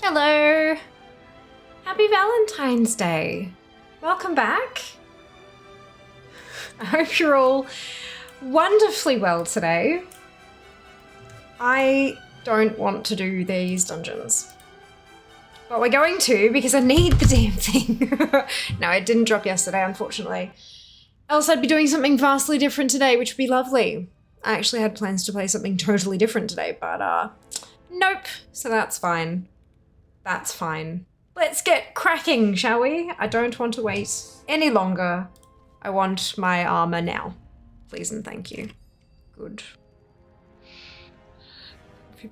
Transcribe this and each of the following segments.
Hello! Happy Valentine's Day! Welcome back! I hope you're all wonderfully well today. I don't want to do these dungeons. But we're going to because I need the damn thing. No, it didn't drop yesterday, unfortunately. Else I'd be doing something vastly different today, which would be lovely. I actually had plans to play something totally different today, but nope. So that's fine. That's fine. Let's get cracking, shall we? I don't want to wait any longer. I want my armor now. Please and thank you. Good.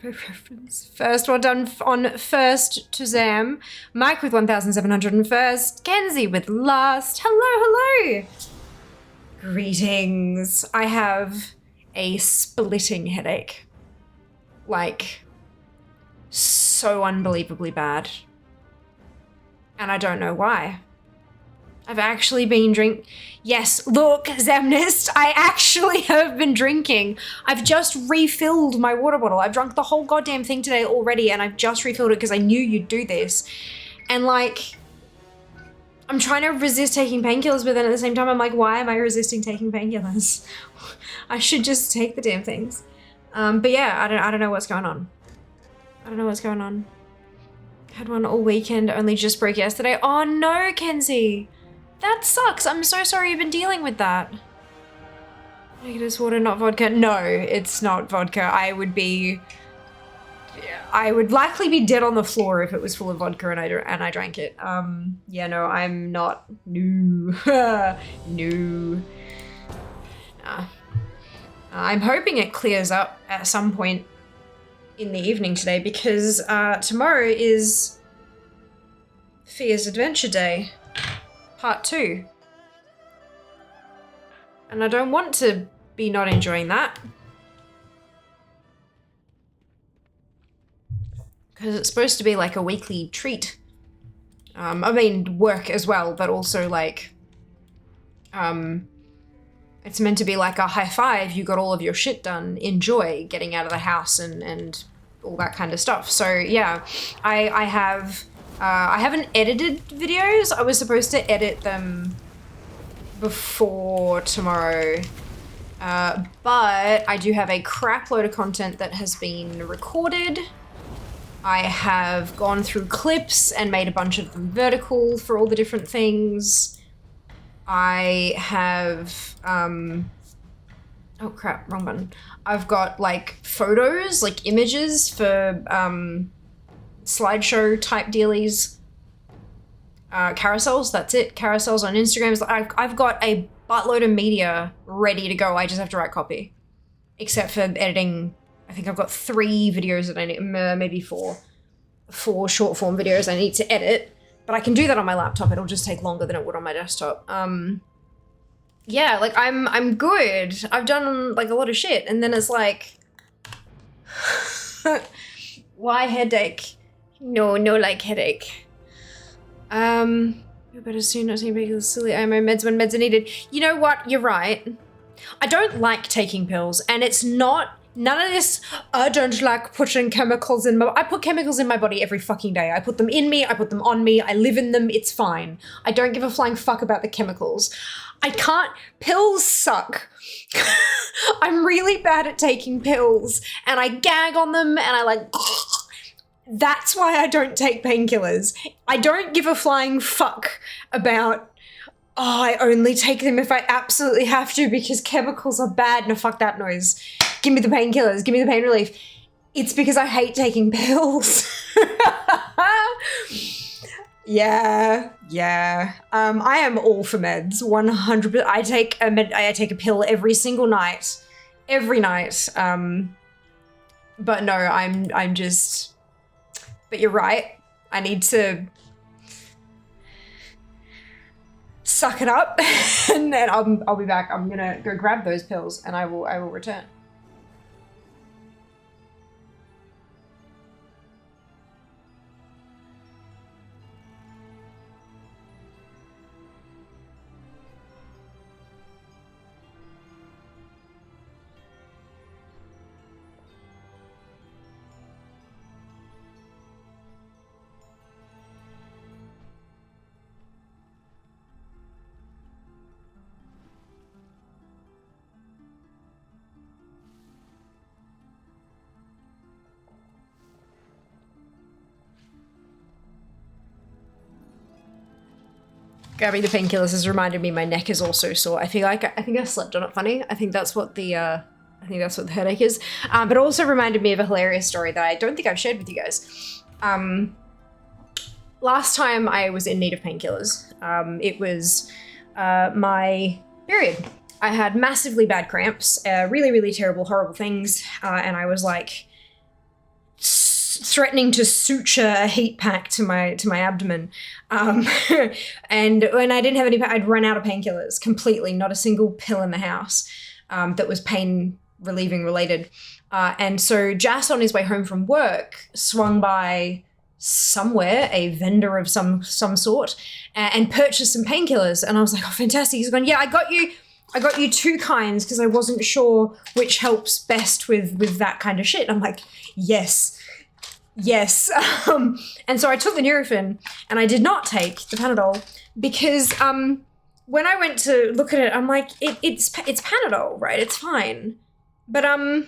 Preference. First one done on first to Zam. Mike with 1,701st. Kenzie with last. Hello, hello. Greetings. I have a splitting headache. Like, so unbelievably bad. And I don't know why. I've actually been Yes, look, Zamnist, I actually have been drinking. I've just refilled my water bottle. I've drunk the whole goddamn thing today already, and I've just refilled it because I knew you'd do this. And like, I'm trying to resist taking painkillers, but then at the same time, I'm like, why am I resisting taking painkillers? I should just take the damn things. But yeah, I don't know what's going on. I don't know what's going on. Had one all weekend, only just broke yesterday. Oh no, Kenzie. That sucks. I'm so sorry you've been dealing with that. Negative water, not vodka. No, it's not vodka. I would likely be dead on the floor if it was full of vodka and I drank it. Yeah, no, I'm not. No. No. Nah. I'm hoping it clears up at some point in the evening today because tomorrow is Fear's Adventure Day. Part 2. And I don't want to be not enjoying that. Because it's supposed to be like a weekly treat. I mean, work as well, but also like, it's meant to be like a high five, you got all of your shit done, enjoy getting out of the house and all that kind of stuff. So yeah, I haven't edited videos. I was supposed to edit them before tomorrow, but I do have a crap load of content that has been recorded. I have gone through clips and made a bunch of them vertical for all the different things. I have, oh crap, wrong button. I've got like photos, like images for, slideshow type dealies. Carousels, that's it. Carousels on Instagram. I've got a buttload of media ready to go. I just have to write copy. Except for editing. I think I've got 3 videos that I need, maybe 4 short form videos I need to edit. But I can do that on my laptop. It'll just take longer than it would on my desktop. Yeah, like I'm good. I've done like a lot of shit. And then it's like, why headache? No like headache. You better soon not take regular silly ammo meds when meds are needed. You know what? You're right. I don't like taking pills, and it's not none of this. I don't like putting chemicals in my. I put chemicals in my body every fucking day. I put them in me. I put them on me. I live in them. It's fine. I don't give a flying fuck about the chemicals. I can't. Pills suck. I'm really bad at taking pills, and I gag on them, and I like. That's why I don't take painkillers. I don't give a flying fuck about, oh, I only take them if I absolutely have to because chemicals are bad. No, fuck that noise. Give me the painkillers. Give me the pain relief. It's because I hate taking pills. Yeah. I am all for meds. 100%. I take a pill every single night. Every night. But no, I'm just. But you're right. I need to suck it up, and then I'll be back. I'm gonna go grab those pills, and I will return. Grabbing the painkillers has reminded me my neck is also sore. I think I slept on it funny. I think that's what the headache is. But it also reminded me of a hilarious story that I don't think I've shared with you guys. Last time I was in need of painkillers, it was my period. I had massively bad cramps, really, really terrible, horrible things, and I was like threatening to suture a heat pack to my abdomen. And when I didn't have any, I'd run out of painkillers completely, not a single pill in the house that was pain relieving related. And so Jas, on his way home from work, swung by somewhere, a vendor of some sort, and purchased some painkillers. And I was like, oh, fantastic. He's gone, yeah, I got you 2 kinds because I wasn't sure which helps best with that kind of shit. I'm like, yes. And so I took the Nurofen and I did not take the Panadol because when I went to look at it, I'm like, it's Panadol, right? It's fine. But I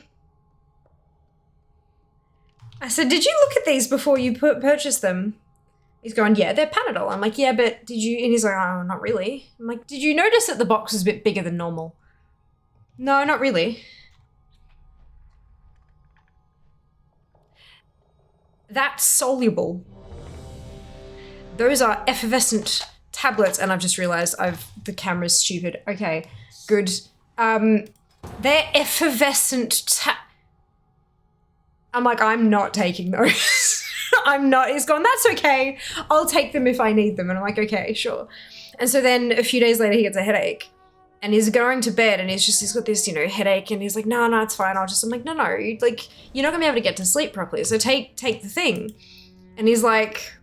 said, did you look at these before you purchased them? He's going, yeah, they're Panadol. I'm like, yeah, but did you? And he's like, oh, not really. I'm like, did you notice that the box is a bit bigger than normal? No, not really. That's soluble. Those are effervescent tablets, and I've just realized the camera's stupid. Okay, good. They're effervescent I'm like, I'm not taking those. I'm not. He's gone, that's okay. I'll take them if I need them. And I'm like, okay, sure. And so then a few days later, he gets a headache. And he's going to bed and he's got this, headache. And he's like, no, it's fine. I'm like, no, you're not gonna be able to get to sleep properly. So take the thing. And he's like,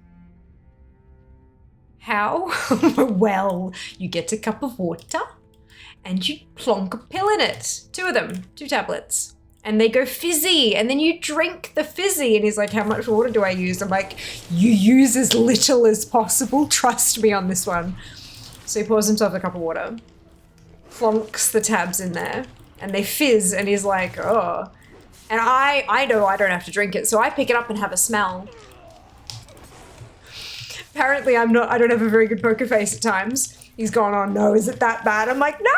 how? Well, you get a cup of water and you plonk a pill in it. 2 of them, 2 tablets. And they go fizzy, and then you drink the fizzy. And he's like, how much water do I use? I'm like, you use as little as possible. Trust me on this one. So he pours himself a cup of water, plonks the tabs in there, and they fizz, and he's like, oh. And I know I don't have to drink it, so I pick it up and have a smell. Apparently I don't have a very good poker face at times. He's gone, oh no, is it that bad? I'm like, no,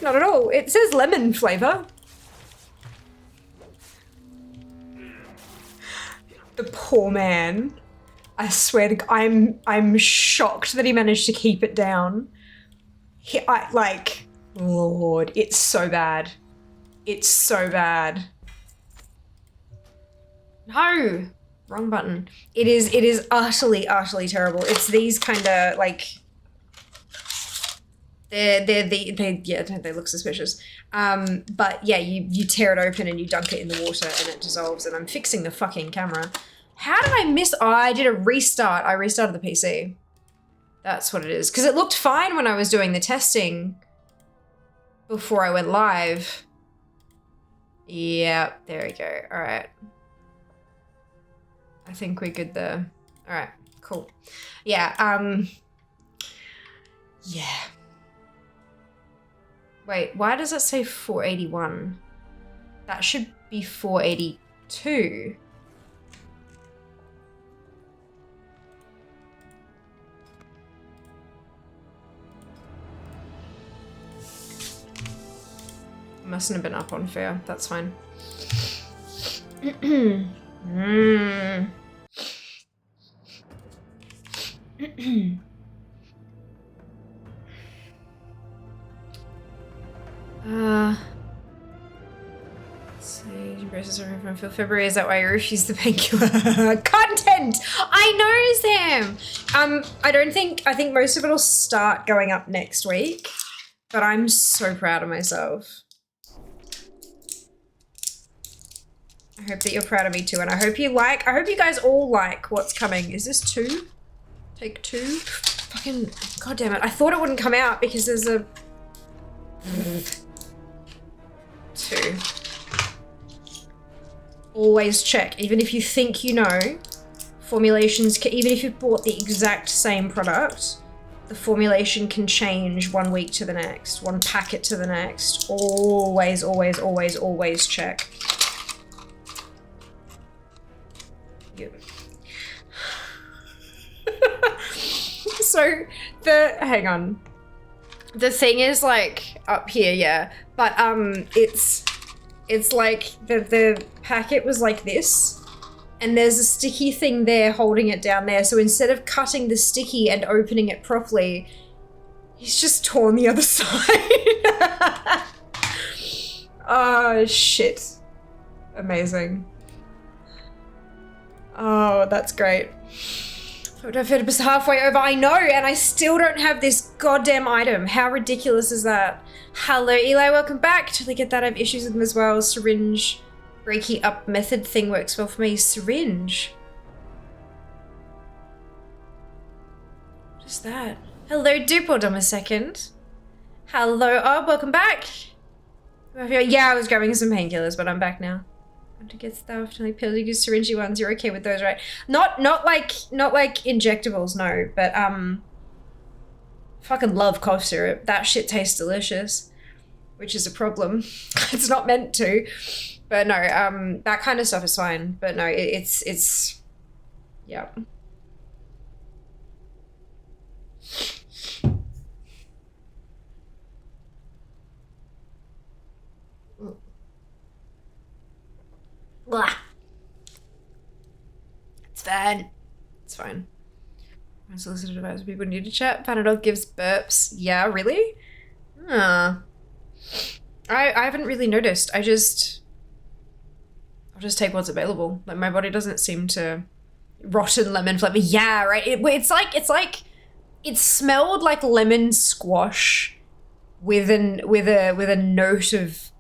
not at all. It says lemon flavor. The poor man. I swear to God, I'm shocked that he managed to keep it down. Lord, it's so bad. It's so bad. No, wrong button. It is utterly terrible. It's these kind of they look suspicious. But yeah, you tear it open and you dunk it in the water and it dissolves, and I'm fixing the fucking camera. How did I miss? Oh, I did a restart. I restarted the PC. That's what it is. Because it looked fine when I was doing the testing before I went live. Yeah, there we go. All right. I think we're good there. All right, cool. Yeah, yeah. Wait, why does it say 481? That should be 482. Mustn't have been up on fair. That's fine. Sage embraces her from February. Is that why you refuse the painkiller? Content! I know, Sam! I think most of it'll start going up next week, but I'm so proud of myself. I hope that you're proud of me too, and I hope you guys all like what's coming. Is this 2? Take 2? Fucking, god damn it. I thought it wouldn't come out because there's a 2. Always check, even if you think you know, formulations, even if you've bought the exact same product, the formulation can change 1 week to the next, 1 packet to the next. Always, always, always, always check. So hang on. The thing is like up here, yeah. But it's like the packet was like this. And there's a sticky thing there holding it down there. So instead of cutting the sticky and opening it properly, he's just torn the other side. Oh, shit. Amazing. Oh, that's great. Photo fed us halfway over. I know, and I still don't have this goddamn item. How ridiculous is that? Hello, Eli. Welcome back. Totally get that. I have issues with them as well. Syringe breaking up method thing works well for me. Syringe. What is that? Hello, Dupe. Hold on a second. Hello. Oh, welcome back. Yeah, I was grabbing some painkillers, but I'm back now. To get stuff, only pills, you use syringy ones. You're okay with those, right? Not like injectables, no. But fucking love cough syrup. That shit tastes delicious, which is a problem. It's not meant to, but no. That kind of stuff is fine. But no, it's yeah. Blah. It's fine. It's fine. Unsolicited advice people need to chat. Panadol gives burps. Yeah, really? I haven't really noticed. I'll just take what's available. Like my body doesn't seem to rotten lemon flavor. Yeah, right. It's like it smelled like lemon squash with a note of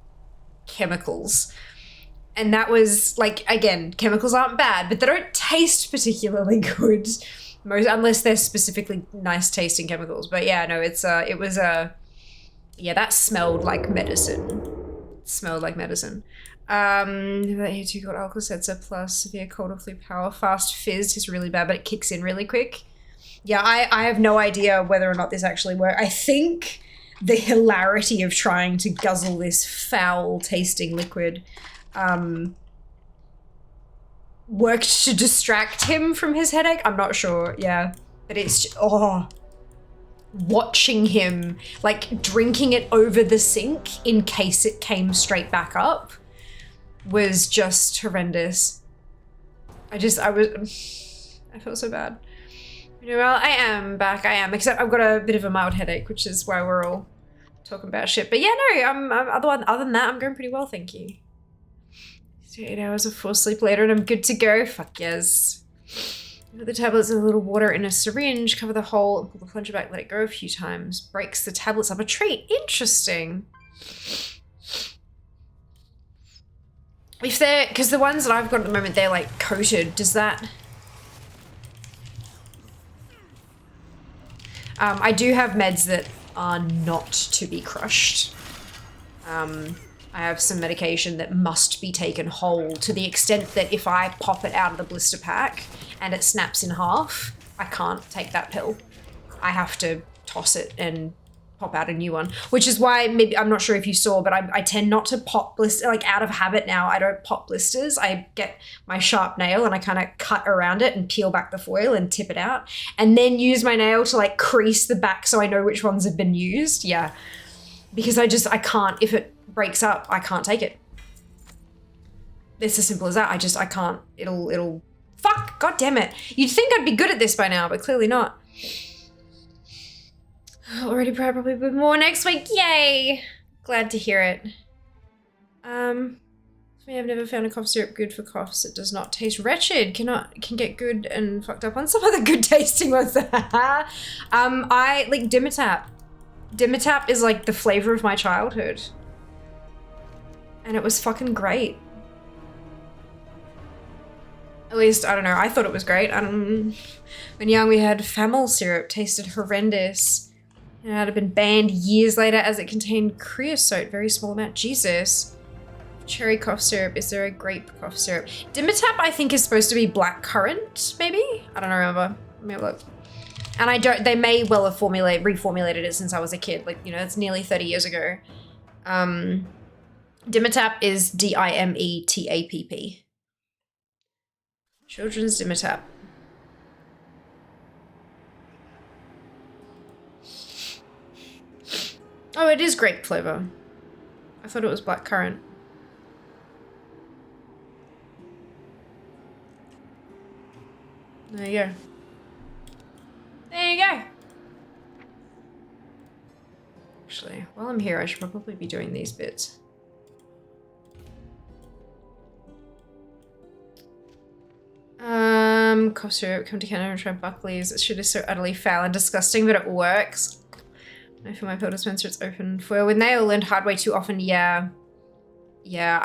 chemicals. And that was like, again, chemicals aren't bad, but they don't taste particularly good, unless they're specifically nice tasting chemicals. But yeah, no, yeah, that smelled like medicine. It smelled like medicine. Here too got Alka-Seltzer plus severe cold or flu power. Fast fizz is really bad, but it kicks in really quick. Yeah, I have no idea whether or not this actually works. I think the hilarity of trying to guzzle this foul tasting liquid worked to distract him from his headache. I'm not sure, yeah. But it's just, watching him, like, drinking it over the sink in case it came straight back up was just horrendous. I feel so bad. Well, I am back, except I've got a bit of a mild headache, which is why we're all talking about shit. But yeah, no, other than that, I'm going pretty well, thank you. 8 hours of full sleep later and I'm good to go. Fuck yes. Put the tablets in a little water in a syringe, cover the hole and pull the plunger back, let it go a few times. Breaks the tablets up a treat. Interesting. If they're, because the ones that I've got at the moment, they're like coated. Does that? I do have meds that are not to be crushed. I have some medication that must be taken whole to the extent that if I pop it out of the blister pack and it snaps in half, I can't take that pill. I have to toss it and pop out a new one, which is why maybe, I'm not sure if you saw, but I tend not to pop blisters, like out of habit now, I don't pop blisters. I get my sharp nail and I kind of cut around it and peel back the foil and tip it out and then use my nail to like crease the back so I know which ones have been used. Yeah, because I can't, if it breaks up, I can't take it. It's as simple as that. I can't. It'll fuck, god damn it. You'd think I'd be good at this by now, but clearly not. Already proud, probably a bit more next week. Yay! Glad to hear it. I've never found a cough syrup good for coughs. It does not taste wretched. Can get good and fucked up on some other good tasting ones. I like Dimetapp. Dimetapp is like the flavor of my childhood. And it was fucking great. At least, I don't know, I thought it was great. When young we had Famil syrup, tasted horrendous. And it had been banned years later as it contained creosote, very small amount. Jesus. Cherry cough syrup, is there a grape cough syrup? Dimetapp I think is supposed to be blackcurrant, maybe? I don't remember. Let me have a look. And they may well have reformulated it since I was a kid. Like, you know, it's nearly 30 years ago. Dimetapp is Dimetapp. Children's Dimetapp. Oh, it is grape flavor. I thought it was blackcurrant. There you go. There you go. Actually, while I'm here, I should probably be doing these bits. Cough syrup, come to Canada and try Buckley's. This shit is so utterly foul and disgusting, but it works. I feel my pill dispenser, it's open. Foil with nail learned hard way too often, yeah. Yeah,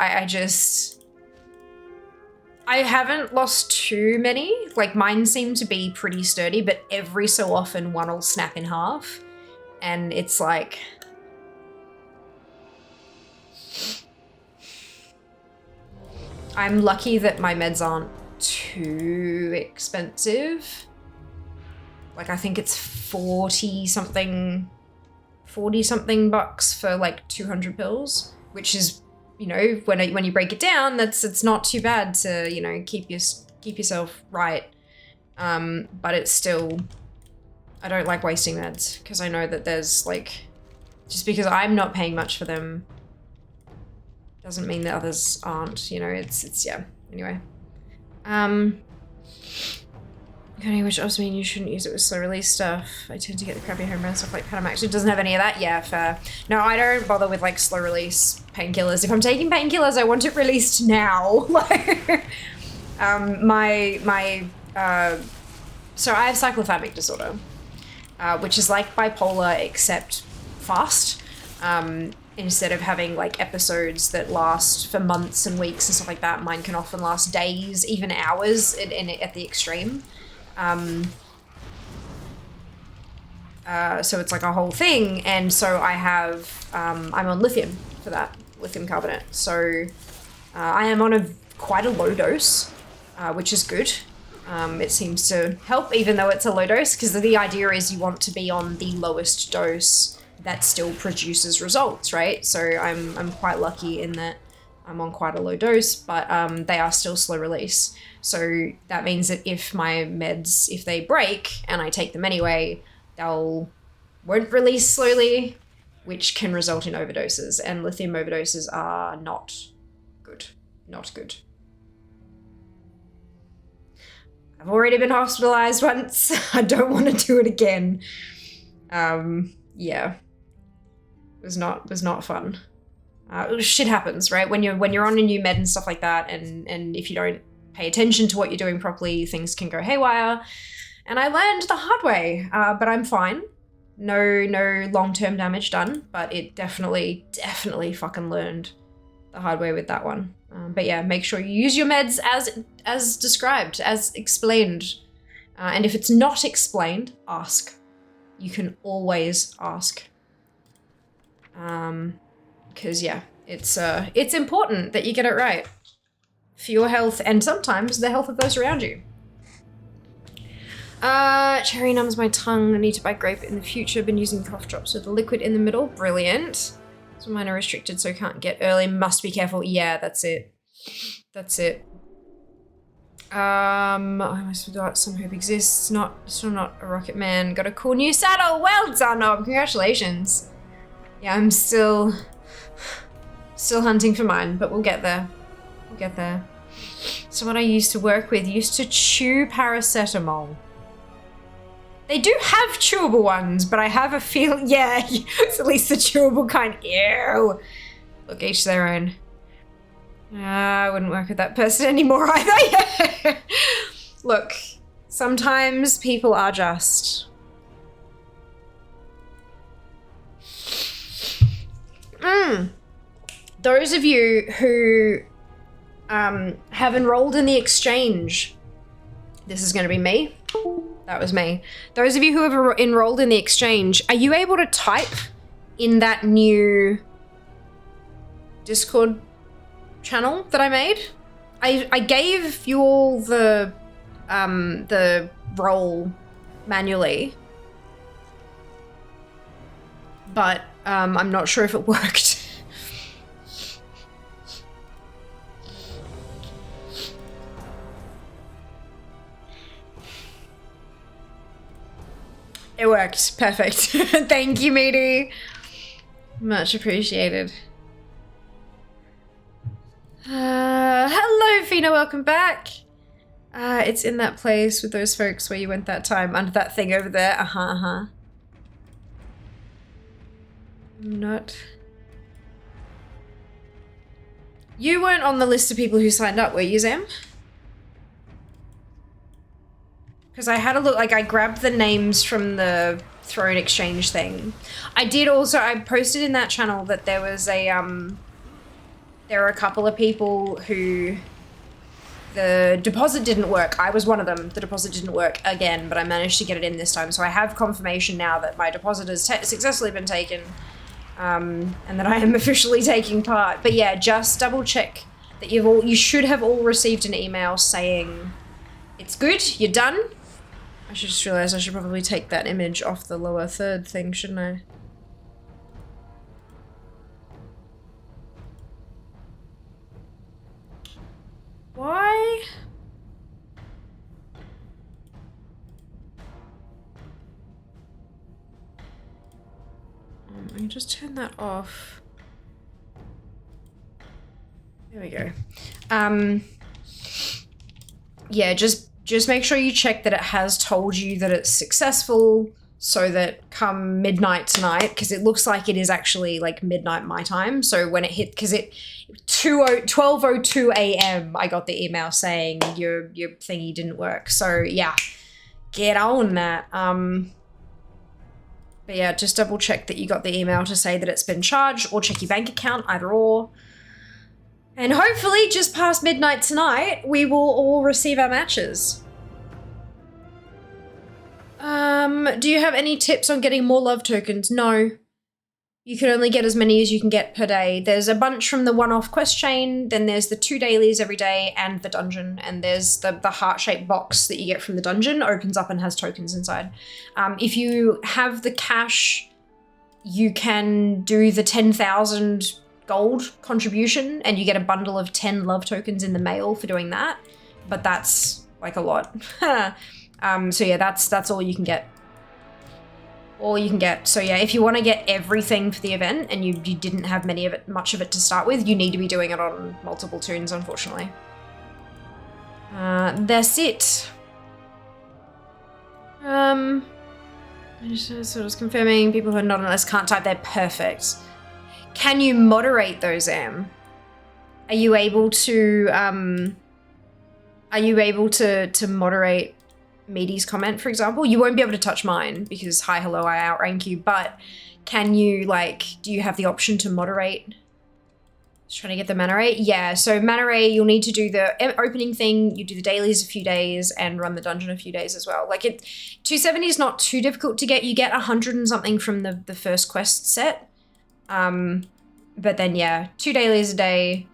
I haven't lost too many. Like, mine seem to be pretty sturdy, but every so often one will snap in half. And it's like... I'm lucky that my meds aren't too expensive. Like, I think it's 40 something bucks for like 200 pills, which is, you know, when you break it down, it's not too bad to, you know, keep yourself right. But it's still, I don't like wasting meds because I know that there's like, just because I'm not paying much for them doesn't mean that others aren't, you know, it's yeah. Anyway. Okay, which also mean you shouldn't use it with slow release stuff. I tend to get the crappy home brand stuff like Panamax. It doesn't have any of that? Yeah, fair. No, I don't bother with like slow release painkillers. If I'm taking painkillers, I want it released now. Like, so I have cyclothymic disorder, which is like bipolar except fast. Instead of having like episodes that last for months and weeks and stuff like that, mine can often last days, even hours at the extreme. So it's like a whole thing. And so I have, I'm on lithium for that, lithium carbonate. So I am on quite a low dose, which is good. It seems to help even though it's a low dose, because the idea is you want to be on the lowest dose that still produces results, right? So I'm quite lucky in that I'm on quite a low dose, but they are still slow release. So that means that if my meds, if they break and I take them anyway, won't release slowly, which can result in overdoses. And lithium overdoses are not good. Not good. I've already been hospitalized once. I don't want to do it again. Yeah. It was not fun. Shit happens, right? When you're on a new med and stuff like that, and if you don't pay attention to what you're doing properly, things can go haywire. And I learned the hard way, but I'm fine. No long-term damage done, but it definitely fucking learned the hard way with that one. But yeah, make sure you use your meds as described, as explained. And if it's not explained, ask. You can always ask. Because yeah, it's important that you get it right for your health and sometimes the health of those around you. Cherry numbs my tongue. I need to buy grape in the future. Been using cough drops with the liquid in the middle. Brilliant. So mine are restricted, so can't get early. Must be careful. Yeah, that's it. That's it. I must have got some hope exists. Still not a rocket man. Got a cool new saddle. Well done, Ob. Congratulations. Yeah, I'm still hunting for mine, but we'll get there. We'll get there. So what I used to work with used to chew paracetamol. They do have chewable ones, but I have a feel, yeah, it's at least the chewable kind. Ew. Look, each their own. I wouldn't work with that person anymore either. Look, sometimes people are just... Those of you who have enrolled in the exchange, this is going to be me. That was me. Those of you who have enrolled in the exchange, are you able to type in that new Discord channel that I made? I gave you all the role manually, but I'm not sure if it worked. It worked. Perfect. Thank you, matey. Much appreciated. Hello, Fina, welcome back. It's in that place with those folks where you went that time, under that thing over there. I'm not... You weren't on the list of people who signed up, were you, Zam? Because I had a look, like I grabbed the names from the Throne Exchange thing. I did also, I posted in that channel that there was a, there were a couple of people who the deposit didn't work. I was one of them. The deposit didn't work again, but I managed to get it in this time. So I have confirmation now that my deposit has successfully been taken, and that I am officially taking part. But yeah, just double check that you should have all received an email saying it's good, you're done. I should just realize I should probably take that image off the lower third thing, shouldn't I? Why? I can just turn that off. There we go. Yeah, just make sure you check that it has told you that it's successful, so that come midnight tonight, because it looks like it is actually like midnight my time. So when it hit, because it 12:02 a.m. I got the email saying your thingy didn't work. So yeah, get on that. But yeah, just double check that you got the email to say that it's been charged, or check your bank account, either or. And hopefully just past midnight tonight, we will all receive our matches. Do you have any tips on getting more love tokens? No. You can only get as many as you can get per day. There's a bunch from the one-off quest chain, then there's the 2 dailies every day and the dungeon, and there's the heart-shaped box that you get from the dungeon, opens up and has tokens inside. If you have the cash, you can do the 10,000 gold contribution and you get a bundle of 10 love tokens in the mail for doing that, but that's like a lot. So yeah, that's all you can get. All you can get. So yeah, if you want to get everything for the event and you didn't have much of it to start with, you need to be doing it on multiple tunes, unfortunately. That's it. I just confirming people who are not on this can't type, they're perfect. Can you moderate those, Am? Are you able to moderate Meaty's comment, for example? You won't be able to touch mine because hi, hello, I outrank you, but can you, like, do you have the option to moderate? Just trying to get the mana ray. Yeah, so mana ray, you'll need to do the opening thing, you do the dailies a few days and run the dungeon a few days as well. Like 270 is not too difficult to get. You get 100 and something from the first quest set. But then yeah, 2 dailies a day,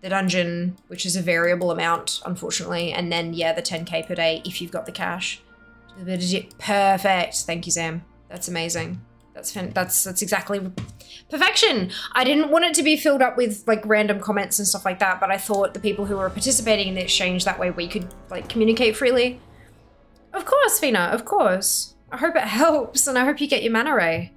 the dungeon, which is a variable amount, unfortunately, and then yeah, the 10k per day if you've got the cash. Perfect. Thank you, Sam. That's amazing. That's exactly perfection. I didn't want it to be filled up with like random comments and stuff like that, but I thought the people who were participating in the exchange, that way we could like communicate freely. Of course, Fina, of course. I hope it helps, and I hope you get your mana ray.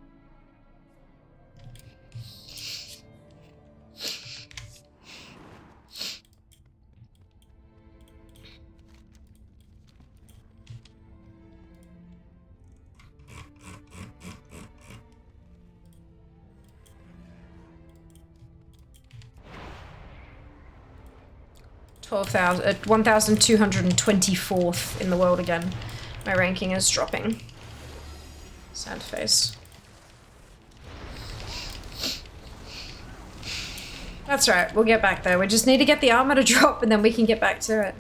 uh, 1,224th in the world again. My ranking is dropping. Sad face. That's right, we'll get back there. We just need to get the armor to drop and then we can get back to it.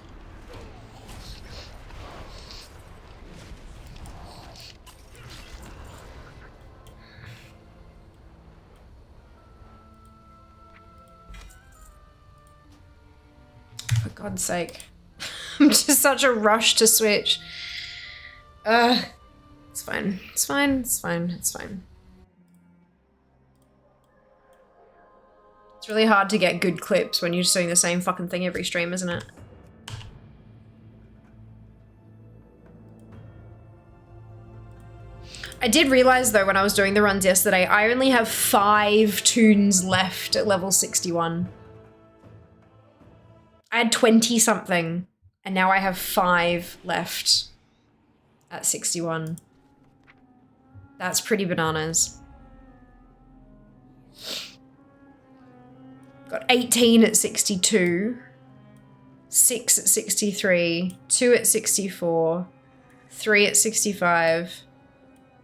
For God's sake. I'm just such a rush to switch. It's fine. It's fine. It's fine. It's fine. It's really hard to get good clips when you're just doing the same fucking thing every stream, isn't it? I did realize though when I was doing the runs yesterday, I only have 5 tunes left at level 61. I had 20 something and now I have 5 left at 61. That's pretty bananas. Got 18 at 62, 6 at 63, 2 at 64, 3 at 65,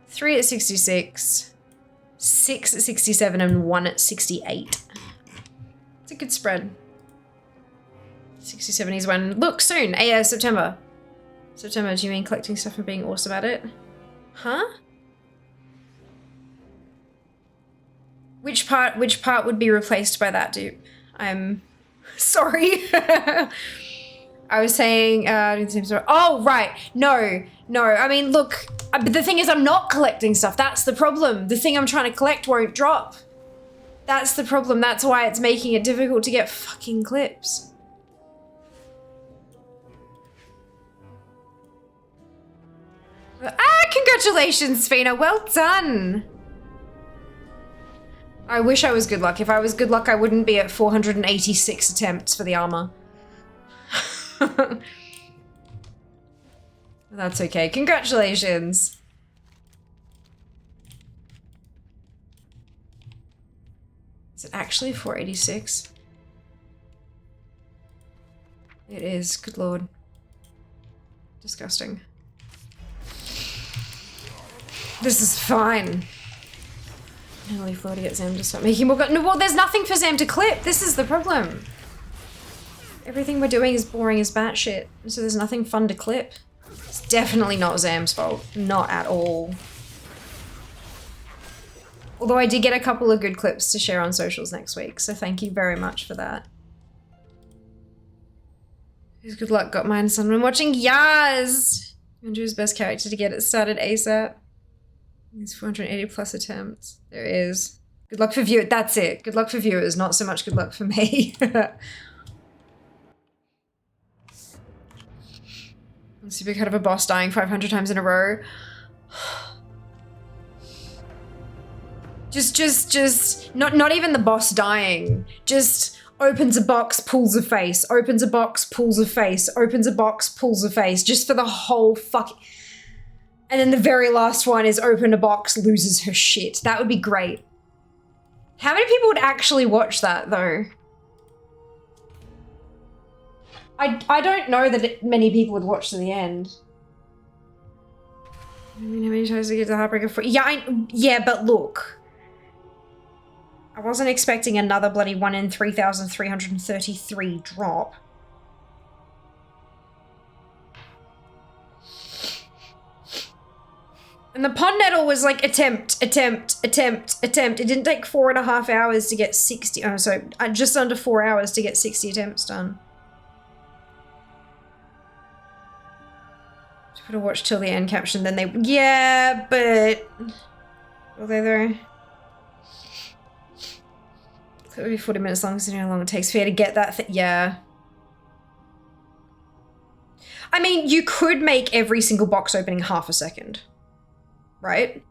3 at 66, 6 at 67, and 1 at 68. It's a good spread. 67 is when. Look, soon. September. September, do you mean collecting stuff and being awesome at it? Huh? Which part would be replaced by that, dude? I'm sorry. I was saying, oh, right. No. I mean, look, but the thing is I'm not collecting stuff. That's the problem. The thing I'm trying to collect won't drop. That's the problem. That's why it's making it difficult to get fucking clips. Congratulations, Fina. Well done. I wish I was good luck. If I was good luck, I wouldn't be at 486 attempts for the armor. That's okay. Congratulations. Is it actually 486? It is. Good lord. Disgusting. This is fine. Only 4 to get Zam to stop making more. No, well, there's nothing for Zam to clip. This is the problem. Everything we're doing is boring as batshit, so there's nothing fun to clip. It's definitely not Zam's fault. Not at all. Although I did get a couple of good clips to share on socials next week, so thank you very much for that. Who's good luck got mine? Someone watching Yaz! Andrew's best character to get it started ASAP. There's 480 plus attempts. There is. Good luck for viewers. That's it. Good luck for viewers, not so much good luck for me. I'm super cut of a boss dying 500 times in a row. Not even the boss dying. Just opens a box, pulls a face, opens a box, pulls a face, opens a box, pulls a face, just for the whole fucking... And then the very last one is open a box, loses her shit. That would be great. How many people would actually watch that, though? I don't know that many people would watch to the end. I mean, how many times to get the Heartbreaker for? Yeah, but look. I wasn't expecting another bloody 1 in 3,333 drop. And the pond nettle was like attempt. It didn't take 4.5 hours to get 60. Oh, so just under 4 hours to get 60 attempts done. Should have watched till the end caption, then they. Yeah, but. Will they though? It would be 40 minutes long, considering how long it takes for you to get that. Yeah. I mean, you could make every single box opening half a second. Right?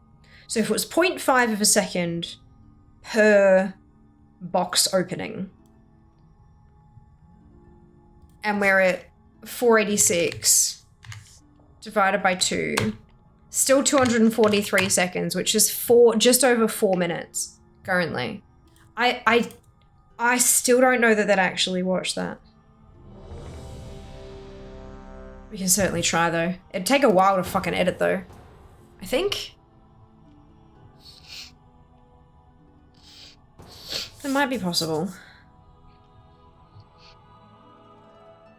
So if it was 0.5 of a second per box opening, and we're at 486 divided by 2, still 243 seconds, which is just over 4 minutes currently. I still don't know that they'd actually watch that. We can certainly try though. It'd take a while to fucking edit though. I think. It might be possible.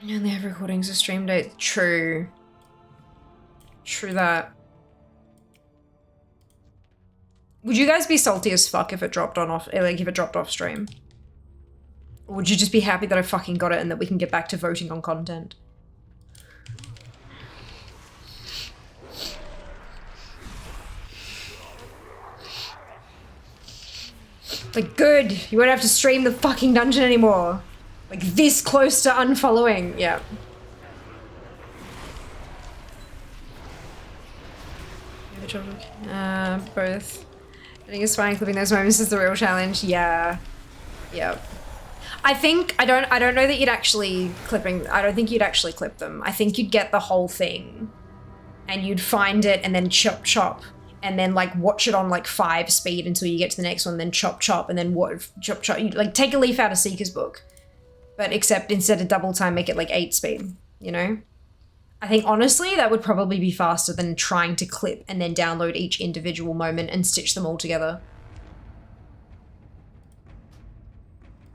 I only have recordings of stream date. True. True that. Would you guys be salty as fuck if it dropped off stream? Or would you just be happy that I fucking got it and that we can get back to voting on content? Like, good. You won't have to stream the fucking dungeon anymore. Like, this close to unfollowing. Yeah. chopped both. I think it's fine. Clipping those moments is the real challenge. Yeah. Yep. I don't know that you'd actually I don't think you'd actually clip them. I think you'd get the whole thing and you'd find it and then chop and then like watch it on like 5 speed until you get to the next one, then chop and then chop. You like take a leaf out of Seeker's book, but except instead of double time, make it like 8 speed, you know? I think honestly that would probably be faster than trying to clip and then download each individual moment and stitch them all together.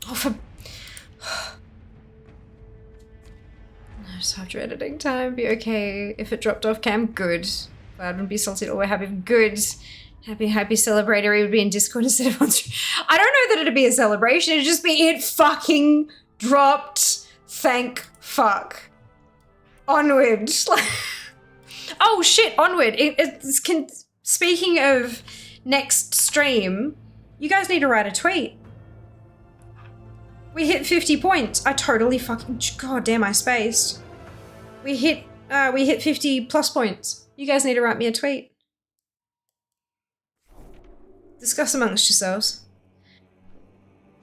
Oh, for... Just after editing time, be okay. If it dropped off cam, good. Glad wouldn't be salty or happy, good. Happy celebratory would be in Discord instead of on stream. I don't know that it'd be a celebration, it'd just be it fucking dropped. Thank fuck. Onward. Oh shit, onward. Speaking of next stream, you guys need to write a tweet. We hit 50 points. I totally fucking, god damn, I spaced. We hit 50 plus points. You guys need to write me a tweet. Discuss amongst yourselves.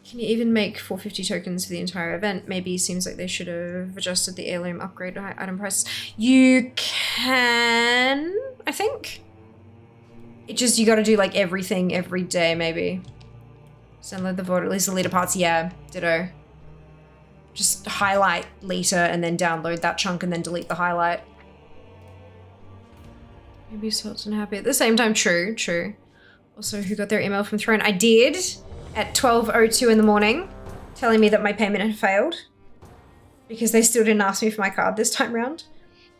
Can you even make 450 tokens for the entire event? Maybe it seems like they should have adjusted the heirloom upgrade item prices. You can, I think. It just, you gotta do like everything every day, maybe. Download the VOD, at least the leader parts, yeah, ditto. Just highlight leader and then download that chunk and then delete the highlight. Maybe salt's unhappy. At the same time, true. Also, who got their email from Throne? I did at 12:02 in the morning, telling me that my payment had failed because they still didn't ask me for my card this time round.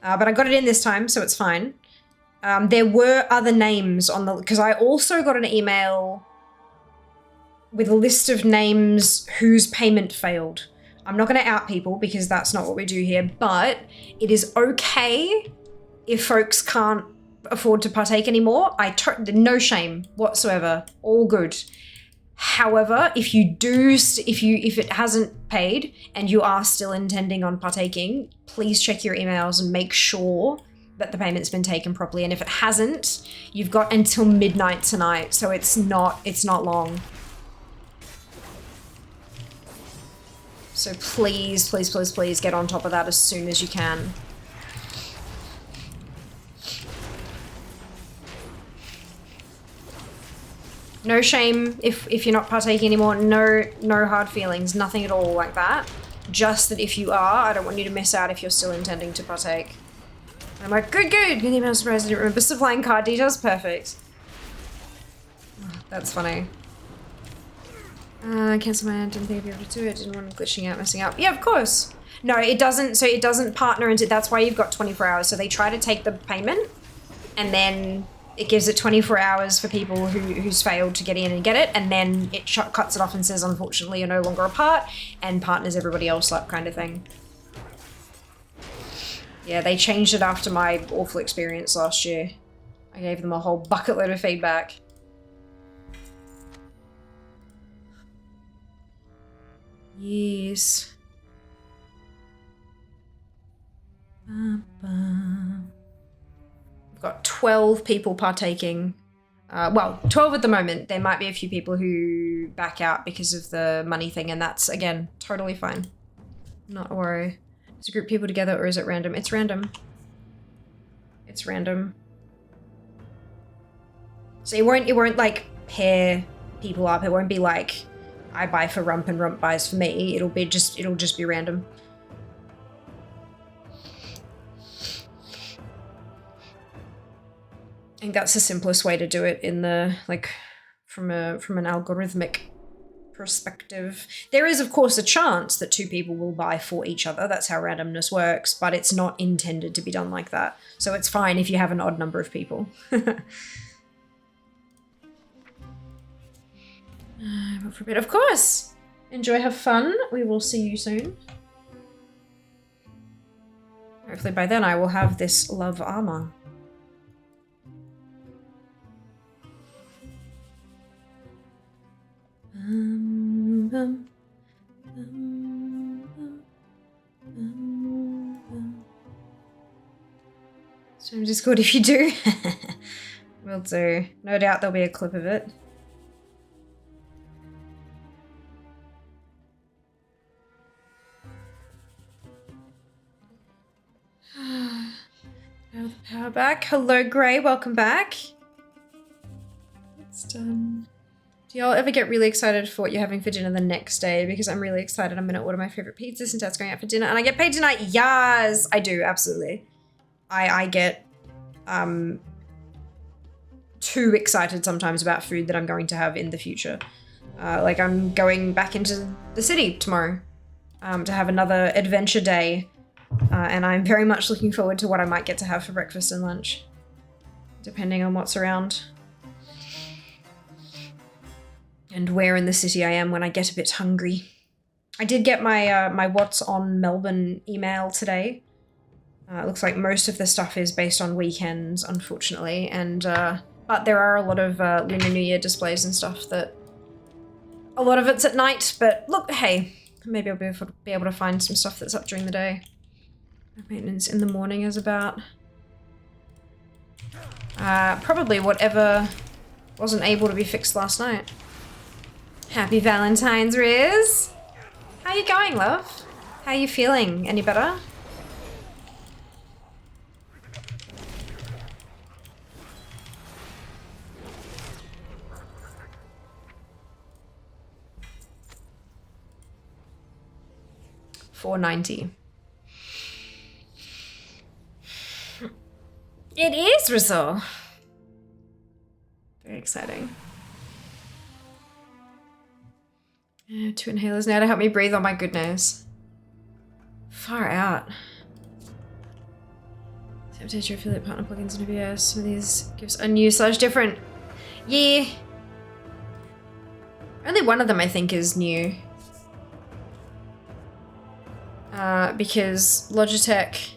But I got it in this time, so it's fine. There were other names on the, because I also got an email with a list of names whose payment failed. I'm not going to out people because that's not what we do here, but it is okay if folks can't afford to partake anymore. No shame whatsoever, all good. However, if it hasn't paid and you are still intending on partaking, please check your emails and make sure that the payment's been taken properly. And if it hasn't, you've got until midnight tonight, so it's not long. So please get on top of that as soon as you can. No shame if you're not partaking anymore. No hard feelings, nothing at all like that. Just that if you are, I don't want you to miss out if you're still intending to partake. And I'm like, good. Good email, surprised I didn't remember supplying card details. Perfect. Oh, that's funny. Cancel my, didn't think I'd be able to do it, didn't want them glitching out, messing up. Yeah, of course. No, it doesn't, so it doesn't partner into, that's why you've got 24 hours. So they try to take the payment and then it gives it 24 hours for people who's failed to get in and get it, and then it cuts it off and says, unfortunately, you're no longer a part, and partners everybody else up kind of thing. Yeah, they changed it after my awful experience last year. I gave them a whole bucket load of feedback. Yes. We've got 12 people partaking. Well, 12 at the moment. There might be a few people who back out because of the money thing, and that's, again, totally fine. Not a worry. Is a group people together or is it random? It's random. It's random. So it won't like pair people up. It won't be like I buy for Rump and Rump buys for me. It'll just be random. I think that's the simplest way to do it in the, like, from an algorithmic perspective. There is, of course, a chance that 2 people will buy for each other. That's how randomness works, but it's not intended to be done like that. So it's fine if you have an odd number of people. For a bit, of course. Enjoy, have fun. We will see you soon. Hopefully by then I will have this love armor. So Discord if you do. Will do. No doubt there'll be a clip of it. Now the power back. Hello, Grey. Welcome back. It's done. Do y'all ever get really excited for what you're having for dinner the next day? Because I'm really excited. I'm going to order my favorite pizza since Dad's going out for dinner. And I get paid tonight. Yes, I do. Absolutely. I get too excited sometimes about food that I'm going to have in the future. Like I'm going back into the city tomorrow to have another adventure day. And I'm very much looking forward to what I might get to have for breakfast and lunch, depending on what's around. And where in the city I am when I get a bit hungry. I did get my my What's on Melbourne email today. It looks like most of the stuff is based on weekends, unfortunately, and but there are a lot of Lunar New Year displays and stuff that a lot of it's at night. But look, hey, maybe I'll be able to find some stuff that's up during the day. Maintenance in the morning is about probably whatever wasn't able to be fixed last night. Happy Valentine's, Riz. How you going, love? How you feeling? Any better? $4.90. It is, Rizal. Very exciting. 2 inhalers now to help me breathe. Oh my goodness. Far out. Update your affiliate partner plugins in OBS. Some of these gives a new / different. Yeah. Only one of them I think is new. Because Logitech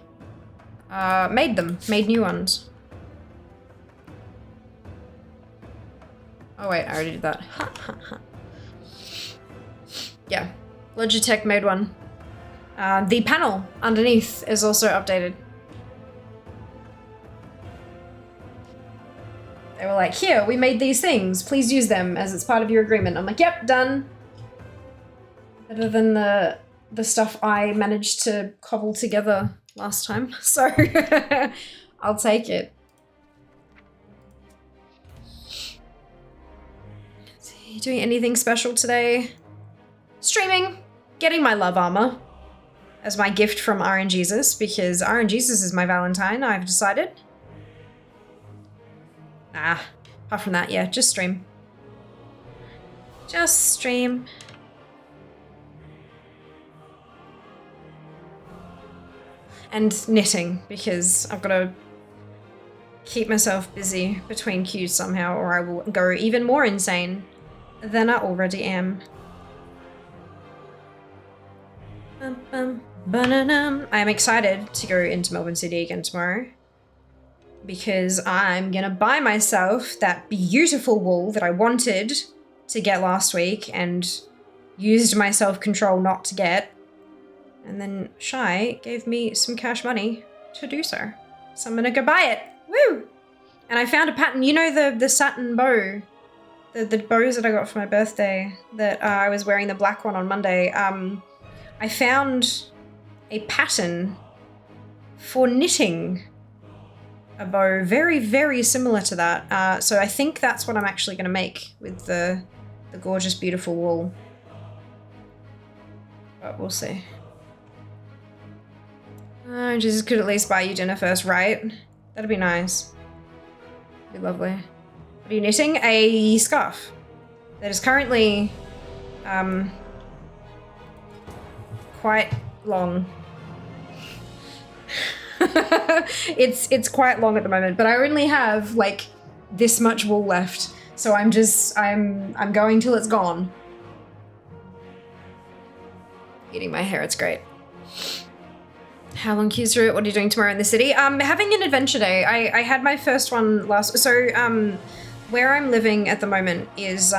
made new ones. Oh wait, I already did that. Yeah, Logitech made one. The panel underneath is also updated. They were like, here, we made these things. Please use them as it's part of your agreement. I'm like, yep, done. Better than the stuff I managed to cobble together last time. So I'll take it. Is he doing anything special today? Streaming, getting my love armor as my gift from RNGesus, because RNGesus is my Valentine, I've decided. Apart from that, yeah, just stream. Just stream. And knitting, because I've got to keep myself busy between queues somehow, or I will go even more insane than I already am. I am excited to go into Melbourne City again tomorrow, because I'm gonna buy myself that beautiful wool that I wanted to get last week and used my self-control not to get. And then Shy gave me some cash money to do so. So I'm gonna go buy it. Woo! And I found a pattern. You know the satin bow? The bows that I got for my birthday that I was wearing the black one on Monday. I found a pattern for knitting a bow very, very similar to that. So I think that's what I'm actually gonna make with the gorgeous, beautiful wool. But we'll see. Jesus could at least buy you dinner first, right? That'd be nice. Be lovely. What are you knitting? A scarf that is currently quite long. It's quite long at the moment, but I only have like this much wool left, so I'm going till it's gone. Eating my hair, it's great. How long queues through it? What are you doing tomorrow in the city? Having an adventure day. I had my first one last... So, where I'm living at the moment is...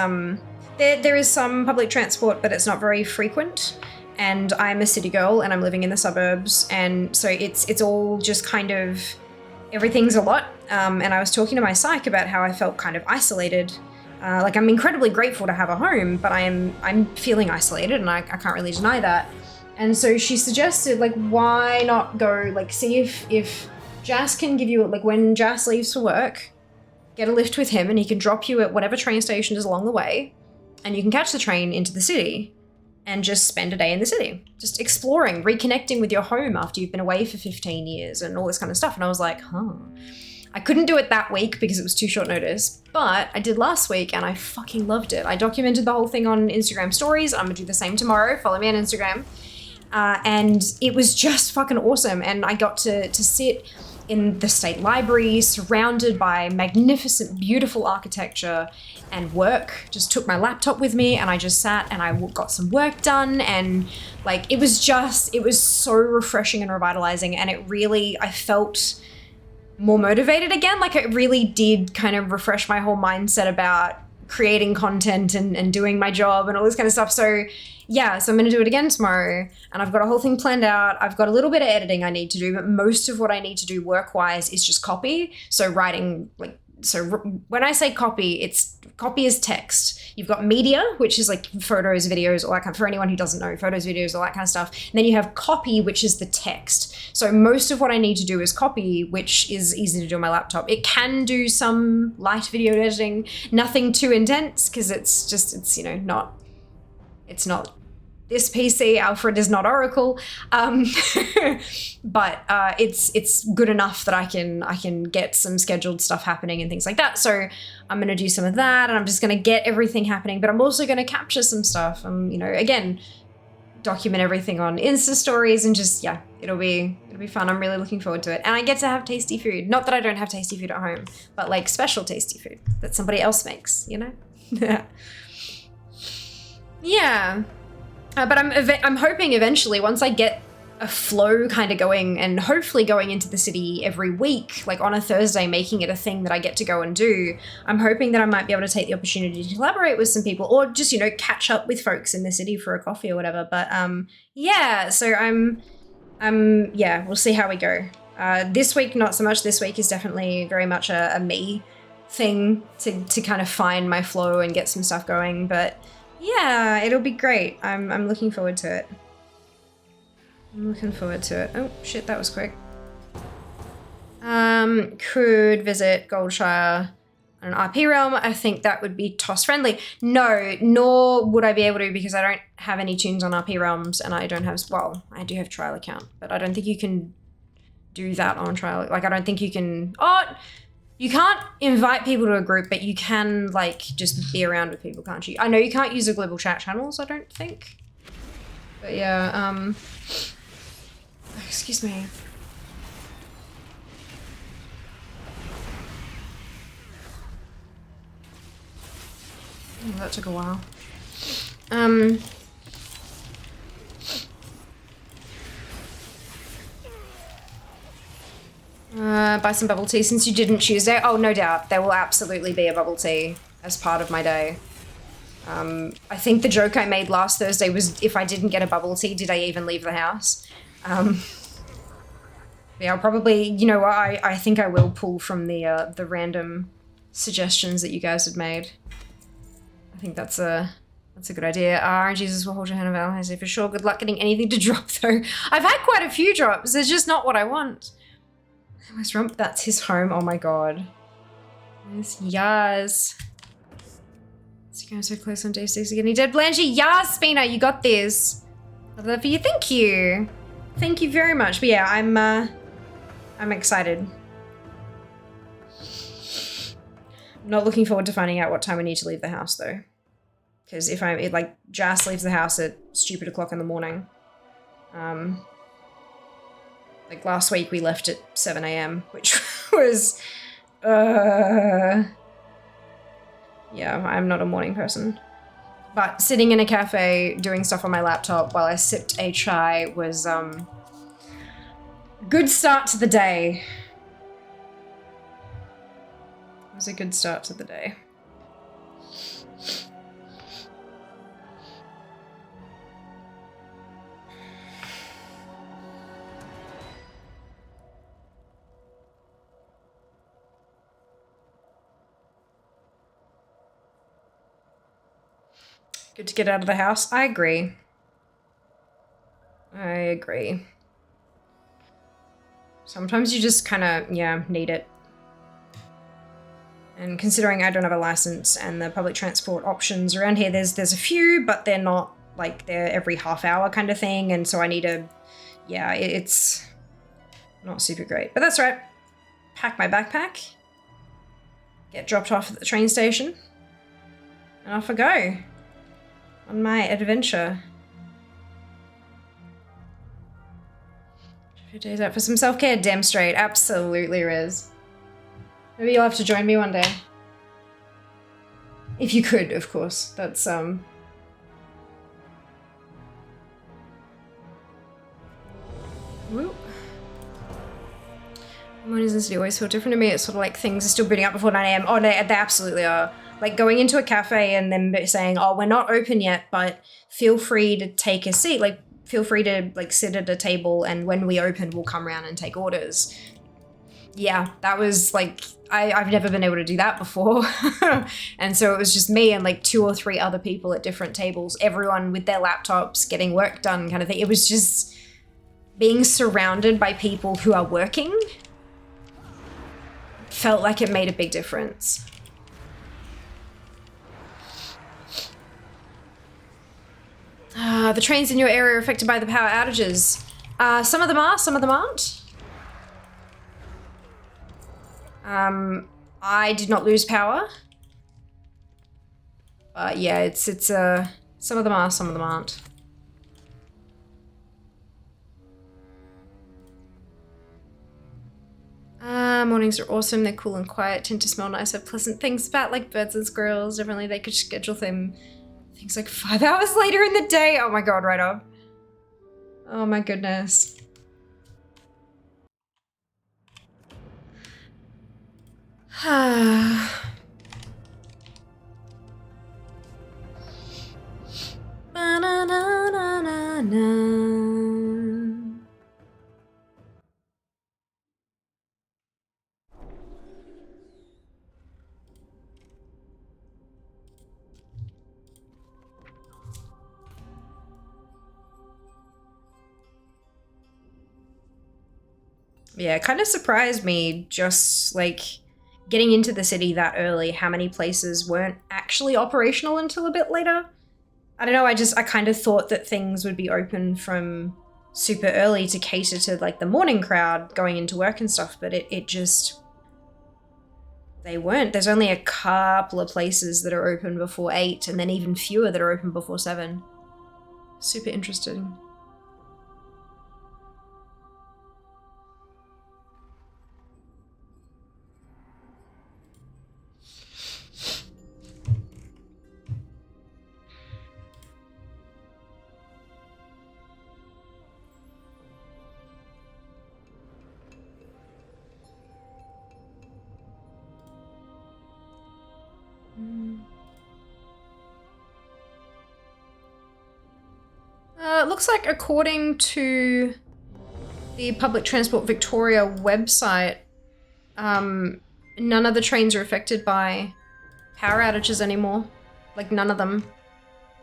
There is some public transport, but it's not very frequent. And I'm a city girl, and I'm living in the suburbs. And so it's all just kind of... Everything's a lot. and I was talking to my psych about how I felt kind of isolated. Like, I'm incredibly grateful to have a home, but I'm feeling isolated, and I can't really deny that. And so she suggested, like, why not go, like, see if Jas can give you, like, when Jas leaves for work, get a lift with him, and he can drop you at whatever train station is along the way, and you can catch the train into the city and just spend a day in the city, just exploring, reconnecting with your home after you've been away for 15 years and all this kind of stuff. And I was like, huh. I couldn't do it that week because it was too short notice, but I did last week and I fucking loved it. I documented the whole thing on Instagram stories. I'm gonna do the same tomorrow. Follow me on Instagram. And it was just fucking awesome. And I got to sit in the state library, surrounded by magnificent, beautiful architecture, and work. Just took my laptop with me and I just sat and I got some work done. And like, it was so refreshing and revitalizing. And it really, I felt more motivated again. Like, it really did kind of refresh my whole mindset about creating content and doing my job and all this kind of stuff. So yeah, so I'm gonna do it again tomorrow, and I've got a whole thing planned out. I've got a little bit of editing I need to do, but most of what I need to do work-wise is just copy. So writing, like, so when I say copy, it's copy is text. You've got media, which is like photos, videos, all that kind of, for anyone who doesn't know, photos, videos, all that kind of stuff. And then you have copy, which is the text. So most of what I need to do is copy, which is easy to do on my laptop. It can do some light video editing, nothing too intense, because it's you know, it's not this PC. Alfred is not Oracle, but it's good enough that I can get some scheduled stuff happening and things like that. So I'm gonna do some of that, and I'm just gonna get everything happening. But I'm also gonna capture some stuff. You know, again, document everything on Insta stories, and just yeah, it'll be fun. I'm really looking forward to it, and I get to have tasty food. Not that I don't have tasty food at home, but like special tasty food that somebody else makes. You know. Yeah. But I'm hoping eventually, once I get a flow kind of going, and hopefully going into the city every week, like on a Thursday, making it a thing that I get to go and do, I'm hoping that I might be able to take the opportunity to collaborate with some people, or just, you know, catch up with folks in the city for a coffee or whatever. But yeah, so yeah, we'll see how we go. This week, not so much. This week is definitely very much a me thing to kind of find my flow and get some stuff going. But yeah, it'll be great. I'm looking forward to it. I'm looking forward to it. Oh shit, that was quick. Could visit Goldshire on an RP realm. I think that would be toss friendly. No, nor would I be able to, because I don't have any tunes on RP realms, and I don't have, well, I do have trial account, but I don't think you can do that on trial. Like, I don't think you can, you can't invite people to a group, but you can, like, just be around with people, can't you? I know you can't use the global chat channels, I don't think. But yeah, excuse me. Oh, that took a while. Buy some bubble tea since you didn't Tuesday. Oh, no doubt. There will absolutely be a bubble tea as part of my day. I think the joke I made last Thursday was, if I didn't get a bubble tea, did I even leave the house? Yeah, I'll probably, you know, I think I will pull from the random suggestions that you guys had made. I think that's a good idea. Jesus will hold your hand about. I say for sure. Good luck getting anything to drop though. I've had quite a few drops. It's just not what I want. Where's Rump? That's his home. Oh my god. Yes, Yas. It's going so close on day 6 getting dead. Blanchie, Yas, Spina, you got this. I love you. Thank you. Thank you very much. But yeah, I'm excited. I'm not looking forward to finding out what time we need to leave the house though. Because if like, Jas leaves the house at stupid o'clock in the morning. Like last week we left at 7 AM, which was, yeah, I'm not a morning person. But sitting in a cafe doing stuff on my laptop while I sipped a chai was, good start to the day. It was a good start to the day. Good to get out of the house. I agree. I agree. Sometimes you just kind of, yeah, need it. And considering I don't have a license and the public transport options around here, there's a few, but they're not like they're every half hour kind of thing. And so I need to, yeah, it's not super great, but that's right. Pack my backpack, get dropped off at the train station, and off I go on my adventure. A few days out for some self-care, damn straight. Absolutely, Riz. Maybe you'll have to join me one day. If you could, of course. That's, Whoop. Mornings in the city always feel different to me. It's sort of like things are still booting up before 9 AM. Oh, they absolutely are. Like going into a cafe and then saying, oh, we're not open yet, but feel free to take a seat. Like, feel free to like sit at a table and when we open, we'll come around and take orders. Yeah, that was like, I've never been able to do that before. And so it was just me and like 2 or 3 other people at different tables, everyone with their laptops getting work done kind of thing. It was just being surrounded by people who are working felt like it made a big difference. The trains in your area are affected by the power outages. Some of them are, some of them aren't. I did not lose power. But yeah, it's some of them are, some of them aren't. Mornings are awesome. They're cool and quiet, tend to smell nice, have pleasant things about like birds and squirrels. Definitely they could schedule them things like 5 hours later in the day. Oh my god, right up. Oh my goodness. Yeah, it kind of surprised me just like getting into the city that early, how many places weren't actually operational until a bit later. I don't know, I kind of thought that things would be open from super early to cater to like the morning crowd going into work and stuff, but it just, they weren't. There's only a couple of places that are open before 8 and then even fewer that are open before 7. Super interesting. It looks like according to the Public Transport Victoria website, none of the trains are affected by power outages anymore. Like none of them.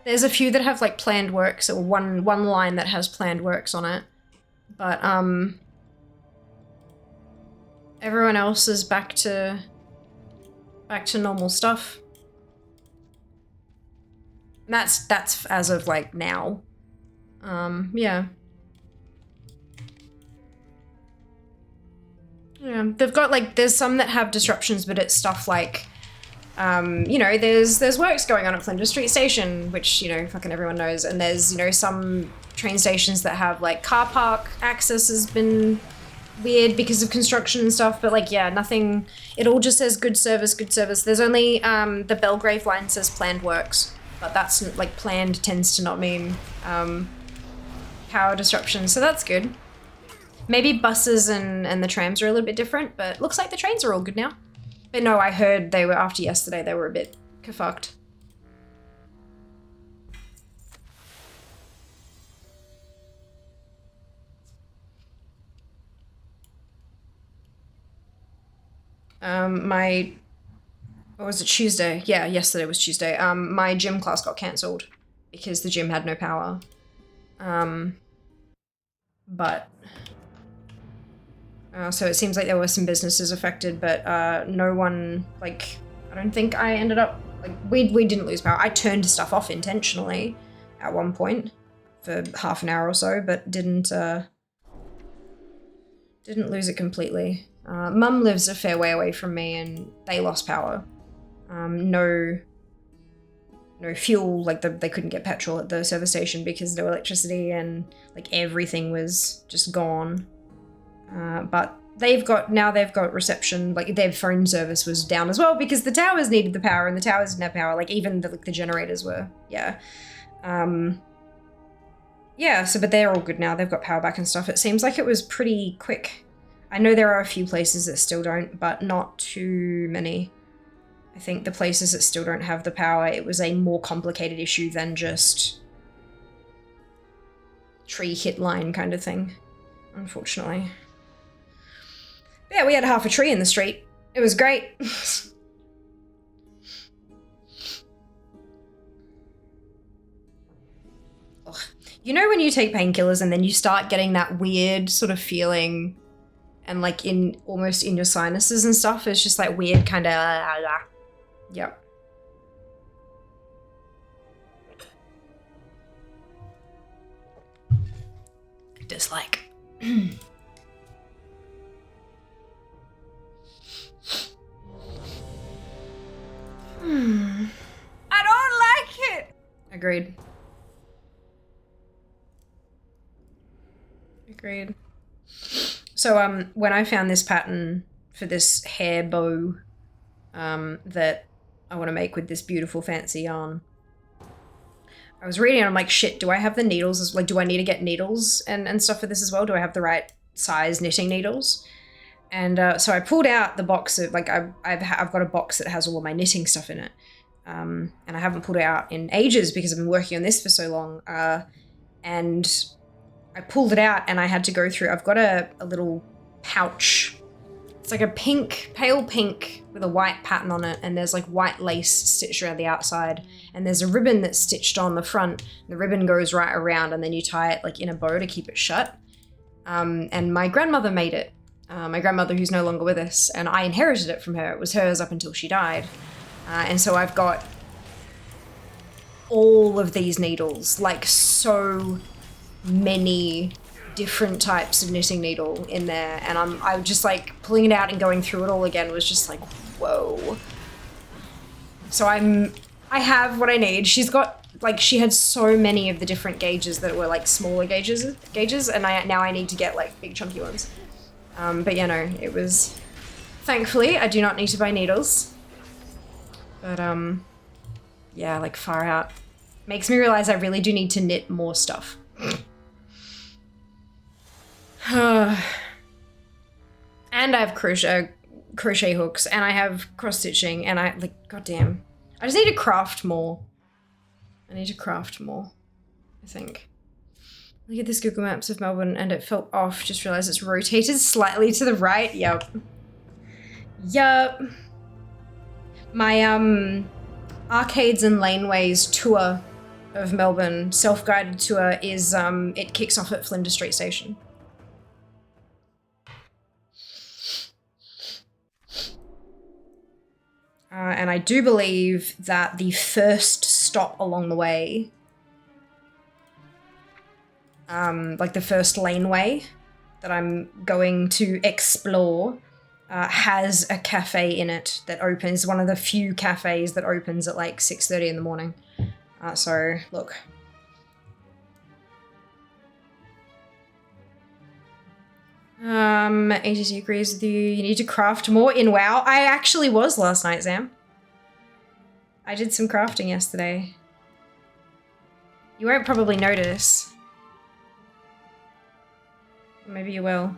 There's a few that have like planned works, or one line that has planned works on it. But everyone else is back to normal stuff. And that's as of like now. Yeah. Yeah, they've got like, there's some that have disruptions, but it's stuff like, you know, there's works going on at Flinders Street Station, which, you know, fucking everyone knows. And there's, you know, some train stations that have like car park access has been weird because of construction and stuff. But like, yeah, nothing, it all just says good service, good service. There's only, the Belgrave line says planned works, but that's like planned tends to not mean, power disruption, so that's good. Maybe buses and the trams are a little bit different, but looks like the trains are all good now. But no, I heard they were, after yesterday, they were a bit kerfucked. What was it, Tuesday? Yeah, yesterday was Tuesday. My gym class got cancelled. because the gym had no power. So it seems like there were some businesses affected, but no one, like, I don't think I ended up, like, we didn't lose power. I turned stuff off intentionally at one point for half an hour or so, but didn't lose it completely. Mum lives a fair way away from me and they lost power. No fuel, like they couldn't get petrol at the service station because no electricity and like everything was just gone. But they've got reception, like their phone service was down as well because the towers needed the power and the towers didn't have power, like even the generators were, yeah. So but they're all good now, they've got power back and stuff. It seems like it was pretty quick. I know there are a few places that still don't, but not too many. I think the places that still don't have the power, it was a more complicated issue than just tree hit line kind of thing, unfortunately. But yeah, we had half a tree in the street. It was great. Ugh. You know when you take painkillers and then you start getting that weird sort of feeling and like almost in your sinuses and stuff? It's just like weird kind of, yep. Dislike. I don't like it. Agreed. So when I found this pattern for this hair bow that I want to make with this beautiful fancy yarn, I was reading and I'm like, shit, do I have the needles? Like, do I need to get needles and stuff for this as well? Do I have the right size knitting needles? And so I pulled out the box of, like, I've got a box that has all of my knitting stuff in it. And I haven't pulled it out in ages because I've been working on this for so long. And I pulled it out and I had to go through, I've got a little pouch. It's like a pink, pale pink with a white pattern on it, and there's like white lace stitched around the outside, and there's a ribbon that's stitched on the front. The ribbon goes right around and then you tie it like in a bow to keep it shut. And my grandmother made it. My grandmother, who's no longer with us, and I inherited it from her. It was hers up until she died. And so I've got all of these needles, like so many different types of knitting needle in there, and I just like pulling it out and going through it all again was just like, whoa. So I have what I need. She's got, like, she had so many of the different gauges that were like smaller gauges, and now I need to get like big chunky ones. But you know, it was, thankfully I do not need to buy needles. But yeah, like far out. Makes me realize I really do need to knit more stuff. And I have crochet hooks, and I have cross stitching, and I like, goddamn, I just need to craft more. I think. Look at this Google Maps of Melbourne, and it felt off. Just realized it's rotated slightly to the right. Yup. My Arcades and Laneways tour of Melbourne, self-guided tour, is it kicks off at Flinders Street Station. And I do believe that the first stop along the way, like the first laneway that I'm going to explore, has a cafe in it that opens, one of the few cafes that opens at like 6:30 in the morning. So, look. ATC agrees with you. You need to craft more in WoW. I actually was last night, Sam. I did some crafting yesterday. You won't probably notice. Maybe you will.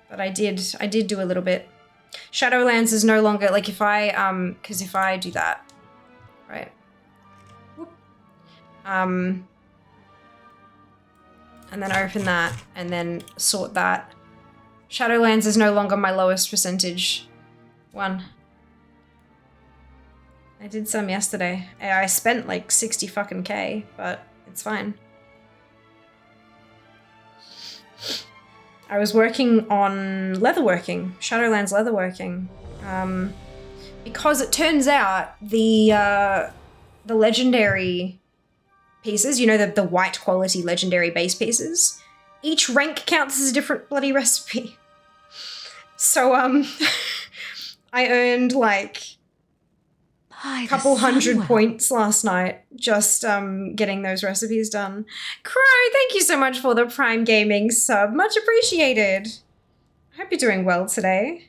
But I did do a little bit. Shadowlands is no longer, like, if I, because if I do that, right? Whoop. And then open that, and then sort that. Shadowlands is no longer my lowest percentage one. I did some yesterday. I spent like 60 fucking K, but it's fine. I was working on leatherworking, Shadowlands leatherworking. Because it turns out the legendary pieces, you know, the white quality legendary base pieces, each rank counts as a different bloody recipe. So, I earned like a couple hundred points last night just getting those recipes done. Crow, thank you so much for the Prime Gaming sub. Much appreciated. I hope you're doing well today.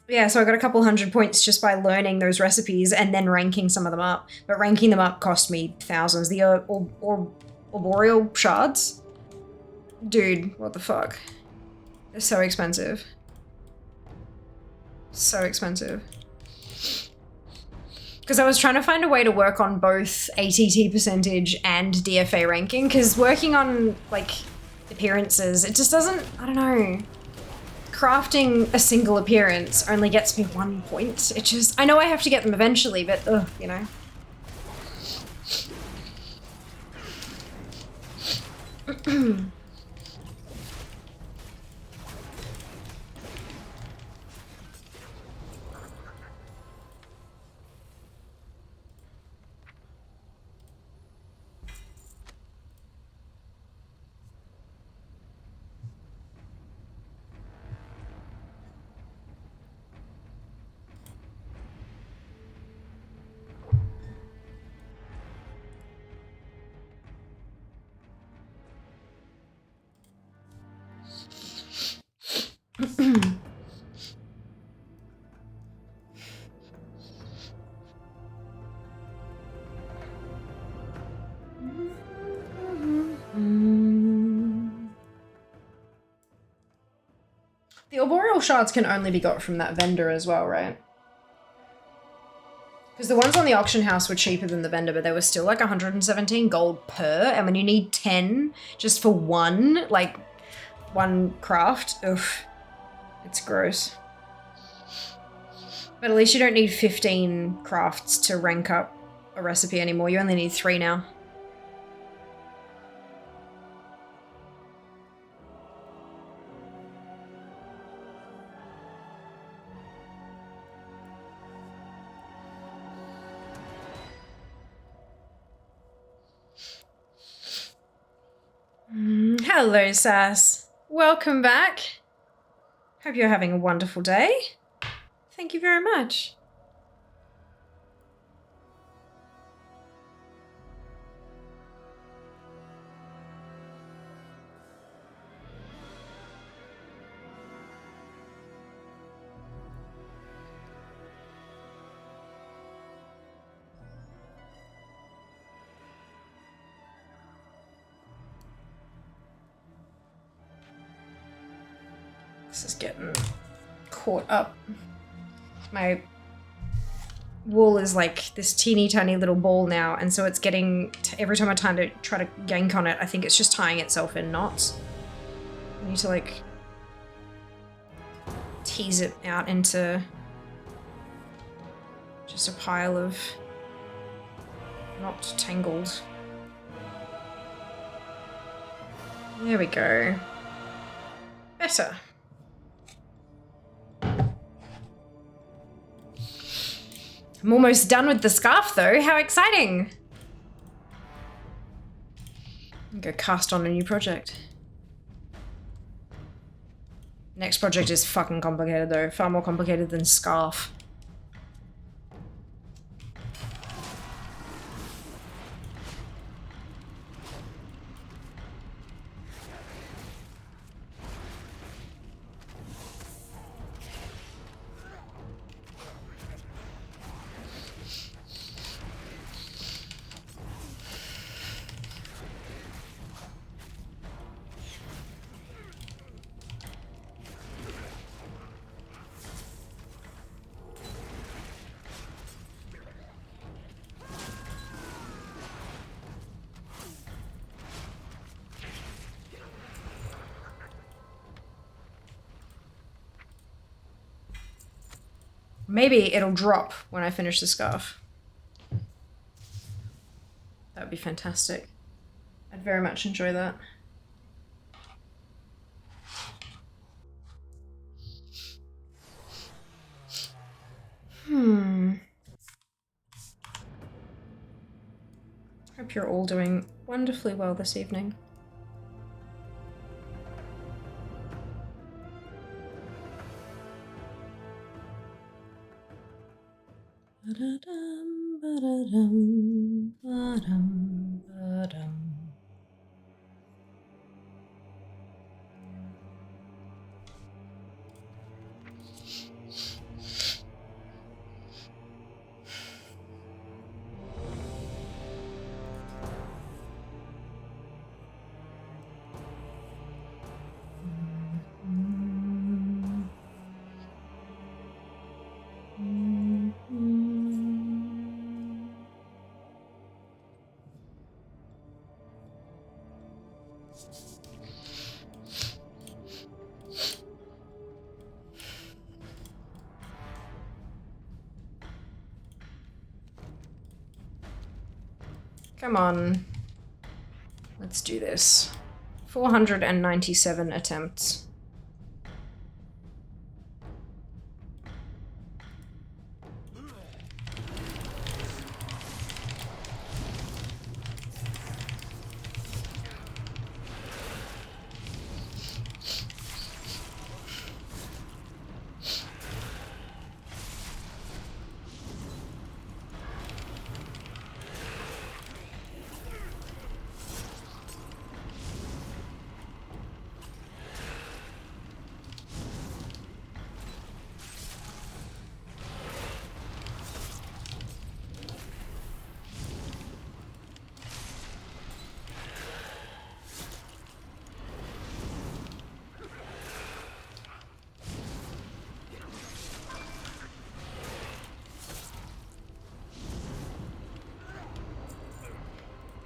Yeah, so I got a couple hundred points just by learning those recipes and then ranking some of them up. But ranking them up cost me thousands. The arboreal shards? Dude, what the fuck? They're so expensive. So expensive. Because I was trying to find a way to work on both ATT percentage and DFA ranking, because working on, like, appearances, it just doesn't, I don't know. Crafting a single appearance only gets me 1 point. It just, I know I have to get them eventually, but ugh, you know. The arboreal shards can only be got from that vendor as well, right? Because the ones on the auction house were cheaper than the vendor, but they were still like 117 gold per, and when you need 10 just for one, like, one craft, oof, it's gross. But at least you don't need 15 crafts to rank up a recipe anymore, you only need 3 now. Hello, Sass. Welcome back. Hope you're having a wonderful day. Thank you very much. This is getting caught up. My wool is like this teeny tiny little ball now, and so it's getting, every time I try to yank on it, I think it's just tying itself in knots. I need to like tease it out into just a pile of not tangled. There we go. Better. I'm almost done with the scarf though, how exciting! I'm gonna cast on a new project. Next project is fucking complicated though, far more complicated than scarf. Maybe it'll drop when I finish the scarf. That would be fantastic. I'd very much enjoy that. Hope you're all doing wonderfully well this evening. Ba-da-dum, ba-da-dum, ba-dum, ba-dum. Come on. Let's do this. 497 attempts.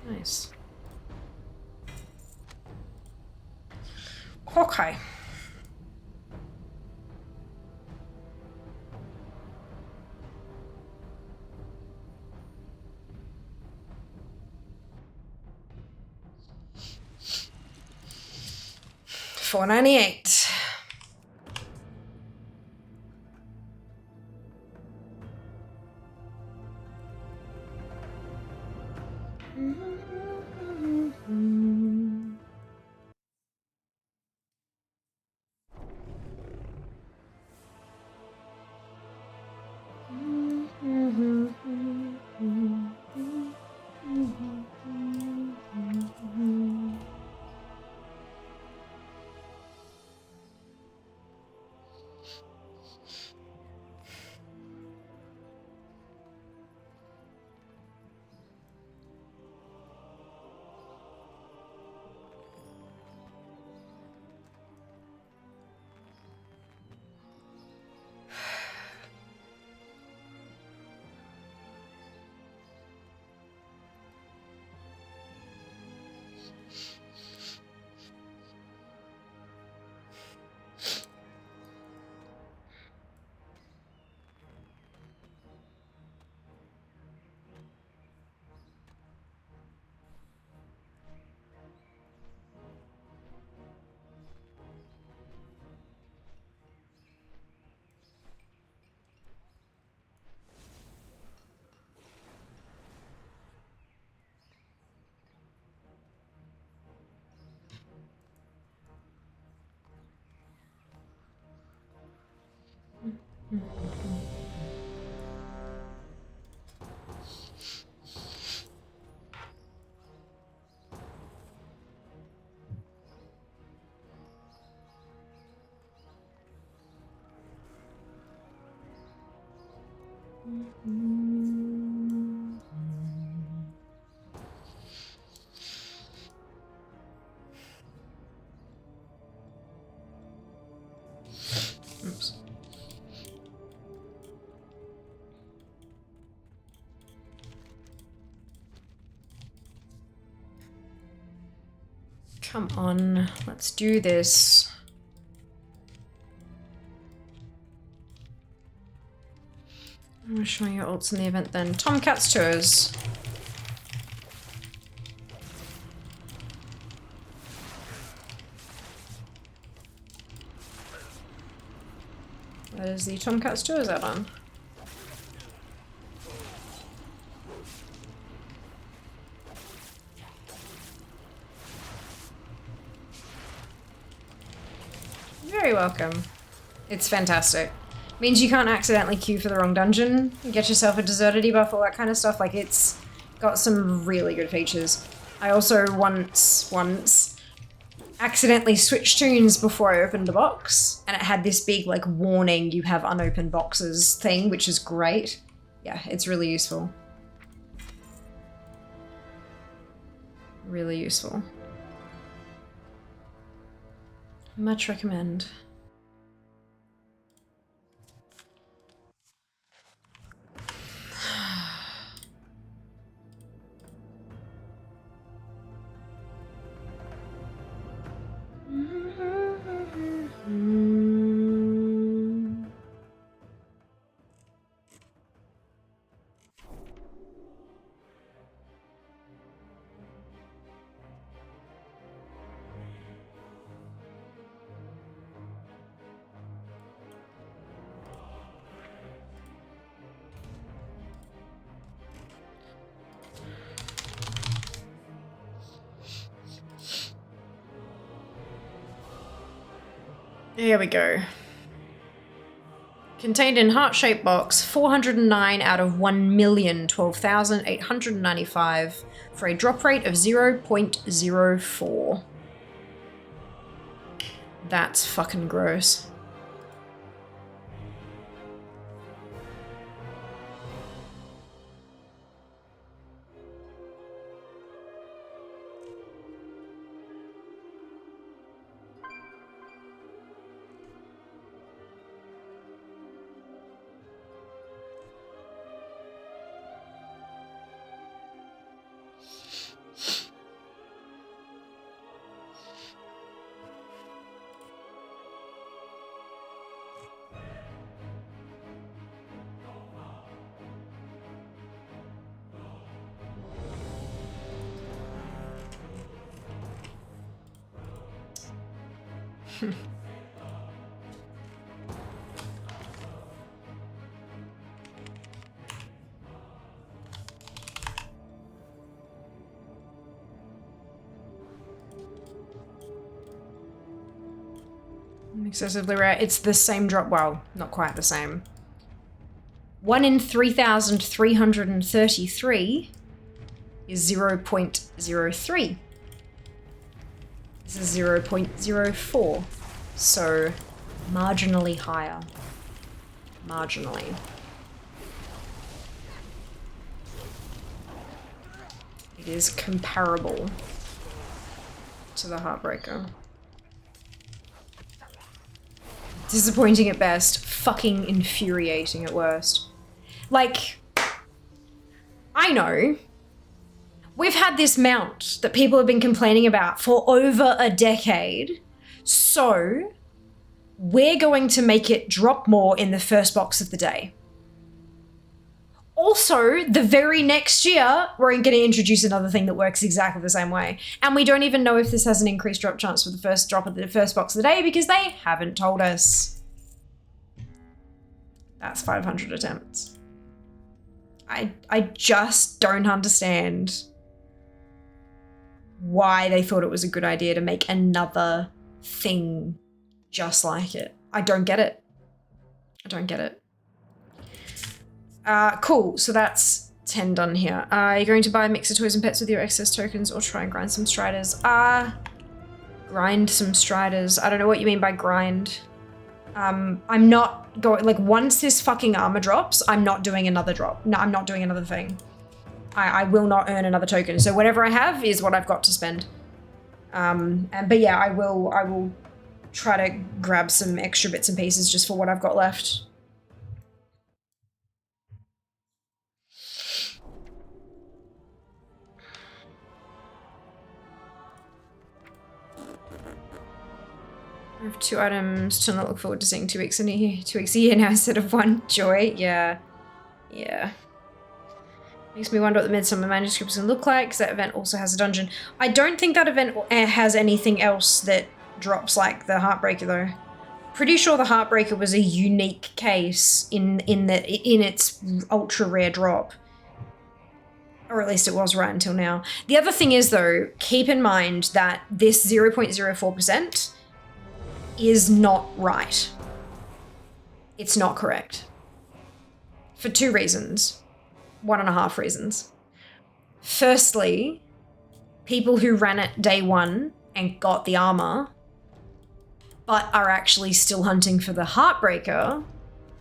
Nice. Okay. $4.98. Oops. Come on, let's do this. show your ults in the event then. Tomcat's tours. There's the Tomcat's tours add-on. Very welcome. It's fantastic. Means you can't accidentally queue for the wrong dungeon, get yourself a deserter debuff, all that kind of stuff. Like, it's got some really good features. I also once accidentally switched tunes before I opened the box, and it had this big, like, warning, you have unopened boxes thing, which is great. Yeah, it's really useful. Really useful. Much recommend. Here we go. Contained in heart-shaped box, 409 out of 1,012,895 for a drop rate of 0.04. That's fucking gross. Excessively rare. It's the same drop. Well, not quite the same. 1 in 3,333 is 0.03. This is 0.04. So, marginally higher. Marginally. It is comparable to the Heartbreaker. Disappointing at best, fucking infuriating at worst. Like, I know. We've had this mount that people have been complaining about for over a decade. So, we're going to make it drop more in the first box of the day. Also, the very next year, we're going to introduce another thing that works exactly the same way. And we don't even know if this has an increased drop chance for the first drop of the first box of the day because they haven't told us. That's 500 attempts. I just don't understand why they thought it was a good idea to make another thing just like it. I don't get it. I don't get it. Cool, so that's 10 done here. Are you going to buy Mixer Toys and Pets with your excess tokens or try and grind some Striders? Grind some Striders. I don't know what you mean by grind. I'm not going, like, once this fucking armor drops, I'm not doing another drop. No, I'm not doing another thing. I will not earn another token. So whatever I have is what I've got to spend. But yeah, I will try to grab some extra bits and pieces just for what I've got left. I have 2 items to not look forward to seeing 2 weeks a year now instead of 1. Joy, yeah. Yeah. Makes me wonder what the Midsummer Manuscript is going to look like, because that event also has a dungeon. I don't think that event has anything else that drops like the Heartbreaker, though. Pretty sure the Heartbreaker was a unique case in its ultra rare drop. Or at least it was right until now. The other thing is, though, keep in mind that this 0.04% is not right. It's not correct. For 2 reasons. 1.5 reasons. Firstly, people who ran it day 1 and got the armor, but are actually still hunting for the Heartbreaker,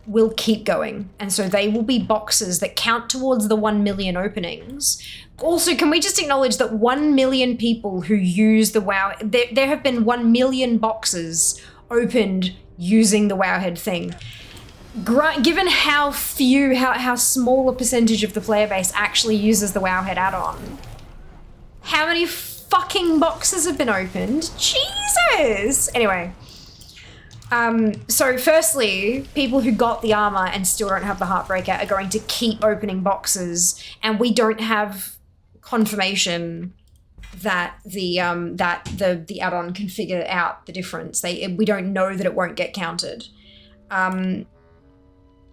will keep going. And so they will be boxes that count towards the 1 million openings. Also, can we just acknowledge that 1 million people who use the WoW, there have been 1 million boxes opened using the Wowhead thing. Given how small a percentage of the player base actually uses the Wowhead add-on, how many fucking boxes have been opened? Jesus! Anyway. So firstly, people who got the armor and still don't have the Heartbreaker are going to keep opening boxes, and we don't have confirmation that the add-on can figure out the difference. We don't know that it won't get counted.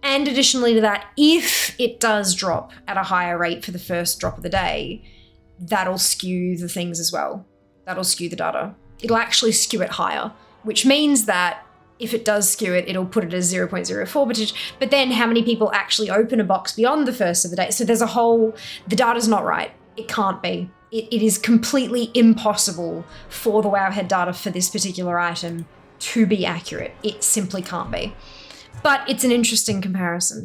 And additionally to that, if it does drop at a higher rate for the first drop of the day, that'll skew the things as well. That'll skew the data. It'll skew it higher, which means that if it does skew it, it'll put it as 0.04%. But then how many people actually open a box beyond the first of the day? So there's the data's not right. It can't be. It is completely impossible for the Wowhead data for this particular item to be accurate. It simply can't be. But it's an interesting comparison.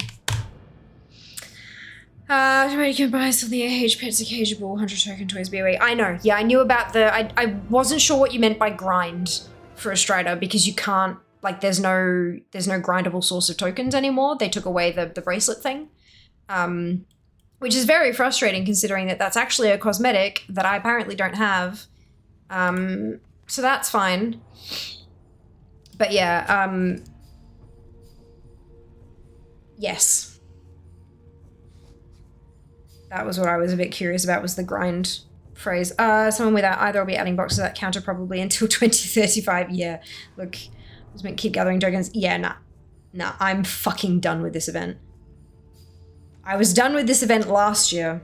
You can buy some of the AH pets, occasional 100 token toys BOE. I know, yeah, I knew about I wasn't sure what you meant by grind for a Strider, because you can't, like, there's no grindable source of tokens anymore. They took away the bracelet thing. Which is very frustrating considering that that's actually a cosmetic that I apparently don't have. So that's fine. But yeah, yes. That was what I was a bit curious about, was the grind phrase. Someone without either will be adding boxes that counter probably until 2035. Yeah, look, I was meant to keep gathering tokens. Yeah, nah, I'm fucking done with this event. I was done with this event last year.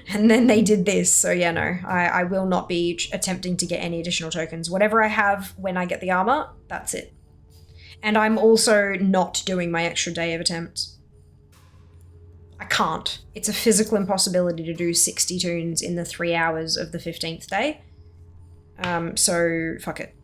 And then they did this, so yeah, no. I will not be attempting to get any additional tokens. Whatever I have when I get the armor, that's it. And I'm also not doing my extra day of attempts. I can't. It's a physical impossibility to do 60 tunes in the 3 hours of the 15th day. So fuck it.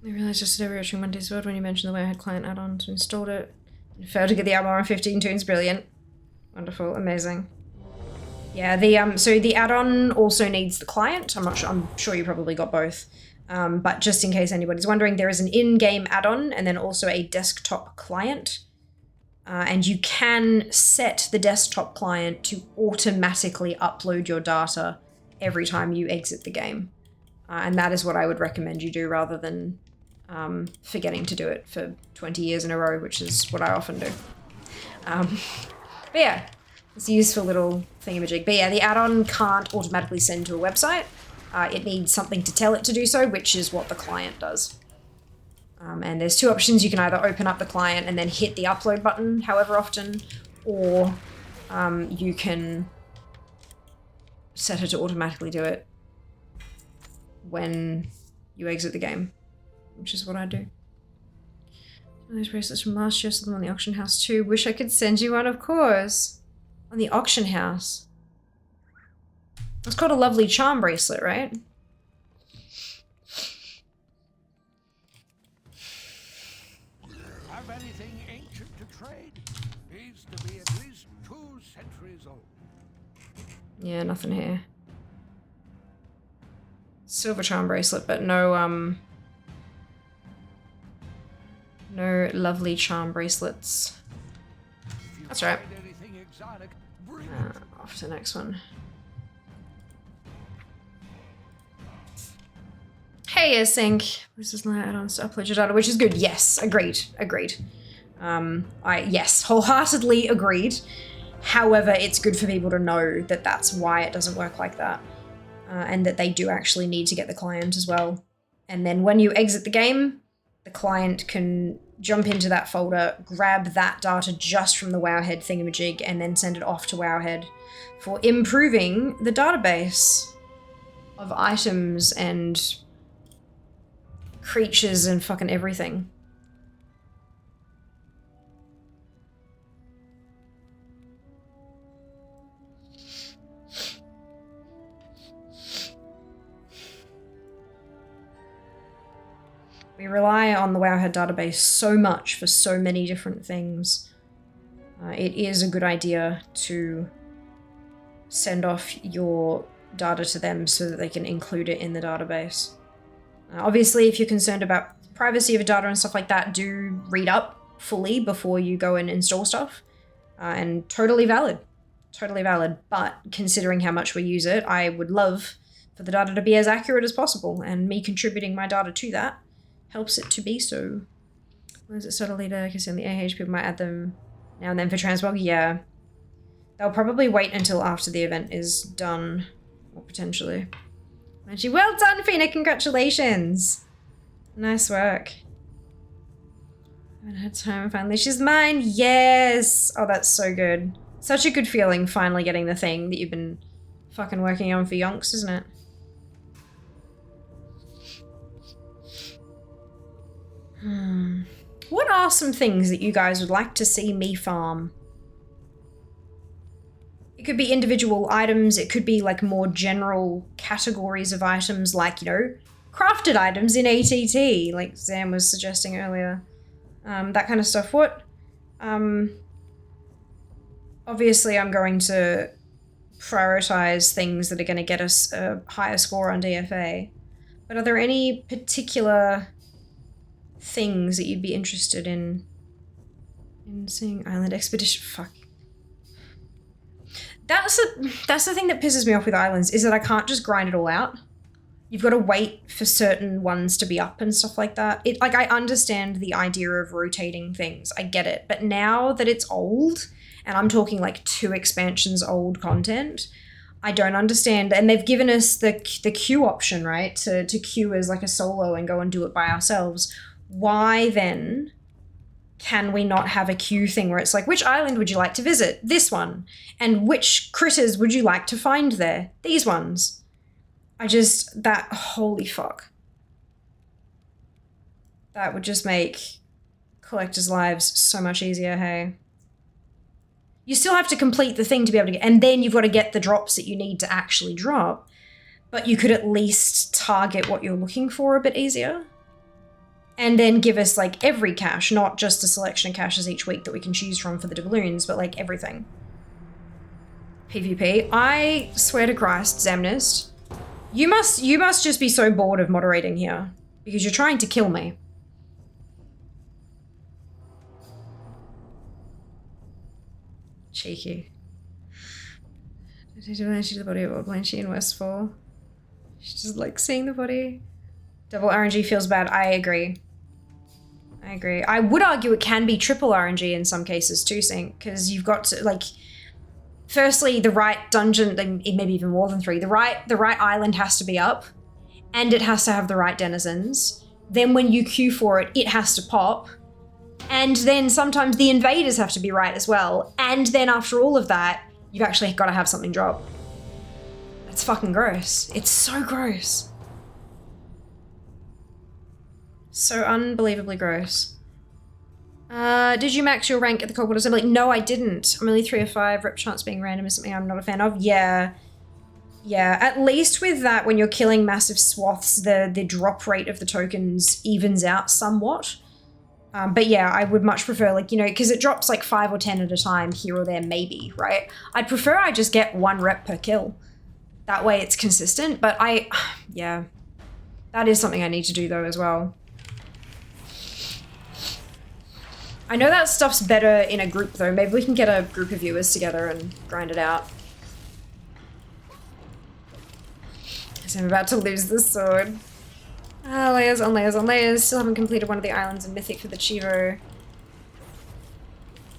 I realized yesterday we were watching Monday's VOD when you mentioned the way I had client add-ons, installed it, and failed to get the armor on 15 tunes. Brilliant. Wonderful. Amazing. Yeah, so the add-on also needs the client. I'm sure you probably got both. But just in case anybody's wondering, there is an in-game add-on and then also a desktop client. And you can set the desktop client to automatically upload your data every time you exit the game. And that is what I would recommend you do, rather than forgetting to do it for 20 years in a row, which is what I often do. But yeah, it's a useful little thingamajig. But yeah, the add-on can't automatically send to a website. It needs something to tell it to do so, which is what the client does. And there's 2 options. You can either open up the client and then hit the upload button however often, or you can set it to automatically do it when you exit the game, which is what I do. Those bracelets from last year, saw them on the auction house too. Wish I could send you one, of course. On the auction house. It's called a lovely charm bracelet, right? Have anything ancient to trade? Needs to be at least 2 centuries old. Yeah, nothing here. silver charm bracelet, but no, no lovely charm bracelets. If you That's right. find anything exotic, bring it. Off to the next one. Hey, Async. This is not add-ons to upload your data, which is good. Yes, agreed. Yes, wholeheartedly agreed. However, it's good for people to know that that's why it doesn't work like that. And that they do actually need to get the client as well. And then when you exit the game, the client can jump into that folder, grab that data just from the Wowhead thingamajig, and then send it off to Wowhead for improving the database of items and creatures and fucking everything. We rely on the Wowhead database so much for so many different things. It is a good idea to send off your data to them so that they can include it in the database. Obviously, if you're concerned about privacy of data and stuff like that, do read up fully before you go and install stuff. And totally valid. Totally valid. But considering how much we use it, I would love for the data to be as accurate as possible, and me contributing my data to that helps it to be so. When is it start a leader? Because in the AH people might add them now and then for Transmog. Yeah. They'll probably wait until after the event is done. Or potentially. Actually, well done, Fina! Congratulations! Nice work. I haven't had time, finally. She's mine! Yes! Oh, that's so good. Such a good feeling, finally getting the thing that you've been fucking working on for yonks, isn't it? What are some things that you guys would like to see me farm? It could be individual items, it could be like more general categories of items like, you know, crafted items in ATT, like Zam was suggesting earlier. That kind of stuff. What? Obviously I'm going to prioritize things that are going to get us a higher score on DFA. But are there any particular things that you'd be interested in seeing? Island expedition? Fuck. That's the thing that pisses me off with islands, is that I can't just grind it all out. You've got to wait for certain ones to be up and stuff like that. Like, I understand the idea of rotating things. I get it. But now that it's old, and I'm talking like 2 expansions old content, I don't understand. And they've given us the queue option, right? To queue as like a solo and go and do it by ourselves. Why then can we not have a queue thing where it's like, which island would you like to visit? This one. And which critters would you like to find there? These ones. Holy fuck. That would just make collectors' lives so much easier, hey? You still have to complete the thing to be able to get, and then you've got to get the drops that you need to actually drop. But you could at least target what you're looking for a bit easier. And then give us like every cache, not just a selection of caches each week that we can choose from for the doubloons, but like everything. PvP. I swear to Christ, Zamnist, you must just be so bored of moderating here, because you're trying to kill me. Cheeky. She to the body of Blanchy in Westfall. She's just like seeing the body. Double RNG feels bad. I agree. I agree. I would argue it can be triple RNG in some cases too, Sync, because you've got to, like, firstly, the right dungeon, maybe even more than 3, the right island has to be up, and it has to have the right denizens. Then when you queue for it, it has to pop. And then sometimes the invaders have to be right as well. And then after all of that, you've actually got to have something drop. That's fucking gross. It's so gross. So unbelievably gross. Did you max your rank at the Cold War Assembly? No, I didn't. I'm only 3 or 5. Rep chance being random is something I'm not a fan of. Yeah. Yeah, at least with that, when you're killing massive swaths, the drop rate of the tokens evens out somewhat. But yeah, I would much prefer, like, you know, because it drops like 5 or 10 at a time here or there, maybe, right? I'd prefer I just get 1 rep per kill. That way it's consistent, but yeah. That is something I need to do though as well. I know that stuff's better in a group though. Maybe we can get a group of viewers together and grind it out. Because I'm about to lose the sword. Ah, layers on layers on layers. Still haven't completed one of the islands in Mythic for the Chivo.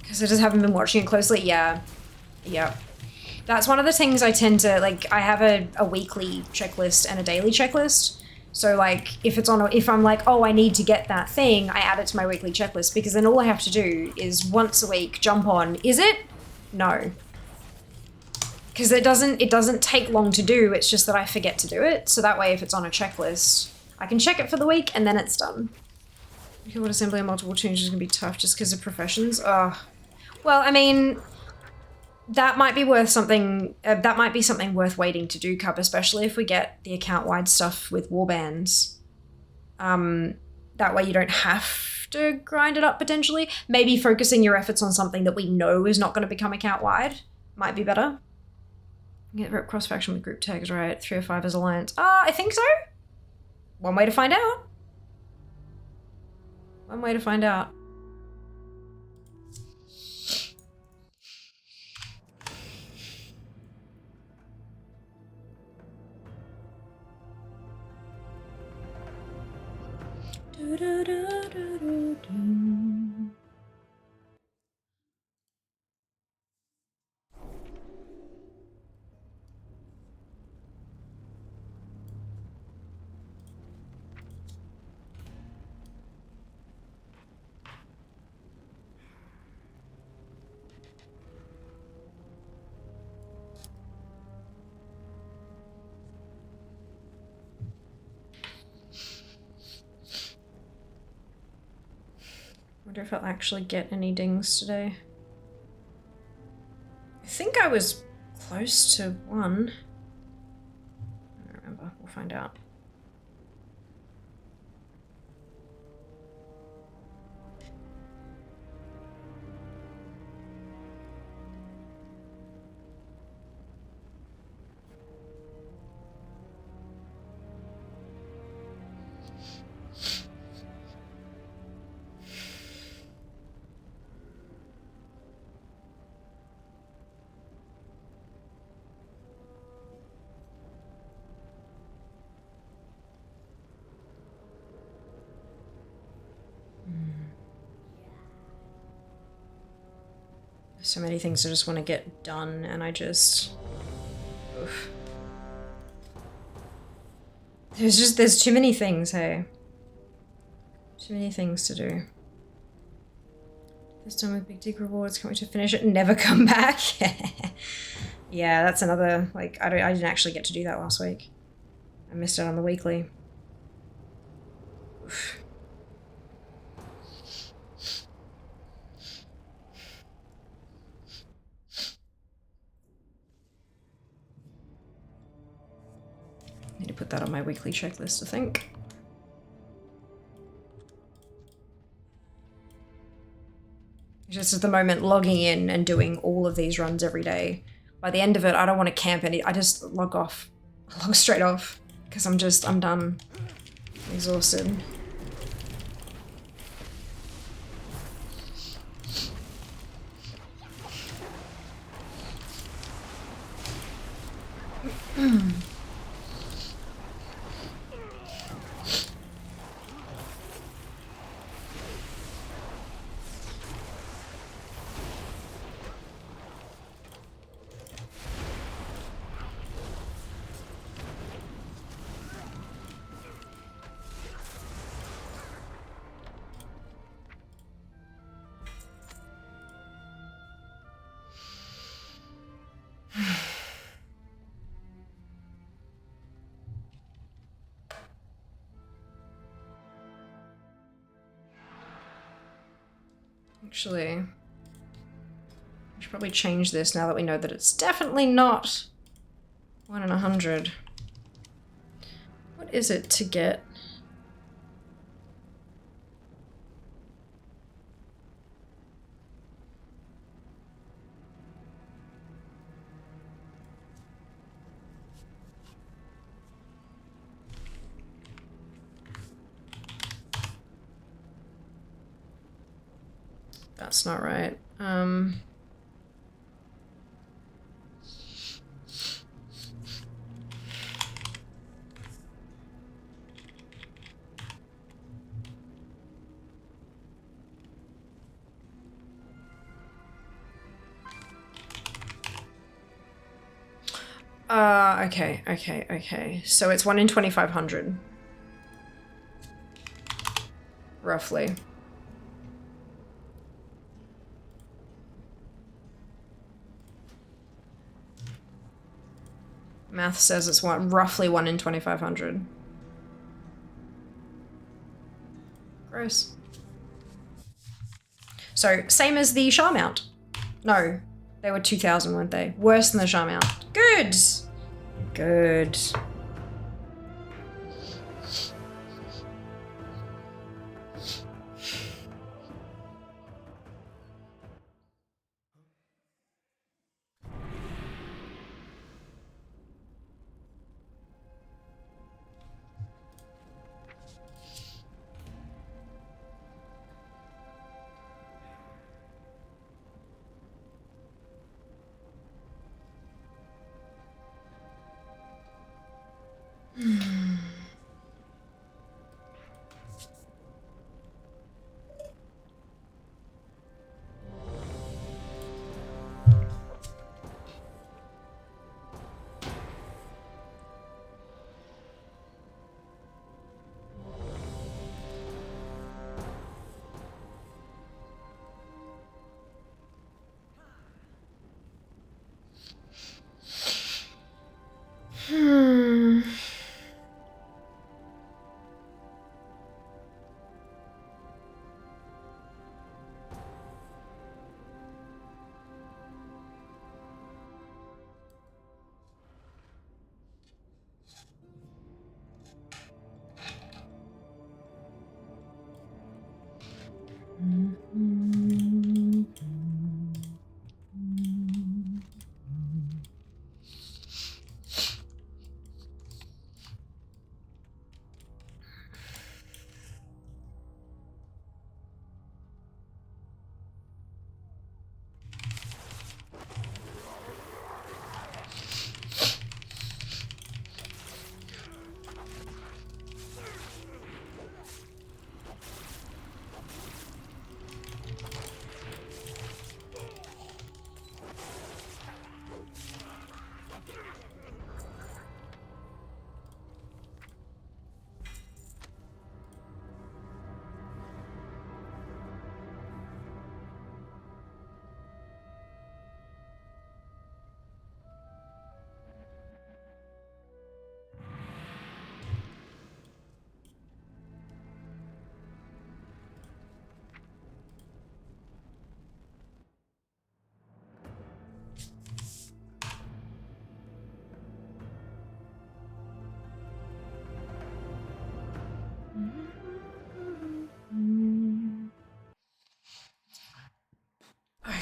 Because I just haven't been watching it closely. Yeah. Yep. That's one of the things I tend to, like, I have a weekly checklist and a daily checklist. So, like, if I'm like, oh, I need to get that thing, I add it to my weekly checklist, because then all I have to do is once a week jump on, is it? No. Because it doesn't take long to do, it's just that I forget to do it. So that way, if it's on a checklist, I can check it for the week and then it's done. Keyboard assembly and multiple tunes is gonna be tough just because of professions. Well, I mean, that might be worth something. That might be something worth waiting to do, Cup, especially if we get the account-wide stuff with warbands. That way you don't have to grind it up potentially. Maybe focusing your efforts on something that we know is not going to become account-wide might be better. Get rep cross-faction with group tags, right? 3 or 5 as alliance. I think so. One way to find out. One way to find out. Wonder if I'll actually get any dings today. I think I was close to 1. I don't remember. We'll find out. So many things I just want to get done, and I just... Oof. There's too many things, hey? Too many things to do. This done with big dig rewards, can't wait to finish it and never come back. Yeah, that's another, like, I didn't actually get to do that last week. I missed out on the weekly. Oof. Need to put that on my weekly checklist, I think. Just at the moment, logging in and doing all of these runs every day. By the end of it, I don't want to camp any. I just log off. I log straight off. Because I'm done. I'm exhausted. Actually, I should probably change this now that we know that it's definitely not 1 in 100. What is it to get? That's not right. Okay. So it's 1 in 2,500. Roughly. Math says it's roughly 1 in 2,500. Gross. So, same as the Shah mount. No, they were 2,000, weren't they? Worse than the Shah mount. Good! Good.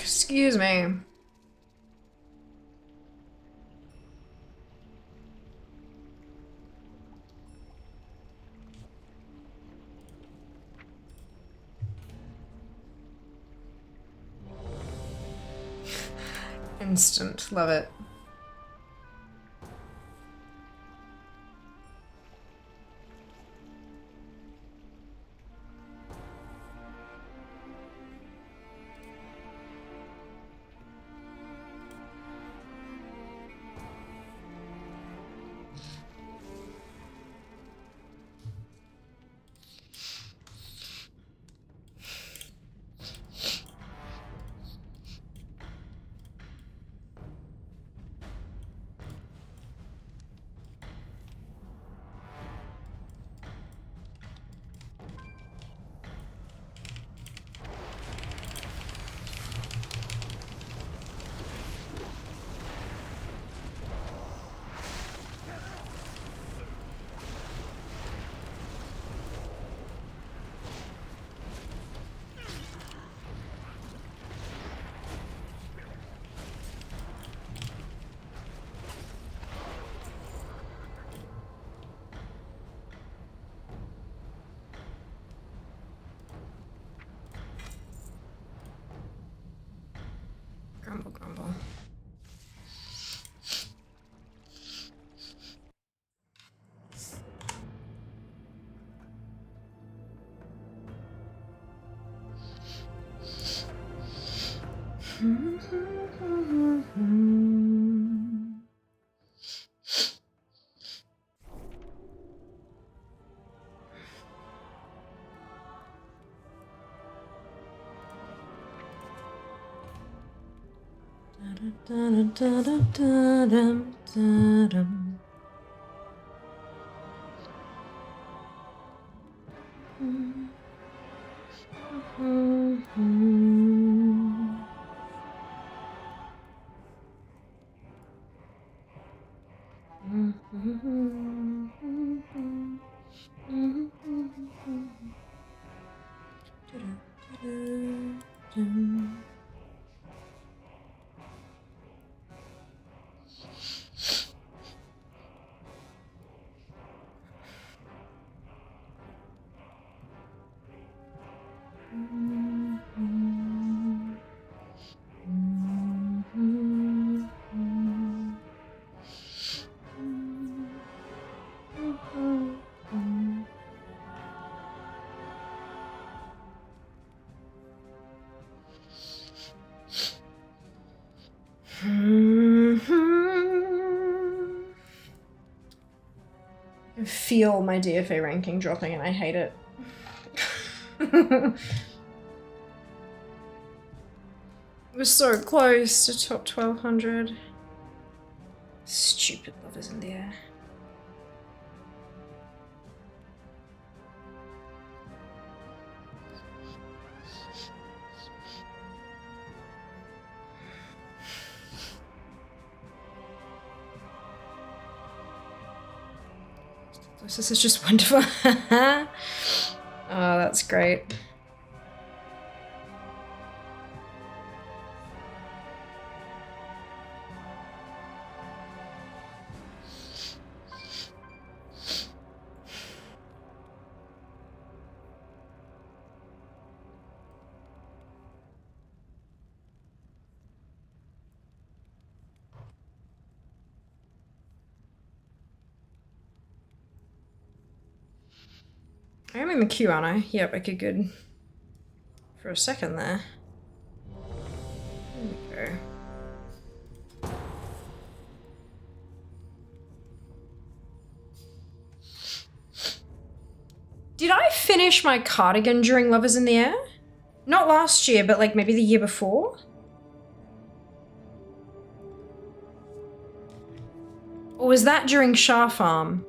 Excuse me. Instant. Love it. Grumble, grumble. I feel my DFA ranking dropping and I hate it. It was so close to top 1200. Stupid lovers in the air. This is just wonderful. Oh, that's great. I am in the queue, aren't I? Yep, okay, good. For a second there. There we go. Did I finish my cardigan during Lovers in the Air? Not last year, but like maybe the year before? Or was that during Shah Farm?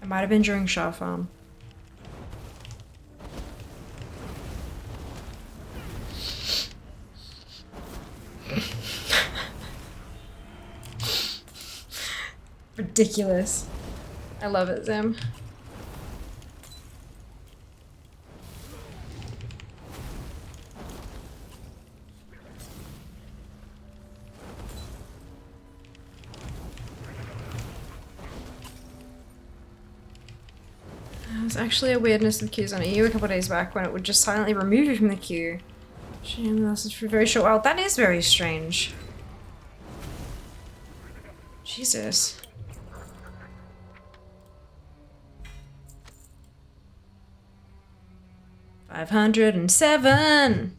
It might have been during Shah Farm. Ridiculous. I love it, Zim. There's actually a weirdness with queues on EU a couple of days back when it would just silently remove you from the queue. Shame lasted for a very short while. That is very strange. Jesus. $507.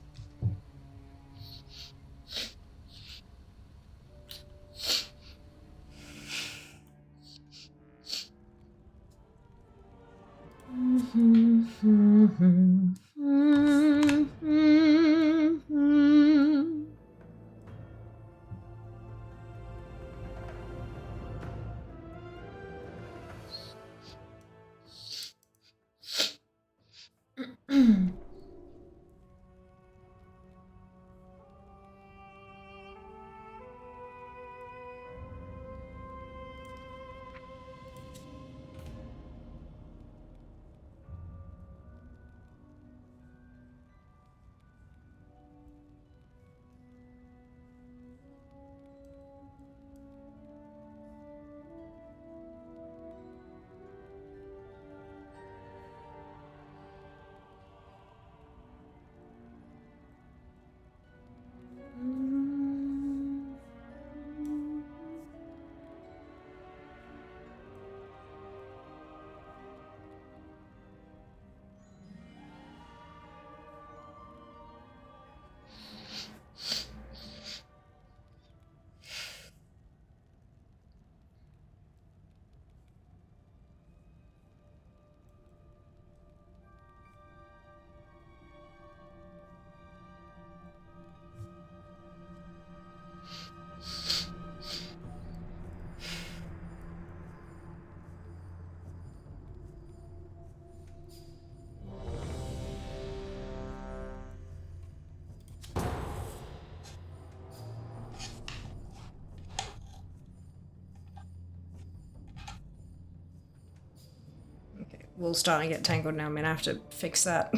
wool's starting to get tangled now. I'm gonna have to fix that.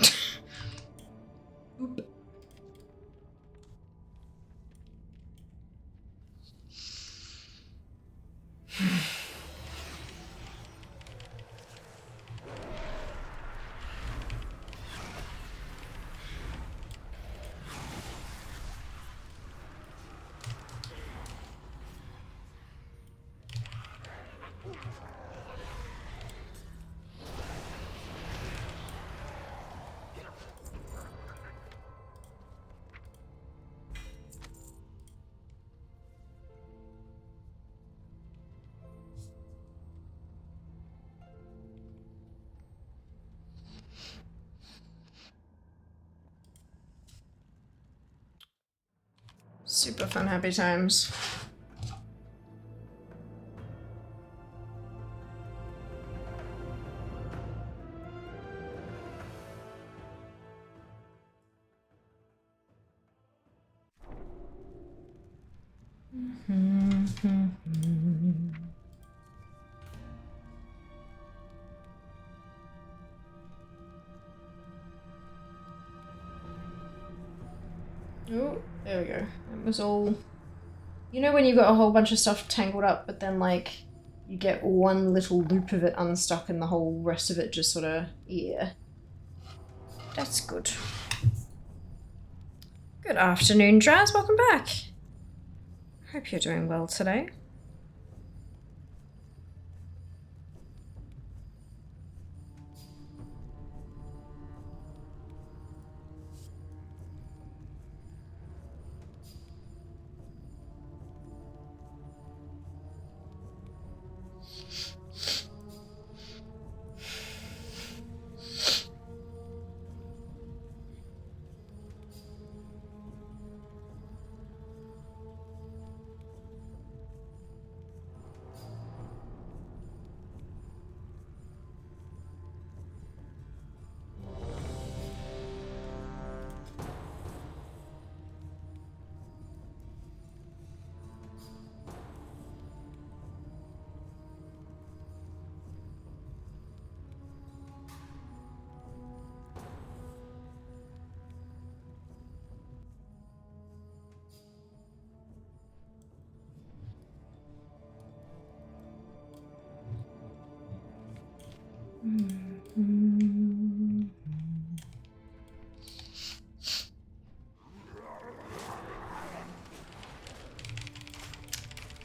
Oop. Super fun, happy times. Oh, there we go. It was all... You know when you've got a whole bunch of stuff tangled up, but then, like, you get one little loop of it unstuck and the whole rest of it just sort of... Yeah. That's good. Good afternoon, Draz. Welcome back. Hope you're doing well today.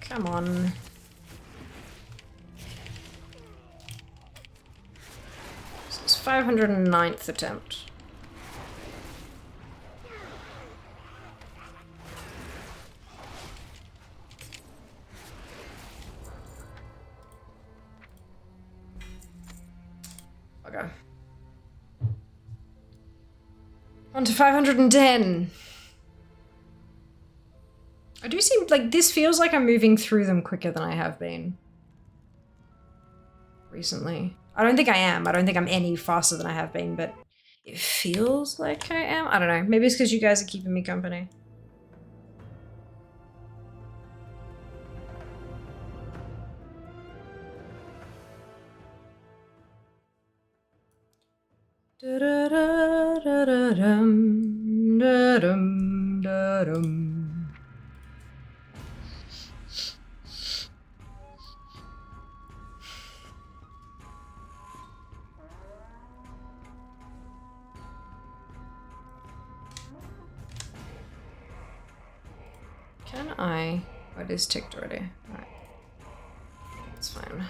Come on. This is 509th attempt. Okay. On to 510. I do seem like this feels like I'm moving through them quicker than I have been recently. I don't think I am. I don't think I'm any faster than I have been, but it feels like I am. I don't know. Maybe it's because you guys are keeping me company. Da-da-da-da-da-dum, da-dum, da-dum. Can I? Oh, it is ticked already. Alright. That's fine.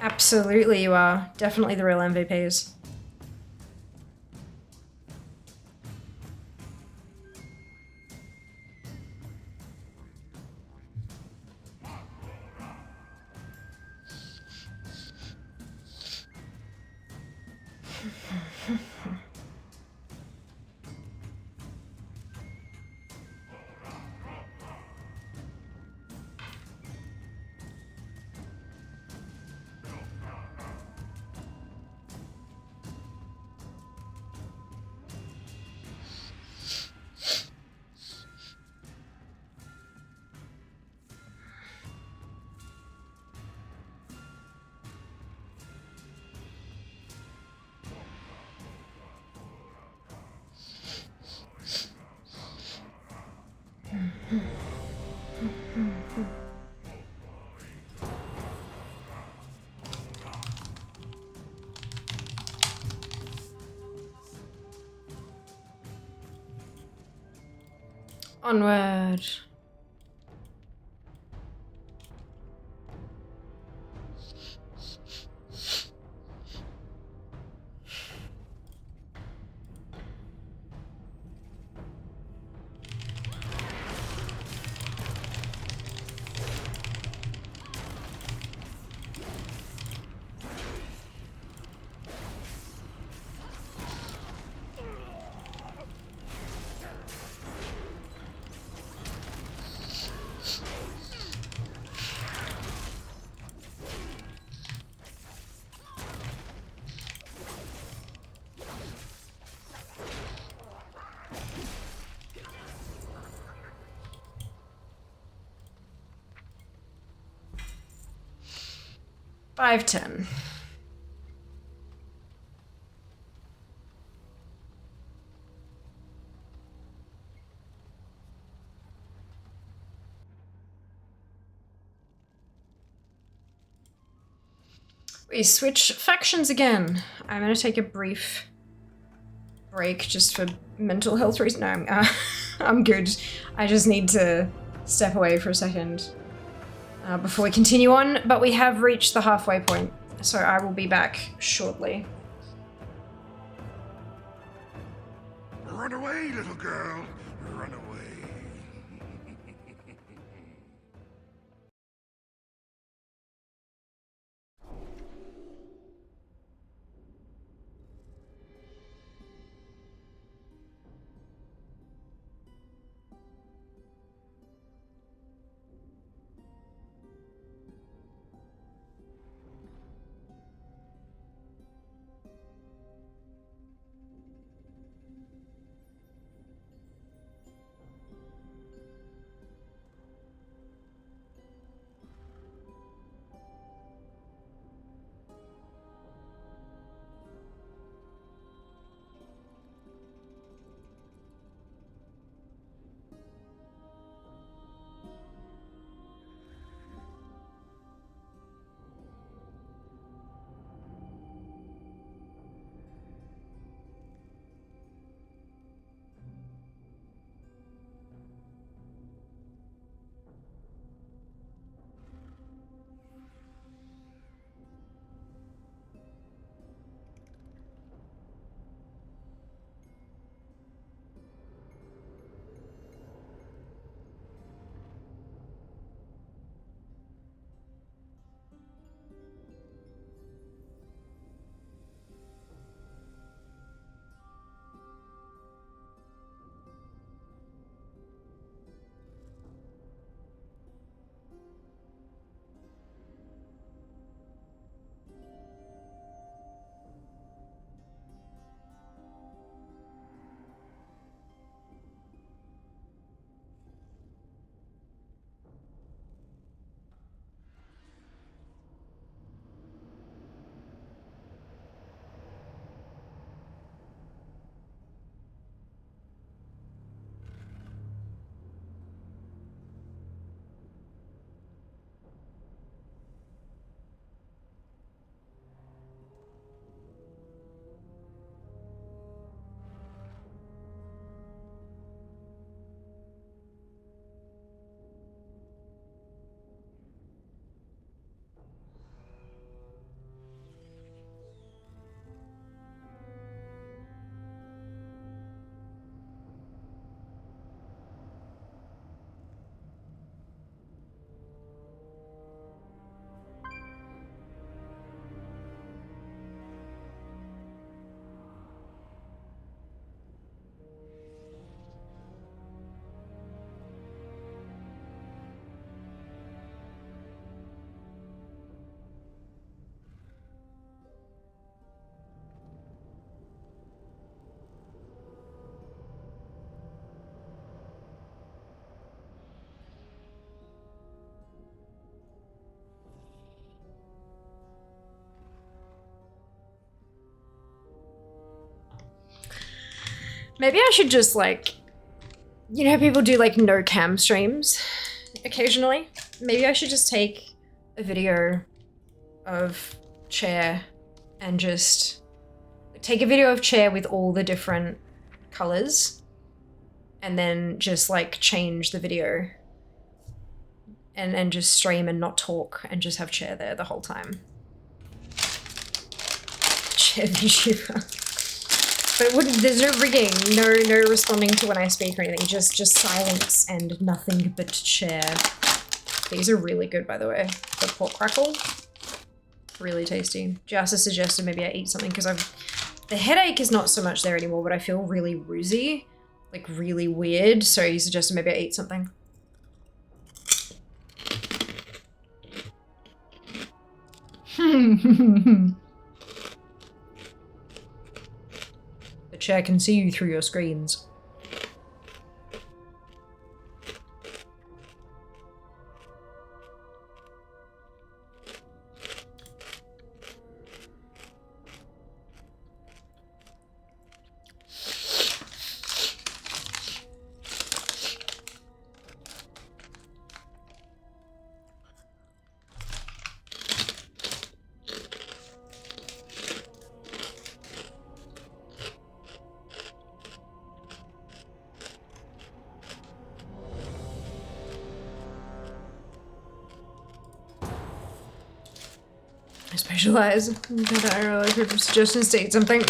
Absolutely, you are. Definitely the real MVPs. Onward. $5.10. We switch factions again. I'm gonna take a brief break just for mental health reasons. No, I'm good. I just need to step away for a second before we continue on, but we have reached the halfway point, so I will be back shortly. Run away, little girl. Run away. Maybe I should just, like, you know, people do, like, no cam streams occasionally. Maybe I should just take a video of Chair and just take a video of Chair with all the different colors and then just like change the video and just stream and not talk and just have Chair there the whole time. Chair VTuber. But it wouldn't, there's no rigging, no responding to when I speak or anything, just silence and nothing but Chair. These are really good, by the way. The pork crackle, really tasty. Jassa suggested maybe I eat something because the headache is not so much there anymore, but I feel really woozy, like really weird. So he suggested maybe I eat something. The Chair can see you through your screens. I specialize. I really like suggestions to eat something.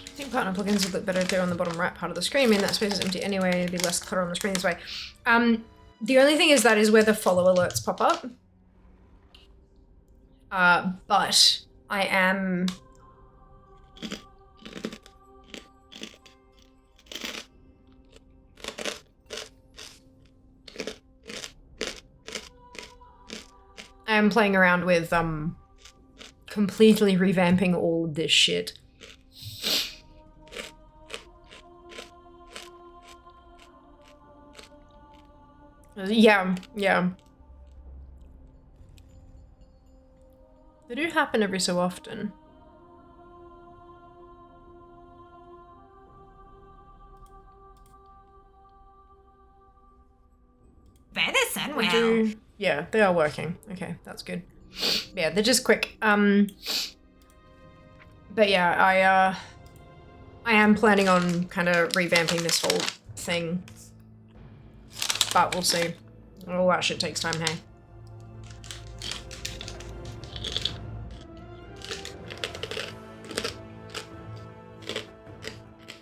I think partner plugins would look better if they're on the bottom right part of the screen. I mean, that space is empty anyway, it'd be less clutter on the screen this way. The only thing is that is where the follow alerts pop up. But I am... I am playing around with, completely revamping all of this shit. Yeah. They do happen every so often. Venison, well. Yeah, they are working. Okay, that's good. Yeah, they're just quick. But yeah, I am planning on kind of revamping this whole thing. But we'll see. All that shit takes time, hey?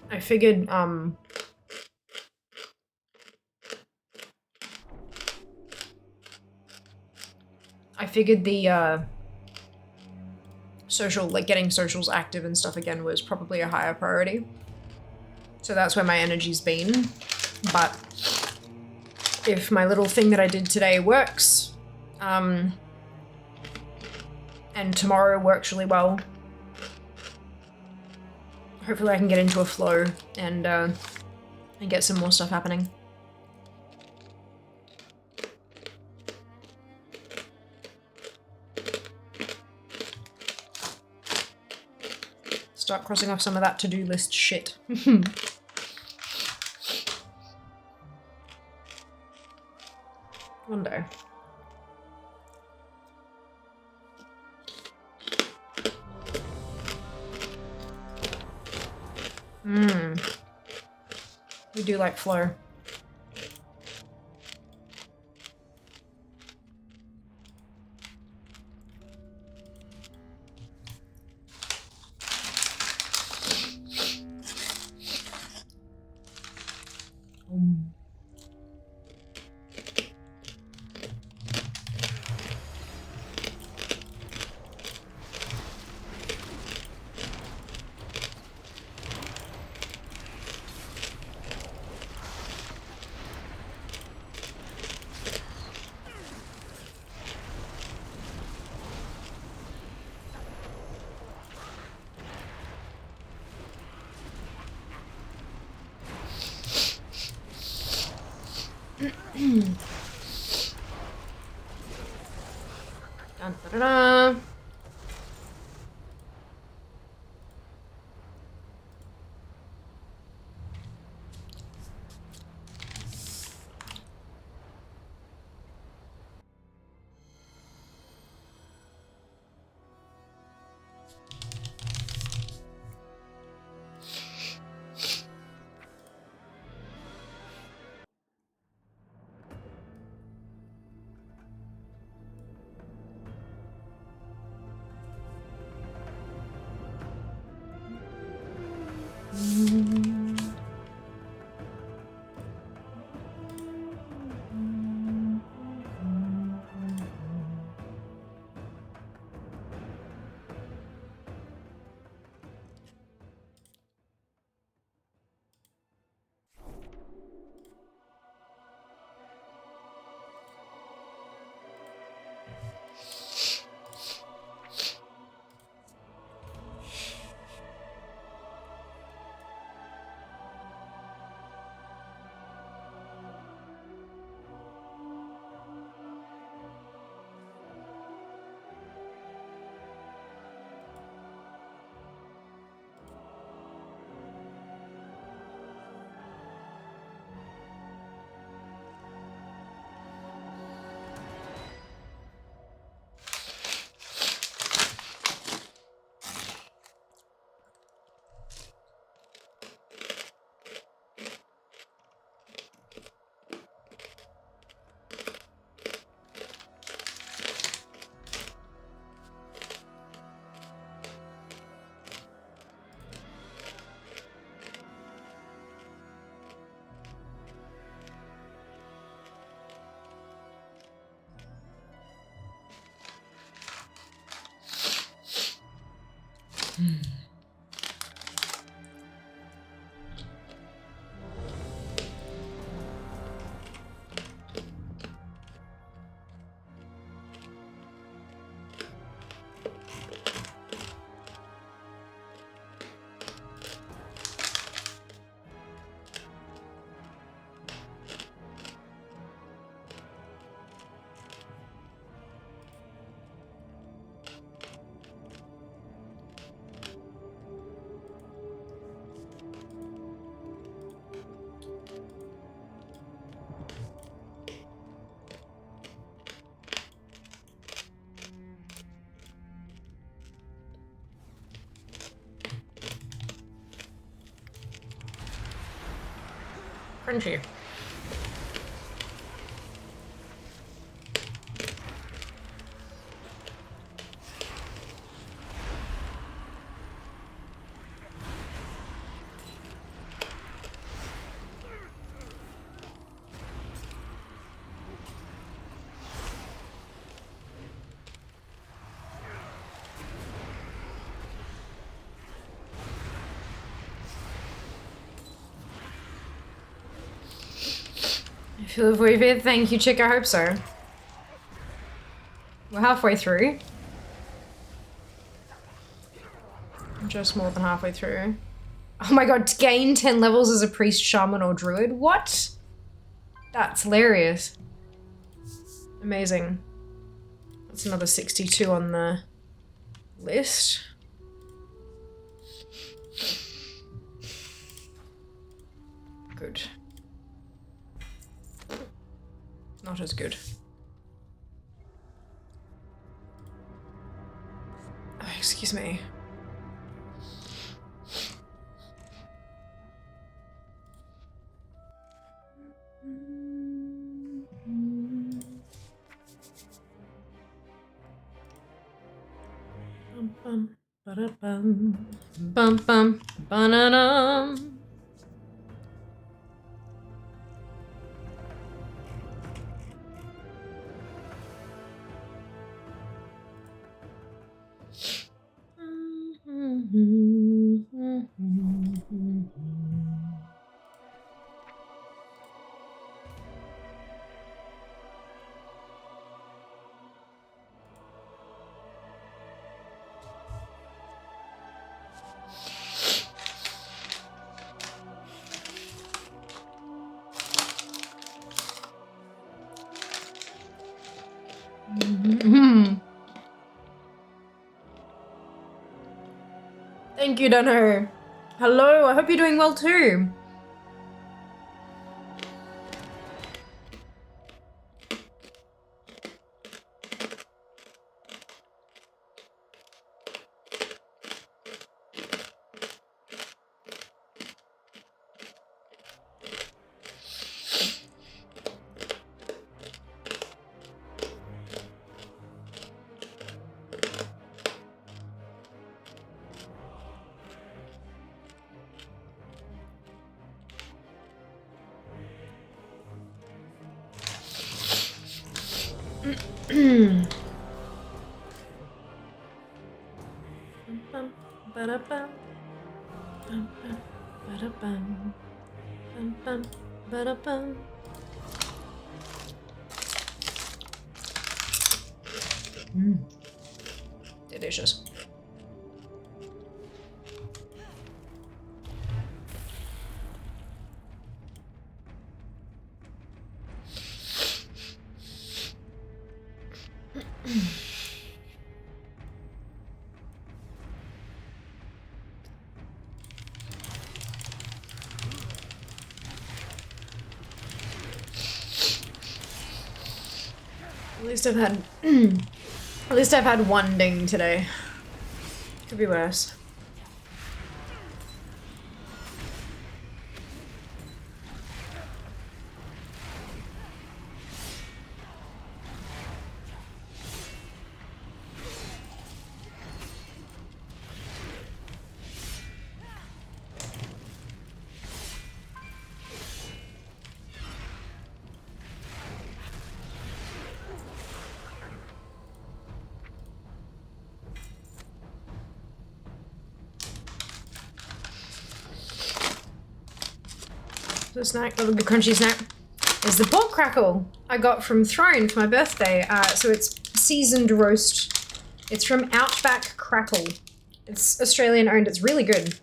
I figured, the, social, like getting socials active and stuff again was probably a higher priority. So that's where my energy's been. But if my little thing that I did today works, and tomorrow works really well, hopefully I can get into a flow and get some more stuff happening. Start crossing off some of that to-do list shit. One day. We do like flow. Dun, da, da, da. Crunchy. I feel avoided. Thank you, chick. I hope so. We're halfway through. Just more than halfway through. Oh my god, gain 10 levels as a priest, shaman, or druid? What? That's hilarious. Amazing. That's another 62 on the list. Good. Not as good. Oh, excuse me. Bum bum ba-da-bum bum bum ba-da-dum. Thank you, Dunno. Hello, I hope you're doing well too. Delicious. At least I've had at least I've had one ding today. Could be worse. The snack, the crunchy snack, is the pork crackle I got from Throne for my birthday. So it's seasoned roast. It's from Outback Crackle. It's Australian owned. It's really good.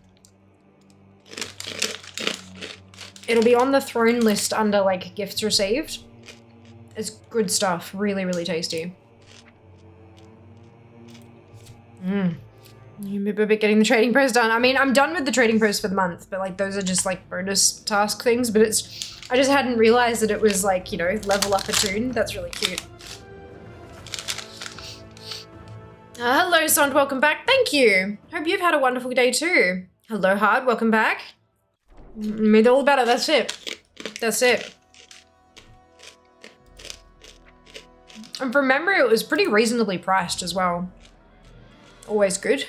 It'll be on the Throne list under like gifts received. It's good stuff. Really, really tasty. You're a bit getting the trading post done. I mean, I'm done with the trading post for the month, but like those are just like bonus task things, but I just hadn't realized that it was like, you know, level up a tune. That's really cute. Hello, Sont, welcome back. Thank you. Hope you've had a wonderful day too. Hello, Hard, welcome back. Made all about it, that's it. That's it. And from memory, it was pretty reasonably priced as well. Always good.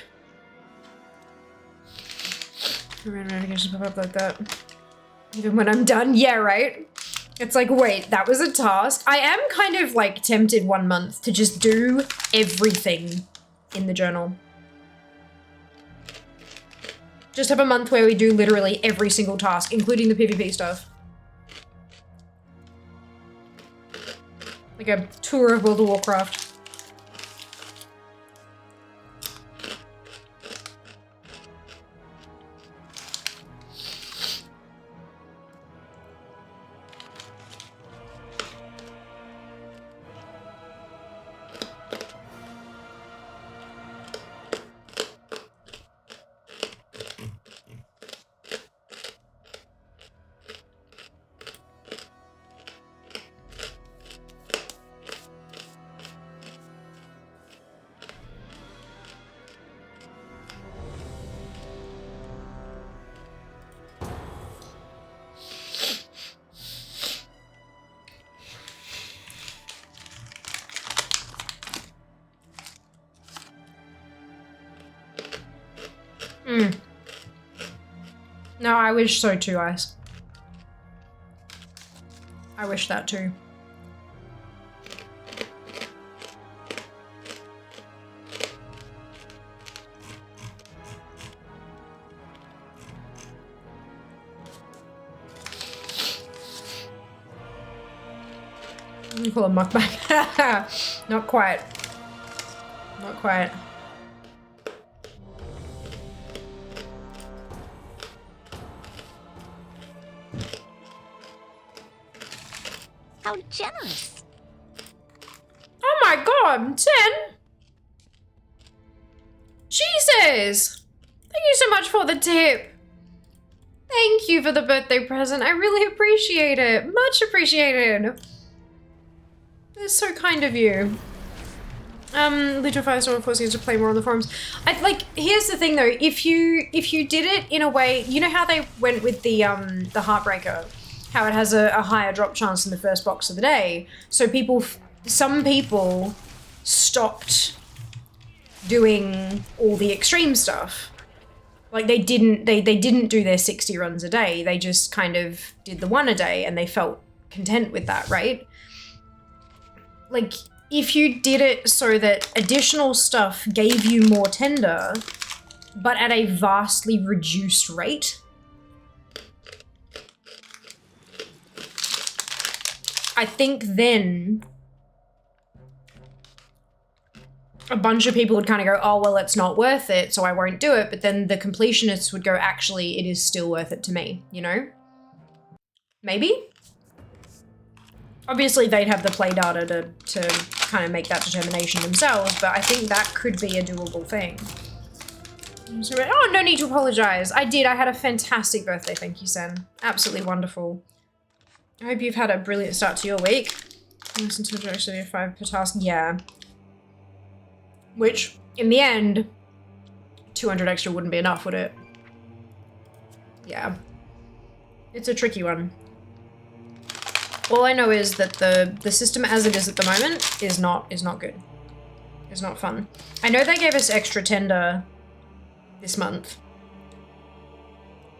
Random notifications pop up like that. Even when I'm done, yeah, right? It's like, wait, that was a task? I am kind of like tempted one month to just do everything in the journal. Just have a month where we do literally every single task, including the PvP stuff. Like a tour of World of Warcraft. No, I wish so too, Ice. I wish that too. You call it mukbang. Not quite. Not quite. How generous. Oh my god, 10? Jesus! Thank you so much for the tip. Thank you for the birthday present. I really appreciate it. Much appreciated. That's so kind of you. Little Firestorm forcing us to play more on the forums. Here's the thing though, if you did it in a way, you know how they went with the Heartbreaker, how it has a higher drop chance in the first box of the day. So some people stopped doing all the extreme stuff. Like they didn't do their 60 runs a day. They just kind of did the one a day and they felt content with that, right? Like, if you did it so that additional stuff gave you more tender, but at a vastly reduced rate, I think then a bunch of people would kind of go, oh, well, it's not worth it, so I won't do it. But then the completionists would go, actually, it is still worth it to me, you know? Maybe? Obviously, they'd have the play data to kind of make that determination themselves, but I think that could be a doable thing. So, oh, no need to apologize. I did. I had a fantastic birthday. Thank you, Sen. Absolutely wonderful. I hope you've had a brilliant start to your week. Listen to the direction of 5 per task. Yeah. Which, in the end, 200 extra wouldn't be enough, would it? Yeah. It's a tricky one. All I know is that the system as it is at the moment is not good. It's not fun. I know they gave us extra tender this month.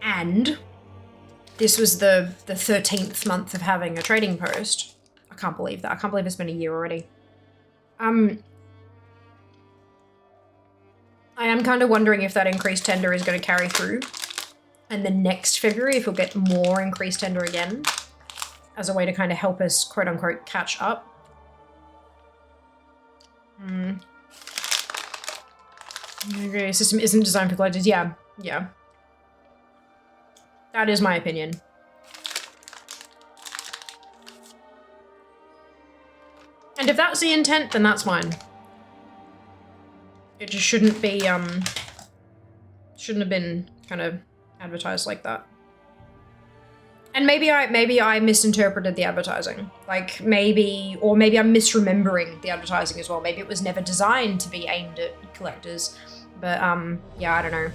And this was the 13th month of having a trading post. I can't believe that. I can't believe it's been a year already. I am kind of wondering if that increased tender is going to carry through. And then next February, if we'll get more increased tender again, as a way to kind of help us, quote unquote, catch up. I agree. System isn't designed for collectors. Yeah, yeah. That is my opinion. And if that's the intent, then that's fine. It just shouldn't be, shouldn't have been kind of advertised like that. And maybe I misinterpreted the advertising. Like maybe I'm misremembering the advertising as well. Maybe it was never designed to be aimed at collectors. But yeah, I don't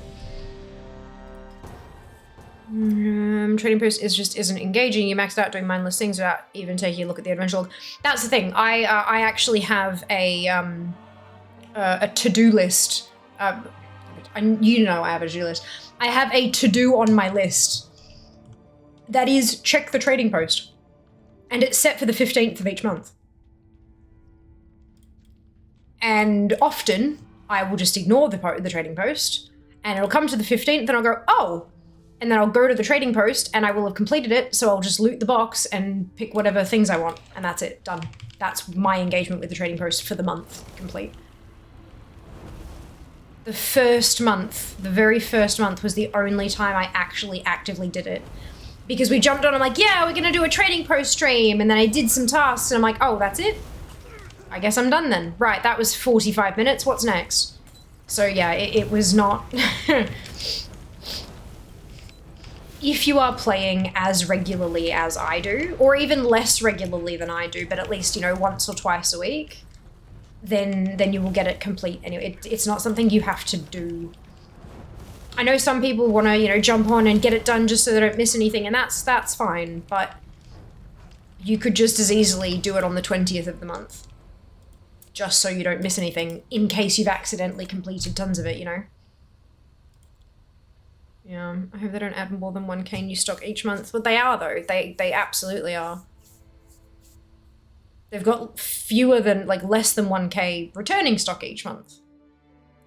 know. Trading post isn't engaging. You maxed out doing mindless things without even taking a look at the adventure log. That's the thing. I actually have a to-do list. You know I have a to-do list. I have a to-do on my list. That is, check the trading post. And it's set for the 15th of each month. And often, I will just ignore the trading post, and it'll come to the 15th, and I'll go, oh! And then I'll go to the trading post, and I will have completed it, so I'll just loot the box and pick whatever things I want, and that's it, done. That's my engagement with the trading post for the month, complete. The first month, the very first month, was the only time I actually actively did it. Because we jumped on, I'm like, yeah, we're gonna do a trading post stream, and then I did some tasks, and I'm like, oh, that's it? I guess I'm done then. Right, that was 45 minutes, what's next? So yeah, it was not... If you are playing as regularly as I do, or even less regularly than I do, but at least, you know, once or twice a week, then you will get it complete anyway. It's not something you have to do. I know some people want to, you know, jump on and get it done just so they don't miss anything, and that's fine, but you could just as easily do it on the 20th of the month. Just so you don't miss anything, in case you've accidentally completed tons of it, you know? Yeah, I hope they don't add more than 1k new stock each month. But they are, though. They absolutely are. They've got fewer than, like, less than 1k returning stock each month.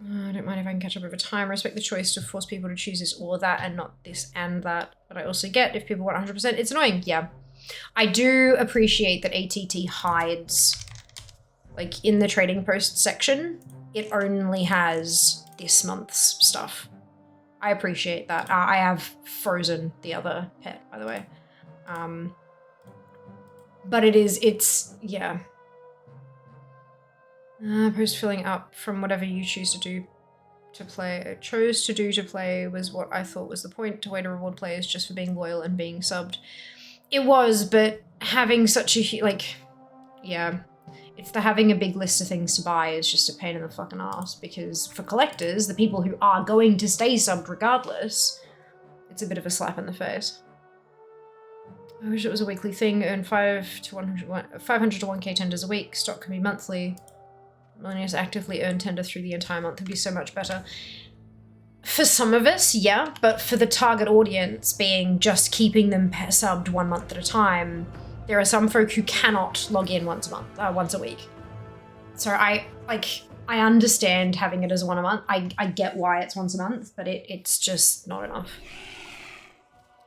I don't mind if I can catch up over time. I respect the choice to force people to choose this or that and not this and that. But I also get if people want 100%, it's annoying. Yeah. I do appreciate that ATT hides, like, in the trading post section, it only has this month's stuff. I appreciate that. I have frozen the other pet, by the way. But it's, yeah. Post filling up from whatever you choose to do to play. Chose to do to play was what I thought was the point, to way to reward players just for being loyal and being subbed. It was, but having such a, like, yeah. It's the having a big list of things to buy is just a pain in the fucking ass, because for collectors, the people who are going to stay subbed regardless, it's a bit of a slap in the face. I wish it was a weekly thing. Earn 500 to 1k tenders a week. Stock can be monthly. Millennials actively earn tender through the entire month would be so much better. For some of us, yeah, but for the target audience being just keeping them subbed 1 month at a time, there are some folk who cannot log in once a week. So I understand having it as one a month. I get why it's once a month, but it's just not enough.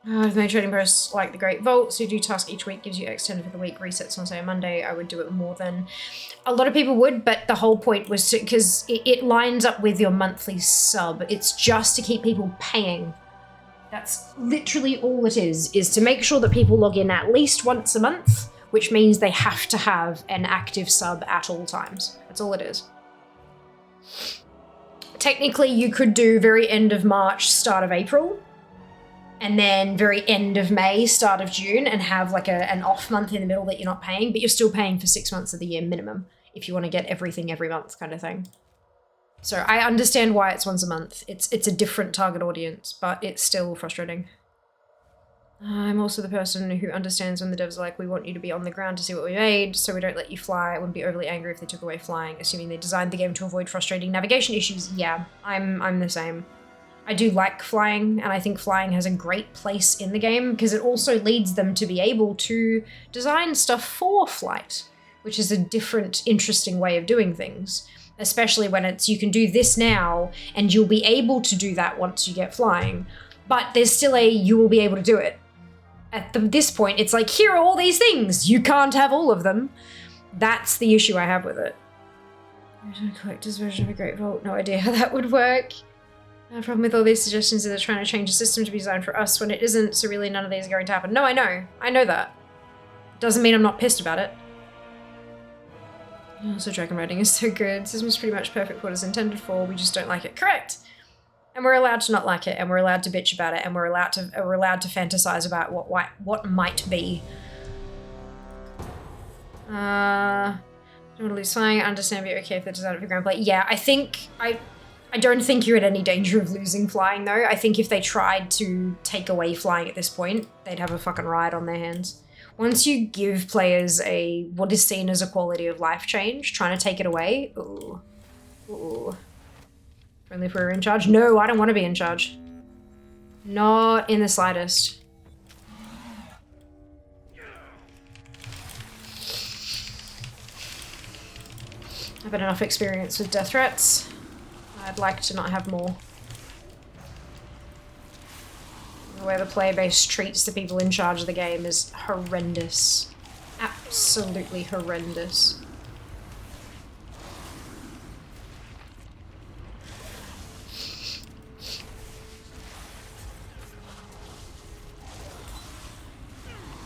I've made trading posts like the Great Vault, so you do task each week, gives you X tender for the week, resets on say a Monday. I would do it more than a lot of people would, but the whole point was to, because it lines up with your monthly sub. It's just to keep people paying. That's literally all it is to make sure that people log in at least once a month, which means they have to have an active sub at all times. That's all it is. Technically, you could do very end of March, start of April, and then very end of May, start of June, and have like an off month in the middle that you're not paying, but you're still paying for 6 months of the year minimum if you want to get everything every month kind of thing. So I understand why it's once a month. It's a different target audience, but it's still frustrating. I'm also the person who understands when the devs are like, we want you to be on the ground to see what we made, so we don't let you fly. I wouldn't be overly angry if they took away flying, assuming they designed the game to avoid frustrating navigation issues. Yeah, I'm the same. I do like flying, and I think flying has a great place in the game because it also leads them to be able to design stuff for flight, which is a different, interesting way of doing things. Especially when it's, you can do this now, and you'll be able to do that once you get flying. But there's still you will be able to do it. At this point, it's like, here are all these things. You can't have all of them. That's the issue I have with it. Original collector's version of a Great Vault. No idea how that would work. The problem with all these suggestions is they're trying to change a system to be designed for us when it isn't, so really none of these are going to happen. No, I know. I know that. Doesn't mean I'm not pissed about it. Also, dragon riding is so good. System's pretty much perfect for what it's intended for. We just don't like it. Correct. And we're allowed to not like it, and we're allowed to bitch about it, and we're allowed to fantasize about what might be. Don't want to lose flying. I understand, but okay if they're designed for ground play. Yeah, I don't think you're in any danger of losing flying though. I think if they tried to take away flying at this point, they'd have a fucking riot on their hands. Once you give players what is seen as a quality of life change, trying to take it away, ooh. Ooh. Only if we were in charge? No, I don't want to be in charge. Not in the slightest. I've had enough experience with death threats. I'd like to not have more. The way the player base treats the people in charge of the game is horrendous. Absolutely horrendous.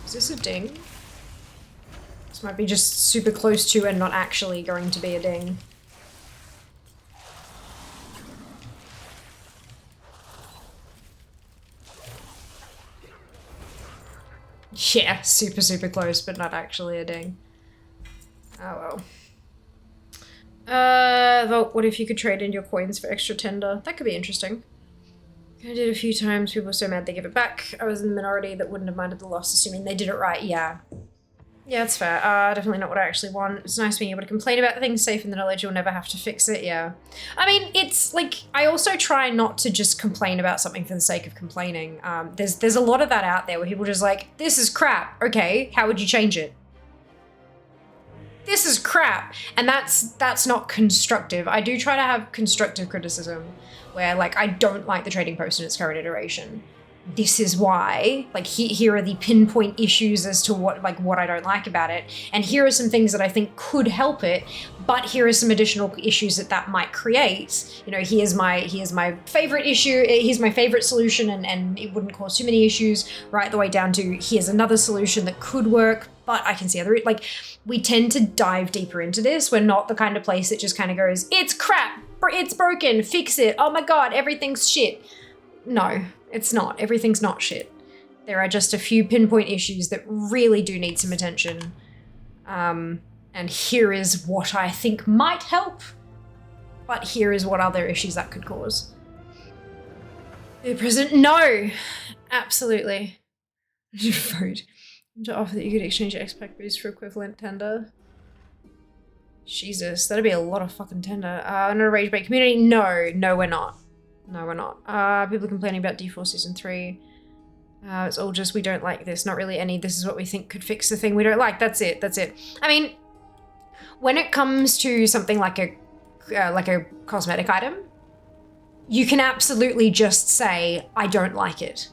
Is this a ding? This might be just super close to and not actually going to be a ding. Yeah, super, super close, but not actually a ding. Oh well. Vote, what if you could trade in your coins for extra tender? That could be interesting. I did a few times, people were so mad they give it back. I was in the minority that wouldn't have minded the loss, assuming they did it right, yeah. Yeah, that's fair. Definitely not what I actually want. It's nice being able to complain about things safe in the knowledge you'll never have to fix it, yeah. I mean, it's like, I also try not to just complain about something for the sake of complaining. There's a lot of that out there where people just like, this is crap. Okay, how would you change it? This is crap. And that's not constructive. I do try to have constructive criticism where like, I don't like the trading post in its current iteration. this is why, like, here are the pinpoint issues as to what I don't like about it, and here are some things that I think could help it, but here are some additional issues that might create. You know, here's my favorite issue, here's my favorite solution, and it wouldn't cause too many issues, right the way down to here's another solution that could work, but I can see other, like, we tend to dive deeper into this. We're not the kind of place that just kind of goes, it's crap, it's broken, fix it, oh my god, everything's shit. No, it's not. Everything's not shit. There are just a few pinpoint issues that really do need some attention. And here is what I think might help, but here is what other issues that could cause. The president, no, absolutely. Vote to offer that you could exchange your X-Pack boost for equivalent tender. Jesus, that'd be a lot of fucking tender. Not a rage bait community? No, we're not. No, we're not. People complaining about D4 Season 3. It's all just, we don't like this. Not really any, this is what we think could fix the thing we don't like. That's it. I mean, when it comes to something like a cosmetic item, you can absolutely just say, I don't like it.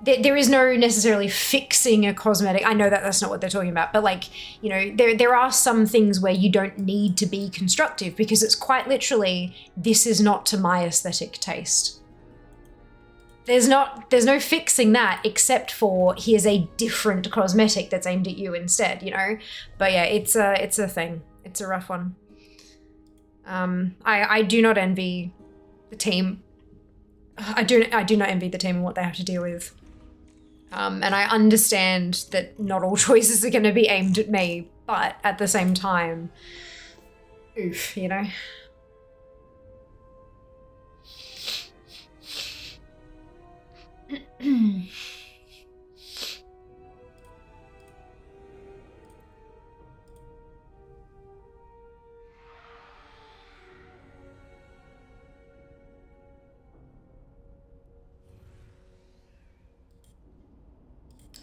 There is no necessarily fixing a cosmetic. I know that that's not what they're talking about, but like, you know, there are some things where you don't need to be constructive because it's quite literally, this is not to my aesthetic taste. There's no fixing that except for here's a different cosmetic that's aimed at you instead, you know? But yeah, it's a thing. It's a rough one. I do not envy the team. I do not envy the team and what they have to deal with. And I understand that not all choices are going to be aimed at me, but at the same time, oof, you know?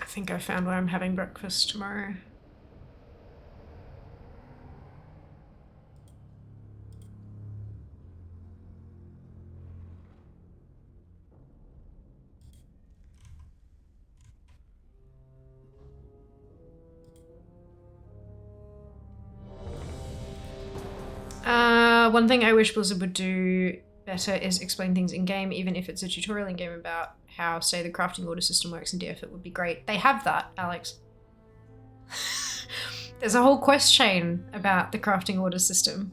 I think I found where I'm having breakfast tomorrow. One thing I wish Blizzard would do better is explain things in game, even if it's a tutorial in game about how, say, the crafting order system works in DF. It would be great. They have that, Alex. There's a whole quest chain about the crafting order system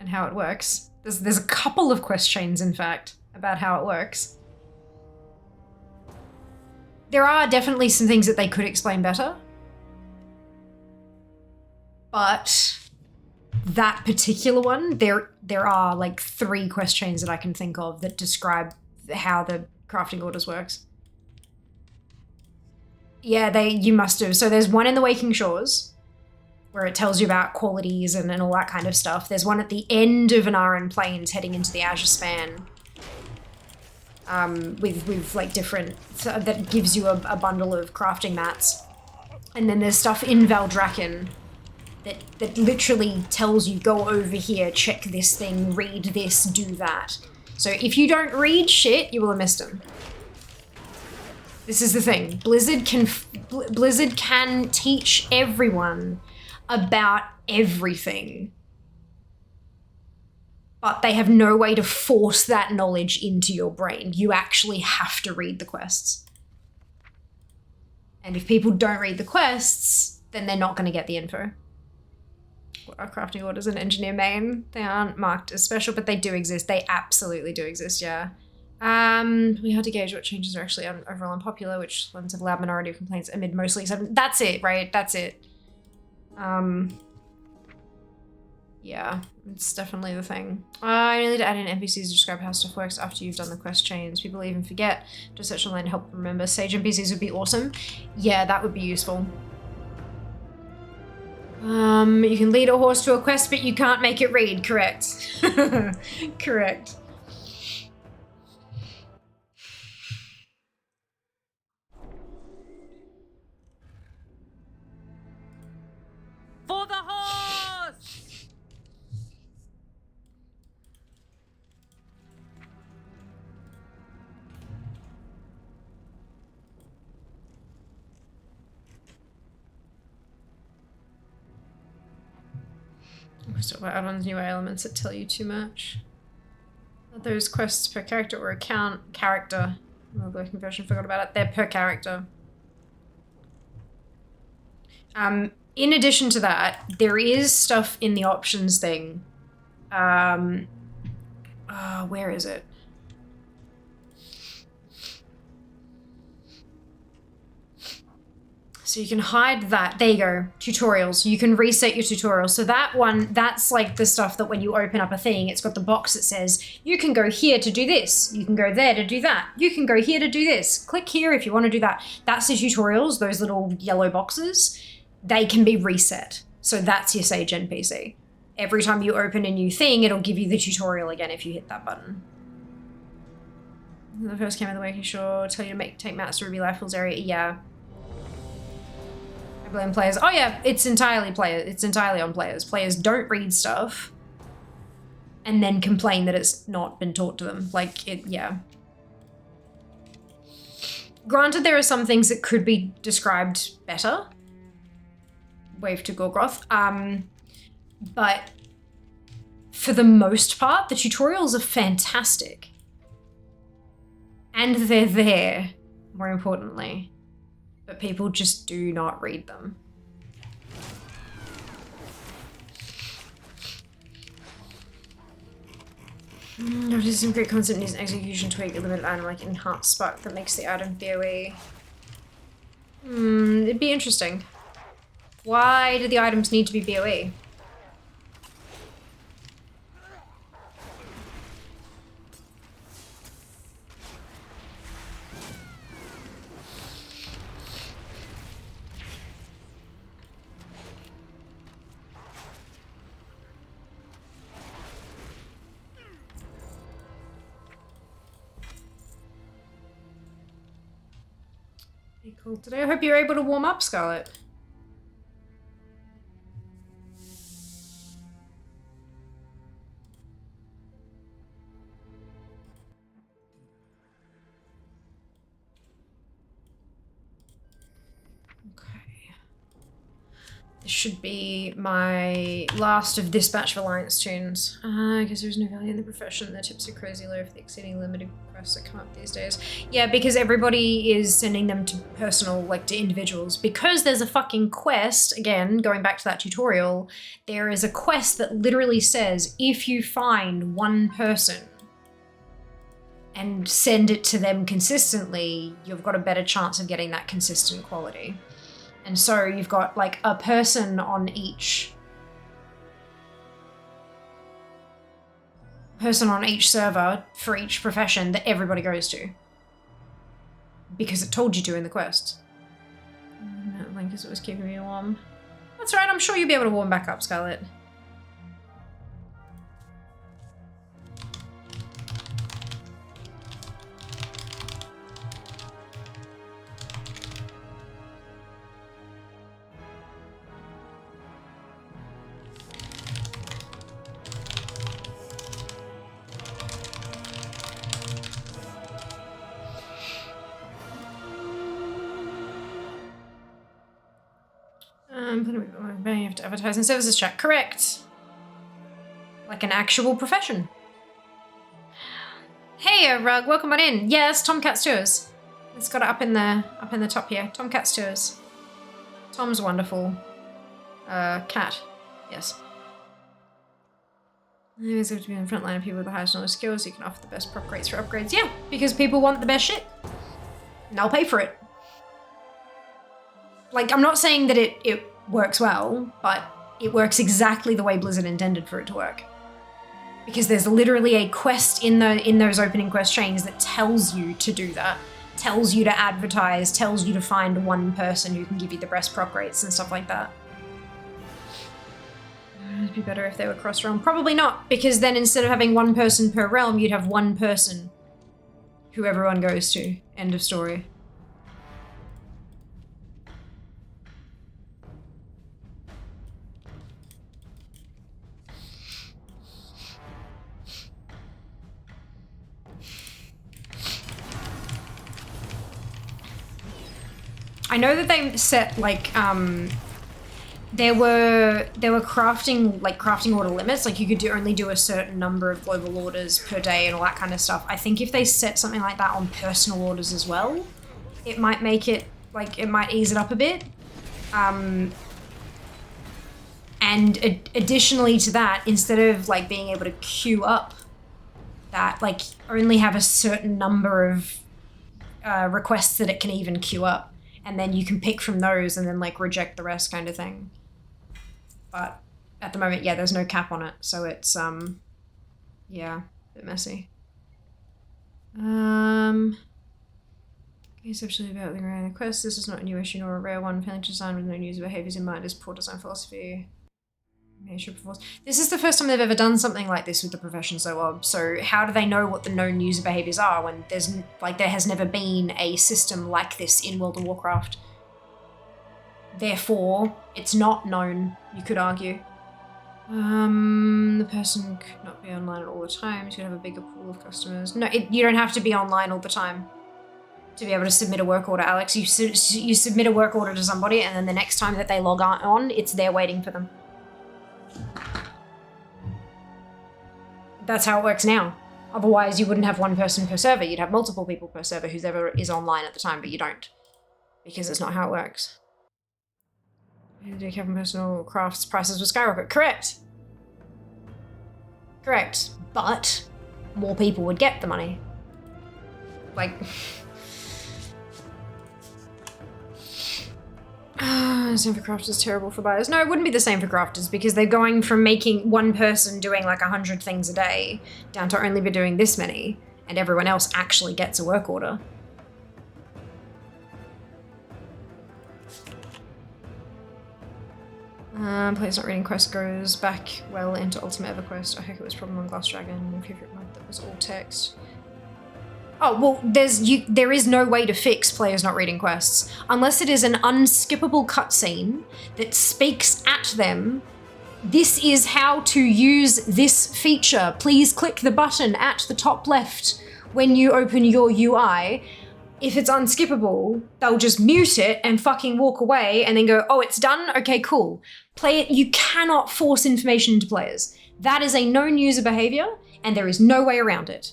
and how it works. There's a couple of quest chains, in fact, about how it works. There are definitely some things that they could explain better, but that particular one, there are like 3 quest chains that I can think of that describe how the crafting orders works. Yeah, you must have. So there's one in the Waking Shores, where it tells you about qualities and all that kind of stuff. There's one at the end of Anaran Plains heading into the Azure Span. With like different, that gives you a bundle of crafting mats. And then there's stuff in Valdrakken that literally tells you, go over here, check this thing, read this, do that. So if you don't read shit, you will have missed them. This is the thing. Blizzard can teach everyone about everything, but they have no way to force that knowledge into your brain. You actually have to read the quests. And if people don't read the quests, then they're not going to get the info. What are crafting orders and engineer main? They aren't marked as special, but they do exist. They absolutely do exist, yeah. We had to gauge what changes are actually overall unpopular, which ones have loud minority of complaints amid mostly accepted. That's it, right? That's it. Yeah, it's definitely the thing. I need to add in NPCs to describe how stuff works after you've done the quest chains. People even forget. Just search online to help remember. Sage NPCs would be awesome. Yeah, that would be useful. You can lead a horse to a quest, but you can't make it read. Correct. Correct. For the horse! Talk about add-ons, new elements that tell you too much. Not those quests per character or account character. Oh, working version, forgot about it. They're per character. In addition to that, there is stuff in the options thing. Where is it? So you can hide that. There you go. Tutorials. You can reset your tutorials. So that one, that's like the stuff that when you open up a thing, it's got the box that says, you can go here to do this. You can go there to do that. You can go here to do this. Click here if you want to do that. That's the tutorials, those little yellow boxes. They can be reset. So that's your Sage NPC. Every time you open a new thing, it'll give you the tutorial again if you hit that button. The first came in the way, sure, tell you to take Matt's Ruby Rifles area. Yeah. I blame players. Oh yeah, it's entirely on players. Players don't read stuff and then complain that it's not been taught to them. Like, yeah. Granted, there are some things that could be described better. Wave to Gorgroth. But for the most part, the tutorials are fantastic. And they're there, more importantly. But people just do not read them. There's some great concept needs an execution tweak, a limited item like enhanced spark that makes the item BOE. It'd be interesting. Why do the items need to be BOE? Cool. Today I hope you're able to warm up, Scarlet. This should be my last of this batch of Alliance tunes. I guess there's no value in the profession. The tips are crazy low for the exceeding limited quests that come up these days. Yeah, because everybody is sending them to personal, like to individuals. Because there's a fucking quest, again, going back to that tutorial, there is a quest that literally says, if you find one person and send it to them consistently, you've got a better chance of getting that consistent quality. And so you've got like a person on each server for each profession that everybody goes to. Because it told you to in the quest. That link is what was keeping me warm. That's right, I'm sure you'll be able to warm back up, Scarlet. You have to advertise in services chat. Correct. Like an actual profession. Hey, Rug, welcome on in. Yes, Tomcat's Tours. It's got it up in the top here. Tomcat's Tours. Tom's wonderful. Cat. Yes. It's good to be in the front line of people with the highest knowledge skills. You can offer the best prop rates for upgrades. Yeah, because people want the best shit. And they'll pay for it. Like, I'm not saying that it works well, but it works exactly the way Blizzard intended for it to work. Because there's literally a quest in those opening quest chains that tells you to do that. Tells you to advertise, tells you to find one person who can give you the best proc rates and stuff like that. It'd be better if they were cross-realm. Probably not, because then instead of having one person per realm, you'd have one person who everyone goes to. End of story. I know that they set, like, there were crafting order limits. Like you could only do a certain number of global orders per day and all that kind of stuff. I think if they set something like that on personal orders as well, it might make it it might ease it up a bit. And additionally to that, instead of being able to queue up that, only have a certain number of requests that it can even queue up, and then you can pick from those and then reject the rest kind of thing. But at the moment, yeah, there's no cap on it, so it's yeah, a bit messy. Essentially about the grand quest. This is not a new issue nor a rare one. Failing to design with no user behaviors in mind is poor design philosophy. This is the first time they've ever done something like this with the profession so how do they know what the known user behaviors are when there's there has never been a system like this in World of Warcraft? Therefore, it's not known, you could argue. The person could not be online all the time. You could have a bigger pool of customers. No, you don't have to be online all the time to be able to submit a work order, Alex. You submit a work order to somebody, and then the next time that they log on, it's there waiting for them. That's how it works now. Otherwise, you wouldn't have one person per server. You'd have multiple people per server whoever is online at the time, but you don't. Because it's not how it works. Do Kevin personal crafts prices will skyrocket? Correct. Correct. But more people would get the money. Same for crafters is terrible for buyers. No, it wouldn't be the same for crafters because they're going from making one person doing 100 things a day down to only be doing this many, and everyone else actually gets a work order. Players not reading quest goes back well into Ultimate EverQuest. I think it was problem on Glass Dragon. Favorite month that was all text. Oh, well, there is no way to fix players not reading quests unless it is an unskippable cutscene that speaks at them. This is how to use this feature. Please click the button at the top left when you open your UI. If it's unskippable, they'll just mute it and fucking walk away and then go, oh, it's done? Okay, cool. Play it. You cannot force information into players. That is a known user behavior and there is no way around it.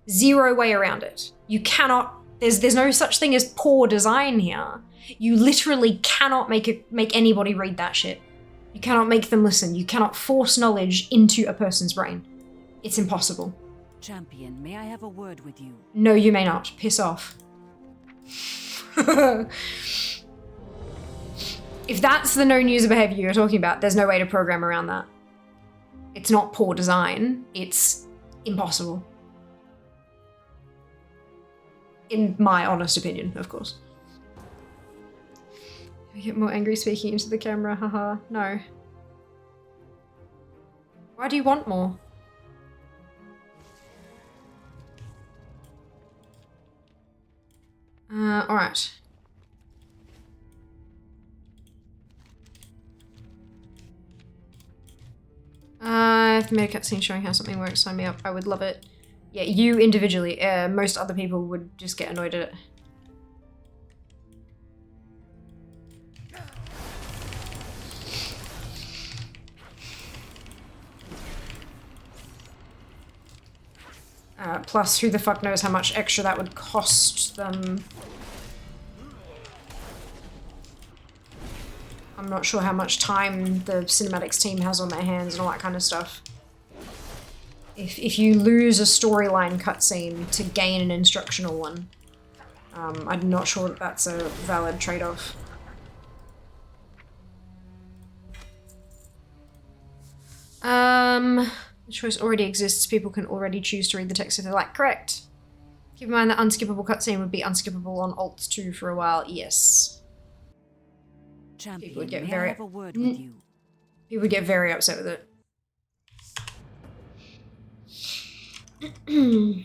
Zero way around it. You cannot, there's no such thing as poor design here. You literally cannot make anybody read that shit. You cannot make them listen. You cannot force knowledge into a person's brain. It's impossible. Champion, may I have a word with you? No, you may not. Piss off. If that's the known user behavior you're talking about, there's no way to program around that. It's not poor design. It's impossible. In my honest opinion, of course. I get more angry speaking into the camera, haha. No. Why do you want more? Alright. If they made a cutscene showing how something works, sign me up. I would love it. Yeah, you individually. Most other people would just get annoyed at it. Plus, who the fuck knows how much extra that would cost them. I'm not sure how much time the cinematics team has on their hands and all that kind of stuff. If you lose a storyline cutscene to gain an instructional one, I'm not sure that that's a valid trade-off. The choice already exists. People can already choose to read the text if they like. Correct. Keep in mind that unskippable cutscene would be unskippable on Alt 2 for a while. Yes. Champion, People would get may very... I have a word with you? People would get very upset with it. Do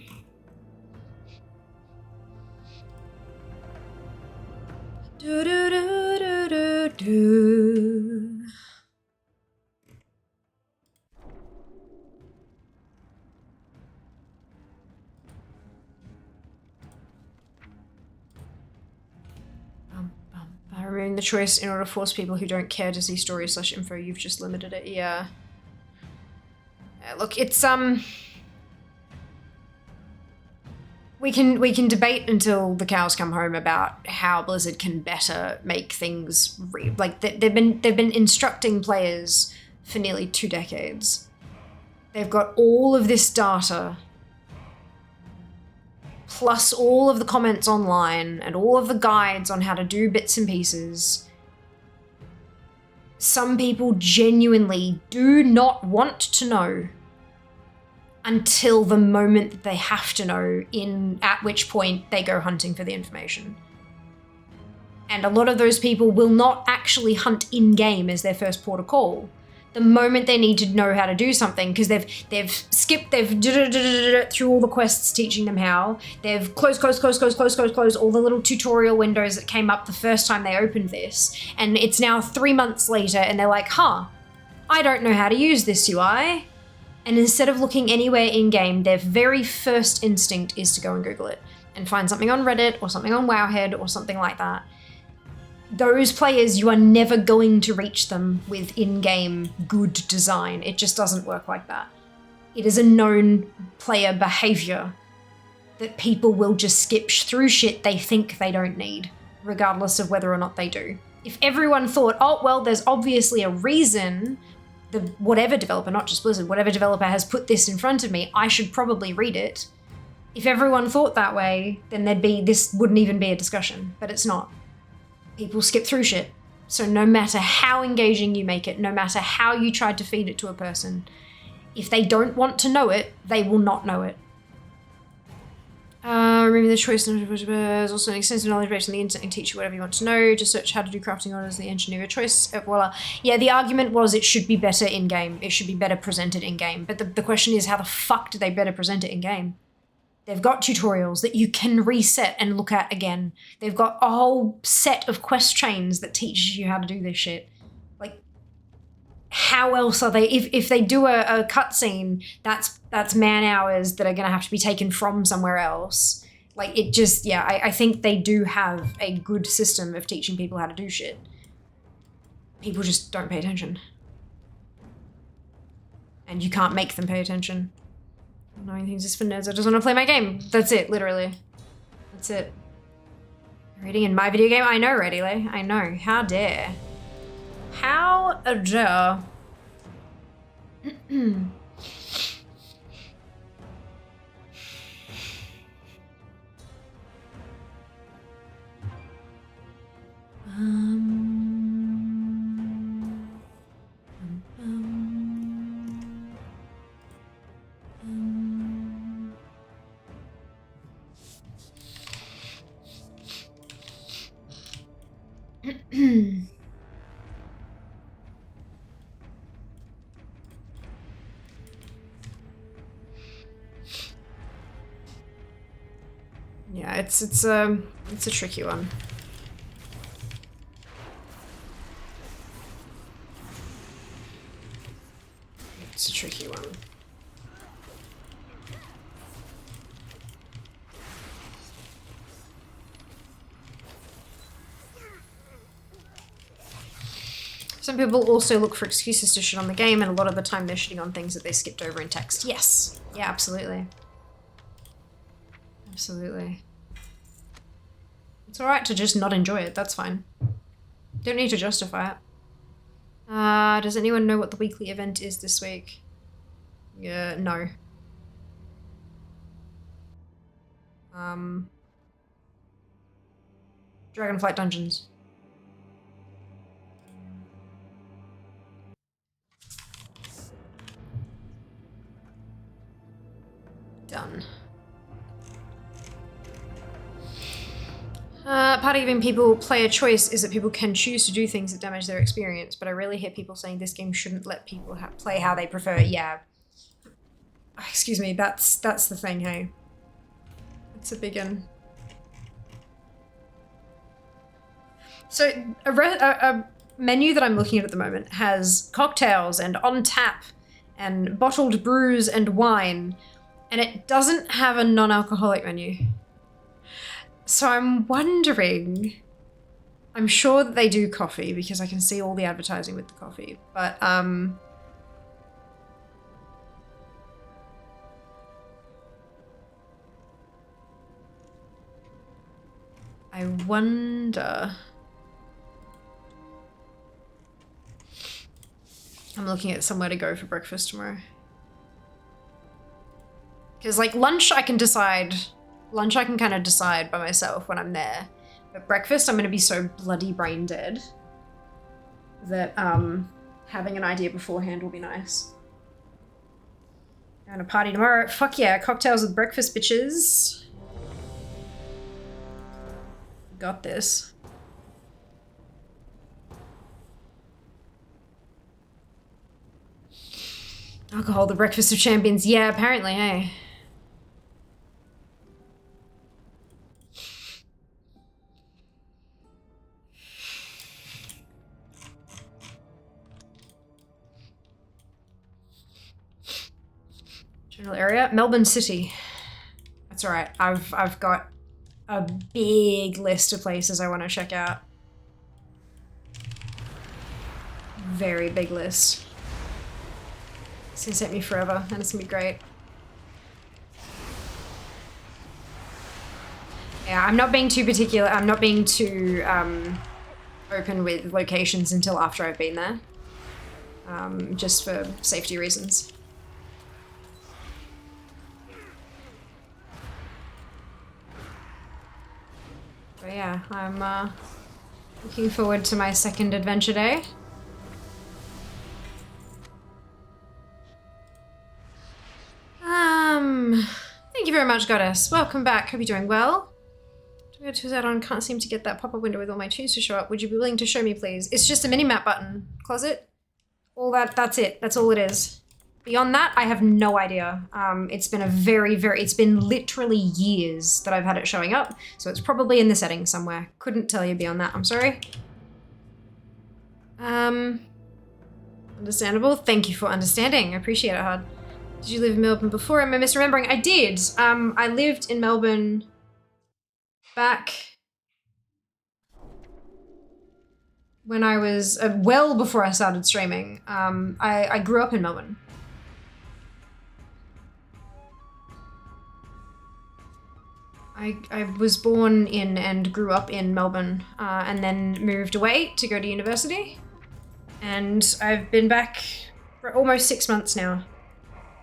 do do do do do. the choice in order to force people who don't care to see story/info. You've just limited it. Yeah. Look, it's we can debate until the cows come home about how Blizzard can better make things like they've been instructing players for nearly 2 decades. They've got all of this data, plus all of the comments online and all of the guides on how to do bits and pieces. Some people genuinely do not want to know until the moment that they have to know, at which point they go hunting for the information. And a lot of those people will not actually hunt in-game as their first port of call. The moment they need to know how to do something, because they've skipped, through all the quests teaching them how, they've closed all the little tutorial windows that came up the first time they opened this, and it's now 3 months later and they're like, I don't know how to use this UI. And instead of looking anywhere in-game, their very first instinct is to go and Google it and find something on Reddit or something on Wowhead or something like that. Those players, you are never going to reach them with in-game good design. It just doesn't work like that. It is a known player behavior that people will just skip through shit they think they don't need, regardless of whether or not they do. If everyone thought, oh, well, there's obviously a reason whatever developer, not just Blizzard, whatever developer has put this in front of me, I should probably read it. If everyone thought that way, then this wouldn't even be a discussion, but it's not. People skip through shit. So no matter how engaging you make it, no matter how you tried to feed it to a person, if they don't want to know it, they will not know it. Remember the choice is also an extensive knowledge base on the internet and teach you whatever you want to know. Just search how to do crafting orders, the engineer of choice. Voila. Yeah, the argument was it should be better in-game. It should be better presented in-game. But the question is, how the fuck do they better present it in-game? They've got tutorials that you can reset and look at again. They've got a whole set of quest chains that teaches you how to do this shit. Like, how else are they? If they do a cutscene, that's man hours that are going to have to be taken from somewhere else. Like, it just, yeah, I think they do have a good system of teaching people how to do shit. People just don't pay attention. And you can't make them pay attention. Knowing things is for nerds. I just want to play my game. That's it, literally. That's it. Reading in my video game? I know, Readily. I know. How dare. How dare. Yeah, it's a tricky one. It's a tricky one. Some people also look for excuses to shit on the game, and a lot of the time they're shitting on things that they skipped over in text. Yes. Yeah, absolutely. Absolutely. It's alright to just not enjoy it, that's fine. Don't need to justify it. Does anyone know what the weekly event is this week? Yeah, no. Dragonflight Dungeons. Done. Part of giving people player choice is that people can choose to do things that damage their experience, but I rarely hear people saying this game shouldn't let people play how they prefer. Yeah. Excuse me, that's the thing, hey. It's a big one. So, a menu that I'm looking at the moment has cocktails and on tap and bottled brews and wine, and it doesn't have a non-alcoholic menu. So I'm wondering, I'm sure that they do coffee because I can see all the advertising with the coffee. But, I wonder... I'm looking at somewhere to go for breakfast tomorrow. Because, like, lunch I can decide... Lunch I can kind of decide by myself when I'm there. But breakfast, I'm going to be so bloody brain dead that having an idea beforehand will be nice. Going to party tomorrow. Fuck yeah, cocktails with breakfast, bitches. Got this. Alcohol, the breakfast of champions. Yeah, apparently, hey. General area? Melbourne City. That's alright. I've got a big list of places I want to check out. Very big list. It's gonna take me forever, and it's gonna be great. Yeah, I'm not being too particular. I'm not being too open with locations until after I've been there. Just for safety reasons. But yeah, I'm looking forward to my second adventure day. Thank you very much, Goddess. Welcome back. Hope you're doing well. Do we go to that on? Can't seem to get that pop-up window with all my tunes to show up. Would you be willing to show me, please? It's just a mini-map button. Closet. All that's it. That's all it is. Beyond that, I have no idea. It's been it's been literally years that I've had it showing up, so it's probably in the settings somewhere. Couldn't tell you beyond that. I'm sorry. Understandable. Thank you for understanding. I appreciate it, hard. Did you live in Melbourne before? Am I misremembering? I did. I lived in Melbourne back when I was, well before I started streaming. I grew up in Melbourne. I was born in and grew up in Melbourne, and then moved away to go to university. And I've been back for almost 6 months now.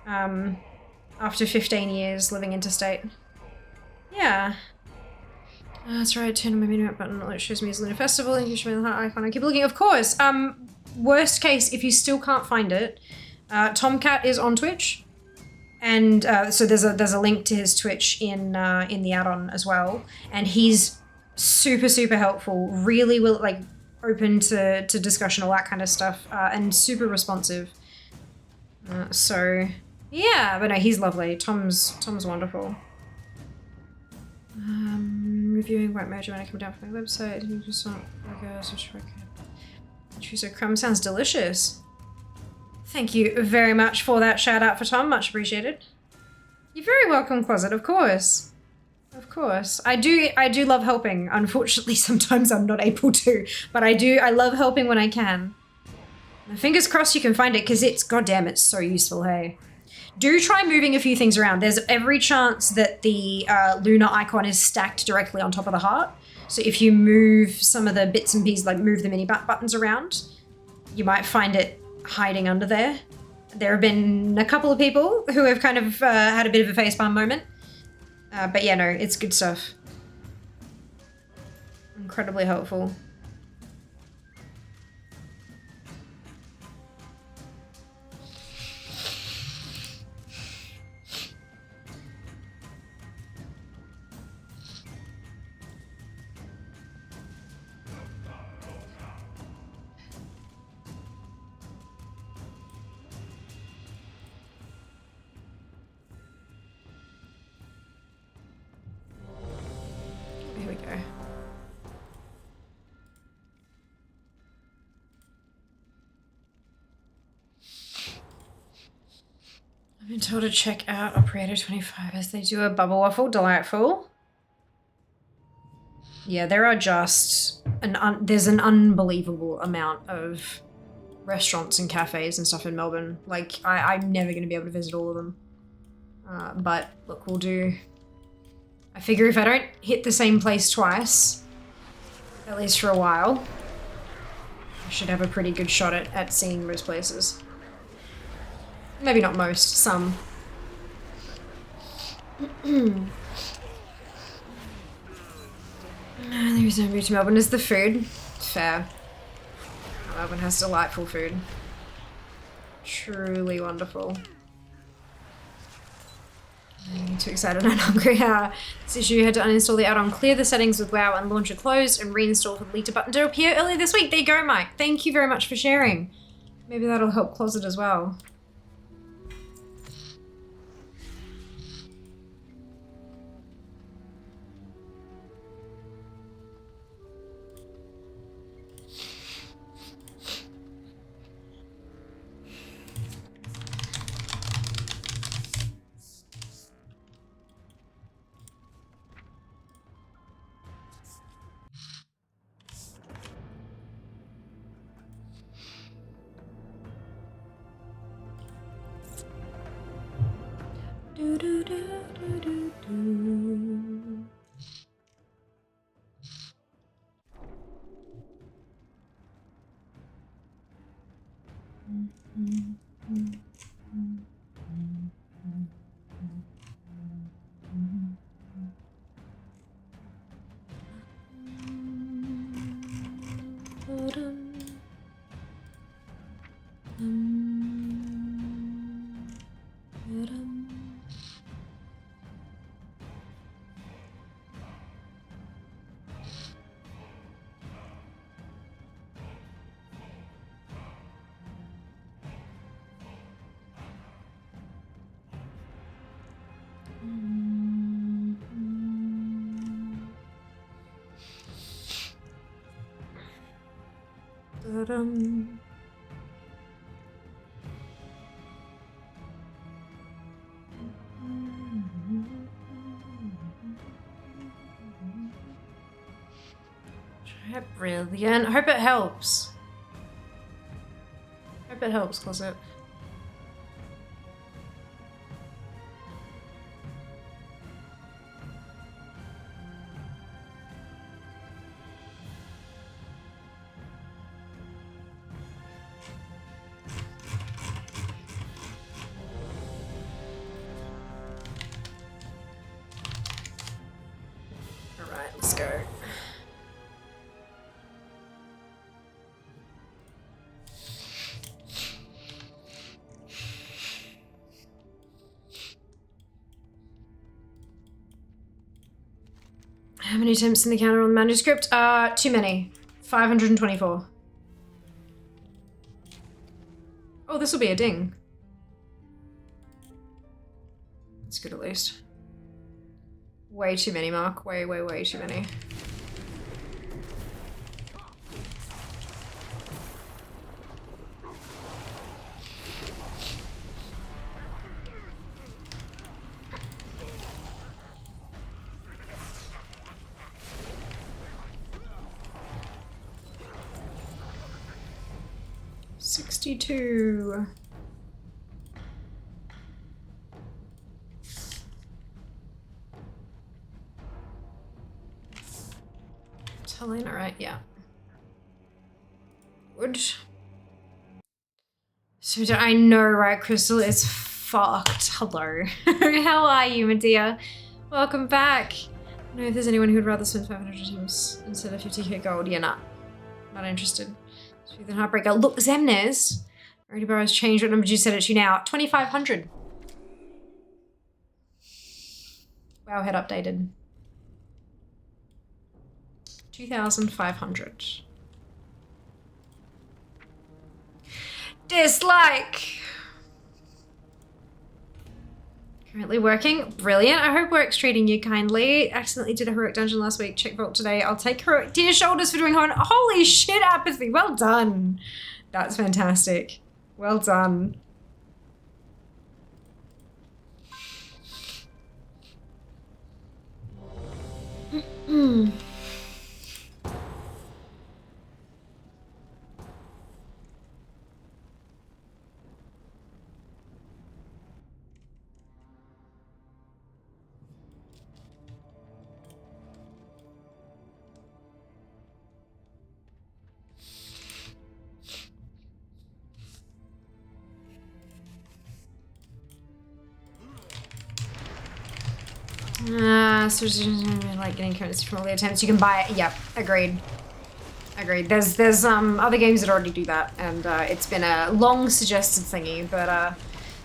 After 15 years living interstate. Yeah. That's right, turn on my mini map button. It shows me as Lunar Festival. And you show me the heart icon. I keep looking, of course. Worst case, if you still can't find it, Tomcat is on Twitch. And so there's a link to his Twitch in the add-on as well. And he's super, super helpful. Really open to discussion, all that kind of stuff. And super responsive. So... yeah, but no, he's lovely. Tom's wonderful. Reviewing White Mojo when I come down from my website. You just want choose a crumb. Sounds delicious. Thank you very much for that shout out for Tom. Much appreciated. You're very welcome, Closet. Of course. Of course. I do love helping. Unfortunately, sometimes I'm not able to, but I love helping when I can. And fingers crossed you can find it, because it's so useful, hey. Do try moving a few things around. There's every chance that the lunar icon is stacked directly on top of the heart. So if you move some of the bits and pieces, like move the mini buttons around, you might find it hiding under there. There have been a couple of people who have kind of had a bit of a facepalm moment. But yeah, no, it's good stuff. Incredibly helpful. Here we go. I've been told to check out Operator 25 as they do a bubble waffle. Delightful. Yeah, there are just there's an unbelievable amount of restaurants and cafes and stuff in Melbourne. Like, I'm never going to be able to visit all of them. But look, we'll do... I figure if I don't hit the same place twice, at least for a while, I should have a pretty good shot at seeing most places. Maybe not most, some. The reason I moved to Melbourne is the food. Fair. Melbourne has delightful food. Truly wonderful. I'm too excited and hungry. This issue, you had to uninstall the add-on, clear the settings with WoW and launcher closed, and reinstall the deleted button to appear earlier this week. There you go, Mike. Thank you very much for sharing. Maybe that'll help close it as well. Brilliant. I hope it helps. Hope it helps, Closet. Alright, let's go. How many attempts in the counter on the manuscript? Too many. 524. Oh, this will be a ding. That's good at least. Way too many, Mark. Way, way, way too many. $62. Helena, right? Yeah. Good. So I know, right? Crystal is fucked. Hello. How are you, my dear? Welcome back. I don't know if there's anyone who would rather spend 500 gems instead of 50k gold. Yeah, nah. Not interested. Smoother than Heartbreaker. Look, Zemnes. Already Burrow's changed. What number did you set it to now? 2500. Wow, head updated. 2500. Dislike. Currently working. Brilliant. I hope work's treating you kindly. Accidentally did a heroic dungeon last week. Check vault today. I'll take heroic to your shoulders for doing hard. Holy shit, apathy. Well done. That's fantastic. Well done. So like getting currency from all the attempts. You can buy it. Yep, agreed. Agreed. There's other games that already do that, and it's been a long suggested thingy, but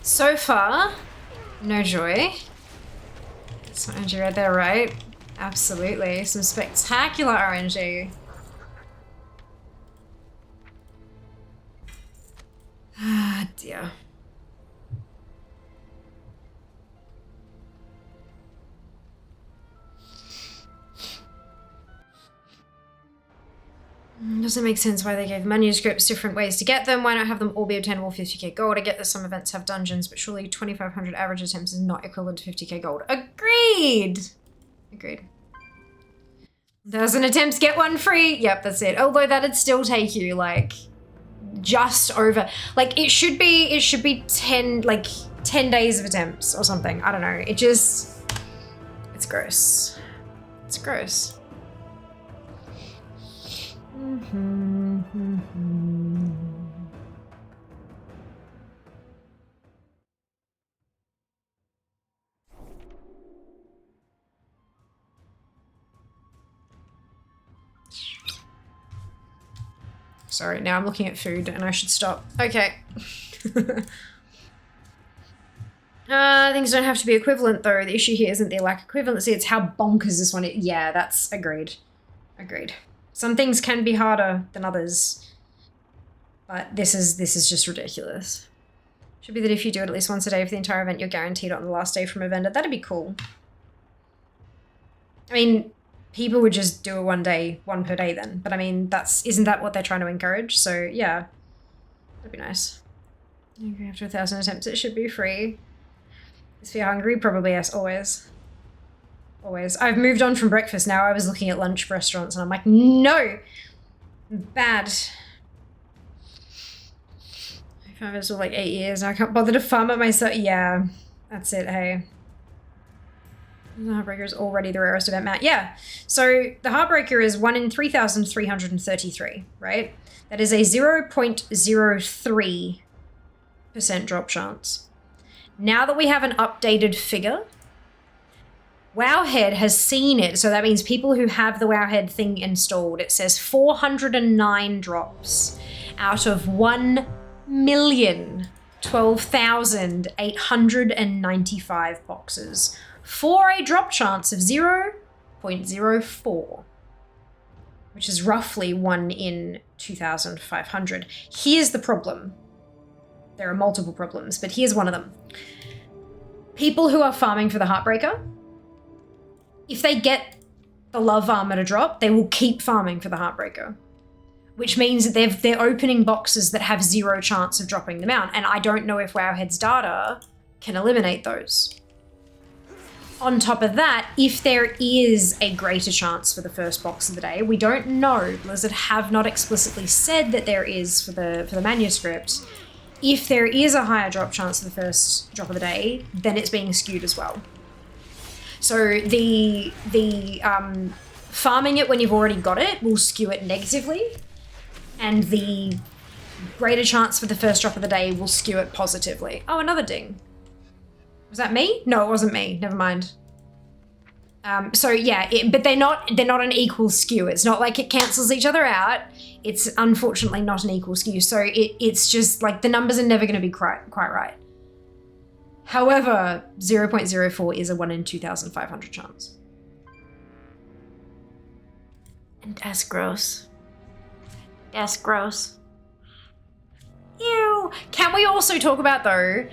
so far, no joy. Some RNG right there, right? Absolutely. Some spectacular RNG. Ah, dear. Doesn't make sense why they gave manuscripts different ways to get them. Why not have them all be obtainable 50k gold? I get that some events have dungeons, but surely 2,500 average attempts is not equivalent to 50k gold. Agreed! Agreed. 1,000 attempts, get one free. Yep, that's it. Although that'd still take you, like, just over. Like, it should be 10 days of attempts or something. I don't know. It's gross. It's gross. Sorry, now I'm looking at food and I should stop. Okay. Things don't have to be equivalent though. The issue here isn't their lack of equivalency, it's how bonkers this one is. Yeah, that's agreed. Agreed. Some things can be harder than others, but this is just ridiculous. Should be that if you do it at least once a day for the entire event, you're guaranteed on the last day from a vendor. That'd be cool. I mean, people would just do it one per day then. But I mean, isn't that what they're trying to encourage? So yeah, that'd be nice. After 1,000 attempts, it should be free. If you're hungry, probably yes, always. Always. I've moved on from breakfast now. I was looking at lunch restaurants and I'm like, no! Bad. I found this for like 8 years and I can't bother to farm it myself. Yeah, that's it, hey. The Heartbreaker is already the rarest event, Matt. Yeah, so the Heartbreaker is 1 in 3,333, right? That is a 0.03% drop chance. Now that we have an updated figure, Wowhead has seen it, so that means people who have the Wowhead thing installed, it says 409 drops out of 1,012,895 boxes for a drop chance of 0.04, which is roughly 1 in 2,500. Here's the problem. There are multiple problems, but here's one of them. People who are farming for the Heartbreaker, if they get the love armor to drop, they will keep farming for the Heartbreaker, which means that they're opening boxes that have 0 chance of dropping them out. And I don't know if Wowhead's data can eliminate those. On top of that, if there is a greater chance for the first box of the day, we don't know. Blizzard have not explicitly said that there is for the manuscript. If there is a higher drop chance for the first drop of the day, then it's being skewed as well. So the farming it when you've already got it will skew it negatively, and the greater chance for the first drop of the day will skew it positively. Oh, another ding. Was that me? No, it wasn't me. Never mind. So yeah, but they're not an equal skew. It's not like it cancels each other out. It's unfortunately not an equal skew. So it's just like the numbers are never going to be quite right. However, 0.04 is a 1 in 2,500 chance. And that's gross. That's gross. Ew. Can we also talk about, though,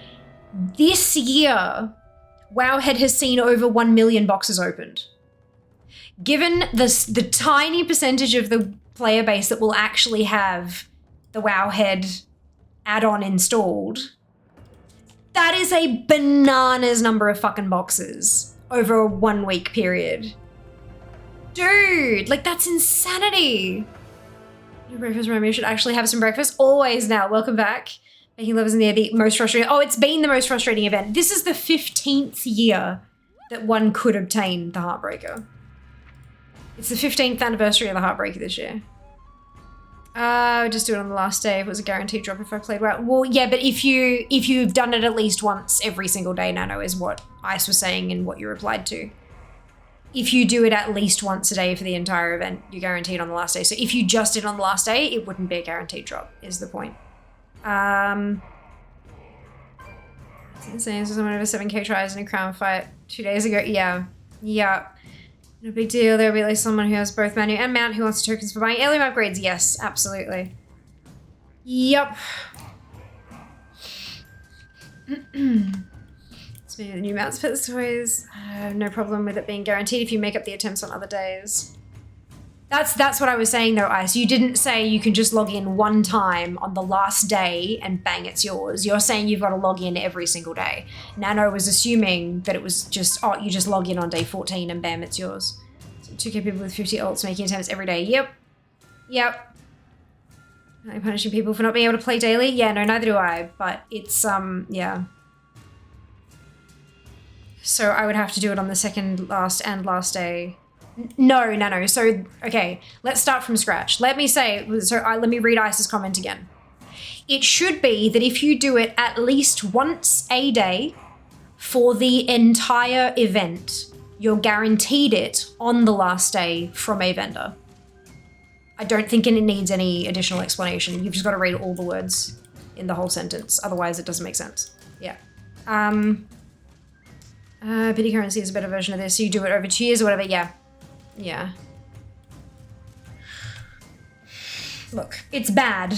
this year, Wowhead has seen over 1 million boxes opened. Given the tiny percentage of the player base that will actually have the Wowhead add-on installed, that is a bananas number of fucking boxes over a 1 week period. Dude, like that's insanity. Your breakfast, Romeo, should actually have some breakfast. Always now, welcome back. Making Lovers in the Air, the most frustrating. Oh, it's been the most frustrating event. This is the 15th year that one could obtain the Heartbreaker. It's the 15th anniversary of the Heartbreaker this year. I would just do it on the last day if it was a guaranteed drop if I played well. Well, yeah, but if you've done it at least once every single day, Nano, is what Ice was saying and what you replied to. if you do it at least once a day for the entire event, you're guaranteed on the last day. So if you just did on the last day, it wouldn't be a guaranteed drop, is the point. It's insane. So someone over 7k tries in a crown fight 2 days ago. Yeah. Yeah. No big deal. There'll be at least someone who has both menu and mount who wants tokens for buying heirloom upgrades. Yes, absolutely. Yup. It's maybe the new mounts for the toys. No problem with it being guaranteed if you make up the attempts on other days. That's what I was saying though, Ice. You didn't say you can just log in one time on the last day and bang, it's yours. You're saying you've got to log in every single day. Nano was assuming that it was just, oh, you just log in on day 14 and bam, it's yours. So 2k people with 50 ults making attempts every day. Yep. Yep. Am I punishing people for not being able to play daily? Yeah, no, neither do I. But it's, yeah. So I would have to do it on the second last and last day. No. So, okay, let's start from scratch. Let me read Ice's comment again. It should be that if you do it at least once a day for the entire event, you're guaranteed it on the last day from a vendor. I don't think it needs any additional explanation. You've just got to read all the words in the whole sentence. Otherwise, it doesn't make sense. Yeah. Pity currency is a better version of this. So you do it over 2 years or whatever. Yeah. Yeah. Look, it's bad.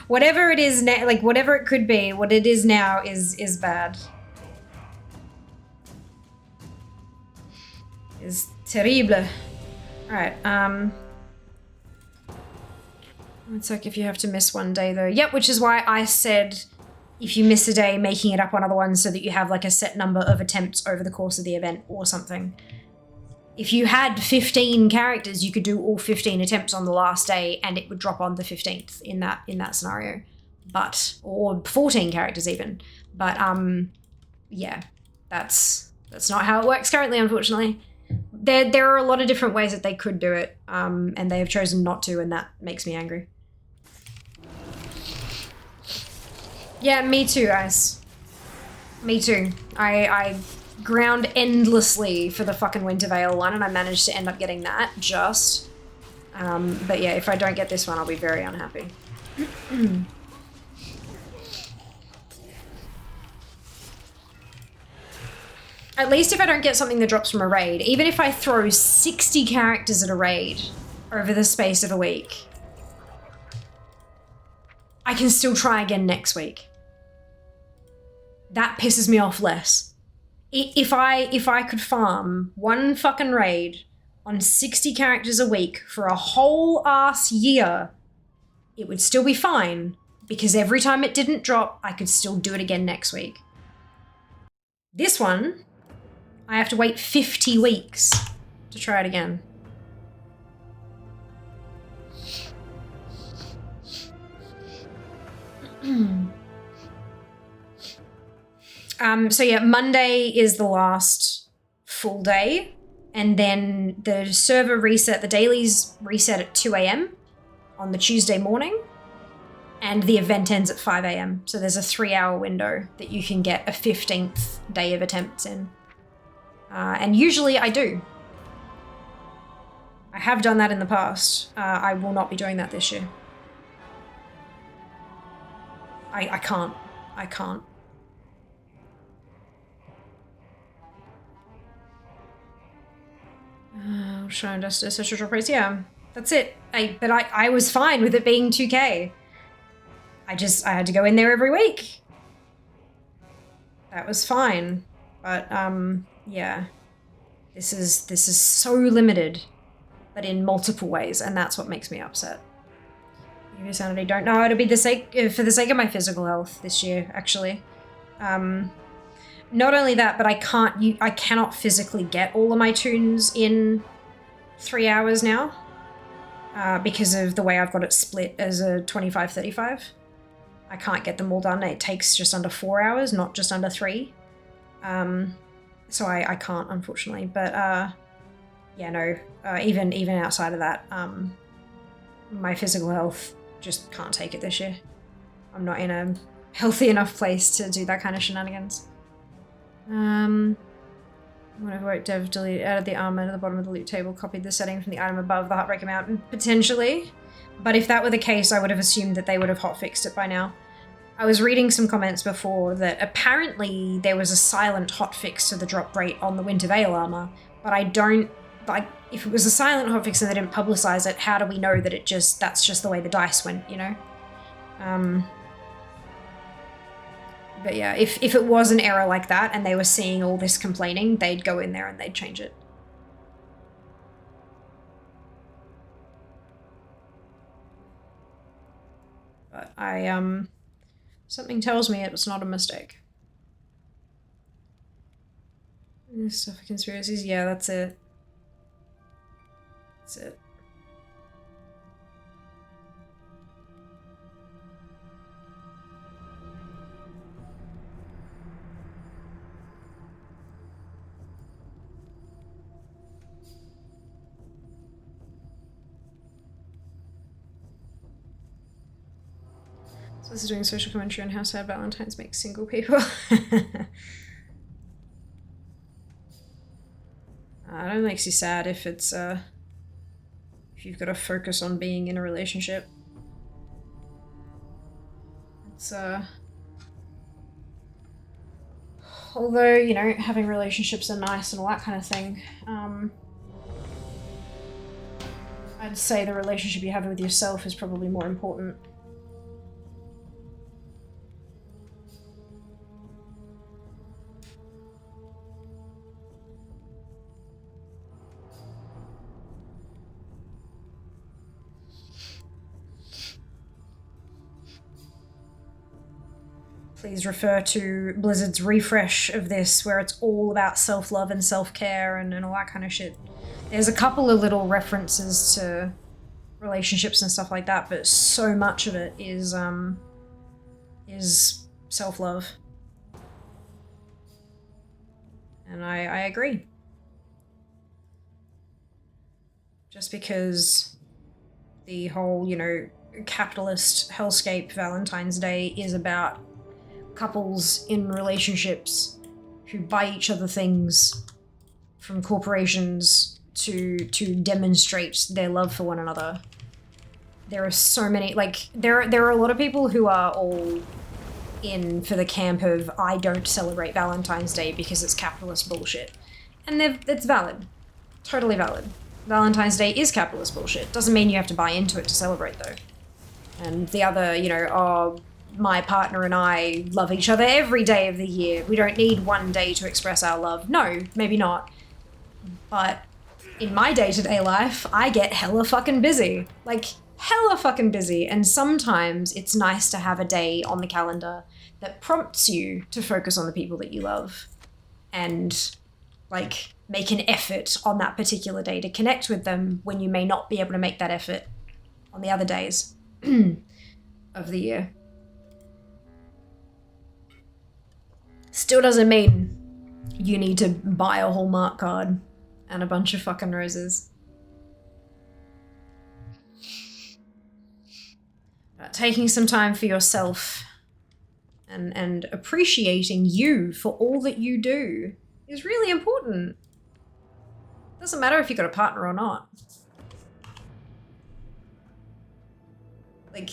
Whatever it is now, like whatever it could be, what it is now is bad. Is terrible. Alright, it's like if you have to miss one day though. Yep, which is why I said if you miss a day, making it up on other ones so that you have like a set number of attempts over the course of the event or something. If you had 15 characters, you could do all 15 attempts on the last day and it would drop on the 15th in that scenario. But, or 14 characters even. But, yeah, that's not how it works currently, unfortunately. There are a lot of different ways that they could do it, and they have chosen not to, and that makes me angry. Yeah, me too, guys. Me too. I ground endlessly for the fucking Winter Veil one, and I managed to end up getting that, just. But yeah, if I don't get this one, I'll be very unhappy. At least if I don't get something that drops from a raid, even if I throw 60 characters at a raid over the space of a week, I can still try again next week. That pisses me off less. If I could farm one fucking raid on 60 characters a week for a whole ass year, it would still be fine, because every time it didn't drop, I could still do it again next week. This one, I have to wait 50 weeks to try it again. So yeah, Monday is the last full day, and then the server reset, the dailies reset at 2 a.m. on the Tuesday morning, and the event ends at 5 a.m. So there's a 3-hour window that you can get a 15th day of attempts in. And usually I do. I have done that in the past. I will not be doing that this year. I can't. I can't. Shine Dust social drop rates, yeah. That's it. But I was fine with it being 2k. I had to go in there every week. That was fine. But yeah. This is so limited, but in multiple ways, and that's what makes me upset. Give you sanity, don't know. It'll be for the sake of my physical health this year, actually. Not only that, but I cannot physically get all of my tunes in 3 hours now, because of the way I've got it split as a 25-35. I can't get them all done. It takes just under 4 hours, not just under 3. So I can't, unfortunately. But yeah, no. Even outside of that, my physical health just can't take it this year. I'm not in a healthy enough place to do that kind of shenanigans. Whatever work dev delete added the armor to the bottom of the loot table, copied the setting from the item above the Heartbreaker Mountain. Potentially. But if that were the case, I would have assumed that they would have hotfixed it by now. I was reading some comments before that apparently there was a silent hotfix to the drop rate on the Winter Veil armor, but I don't, like, if it was a silent hotfix and they didn't publicize it, how do we know that that's just the way the dice went, you know? But yeah, if it was an error like that and they were seeing all this complaining, they'd go in there and they'd change it. But something tells me it was not a mistake. Stuff for conspiracies, yeah, that's it. That's it. So this is doing social commentary on how sad Valentine's makes single people. It only makes you sad if it's, if you've got to focus on being in a relationship. It's, although, you know, having relationships are nice and all that kind of thing, I'd say the relationship you have with yourself is probably more important. Please refer to Blizzard's refresh of this, where it's all about self-love and self-care and all that kind of shit. There's a couple of little references to relationships and stuff like that, but so much of it is self-love. And I agree. Just because the whole, you know, capitalist hellscape Valentine's Day is about couples in relationships who buy each other things from corporations to demonstrate their love for one another. There are so many, like, there are a lot of people who are all in for the camp of I don't celebrate Valentine's Day because it's capitalist bullshit. And it's valid. Totally valid. Valentine's Day is capitalist bullshit. Doesn't mean you have to buy into it to celebrate, though. And the other, you know, oh, my partner and I love each other every day of the year. We don't need one day to express our love. No, maybe not. But in my day-to-day life, I get hella fucking busy. Like, hella fucking busy. And sometimes it's nice to have a day on the calendar that prompts you to focus on the people that you love. And, like, make an effort on that particular day to connect with them when you may not be able to make that effort on the other days of the year. Still doesn't mean you need to buy a Hallmark card and a bunch of fucking roses. But taking some time for yourself and appreciating you for all that you do is really important. Doesn't matter if you've got a partner or not. Like,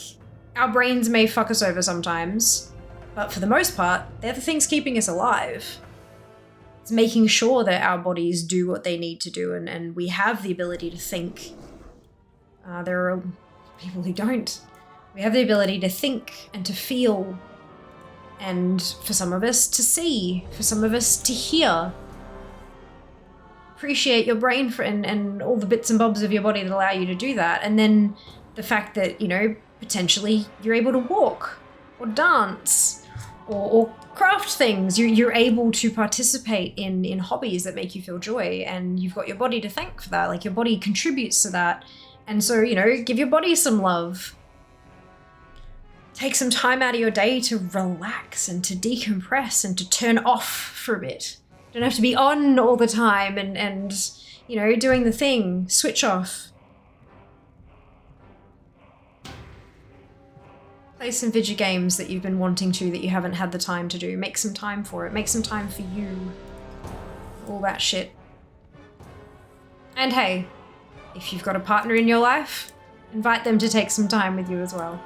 our brains may fuck us over sometimes, but for the most part, they're the things keeping us alive. It's making sure that our bodies do what they need to do and we have the ability to think. There are people who don't. We have the ability to think and to feel, and for some of us to see, for some of us to hear. Appreciate your brain and all the bits and bobs of your body that allow you to do that. And then the fact that, you know, potentially you're able to walk or dance or craft things. You're able to participate in hobbies that make you feel joy, and you've got your body to thank for that. Like, your body contributes to that. And so, you know, give your body some love. Take some time out of your day to relax and to decompress and to turn off for a bit. Don't have to be on all the time and you know, doing the thing. Switch off. Play some video games that you've been wanting to that you haven't had the time to do. Make some time for it. Make some time for you. all that shit. And hey, if you've got a partner in your life, invite them to take some time with you as well.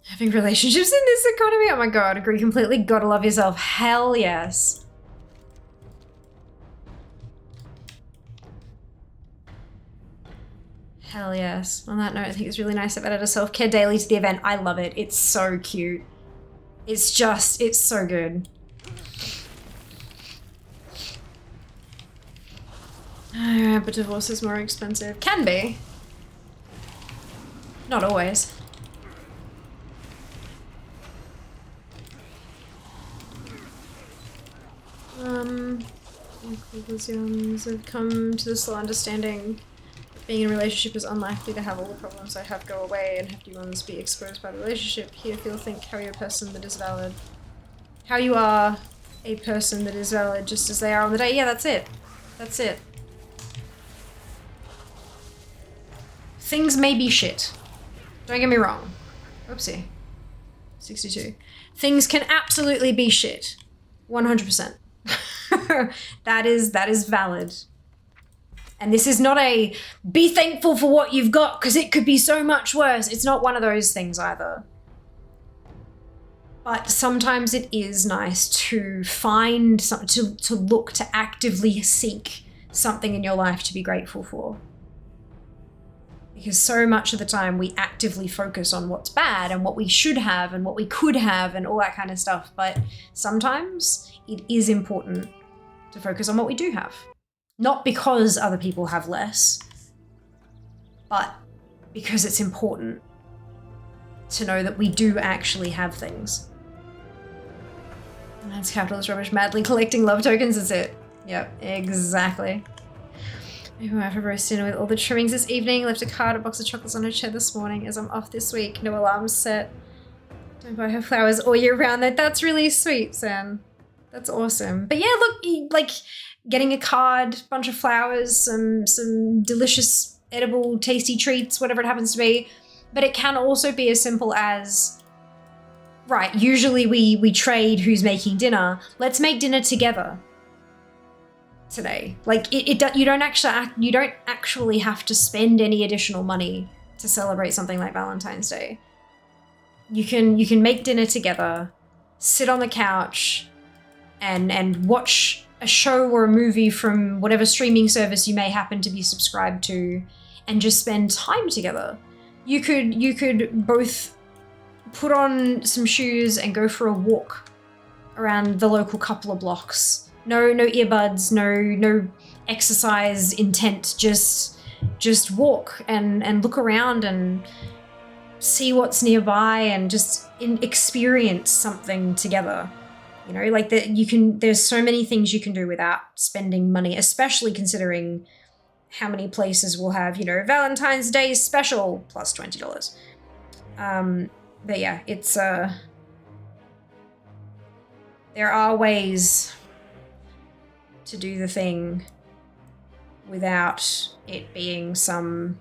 Having relationships in this economy? Oh my god, agree completely. Gotta love yourself. Hell yes. Hell yes. On that note, I think it's really nice to add a self-care daily to the event. I love it. It's so cute. It's so good. But divorce is more expensive. Can be. Not always. Equilibriums have come to the slow understanding being in a relationship is unlikely to have all the problems I have go away and have new ones be exposed by the relationship. Here, feel, think how you're a person that is valid. How you are a person that is valid just as they are on the day. Yeah, that's it. That's it. Things may be shit. Don't get me wrong. Oopsie. 62. Things can absolutely be shit. 100%. That is valid. And this is not a be thankful for what you've got because it could be so much worse. It's not one of those things either. But sometimes it is nice to find something, to look, to actively seek something in your life to be grateful for. Because so much of the time we actively focus on what's bad and what we should have and what we could have and all that kind of stuff. But sometimes it is important to focus on what we do have. Not because other people have less, but because it's important to know that we do actually have things. And that's capitalist rubbish. Madly collecting love tokens is it. Yep, exactly. Maybe I have a roast dinner with all the trimmings this evening. Left a card, a box of chocolates on her chair this morning as I'm off this week. No alarms set. Don't buy her flowers all year round. That's really sweet, Sam. That's awesome. But yeah, look, like getting a card, bunch of flowers, some delicious, edible, tasty treats, whatever it happens to be. But it can also be as simple as, right, usually we trade who's making dinner. Let's make dinner together today. Like you don't actually have to spend any additional money to celebrate something like Valentine's Day. You can make dinner together, sit on the couch, and watch a show or a movie from whatever streaming service you may happen to be subscribed to, and just spend time together. You could both put on some shoes and go for a walk around the local couple of blocks. No earbuds, no exercise intent, just walk and look around and see what's nearby and just experience something together. You know, like there's so many things you can do without spending money, especially considering how many places will have, you know, Valentine's Day special plus $20. But yeah, it's there are ways to do the thing without it being some,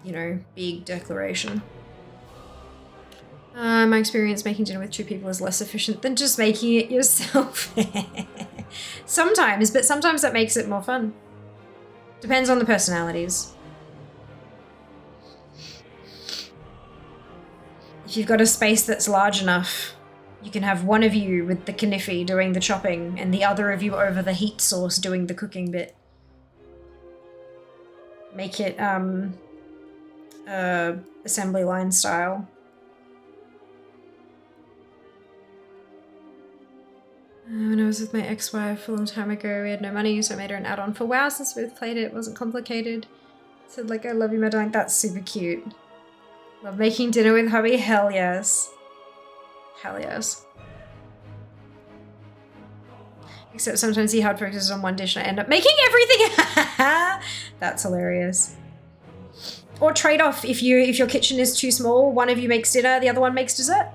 you know, big declaration. My experience making dinner with two people is less efficient than just making it yourself. Sometimes, but sometimes that makes it more fun. Depends on the personalities. If you've got a space that's large enough, you can have one of you with the kniffy doing the chopping and the other of you over the heat source doing the cooking bit. Make it assembly line style. When I was with my ex-wife a long time ago, we had no money, so I made her an add-on for WoW since we both played it. It wasn't complicated. Said like, I love you, my darling. That's super cute. Love making dinner with hubby. Hell yes. Hell yes. Except sometimes he hard focuses on one dish and I end up making everything. That's hilarious. Or trade off. If your kitchen is too small, one of you makes dinner, the other one makes dessert.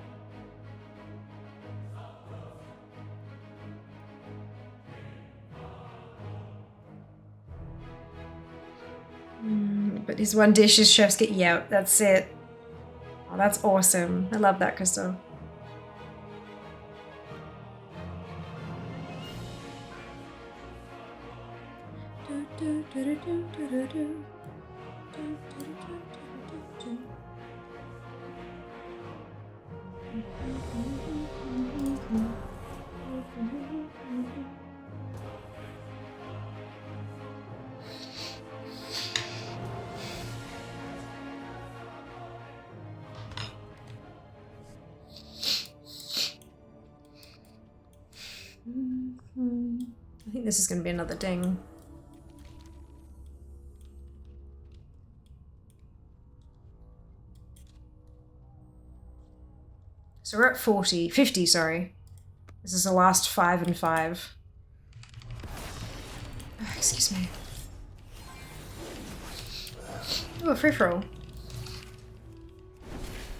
But his one dish is chef's kit. Yeah, that's it. Oh, that's awesome. I love that, Crystal. I think this is going to be another ding. So we're at 50, sorry. This is the last 5 and 5. Oh, excuse me. Oh, a free for all.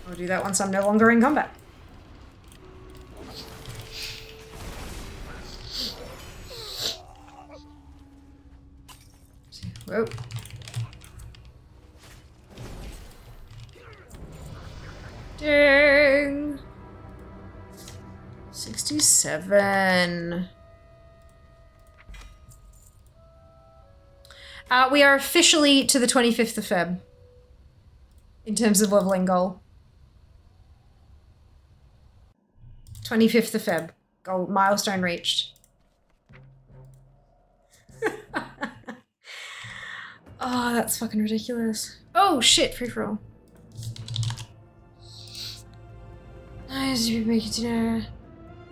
I'll do that once I'm no longer in combat. Whoa. Dang. 67. We are officially to the 25th of Feb. In terms of leveling goal. 25th of Feb. Goal milestone reached. Oh, that's fucking ridiculous. Oh shit, free for all. Nice, you make it dinner.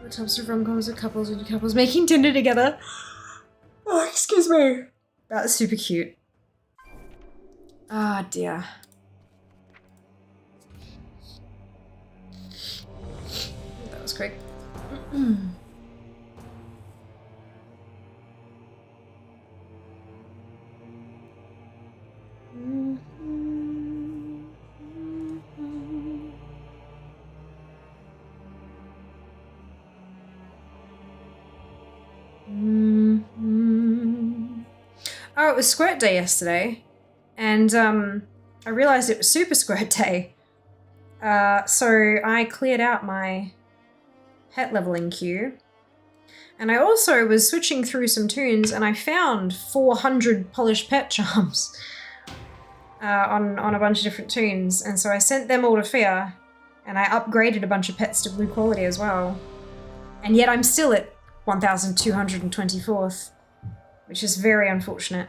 What types of rom-coms are couples and couples making dinner together? Oh, excuse me. That's super cute. Ah, dear. That was quick. Oh, it was Squirt Day yesterday, and I realized it was Super Squirt Day. So I cleared out my pet leveling queue, and I also was switching through some tunes, and I found 400 polished pet charms on a bunch of different tunes, and so I sent them all to Fia, and I upgraded a bunch of pets to blue quality as well. And yet I'm still at 1,224th, which is very unfortunate.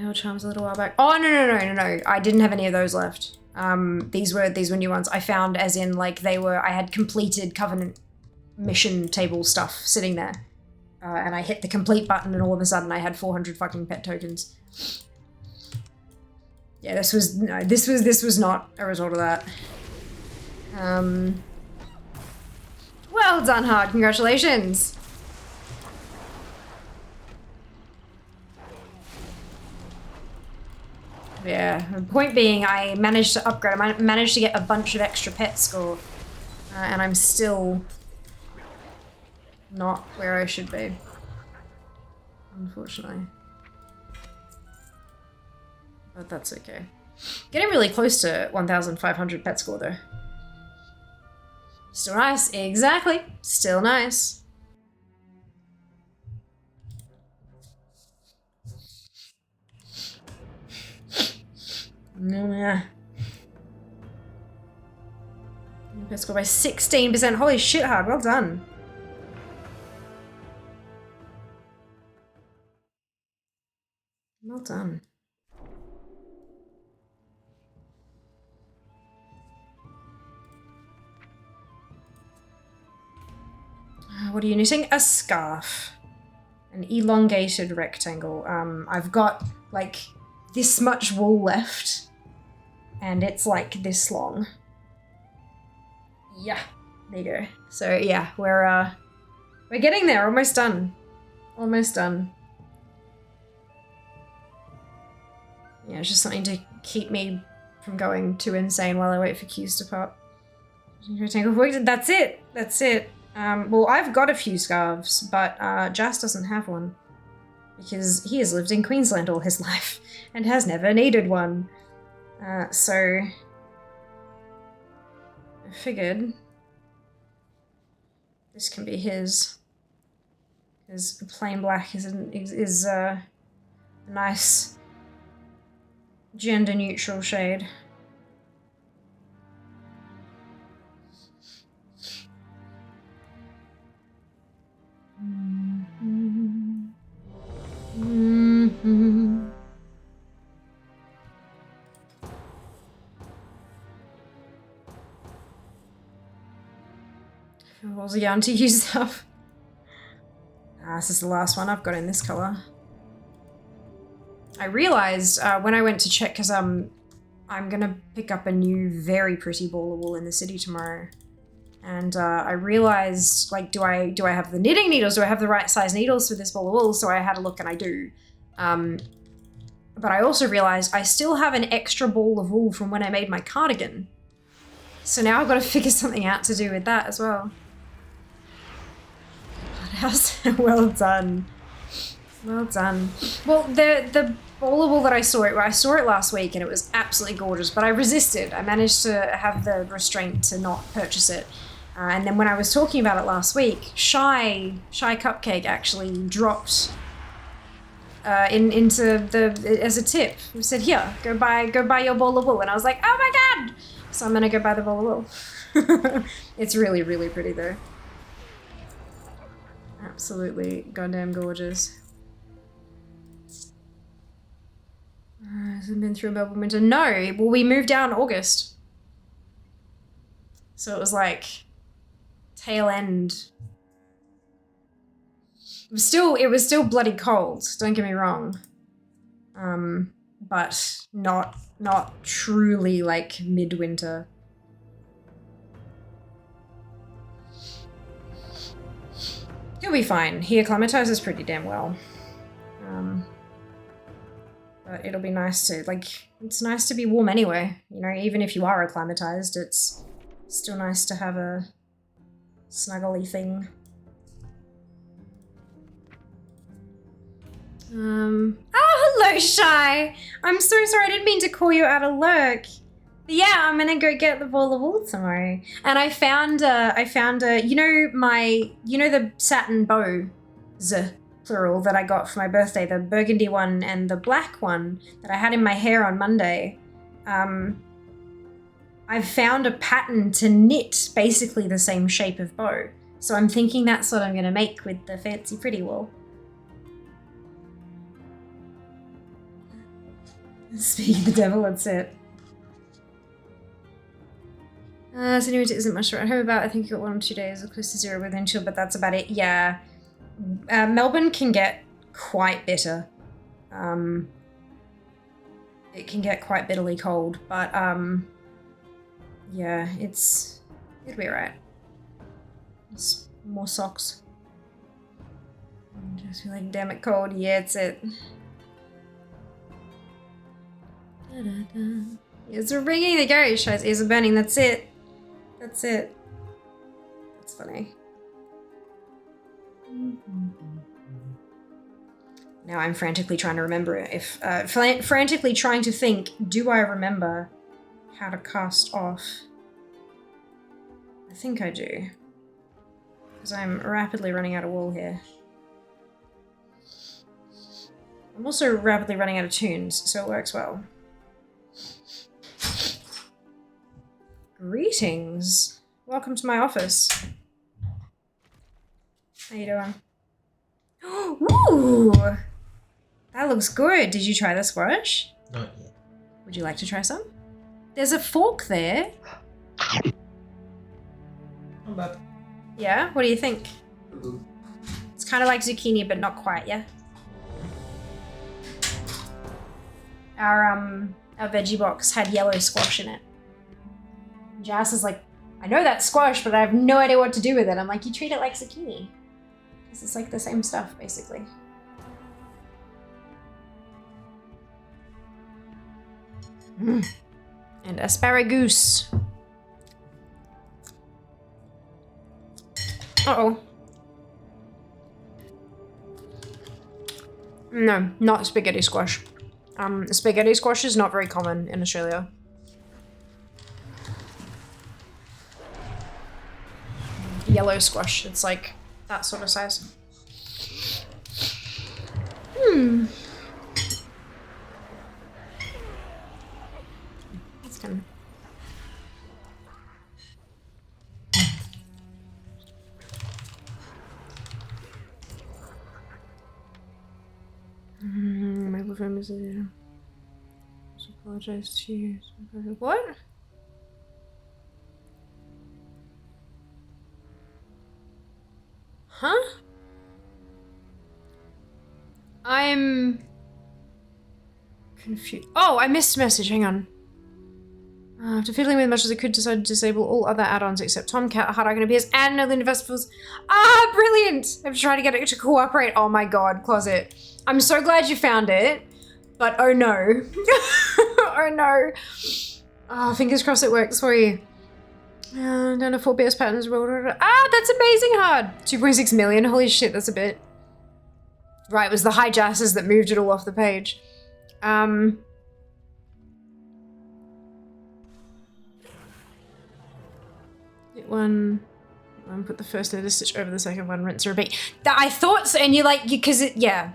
Your charms a little while back. Oh no! I didn't have any of those left. These were new ones. I found, as in, like, I had completed Covenant mission table stuff sitting there. And I hit the complete button, and all of a sudden I had 400 fucking pet tokens. Yeah, this was not a result of that. Well done, Hard. Congratulations. Yeah, the point being, I managed to upgrade. I managed to get a bunch of extra pet score, and I'm still not where I should be, unfortunately. But that's okay. Getting really close to 1,500 pet score though. Still nice, exactly. Still nice. Yeah. Pet score by 16%. Holy shit, Hard. Well done. Well done. What are you knitting? A scarf. An elongated rectangle. I've got, like, this much wool left. And it's, like, this long. Yeah. There you go. So, yeah, we're getting there. Almost done. Almost done. Yeah, it's just something to keep me from going too insane while I wait for queues to pop. That's it. That's it. Well, I've got a few scarves, but Jas doesn't have one. Because he has lived in Queensland all his life and has never needed one. So I figured this can be his. Because plain black is a nice gender neutral shade. What was I going to use up? This is the last one I've got in this color. I realized when I went to check, because I'm gonna pick up a new very pretty ball of wool in the city tomorrow. And I realized, like, do I have the knitting needles? Do I have the right size needles for this ball of wool? So I had a look and I do. But I also realized I still have an extra ball of wool from when I made my cardigan. So now I've got to figure something out to do with that as well. Well done. Well done. Well, the ball of wool that I saw it last week and it was absolutely gorgeous, but I resisted. I managed to have the restraint to not purchase it. And then when I was talking about it last week, Shy Cupcake actually dropped into the as a tip. He said, "Here, go buy your ball of wool," and I was like, "Oh my god!" So I'm gonna go buy the ball of wool. It's really, really pretty though. Absolutely goddamn gorgeous. Hasn't been through a Melbourne winter. No, well, we moved down August, so it was like tail end. It was still bloody cold. Don't get me wrong, but not truly like midwinter. He'll be fine. He acclimatizes pretty damn well. But it'll be nice to, like, it's nice to be warm anyway. You know, even if you are acclimatized, it's still nice to have a snuggly thing. Oh, hello, Shy! I'm so sorry, I didn't mean to call you out of lurk. But yeah, I'm gonna go get the ball of wool tomorrow. And I found you know the satin bows, plural, that I got for my birthday, the burgundy one and the black one that I had in my hair on Monday. I've found a pattern to knit basically the same shape of bow. So I'm thinking that's what I'm gonna make with the fancy pretty wool. Speak of the devil, that's it. So anyway, it isn't much to write home about. I think you got 1 or 2 days or close to 0 within chill, but that's about it. Yeah. Melbourne can get quite bitter. It can get quite bitterly cold, but yeah, it'll be alright. Just more socks. Just feel like, damn it, cold. Yeah, it's it. Da-da-da. Ears are ringing. There you go. Shy's ears are burning. That's it. That's it. That's funny. Now I'm frantically trying to remember if frantically trying to think, do I remember how to cast off? I think I do. Because I'm rapidly running out of wool here. I'm also rapidly running out of tunes, so it works well. Greetings. Welcome to my office. How you doing? Ooh! That looks good. Did you try the squash? Not yet. Would you like to try some? There's a fork there. Not bad. Yeah? What do you think? It's kind of like zucchini, but not quite, yeah? Our veggie box had yellow squash in it. Jas is like, I know that's squash, but I have no idea what to do with it. I'm like, you treat it like zucchini. Because it's like the same stuff, basically. And asparagus. Uh-oh. No, not spaghetti squash. Spaghetti squash is not very common in Australia. Yellow squash, it's like that sort of size. That's kind of... my boyfriend is there. Just apologize to you. What? Huh? I'm confused. Oh, I missed a message. Hang on. After fiddling with as much as I could, decided to disable all other add-ons except Tomcat, Hard Icon appears, and Northern Festivals. Ah, brilliant! I've tried to get it to cooperate. Oh my god, Closet. I'm so glad you found it, but oh no. Oh no. Oh, fingers crossed it works for you. Down to 4 best patterns. Ah, that's amazing hard. 2.6 million. Holy shit, that's a bit. Right, it was the hijackers that moved it all off the page. One, put the first notice stitch over the second one, rinse and repeat. I thought so, and you like, because it, yeah,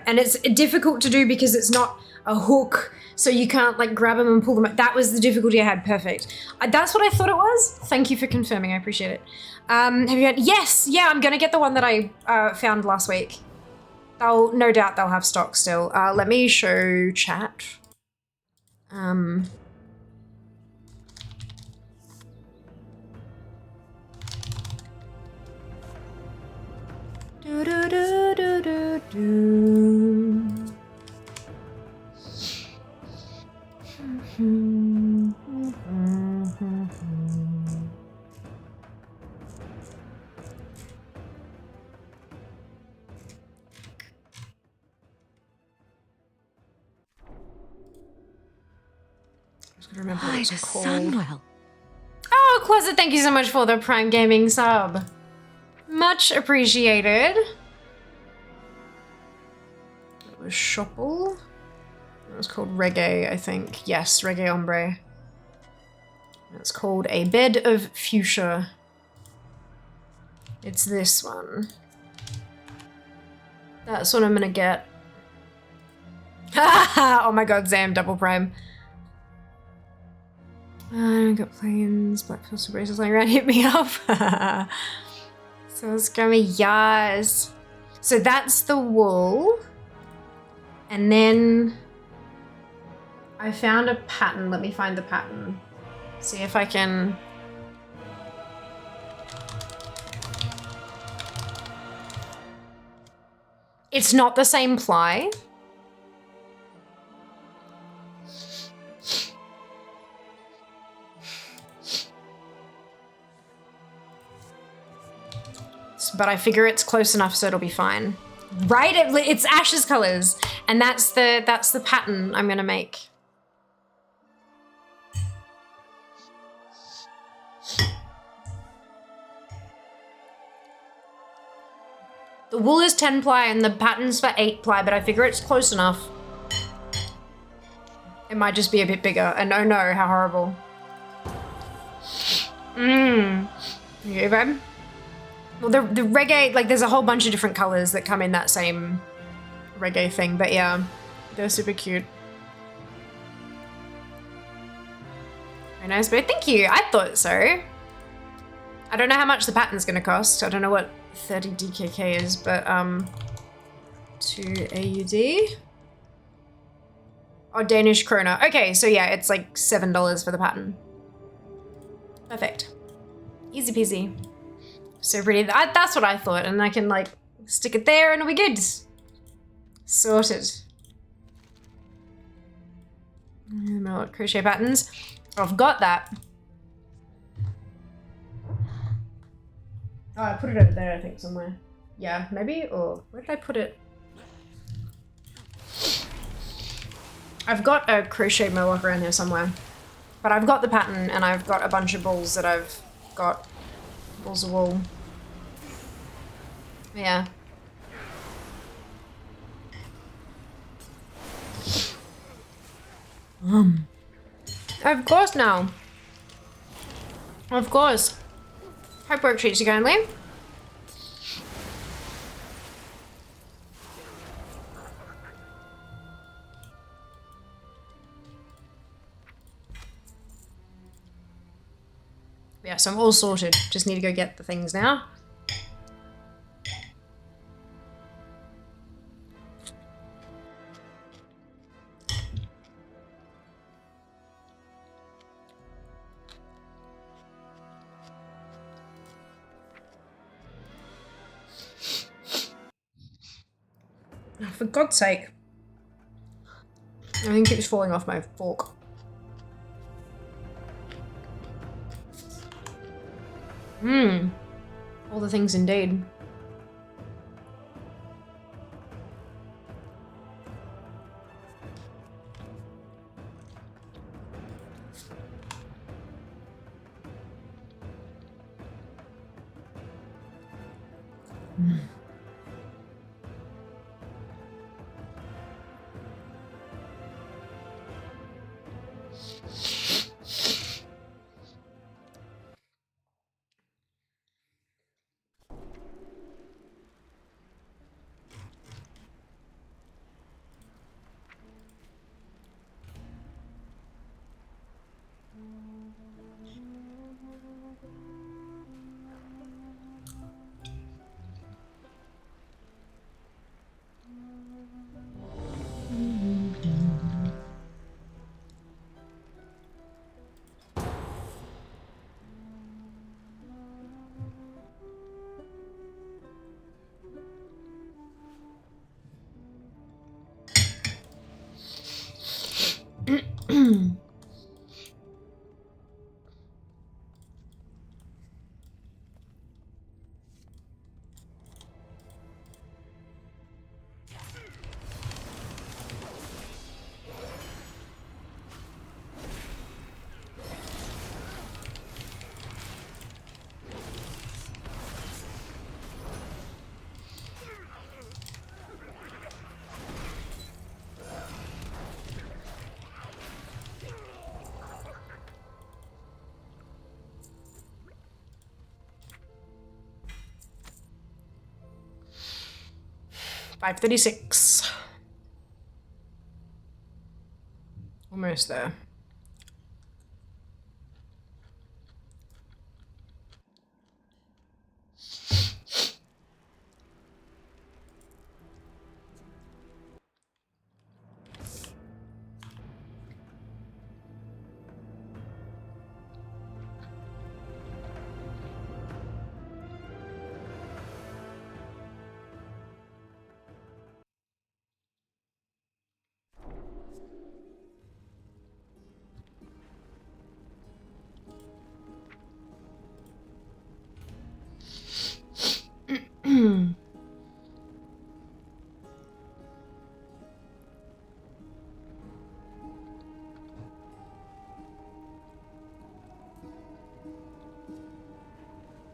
and it's difficult to do because it's not a hook, so you can't like grab them and pull them. That was the difficulty I had. Perfect. That's what I thought it was. Thank you for confirming. I appreciate it. Have you had? Yes, yeah. I'm gonna get the one that I found last week. No doubt they'll have stock still. Let me show chat. Do do do do do do. Remember what it's called. Sunwell. Oh, Closet, thank you so much for the Prime Gaming sub. Much appreciated. It was Shopple. It was called Reggae, I think. Yes, Reggae Ombre. It's called A Bed of Fuchsia. It's this one. That's what I'm gonna get. Oh my god, Zam, double prime. I got planes, black postal braces lying around, hit me up. So scrummy, yes. So that's the wool. And then I found a pattern. Let me find the pattern. See if I can. It's not the same ply. But I figure it's close enough so it'll be fine. Right? It's Ash's colors, and that's the pattern I'm gonna make. The wool is 10 ply and the pattern's for 8 ply, but I figure it's close enough. It might just be a bit bigger, and oh no, how horrible. Okay, babe? Well, the reggae, like there's a whole bunch of different colors that come in that same reggae thing, but yeah, they're super cute. Very nice, but thank you. I thought so. I don't know how much the pattern's gonna cost. I don't know what 30 DKK is, but 2 AUD. Oh, Danish krona. Okay, so yeah, it's like $7 for the pattern. Perfect. Easy peasy. So pretty. That's what I thought, and I can like stick it there and it'll be good. Sorted. Crochet patterns. I've got that. Oh, I put it over there, I think, somewhere. Yeah, maybe, or where did I put it? I've got a crochet mohawk around here somewhere. But I've got the pattern, and I've got a bunch of balls that I've got. Balls of wool. Yeah. Of course now. Of course. Hope work treats you kindly. Yeah, so I'm all sorted. Just need to go get the things now. Oh, for God's sake. Everything keeps falling off my fork. All the things indeed. $5:36. Almost there.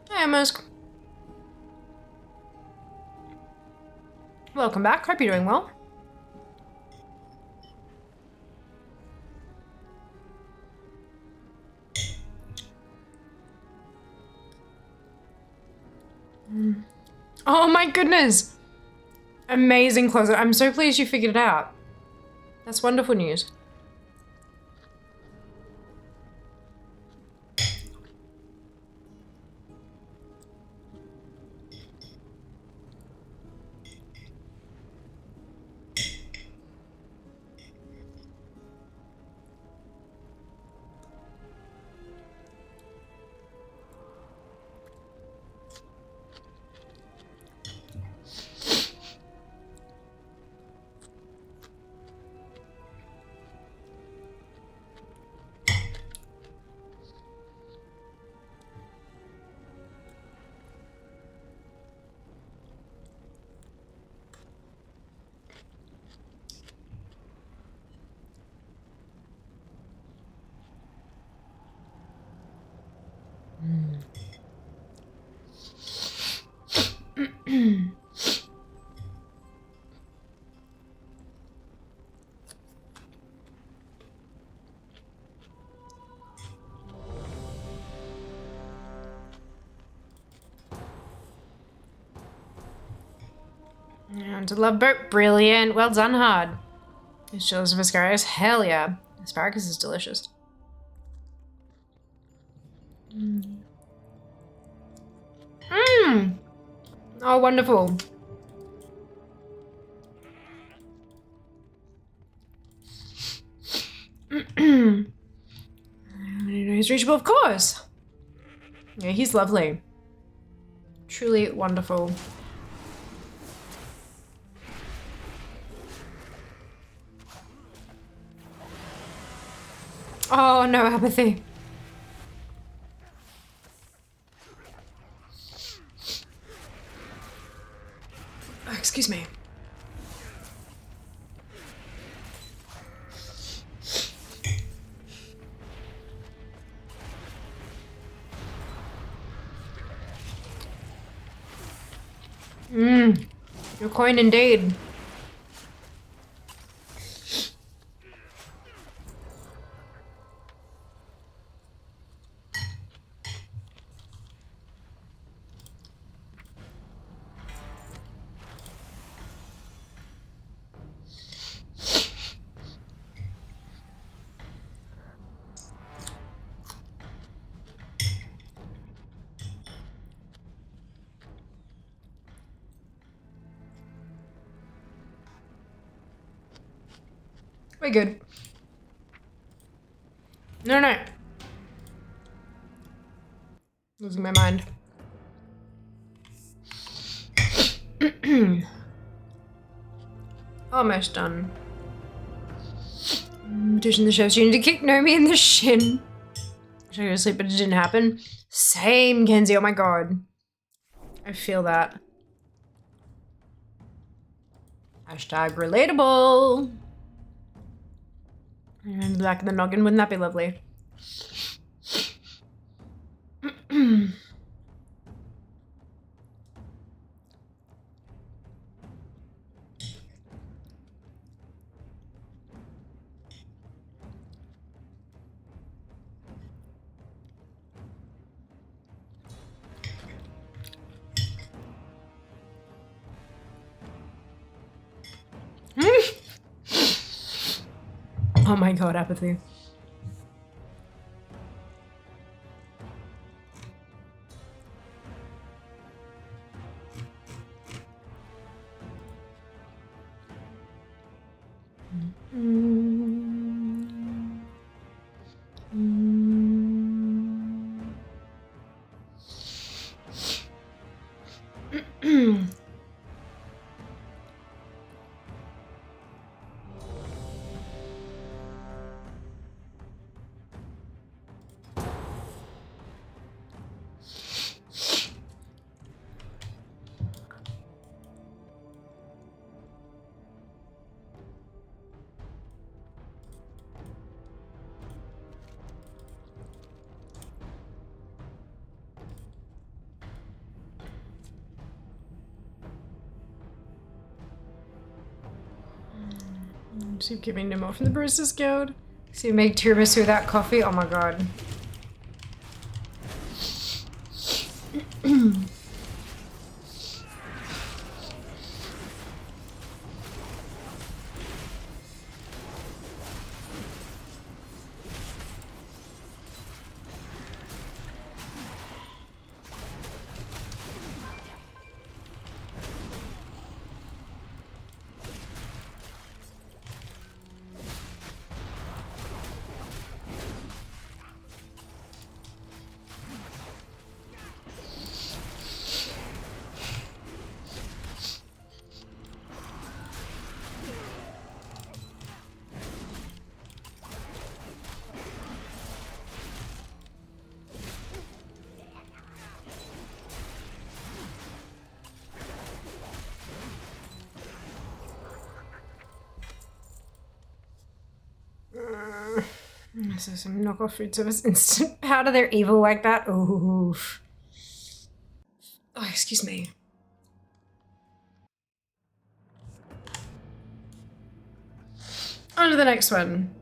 Hi, Musk. Welcome back. Hope you're doing well. Oh my goodness! Amazing closet. I'm so pleased you figured it out. That's wonderful news. And a love boat. Brilliant. Well done, Hard. It's jealous of asparagus. Hell yeah. Asparagus is delicious. Mmm. Oh, wonderful. He's reachable, of course. Yeah, he's lovely. Truly wonderful. Oh, no apathy. Oh, excuse me. Your coin indeed. We're good. No, no. Losing my mind. Almost done. Petition the chef's unit to kick Nomi in the shin. Should I go to sleep, but it didn't happen? Same, Kenzie. Oh my god. I feel that. Hashtag relatable. And the back of the noggin, wouldn't that be lovely? Oh my god, apathy. Keep giving them off from the Baristas Guild. So you make tiramisu without coffee? Oh my god. So some knockoff food service instant powder. They're evil like that. Oof. Oh, excuse me. On to the next one.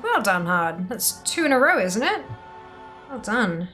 Well done, Hard. That's 2 in a row, isn't it? Well done.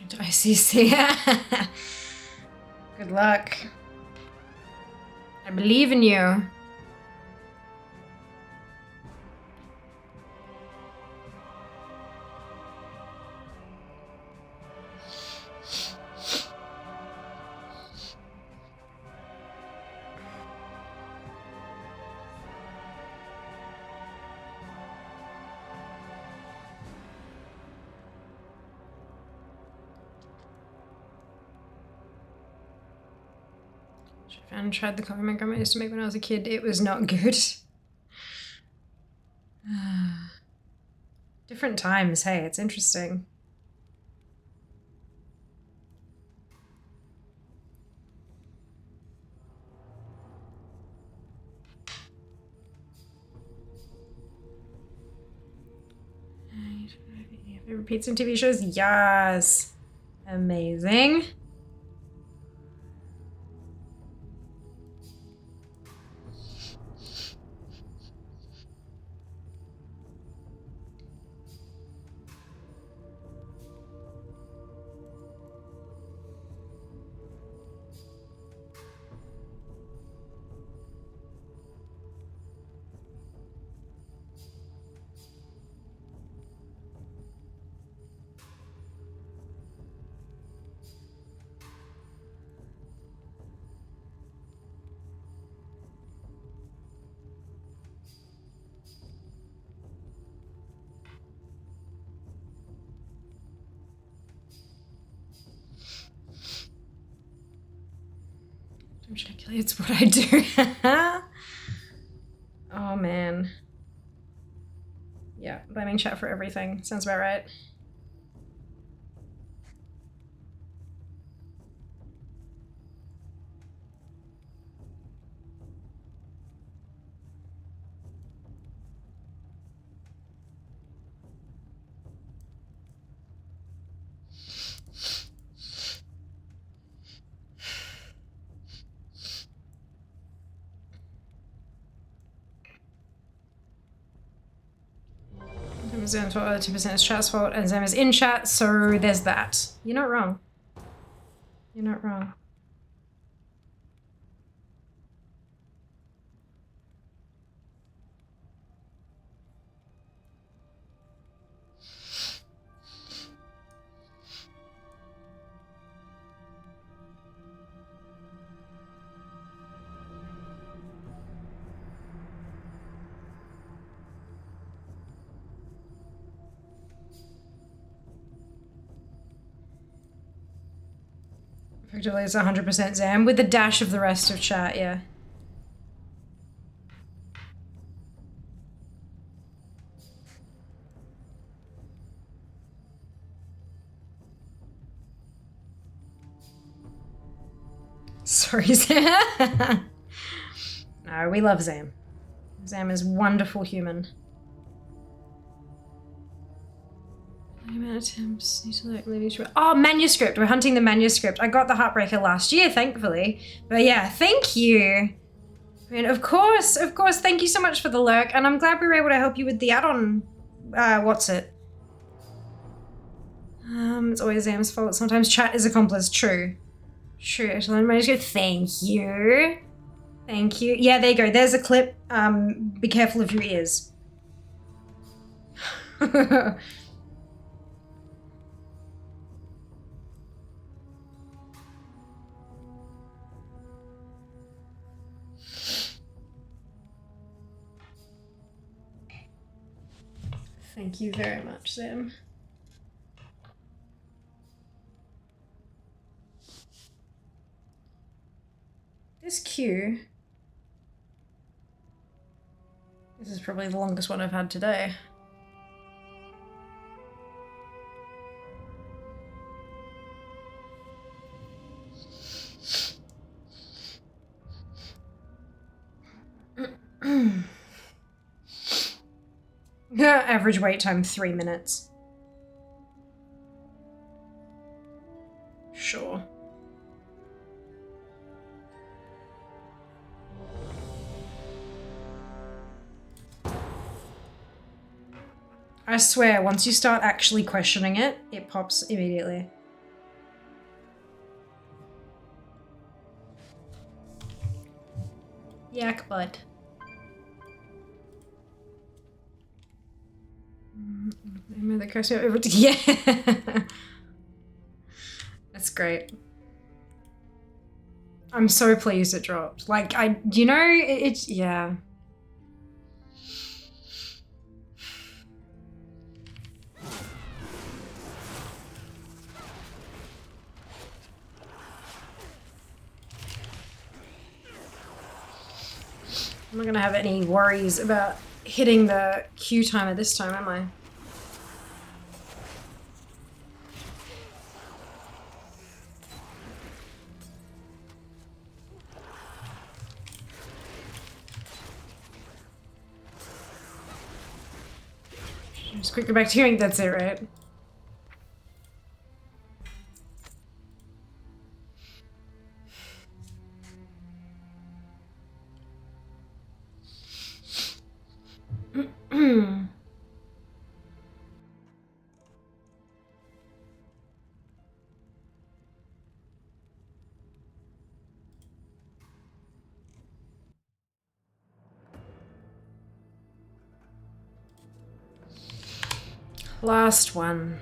ICC. Good luck. I believe in you. And tried the coffee my grandma used to make when I was a kid. It was not good. Different times, hey, it's interesting. Favorite pizza and TV shows? Yes. Amazing. It's what I do. Oh man. Yeah, blaming chat for everything. Sounds about right. Zam's fault, 2% is chat's fault, and Zam is in chat, so there's that. You're not wrong. You're not wrong. Effectively, it's 100% Zam, with the dash of the rest of chat, yeah. Sorry, Zam. No, we love Zam. Zam is wonderful human. Attempts need to like leave. Oh, manuscript. We're hunting the manuscript. I got the Heartbreaker last year, thankfully. But yeah, thank you. I mean, of course. Thank you so much for the lurk, and I'm glad we were able to help you with the add-on. What's it? It's always Zam's fault. Sometimes chat is accomplice. True. True. Actually, manuscript. Thank you. Thank you. Yeah, there you go. There's a clip. Be careful of your ears. Thank you very much, Sam. This queue. This is probably the longest one I've had today. Average wait time 3 minutes. Sure. I swear, once you start actually questioning it, it pops immediately. Yak bud. The curse over to yeah. That's great. I'm so pleased it dropped. Like it's yeah. I'm not gonna have any worries about hitting the queue timer this time, am I? Just quick go back to queuing, that's it, right? Last one.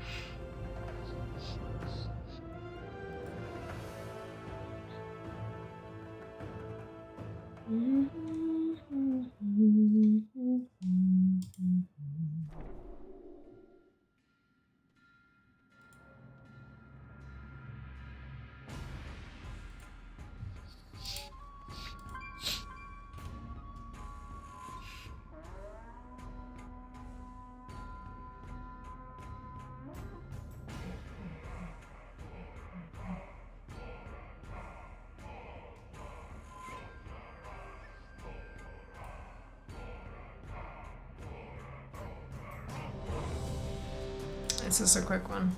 This is a quick one.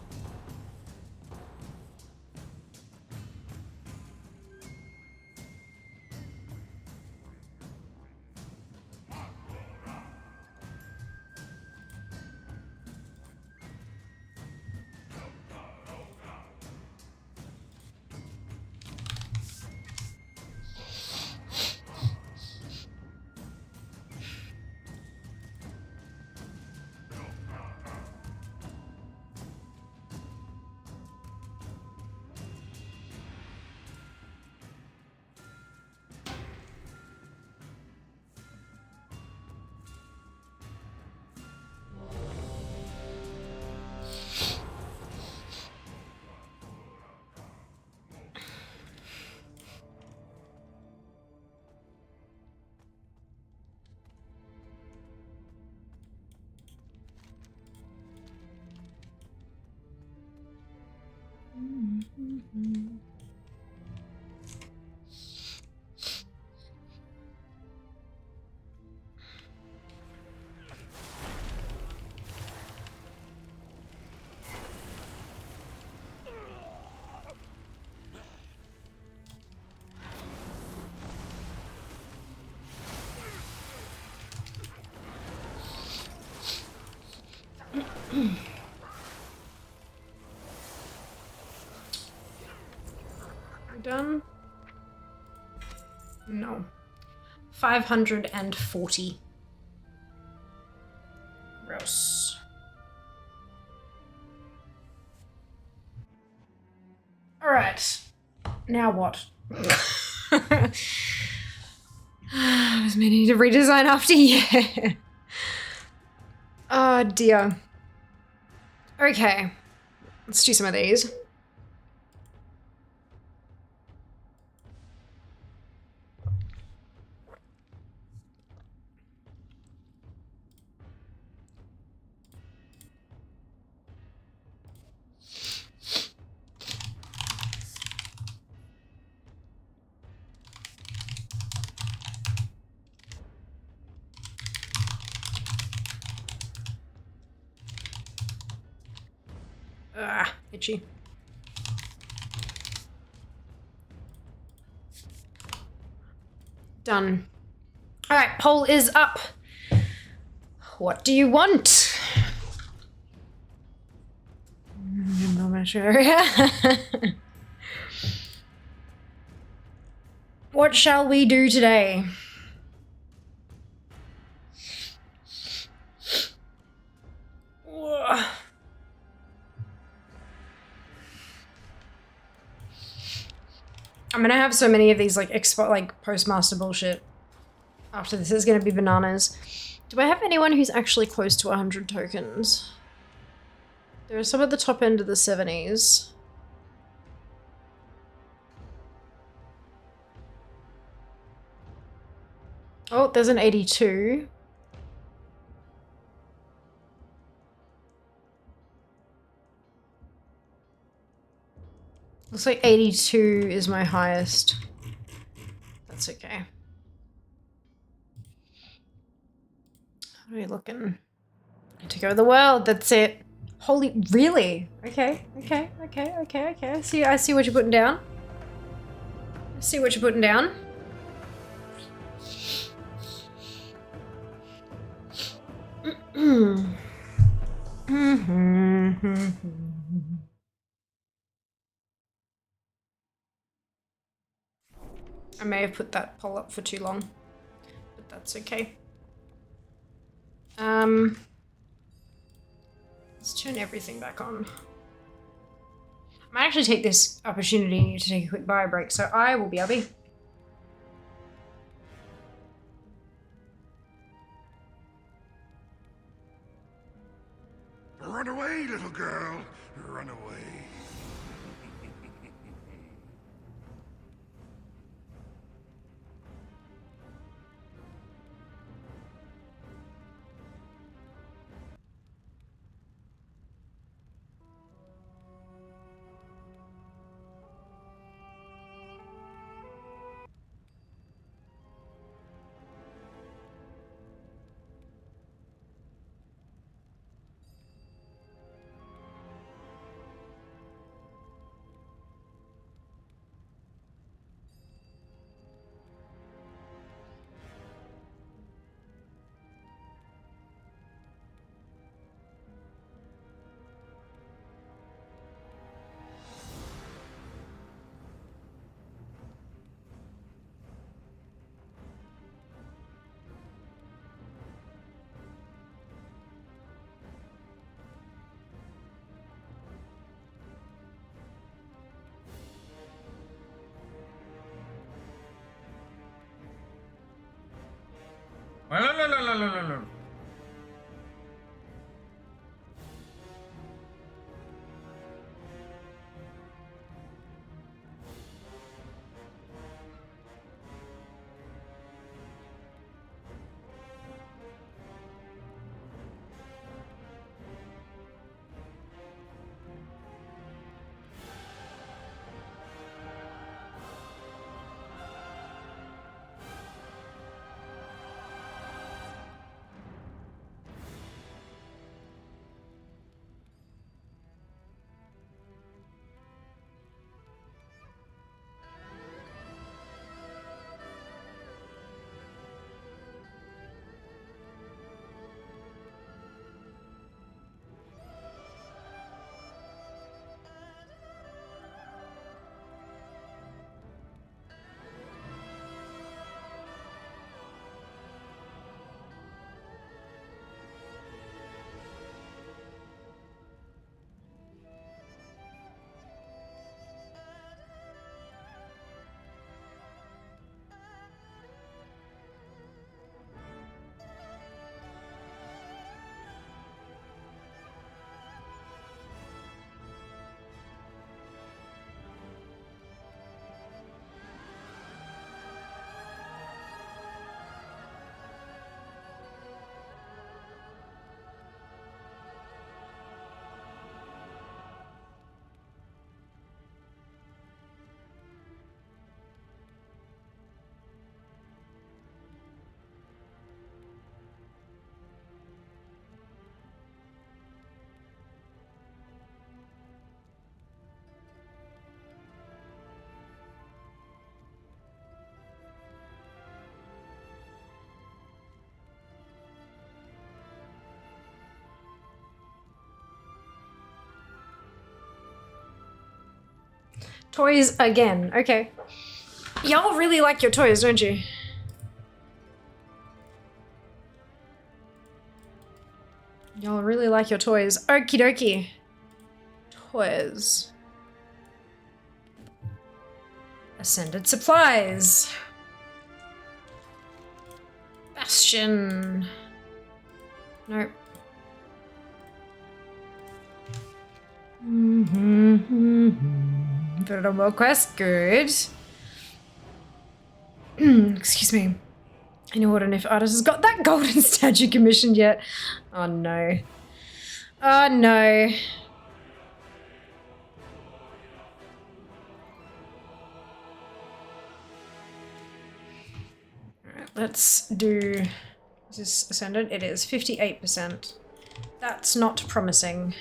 Done? No. 540. Gross. Alright. Now what? I was meaning to redesign after, yeah. Oh dear. Okay. Let's do some of these. Ah, itchy. Done. Alright, poll is up. What do you want? I'm not sure. What shall we do today? I'm gonna have so many of these like postmaster bullshit. After this is gonna be bananas. Do I have anyone who's actually close to 100 tokens? There are some at the top end of the 70s. Oh, there's an 82. Looks like 82 is my highest. That's okay. How are we looking? Take over the world, that's it. Holy, really? Okay. I see what you're putting down. I see what you're putting down. I may have put that poll up for too long, but that's okay. Let's turn everything back on. I might actually take this opportunity to take a quick bio break, so I will be Abby. Run away, little girl. Run away. Toys again. Okay. Y'all really like your toys, don't you? Y'all really like your toys. Okie dokie. Toys. Ascended supplies. Bastion. Nope. Put it on world quest. Good. Excuse me. Anyone wondering if artist has got that golden statue commissioned yet? Oh no. Oh no. Alright, let's do... Is this ascended? It is. 58%. That's not promising.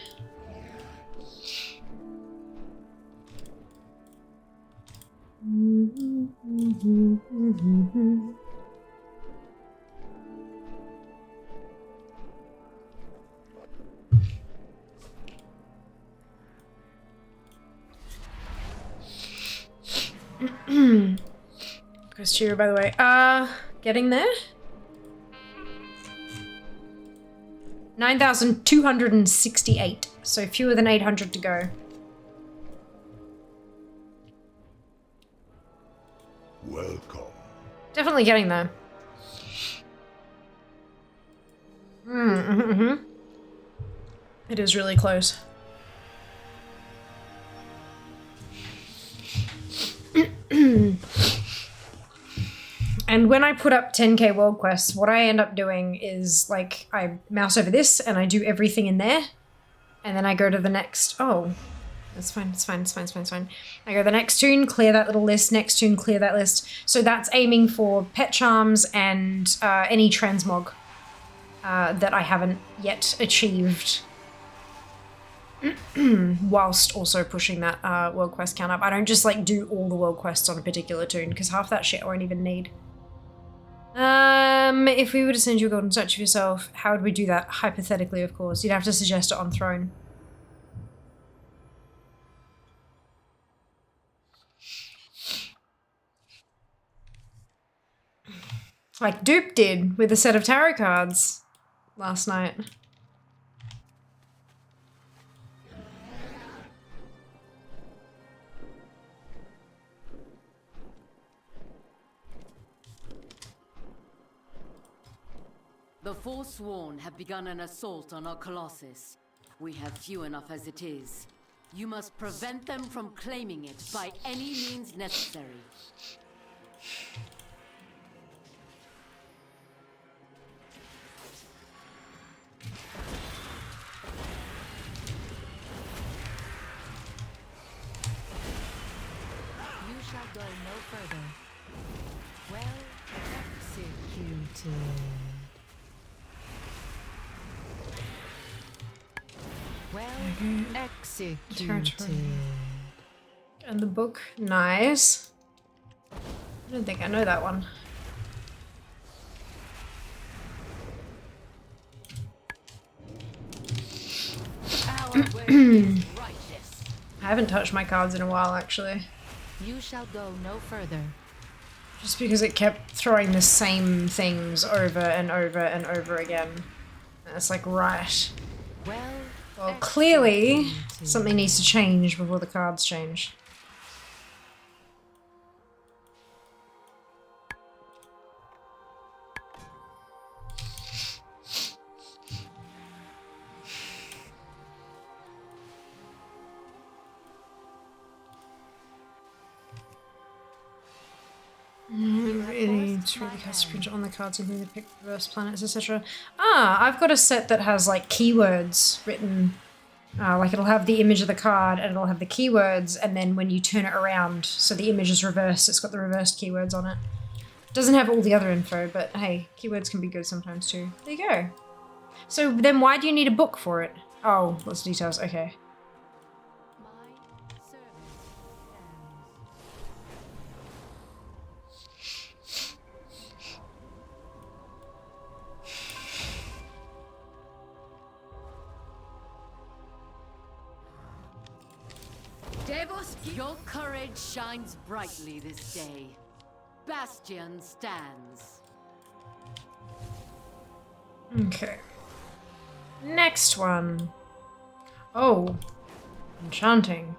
Chris Cheer, by the way. Getting there? 9,268. So fewer than 800 to go. Welcome. Definitely getting there. It is really close. And when I put up 10k world quests, what I end up doing is like I mouse over this and I do everything in there, and then I go to the next. Oh, that's fine. It's fine. It's fine. It's fine. It's fine. I go to the next tune, clear that little list. Next tune, clear that list. So that's aiming for pet charms and any transmog that I haven't yet achieved. Whilst also pushing that world quest count up. I don't just like do all the world quests on a particular tune because half that shit I won't even need. If we were to send you a golden statue of yourself, how would we do that? Hypothetically, of course. You'd have to suggest it on throne. Like Dupe did with a set of tarot cards last night. The Forsworn have begun an assault on our Colossus. We have few enough as it is. You must prevent them from claiming it by any means necessary. You shall go no further. Well executed. Well executed. And the book, nice. I don't think I know that one. I haven't touched my cards in a while, actually. You shall go no further. Just because it kept throwing the same things over and over and over again. And it's like, right. Well, clearly something needs to change before the cards change. It's really cast to print on the cards, including the pick reverse planets, etc. Ah, I've got a set that has like keywords written. Like it'll have the image of the card and it'll have the keywords, and then when you turn it around, so the image is reversed, it's got the reversed keywords on it. Doesn't have all the other info, but hey, keywords can be good sometimes too. There you go. So then why do you need a book for it? Oh, lots of details, okay. Your courage shines brightly this day. Bastion stands. Okay. Next one. Oh. Enchanting.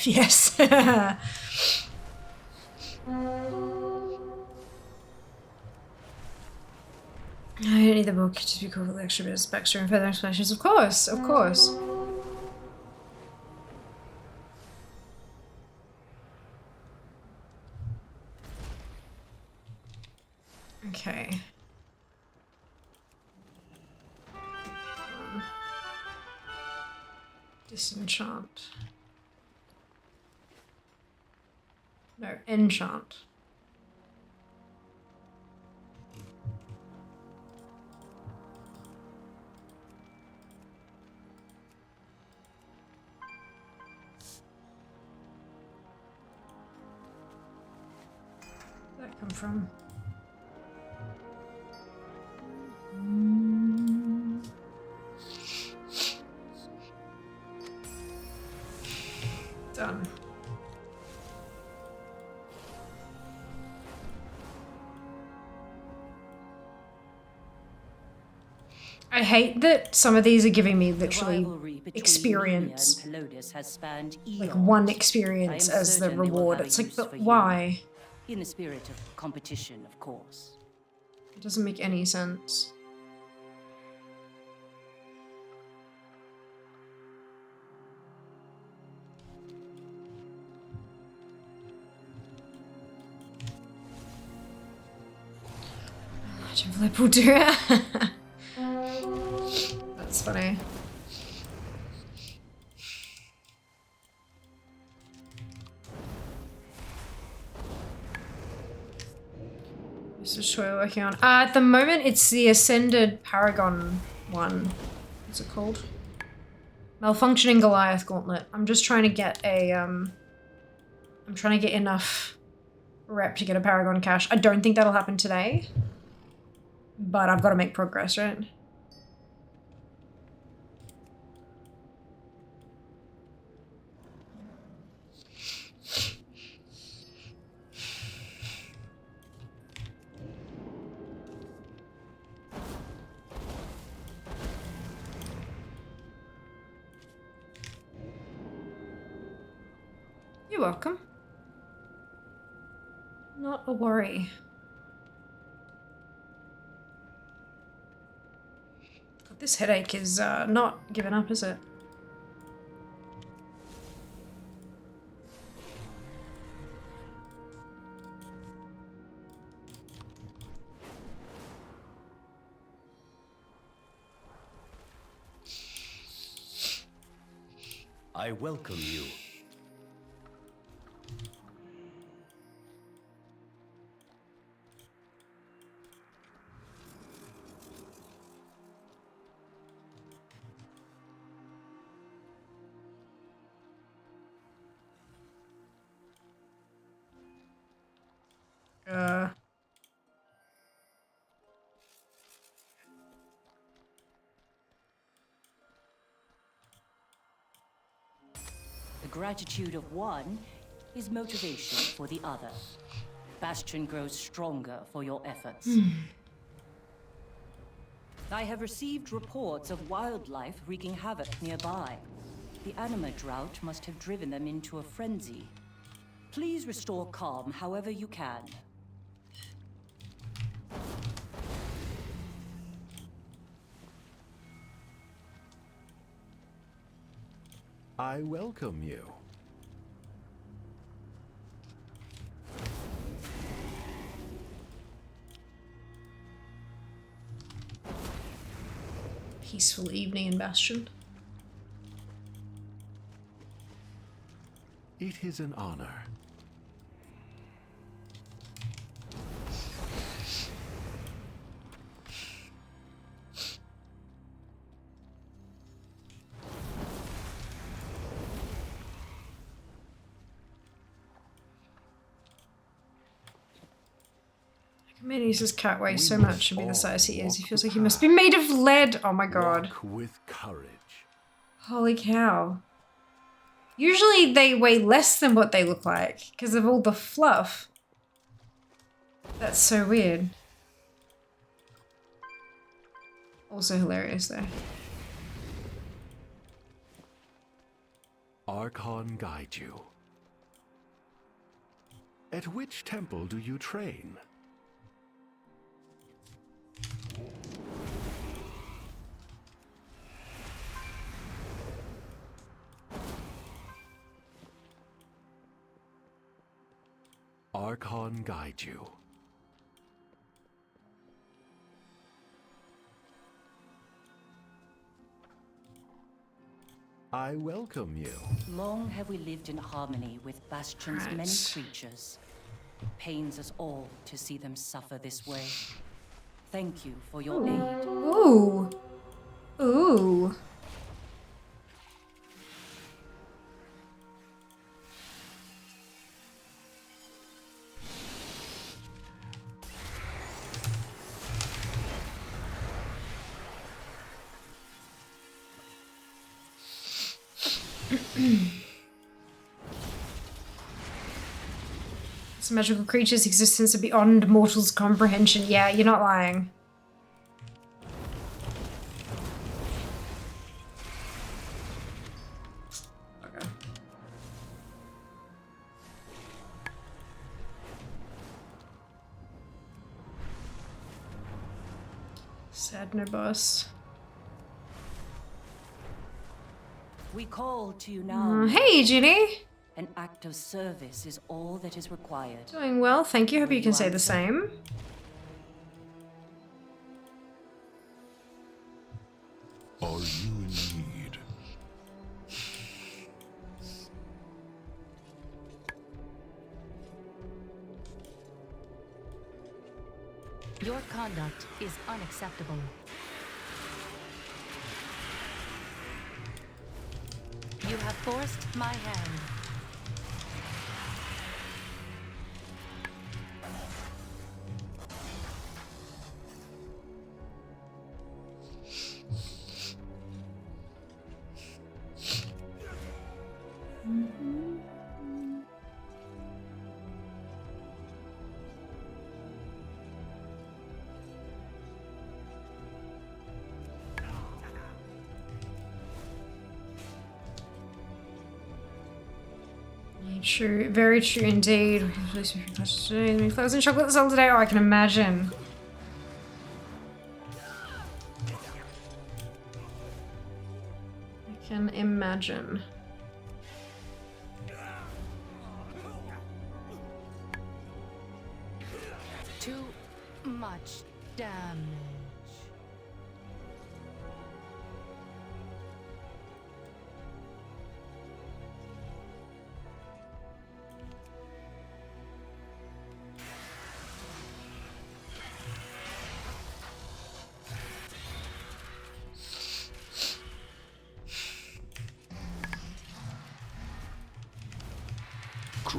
Yes. I don't need the book to be cool with extra bits of backstory and further explanations. Of course, of course. Okay. Disenchant. No, enchant. Where'd that come from? Done. I hate that some of these are giving me literally experience. Like one experience as the reward. It's like, but why? In the spirit of competition, of course. It doesn't make any sense. Legend Flip will do it. That's funny. This is what we're working on. At the moment, it's the Ascended Paragon one. What's it called? Malfunctioning Goliath Gauntlet. I'm just trying to get a, I'm trying to get enough rep to get a Paragon cache. I don't think that'll happen today. But I've got to make progress, right? You're welcome. Not a worry. This headache is not giving up, is it? I welcome you. The gratitude of one is motivation for the other. Bastion grows stronger for your efforts. I have received reports of wildlife wreaking havoc nearby. The anima drought must have driven them into a frenzy. Please restore calm however you can. I welcome you. Peaceful evening in Bastion. It is an honor. Man uses cat weighs so We much to be the must size he all is. He walk feels the like he must path. be made of lead. Oh my god. Walk with courage. Holy cow. Usually they weigh less than what they look like because of all the fluff. That's so weird. Also hilarious though. Archon guide you. At which temple do you train? Archon guide you. I welcome you. Long have we lived in harmony with Bastion's many Right. creatures. It pains us all to see them suffer this way. Thank you for your aid. Ooh. Ooh. Some magical creatures' existence are beyond mortals' comprehension. Yeah, you're not lying. Okay. Sad no boss. We call to you now. Hey, Ginny. An act of service is all that is required. Doing well, thank you. Hope Will you can you say the answer? same. Are you in need? Your conduct is unacceptable. You have forced my hand. True, very true indeed. Flowers and chocolate sold today. Oh, I can imagine. I can imagine. Too much damage.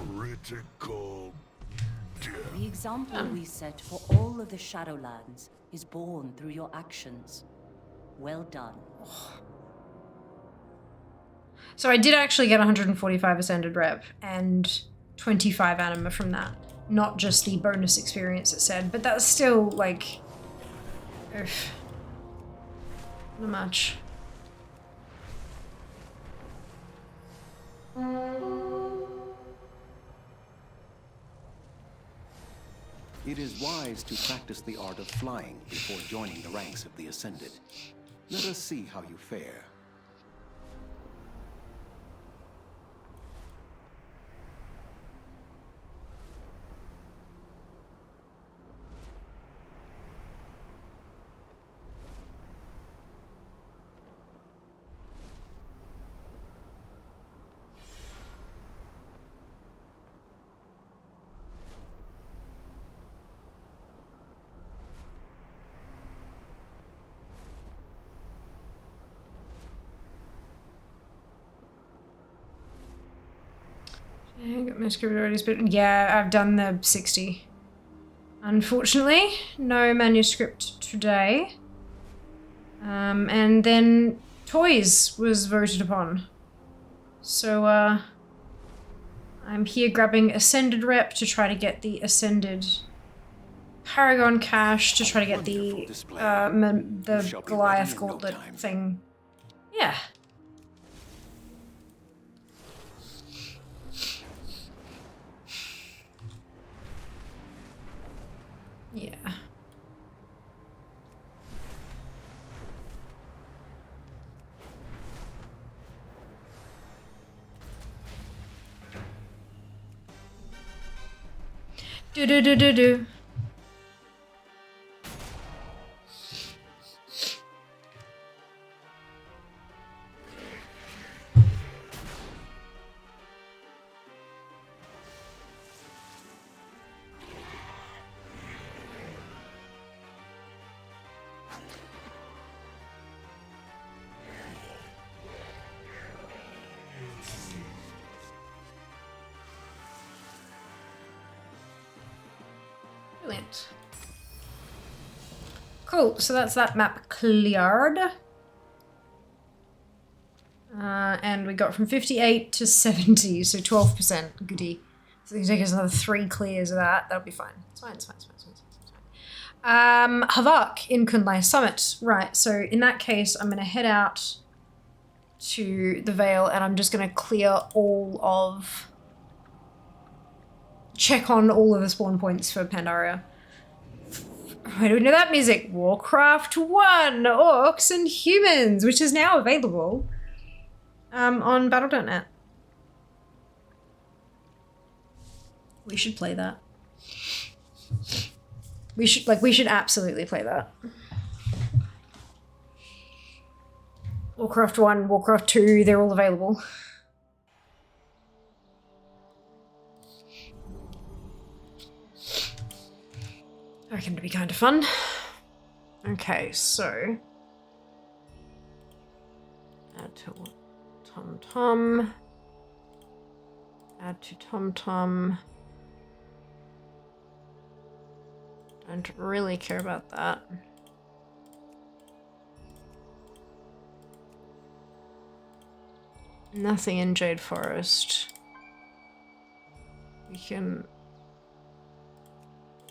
Critical death. The example we set for all of the Shadowlands is born through your actions. Well done. So I did actually get 145 ascended rep and 25 anima from that. Not just the bonus experience it said, but that's still like... Oof. Not much. It is wise to practice the art of flying before joining the ranks of the Ascended. Let us see how you fare. I got my script already, but yeah, I've done the 60. Unfortunately, no manuscript today. And then toys was voted upon. So, I'm here grabbing Ascended rep to try to get the Ascended Paragon cache to try to get the Goliath gauntlet thing. Yeah. Yeah. Do. Brilliant. Cool, so that's that map cleared. And we got from 58 to 70, so 12%. Goody. So it can take us another 3 clears of that. That'll be fine. It's fine, it's fine, it's fine, it's fine, it's fine. Havak in Kunlai Summit. Right, so in that case, I'm going to head out to the Vale and I'm just going to clear all of... check on all of the spawn points for Pandaria. Where do we know that music? Warcraft 1, Orcs and Humans, which is now available on Battle.net. We should play that. We should absolutely play that. Warcraft 1, Warcraft 2, they're all available. I reckon it'd be kind of fun. Okay, so add to TomTom. Add to TomTom. Don't really care about that. Nothing in Jade Forest. We can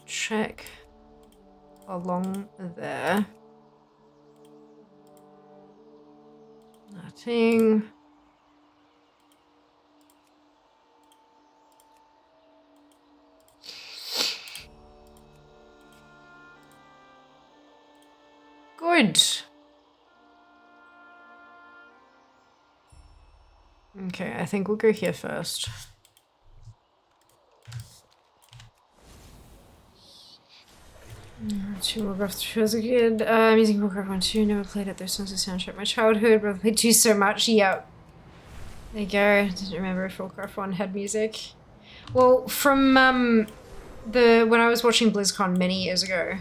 check along there. Nothing. Good. Okay, I think we'll go here first. Two Warcraft 2 as a kid. I'm using Warcraft 1 2, never played it. Those songs of soundtrack my childhood, but I played 2 so much. Yep. There you go. Didn't remember if Warcraft 1 had music. Well, from when I was watching BlizzCon many years ago,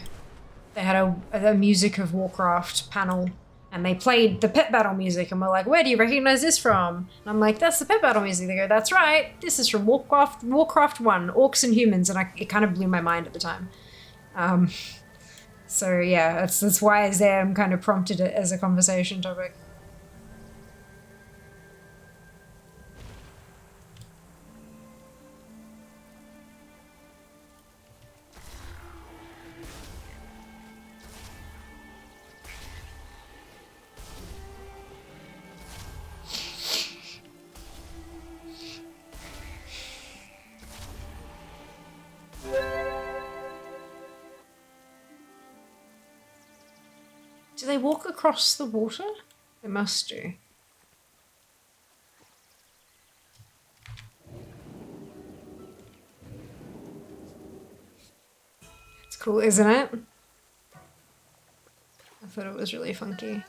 they had a music of Warcraft panel, and they played the pet battle music, and we're like, where do you recognize this from? And I'm like, that's the pet battle music. They go, that's right. This is from Warcraft 1, Orcs and Humans, and it kind of blew my mind at the time. So yeah, that's why Zam kind of prompted it as a conversation topic. Do they walk across the water? They must do. It's cool, isn't it? I thought it was really funky.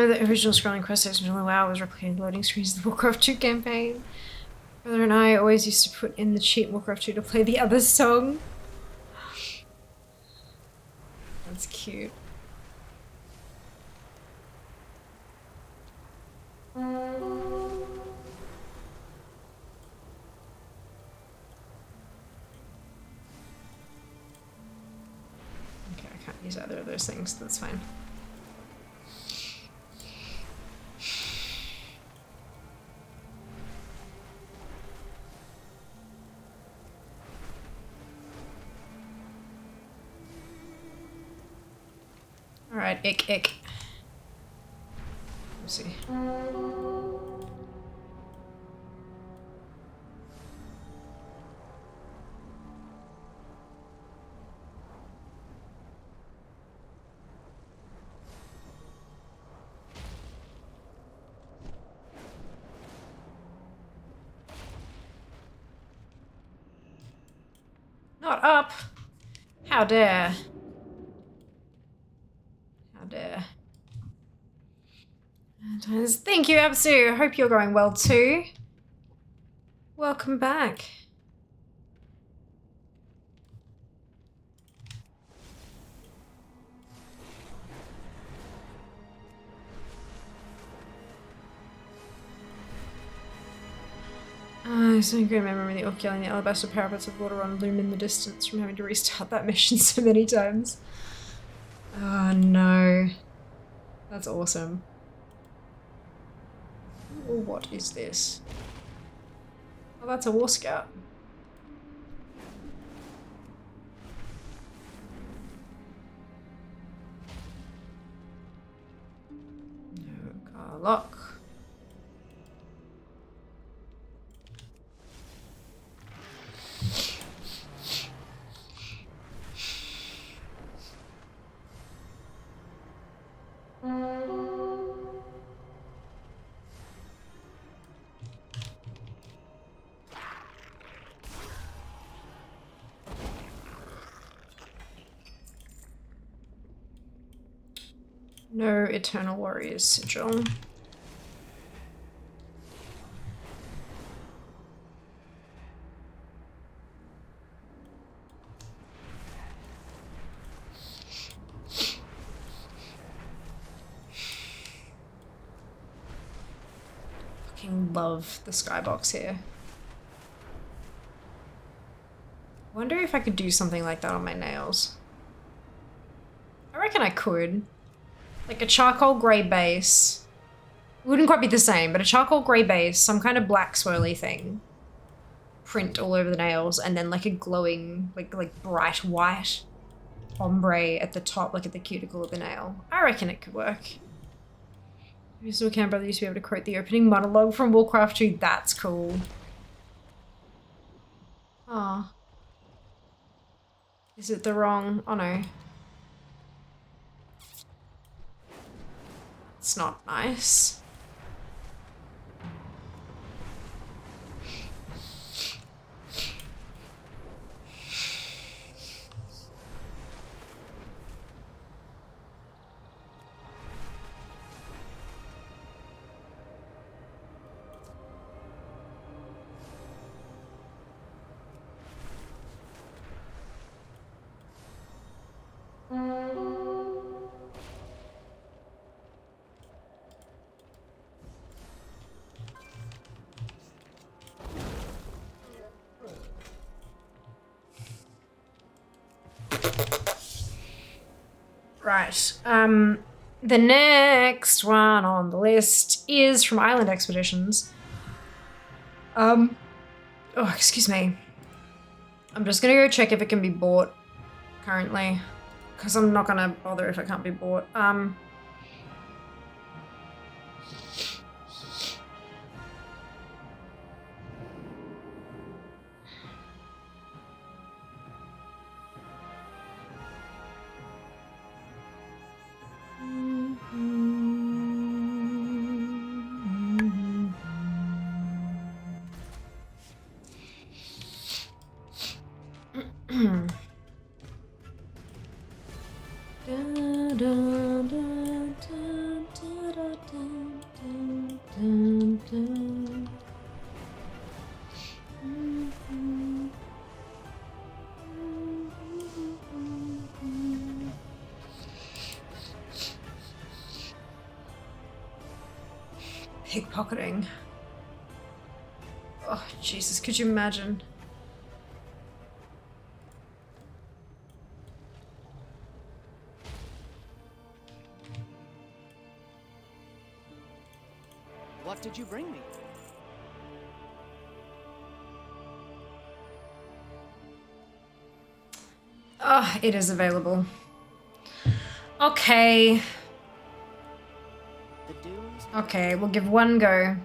know the original scrolling quest system really wow was replicating loading screens of the Warcraft 2 campaign. Brother and I always used to put in the cheat Warcraft 2 to play the other song. That's cute. Okay, I can't use either of those things, that's fine. Alright, ick. Let's see. Not up! How dare! How dare. Thank you, Absu! Hope you're going well too. Welcome back. I so good remember the Orkiel and the alabaster parapets of water on loom in the distance from having to restart that mission so many times. Oh no. That's awesome. Oh, what is this? Oh, that's a War Scout. No car lock. No Eternal Warriors sigil. Fucking love the skybox here. Wonder if I could do something like that on my nails. I reckon I could. Like a charcoal grey base. Wouldn't quite be the same, but a charcoal grey base, some kind of black swirly thing. Print all over the nails, and then like a glowing, like bright white ombre at the top, like at the cuticle of the nail. I reckon it could work. I used to camp brother used to be able to quote the opening monologue from Warcraft 2. That's cool. Ah. Is it the wrong? Oh no. It's not nice. Right. The next one on the list is from Island Expeditions. Oh, excuse me. I'm just gonna go check if it can be bought currently, because I'm not gonna bother if it can't be bought. Pickpocketing. Oh, Jesus, could you imagine? What did you bring me? Oh, it is available. Okay. The dunes? Okay, we'll give one go.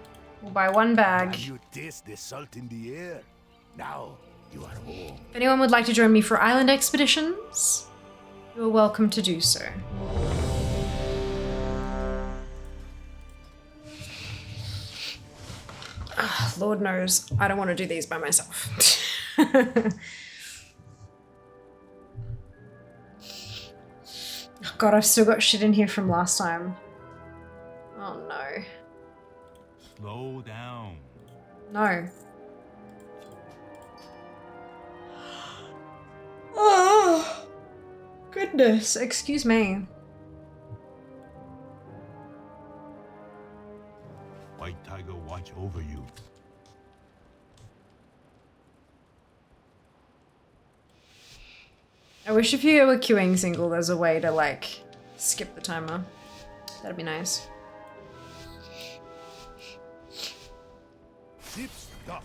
We'll buy one bag. Can you taste the salt in the air? Now you are home. If anyone would like to join me for island expeditions, you are welcome to do so. Lord knows, I don't want to do these by myself. Oh God, I've still got shit in here from last time. Oh no. Slow down. No. Oh, goodness, excuse me. White Tiger watch over you. I wish if you were queuing single, there's a way to like skip the timer. That'd be nice. Ship stop.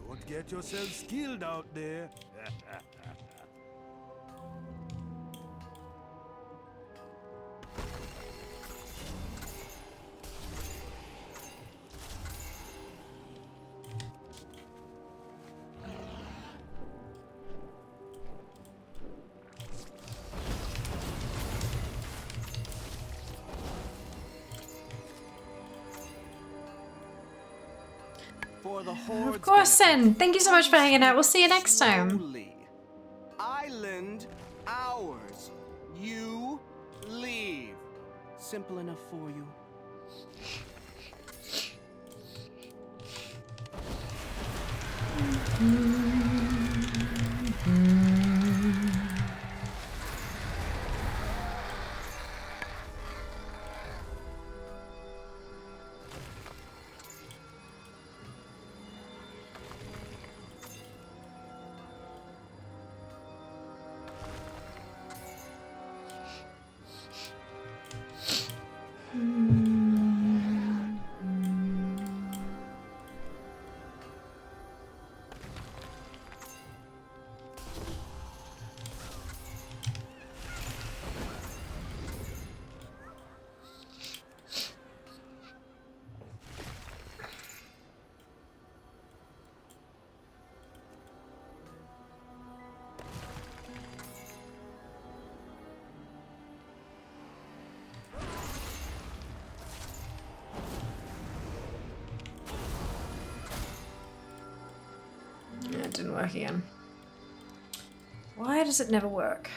Don't get yourself skilled out there. For the hordes. Of course, Sen. Thank you so much for hanging out. We'll see you next time. Slowly. Island ours. You leave. Simple enough for you. Yeah, it didn't work again. Why does it never work?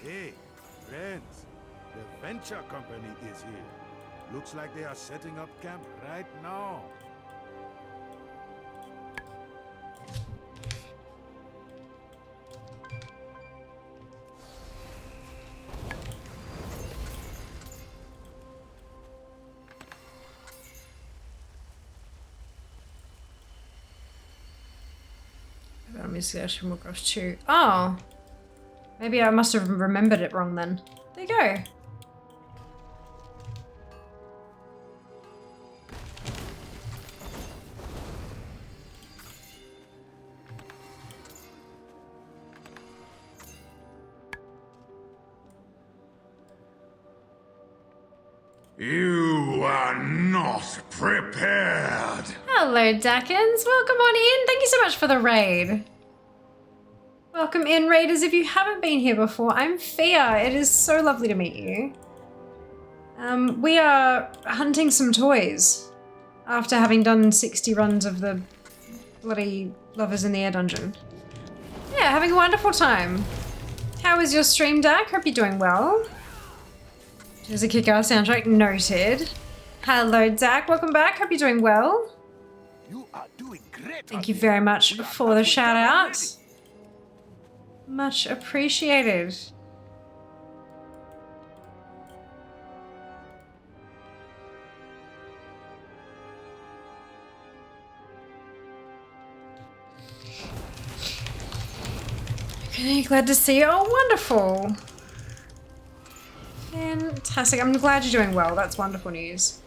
Hey, friends. The venture company is here. Looks like they are setting up camp right now. Let me see from Warcraft 2. Oh! Maybe I must have remembered it wrong then. There you go. You are not prepared. Hello, Dackins. Welcome on in. Thank you so much for the raid. Welcome Welcome in, Raiders, if you haven't been here before. I'm Fia. It is so lovely to meet you. We are hunting some toys after having done 60 runs of the bloody Lovers in the Air dungeon. Yeah, having a wonderful time. How is your stream, Dak? Hope you're doing well. There's a kick-ass soundtrack. Noted. Hello, Dak. Welcome back. Hope you're doing well. You are doing great. Thank you very much for the shout-out. Much appreciated. Okay, glad to see you. Oh, wonderful. Fantastic. I'm glad you're doing well. That's wonderful news.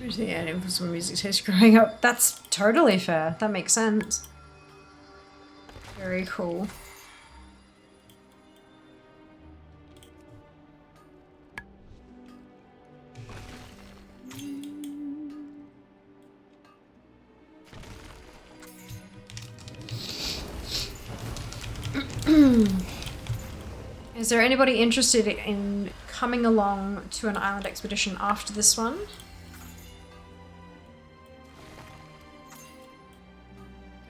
Yeah, for some music taste growing up. That's totally fair. That makes sense. Very cool. Is there anybody interested in coming along to an island expedition after this one?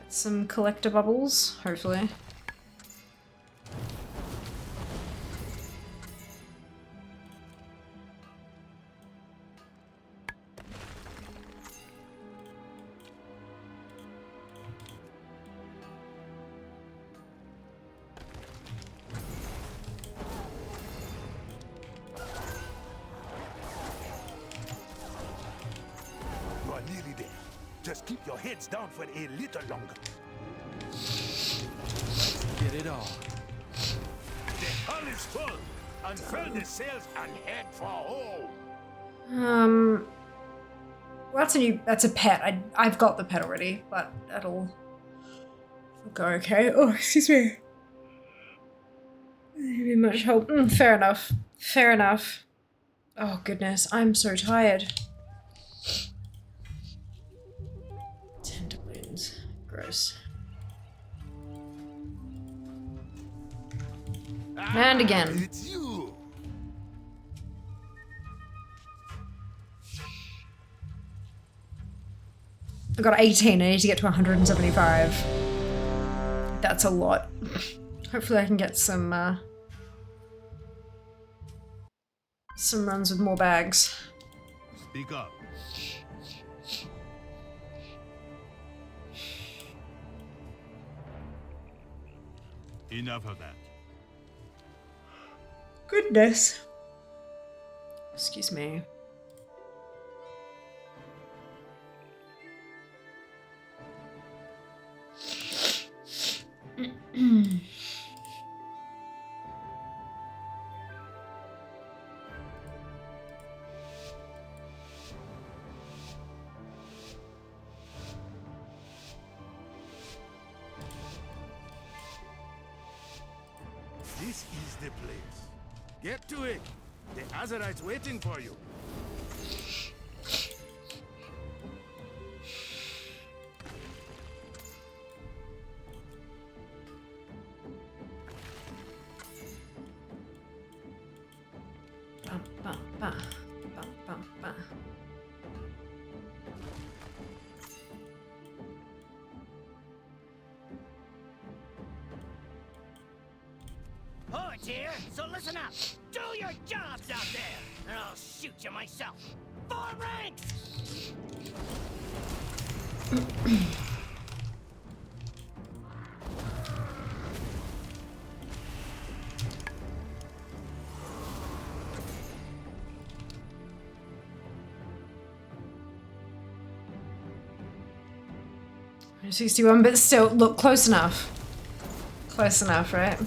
Some collector bubbles, hopefully. You are nearly there. Just keep your heads down for a little longer. Get it on. The hull is full. Unfurl the sails and head for home. Well, that's a pet. I've got the pet already, but that'll go okay. Oh, excuse me. Be much help. Fair enough. Fair enough. Oh goodness, I'm so tired. Tentacles. Gross. And again. It's you. I got 18. I need to get to 175. That's a lot. Hopefully I can get some runs with more bags. Speak up. Enough of that. Goodness. Excuse me. This is the place. Get to it. The Azerite's waiting for you. Ba, ba, ba, ba, ba, ba. Poets here, so listen up. Do your jobs out there, and I'll shoot you myself. 4 ranks! $61, but still, look, close enough. Close enough, right?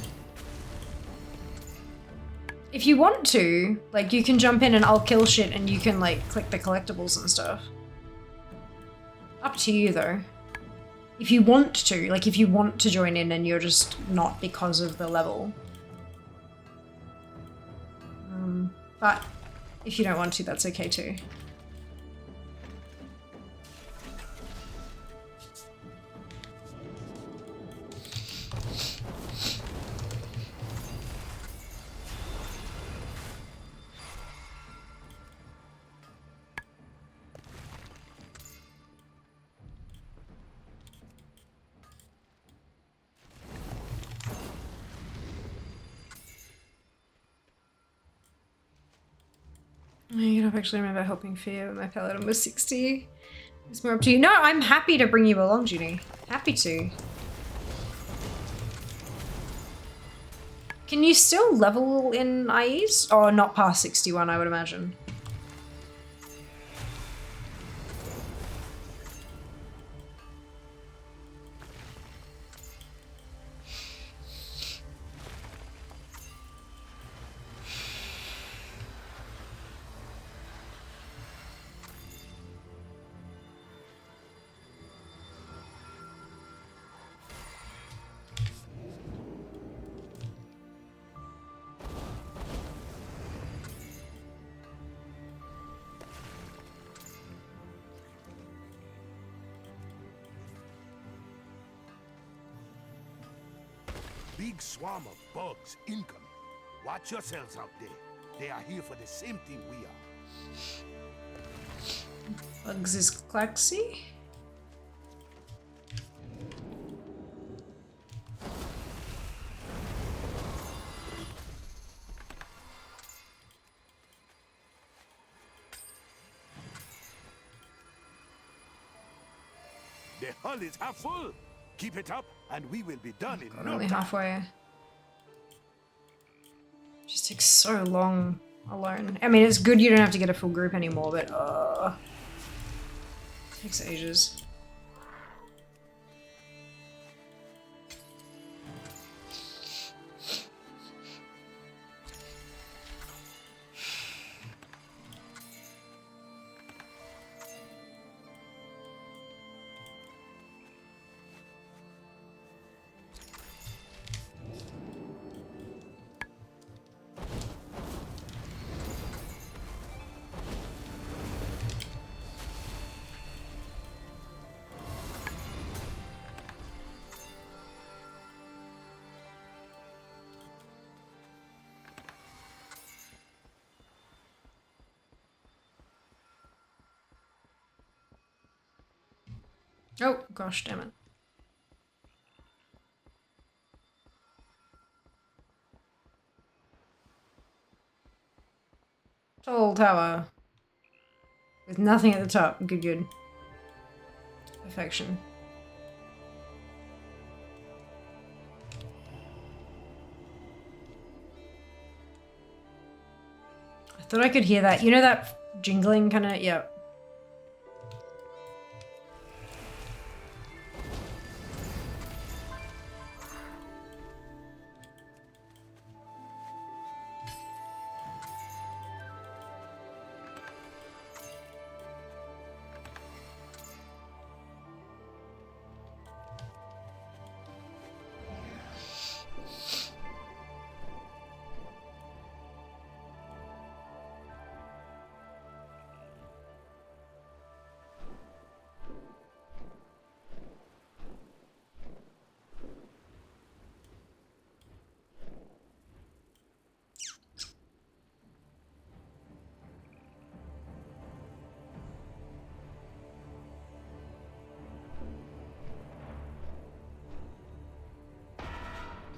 If you want to, like, you can jump in and I'll kill shit and you can, like, click the collectibles and stuff. Up to you, though. If you want to, like, if you want to join in and you're just not because of the level. But if you don't want to, that's okay, too. I don't actually remember helping Fear when my paladin was 60. It's more up to you. No, I'm happy to bring you along, Judy. Happy to. Can you still level in IEs? Oh, not past 61, I would imagine. Big swarm of bugs incoming. Watch yourselves out there. They are here for the same thing we are. Bugs is Klaxy? The hull is half full. Keep it up, and we will be done in no Only time. halfway. Just takes so long alone. I mean, it's good you don't have to get a full group anymore, but takes ages. Oh, gosh, damn it. Tall tower. With nothing at the top. Good, good. Perfection. I thought I could hear that. You know that jingling kind of? Yeah.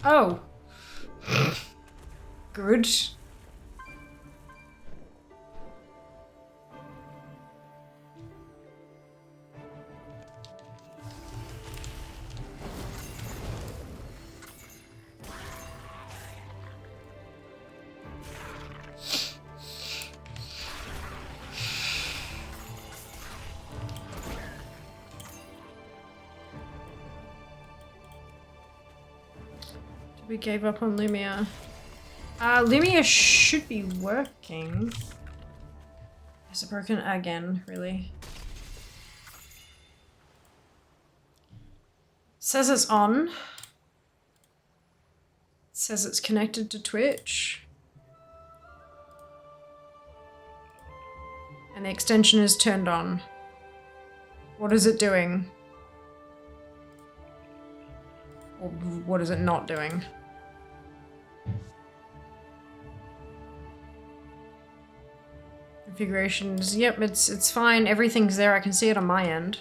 Oh. Good. We gave up on Lumia. Lumia should be working. Is it broken again, really? Says it's on. Says it's connected to Twitch. And the extension is turned on. What is it doing? Or what is it not doing? Configurations, yep, it's fine. Everything's there. I can see it on my end.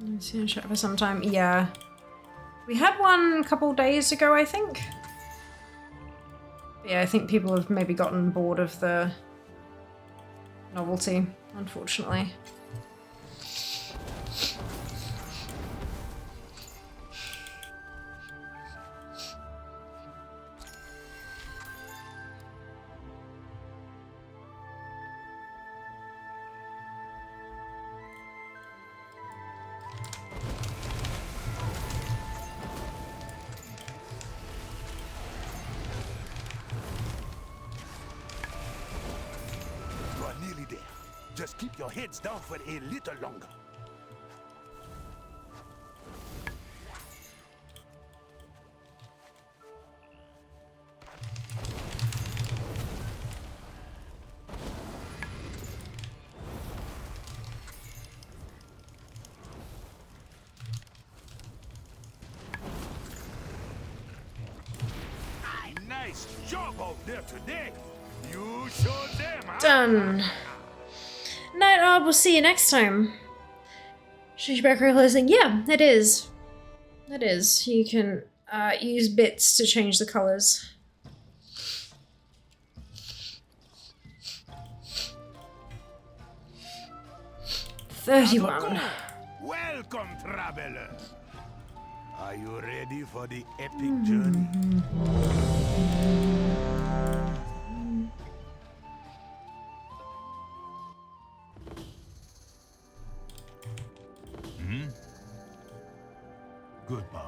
Let's see, chat for some time. Yeah. We had one a couple days ago, I think. Yeah, I think people have maybe gotten bored of the novelty, unfortunately. Just keep your heads down for a little longer. Nice job out there today. You showed them, huh? Done. Night Orb, we'll see you next time. Shishback closing. Yeah, it is. It is. You can use bits to change the colors. $31. Welcome, traveler. Are you ready for the epic journey? Goodbye.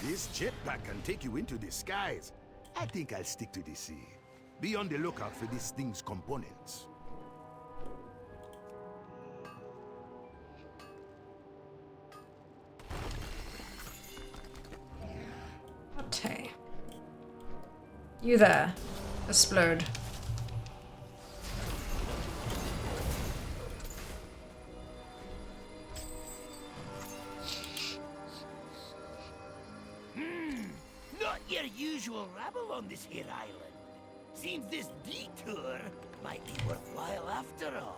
This jetpack can take you into the skies. I think I'll stick to the sea. Be on the lookout for this thing's components. Okay. You there. Explode. Not your usual rabble on this here island. Seems this detour might be worthwhile after all.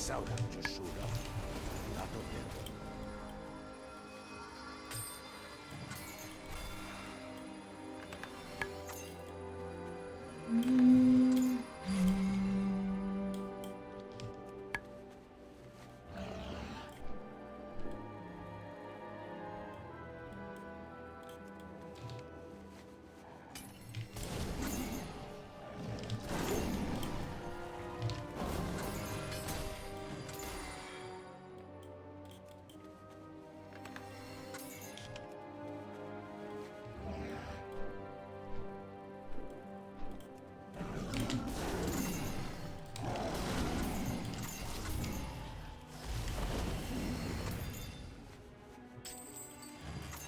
Sauron just showed up. A lot of them.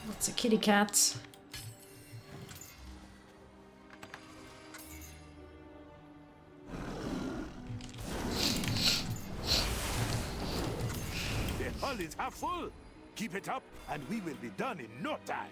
Lots of kitty cats. The hull is half full. Keep it up, and we will be done in no time.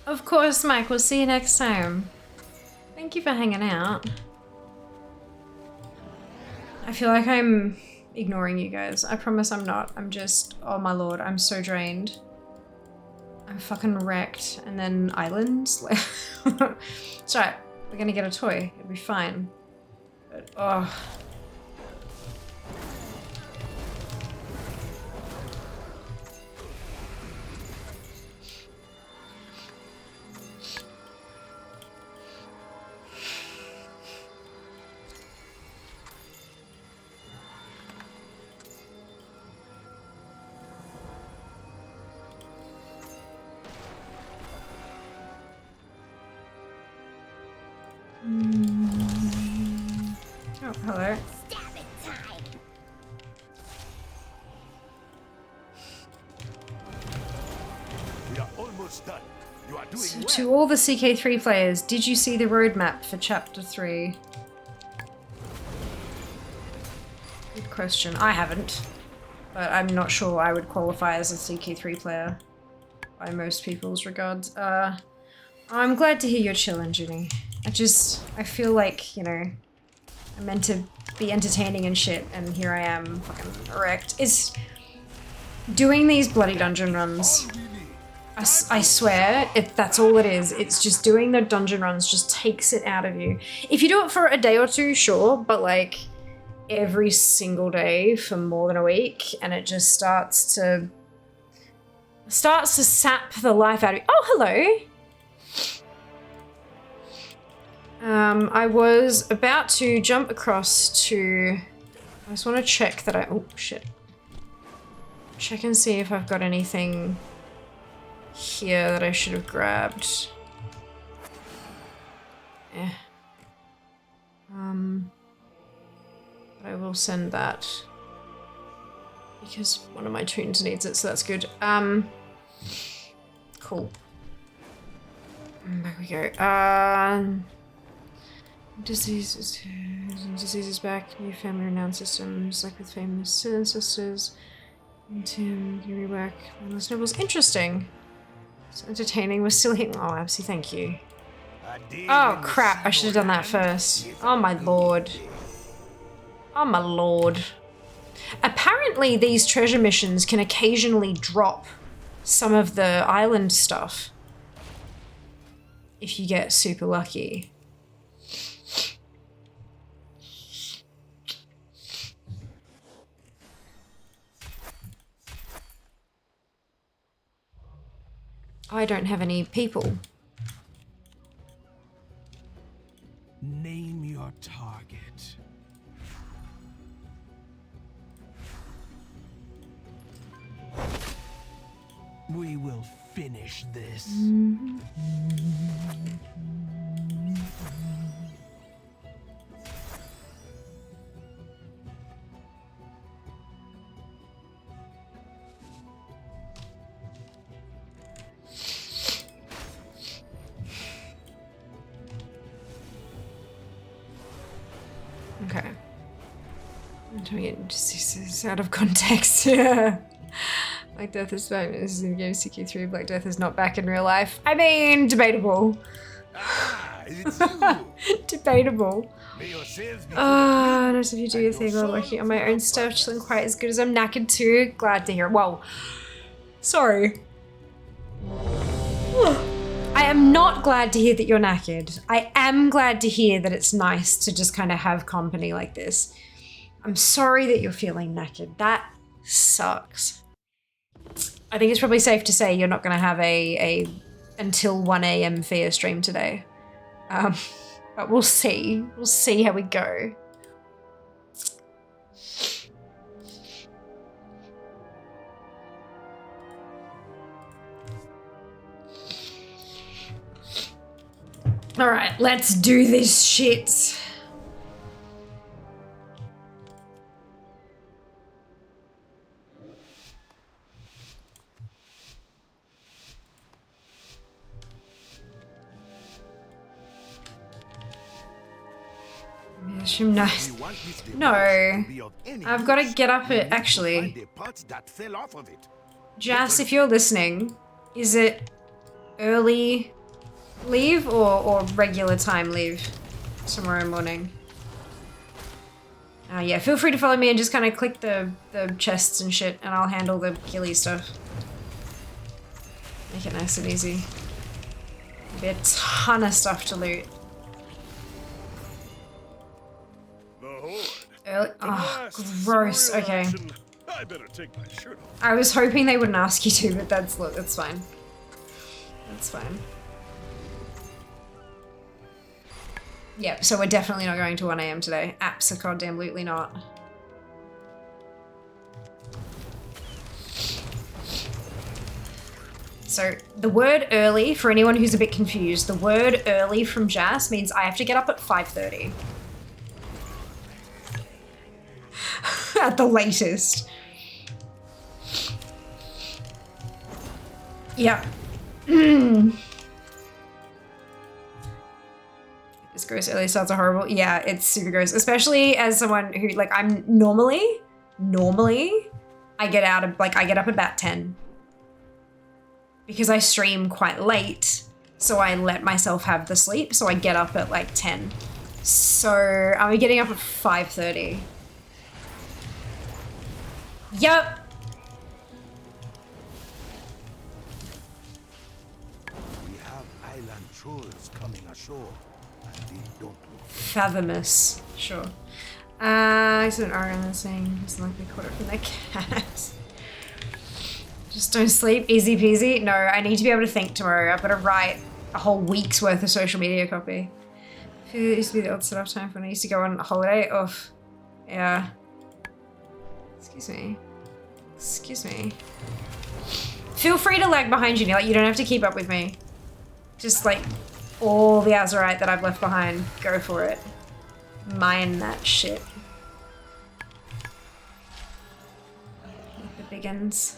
Of course, Mike. We'll see you next time. Thank you for hanging out. I feel like I'm ignoring you guys. I promise I'm not. I'm just, oh my lord, I'm so drained. I'm fucking wrecked. And then islands? It's alright. We're gonna get a toy. It'll be fine. But, oh. Oh, hello. We are almost done. You are doing So well. to all the CK3 players, did you see the roadmap for Chapter 3? Good question. I haven't. But I'm not sure I would qualify as a CK3 player. By most people's regards. I'm glad to hear you're chilling, Ginny. I feel like, you know, I'm meant to be entertaining and shit, and here I am, fucking wrecked. It's doing these bloody dungeon runs. I swear, that's all it is. It's just doing the dungeon runs just takes it out of you. If you do it for a day or two, sure, but like every single day for more than a week, and it just starts to sap the life out of you. Oh, hello. I was about to jump across to... I just want to check that I... Oh, shit. Check and see if I've got anything here that I should have grabbed. Eh. But I will send that. Because one of my tunes needs it, so that's good. Cool. Back we go. Diseases back, new family renowned systems, like with famous ancestors. Tim, you rework. This novel's interesting. It's entertaining. We're still hitting. Oh, Absy, thank you. Oh crap! I should have done that first. Oh my lord. Oh my lord. Apparently, these treasure missions can occasionally drop some of the island stuff if you get super lucky. I don't have any people. Name your target. We will finish this. Okay. I'm trying to get this out of context. Yeah. Black Death is back. This is in game CQ3. Black Death is not back in real life. I mean, debatable. It's you. Debatable. May your sales be Notice if you do your thing while working on my own stuff, chilling quite as good as I'm knackered too. Glad to hear it. Whoa. Sorry. I am not glad to hear that you're knackered. I am glad to hear that it's nice to just kind of have company like this. I'm sorry that you're feeling knackered. That sucks. I think it's probably safe to say you're not going to have a until 1 a.m. Fear stream today. But we'll see. We'll see how we go. All right, let's do this shit. Nice. No, I've got to get up at actually. Jas, if you're listening, is it early leave or regular time leave tomorrow morning? Yeah, feel free to follow me and just kind of click the chests and shit, and I'll handle the killy stuff. Make it nice and easy. There'll be a ton of stuff to loot. Oh, gross. Okay. I better take my shirt off. I was hoping they wouldn't ask you to, but that's fine. That's fine. Yep, so we're definitely not going to 1 a.m. today. Abso-goddamn-lutely not. So the word early, for anyone who's a bit confused, the word early from Jas means I have to get up at 5:30. At the latest. Yeah. It's gross. Early starts are horrible. Yeah, it's super gross. Especially as someone who, like, I'm normally, I get up about 10. Because I stream quite late, so I let myself have the sleep, so I get up at like 10. So I'm getting up at 5:30. Yep. We have island trolls coming ashore, and they don't look Fathomous. Sure. I said an Ariana saying it's like they caught it from their cat. Just don't sleep. Easy peasy. No, I need to be able to think tomorrow. I've got to write a whole week's worth of social media copy. I feel it used to be the odd set-off time for when I used to go on holiday. Oof. Yeah. Excuse me. Excuse me. Feel free to lag behind you, like you don't have to keep up with me. Just like all the Azurite that I've left behind, go for it. Mine that shit. The biggins.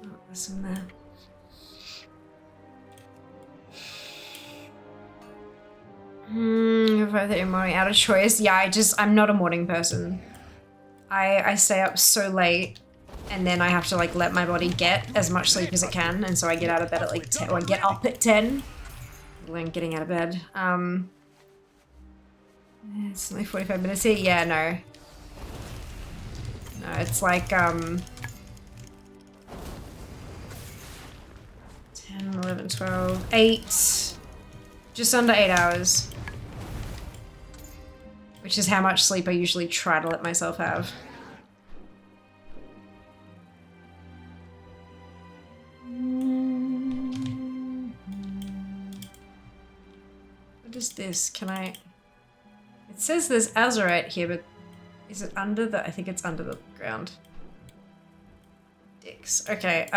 Oh, there's some there. 5:30 in the morning out of choice. Yeah, I'm not a morning person. I stay up so late and then I have to like let my body get as much sleep as it can, and so I get out of bed at like 10, or I get up at 10 when getting out of bed. It's only 45 minutes here. Yeah, no, it's like 10, 11, 12, 8, just under 8 hours, which is how much sleep I usually try to let myself have. What is this? Can I... It says there's azurite here, but is it under the... I think it's under the ground. Dicks. Okay,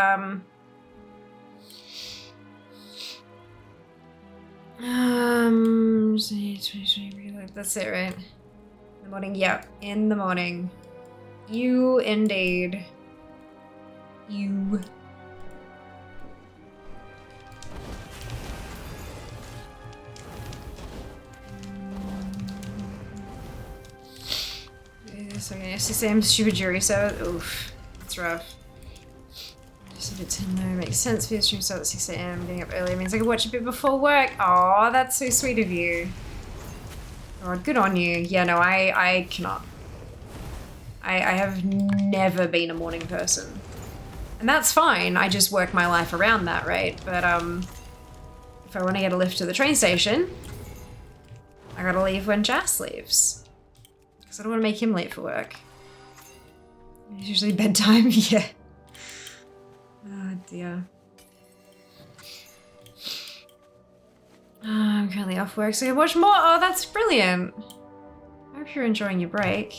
that's it, right? In the morning, yep, in the morning. You indeed. You. So yeah, SCM stupid jury service. Oof, that's rough. Just a bit 10 though, makes sense for your stream start at 6 AM. Getting up early means I can watch a bit before work. Oh, that's so sweet of you. God, good on you. Yeah, no, I cannot. I have never been a morning person. And that's fine, I just work my life around that, right? But if I want to get a lift to the train station, I gotta leave when Jas leaves. Because I don't want to make him late for work. It's usually bedtime, yeah. Oh dear. I'm currently off work, so I can watch more. Oh, that's brilliant. I hope you're enjoying your break.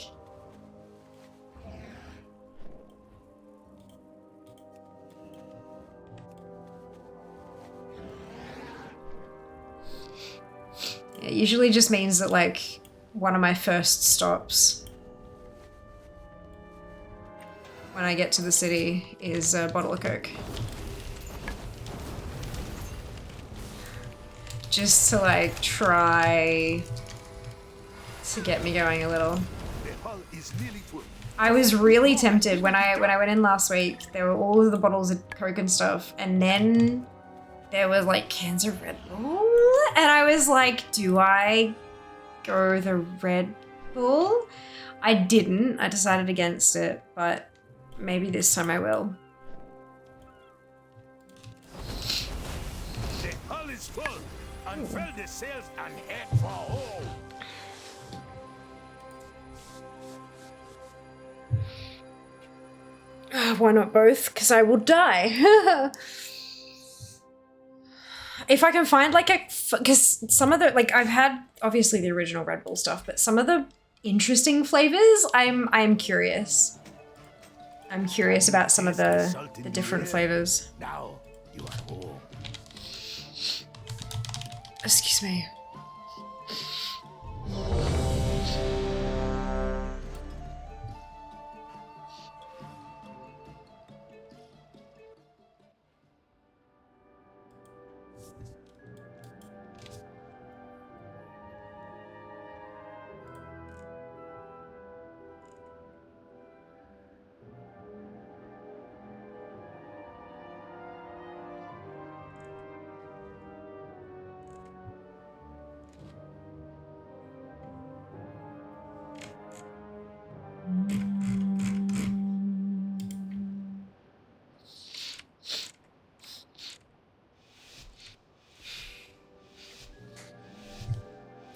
It usually just means that, like, one of my first stops when I get to the city is a bottle of Coke. Just to, like, try to get me going a little. I was really tempted when I went in last week. There were all of the bottles of Coke and stuff, and then there was like cans of Red Bull, and I was like, do I go the Red Bull? I didn't. I decided against it, but maybe this time I will. The hull is full. Unfurl the sails and head for home. Why not both? Because I will die. If I can find like because some of the, like, I've had obviously the original Red Bull stuff, but some of the interesting flavors, I'm curious. I'm curious about some of the different flavors. Now you are home. Excuse me.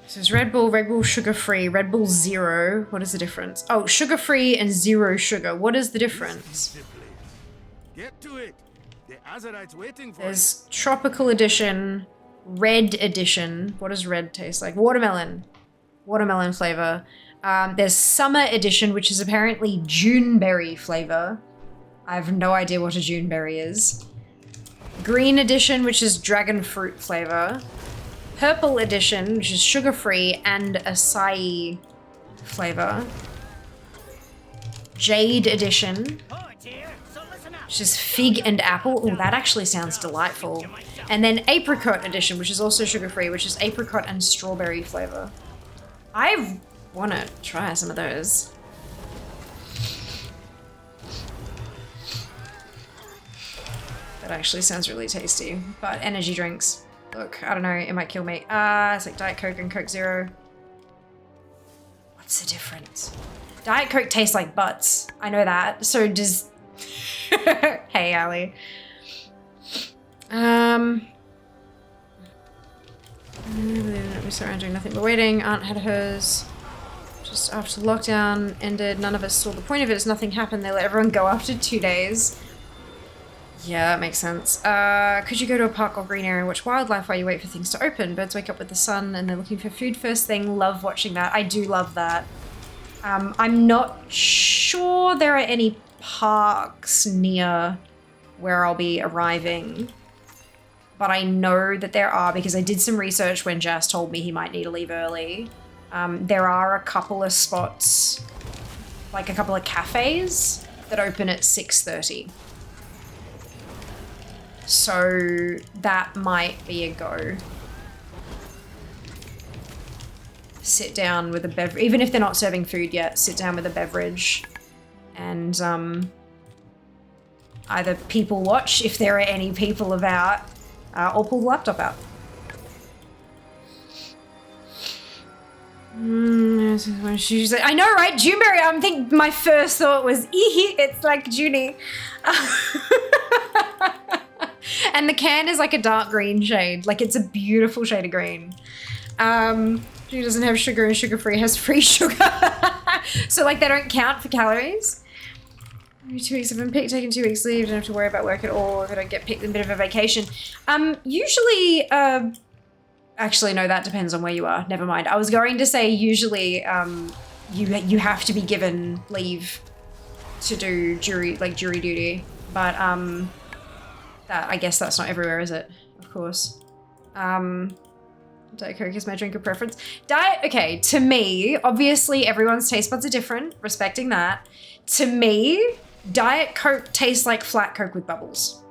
So it's Red Bull sugar-free, Red Bull Zero. What is the difference? Oh, sugar-free and zero sugar. What is the difference? Get to it. The Azurite's waiting for There's Tropical Edition, Red Edition. What does red taste like? Watermelon. Watermelon flavor. There's Summer Edition, which is apparently Juneberry flavor. I have no idea what a Juneberry is. Green Edition, which is Dragon Fruit flavor. Purple Edition, which is sugar-free and acai flavor. Jade Edition, which is fig and apple. Oh, that actually sounds delightful. And then Apricot Edition, which is also sugar-free, which is apricot and strawberry flavor. I want to try some of those. That actually sounds really tasty. But energy drinks. Look, I don't know, it might kill me. It's like Diet Coke and Coke Zero. What's the difference? Diet Coke tastes like butts. I know that. So does... Hey, Ali. We started doing nothing but waiting. Aunt had hers. Just after lockdown ended, none of us saw the point of it as nothing happened. They let everyone go after 2 days. Yeah, that makes sense. Could you go to a park or green area and watch wildlife while you wait for things to open? Birds wake up with the sun and they're looking for food first thing. Love watching that. I do love that. I'm not sure there are any parks near where I'll be arriving. But I know that there are because I did some research when Jas told me he might need to leave early. There are a couple of spots, like a couple of cafes that open at 6:30. So that might be a go. Sit down with a beverage, even if they're not serving food yet, sit down with a beverage and either people watch if there are any people about or pull the laptop out. She's like, I know, right? Juneberry. I think my first thought was, it's like Junie. And the can is like a dark green shade. Like it's a beautiful shade of green. She doesn't have sugar and sugar-free has free sugar. So like they don't count for calories. Maybe 2 weeks. I've been taking 2 weeks leave. Don't have to worry about work at all if I don't get picked a bit of a vacation. Usually, actually no, that depends on where you are. Never mind. I was going to say usually you have to be given leave to do jury duty. But that I guess that's not everywhere, is it? Of course. Diet Coke is my drink of preference. Okay, to me, obviously everyone's taste buds are different, respecting that. To me, Diet Coke tastes like flat Coke with bubbles.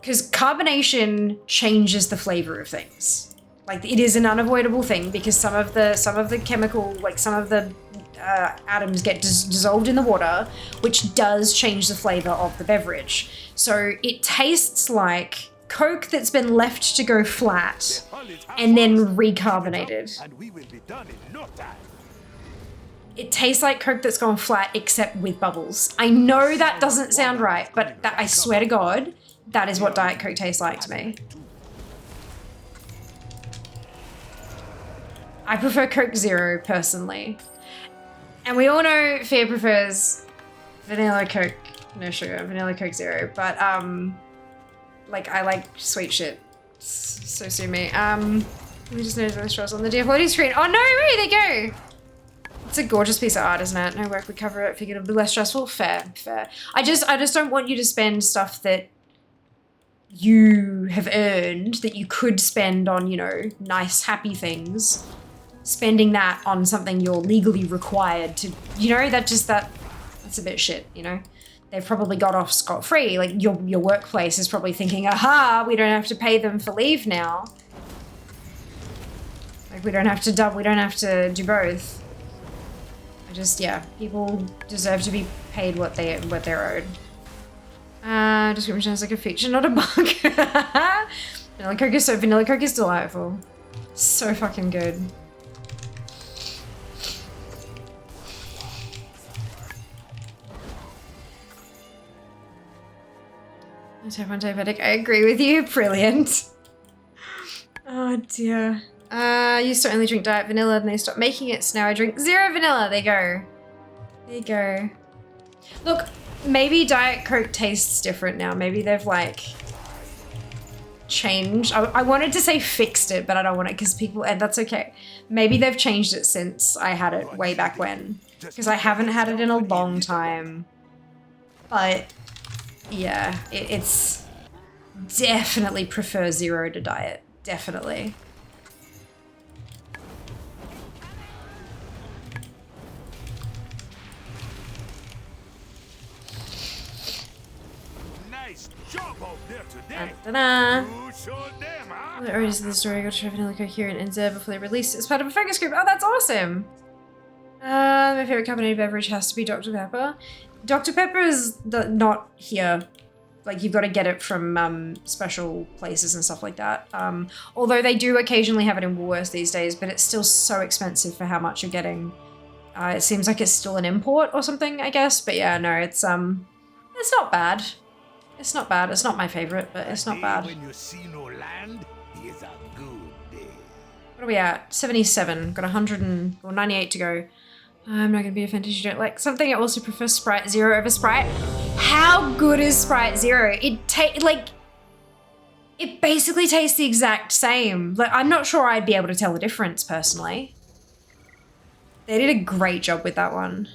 Because carbonation changes the flavor of things. Like it is an unavoidable thing because some of the chemical, like some of the atoms get dissolved in the water, which does change the flavor of the beverage. So it tastes like Coke that's been left to go flat and then recarbonated. And we will be done in no time. It tastes like Coke that's gone flat except with bubbles. I know that doesn't sound right, but I swear to God, that is what Diet Coke tastes like to me. I prefer Coke Zero personally. And we all know Fia prefers vanilla Coke, no sugar, vanilla Coke Zero, but like I like sweet shit. So sue me. Let me just notice the straws on the VOD screen. Oh no, wait, there you go. It's a gorgeous piece of art, isn't it? No work would cover it. Figured it'd be less stressful. Fair. I just don't want you to spend stuff that you have earned that you could spend on, you know, nice, happy things. Spending that on something you're legally required to, you know, that's a bit shit, you know? They've probably got off scot-free. Like your workplace is probably thinking, aha, we don't have to pay them for leave now. Like we don't have to do both. Yeah, people deserve to be paid what they're owed. Description is like a feature, not a bug. Vanilla Coke is delightful. So fucking good. Type 1 diabetic. I agree with you. Brilliant. Oh dear. I used to only drink diet vanilla and they stopped making it, so now I drink zero vanilla. There you go. There you go. Look, maybe Diet Coke tastes different now. Maybe they've like changed. I wanted to say fixed it, but I don't want it because people, and that's okay. Maybe they've changed it since I had it way back when. Because I haven't had it in a long time. But yeah, it's definitely prefer zero to diet. Definitely. Nice Nice job out there today. Ta-da! You showed them, huh? The artists of the story got to try vanilla coherent and Zer before they release it as part of a focus group. Oh, that's awesome! My favorite carbonated beverage has to be Dr. Pepper. Dr. Pepper is not here. Like, you've got to get it from special places and stuff like that. Although they do occasionally have it in Woolworths these days, but it's still so expensive for how much you're getting. It seems like it's still an import or something, I guess. But yeah, no, it's not bad. It's not bad. It's not my favorite, but it's not bad. When you see no land is a good day. What are we at? 77. Got 98 to go. I'm not gonna be offended if you don't like something. I also prefer Sprite Zero over Sprite. How good is Sprite Zero? It basically tastes the exact same. Like, I'm not sure I'd be able to tell the difference personally. They did a great job with that one.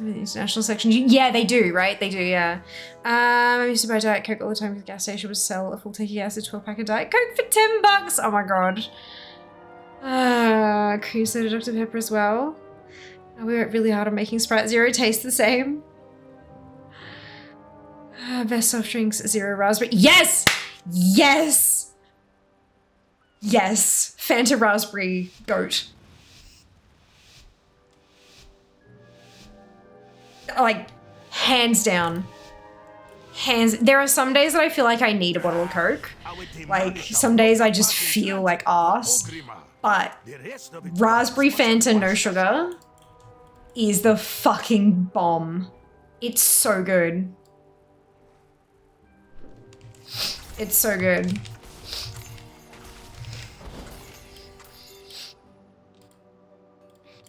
The international section. Yeah, they do, right? They do, yeah. I used to buy Diet Coke all the time because the gas station would sell a full tanky acid 12-pack of Diet Coke for $10. Oh my god. Cream soda, Dr. Pepper as well. We worked really hard on making Sprite Zero taste the same. Best soft drinks, Zero Raspberry. Yes! Yes! Yes! Fanta Raspberry Goat. Like, hands down. There are some days that I feel like I need a bottle of Coke. Like, some days I just feel like arse. But raspberry Fanta no sugar is the fucking bomb. It's so good. It's so good.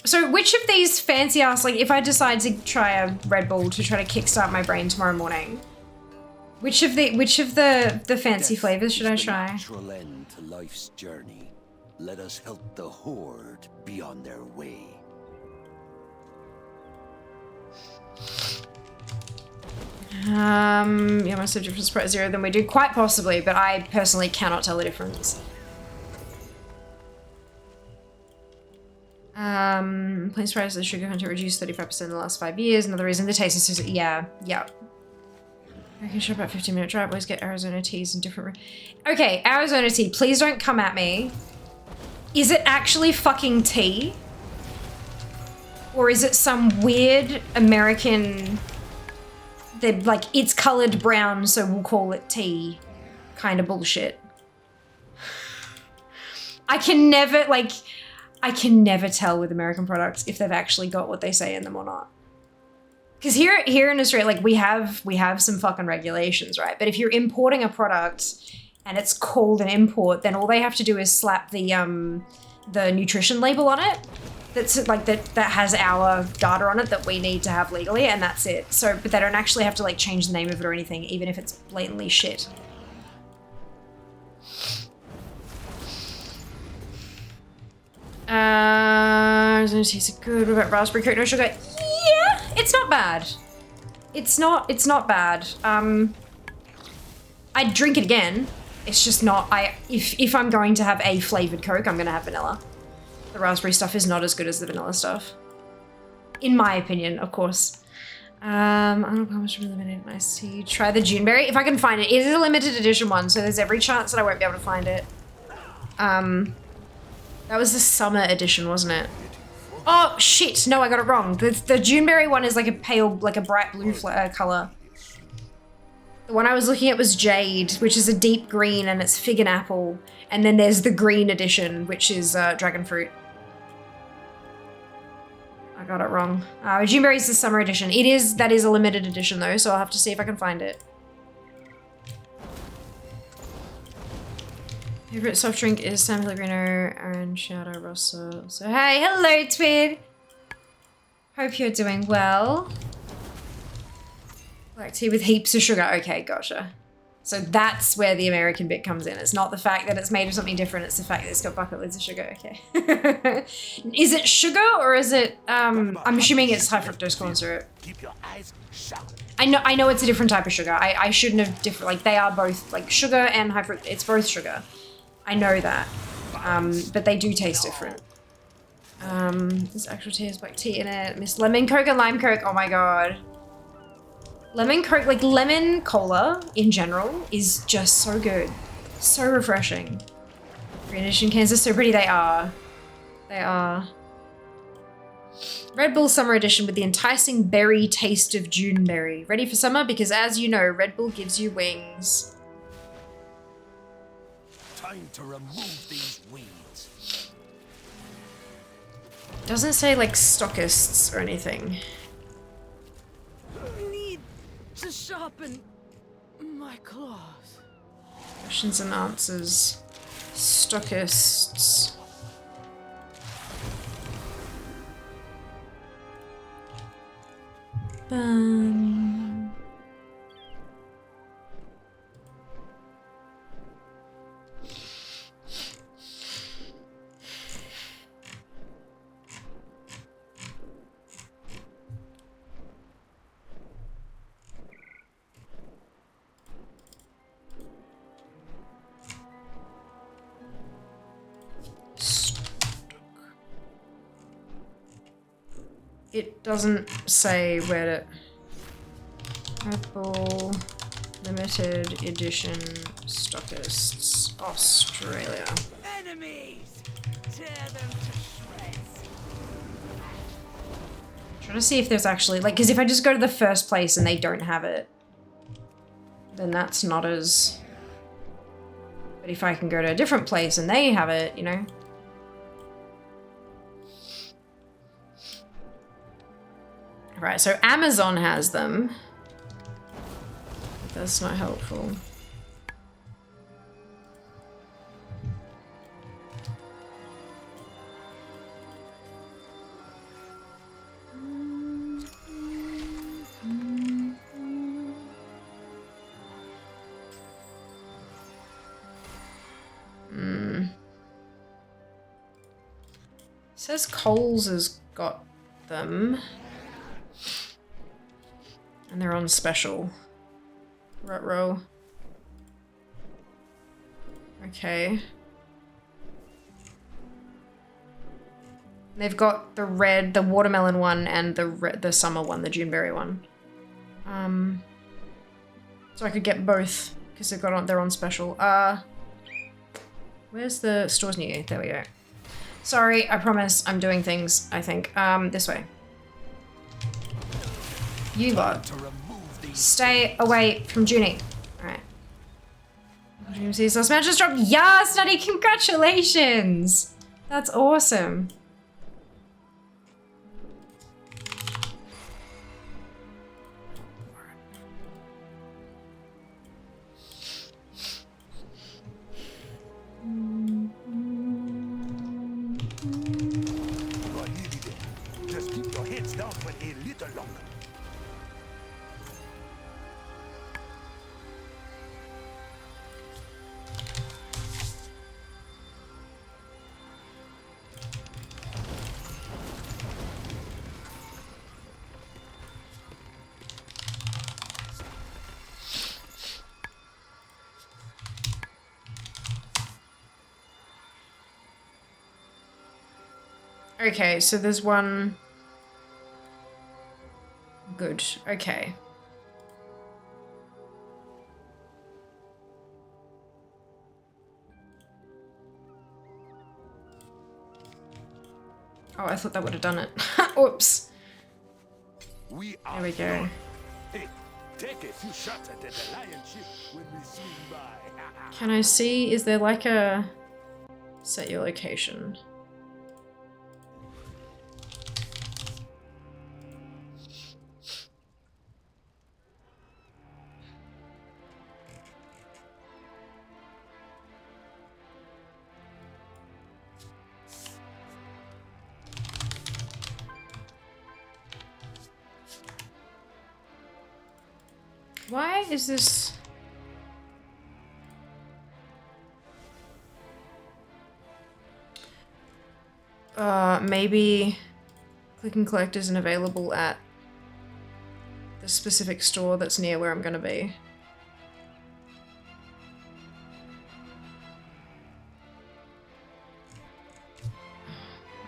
So which of these fancy ass, like if I decide to try a Red Bull to try to kickstart my brain tomorrow morning, which of the fancy flavors should I try? Natural end to life's journey. Let us help the Horde be on their way. Yeah, must have different Sprite Zero than we do. Quite possibly, but I personally cannot tell the difference. Plain Sprite has the sugar content reduced 35% in the last 5 years. Another reason the taste is just, yeah. I can shop about 15-minute drive. Always get Arizona teas in different. Okay, Arizona tea. Please don't come at me. Is it actually fucking tea? Or is it some weird American, like, it's colored brown, so we'll call it tea kind of bullshit? I can never tell with American products if they've actually got what they say in them or not. Because here in Australia, like, we have some fucking regulations, right? But if you're importing a product and it's called an import, then all they have to do is slap the nutrition label on it. That's like that has our data on it that we need to have legally, and that's it. So, but they don't actually have to like change the name of it or anything, even if it's blatantly shit. Arizona tastes good. What about raspberry Coke no sugar? Yeah, it's not bad. It's not bad. I'd drink it again. It's just not, if I'm going to have a flavored Coke, I'm gonna have vanilla. The raspberry stuff is not as good as the vanilla stuff. In my opinion, of course. I don't know how much limited iced tea. Try the Juneberry, if I can find it. It is a limited edition one, so there's every chance that I won't be able to find it. That was the summer edition, wasn't it? Oh, shit, no, I got it wrong. The Juneberry one is like a pale, like a bright blue color. The one I was looking at was Jade, which is a deep green and it's fig and apple. And then there's the green edition, which is dragon fruit. I got it wrong. Juneberry is the summer edition. That is a limited edition though, so I'll have to see if I can find it. Favorite soft drink is San Pellegrino, Aranciata Rosso. So hey, hello Twid! Hope you're doing well. Black tea with heaps of sugar. Okay, gotcha. So that's where the American bit comes in. It's not the fact that it's made of something different, it's the fact that it's got bucket loads of sugar. Okay. Is it sugar or is it, I'm assuming it's high fructose corn syrup. Keep your eyes shut. I know it's a different type of sugar. I shouldn't have like they are both like sugar and high fructose, it's both sugar. I know that. But they do taste different. This actual tea has black tea in it. Miss Lemon Coke and Lime Coke. Oh my god. Lemon cola in general is just so good. So refreshing. Green Edition cans are so pretty, they are. They are. Red Bull Summer Edition with the enticing berry taste of Juneberry. Ready for summer? Because as you know, Red Bull gives you wings. Time to remove these weeds. Doesn't say like stockists or anything. I need to sharpen my claws. Questions and answers. Stockists. It doesn't say where to... Apple Limited Edition Stockists, Australia. Enemies! Tear them to shreds. Trying to see if there's actually, like, because if I just go to the first place and they don't have it, then that's not as... But if I can go to a different place and they have it, you know? Right, so Amazon has them. That's not helpful. Says Coles has got them. And they're on special. Ruh-roh. Okay. They've got the red, the watermelon one, and the summer one, the Juneberry one. So I could get both because they're on special. Where's the stores near you? There we go. Sorry, I promise I'm doing things, I think. This way. You lot. Stay away from Junie. Alright. Dream Seas last match just dropped. Yeah, Snuddy, congratulations! That's awesome. Just keep your heads down for a little longer. Okay, so there's one... Good, okay. Oh, I thought that would have done it. Oops. There we go. Hey, take a few shots at the lion ship when we swing by. Can I see, is there like a... Set your location. Why is this... Maybe click and collect isn't available at the specific store that's near where I'm gonna be.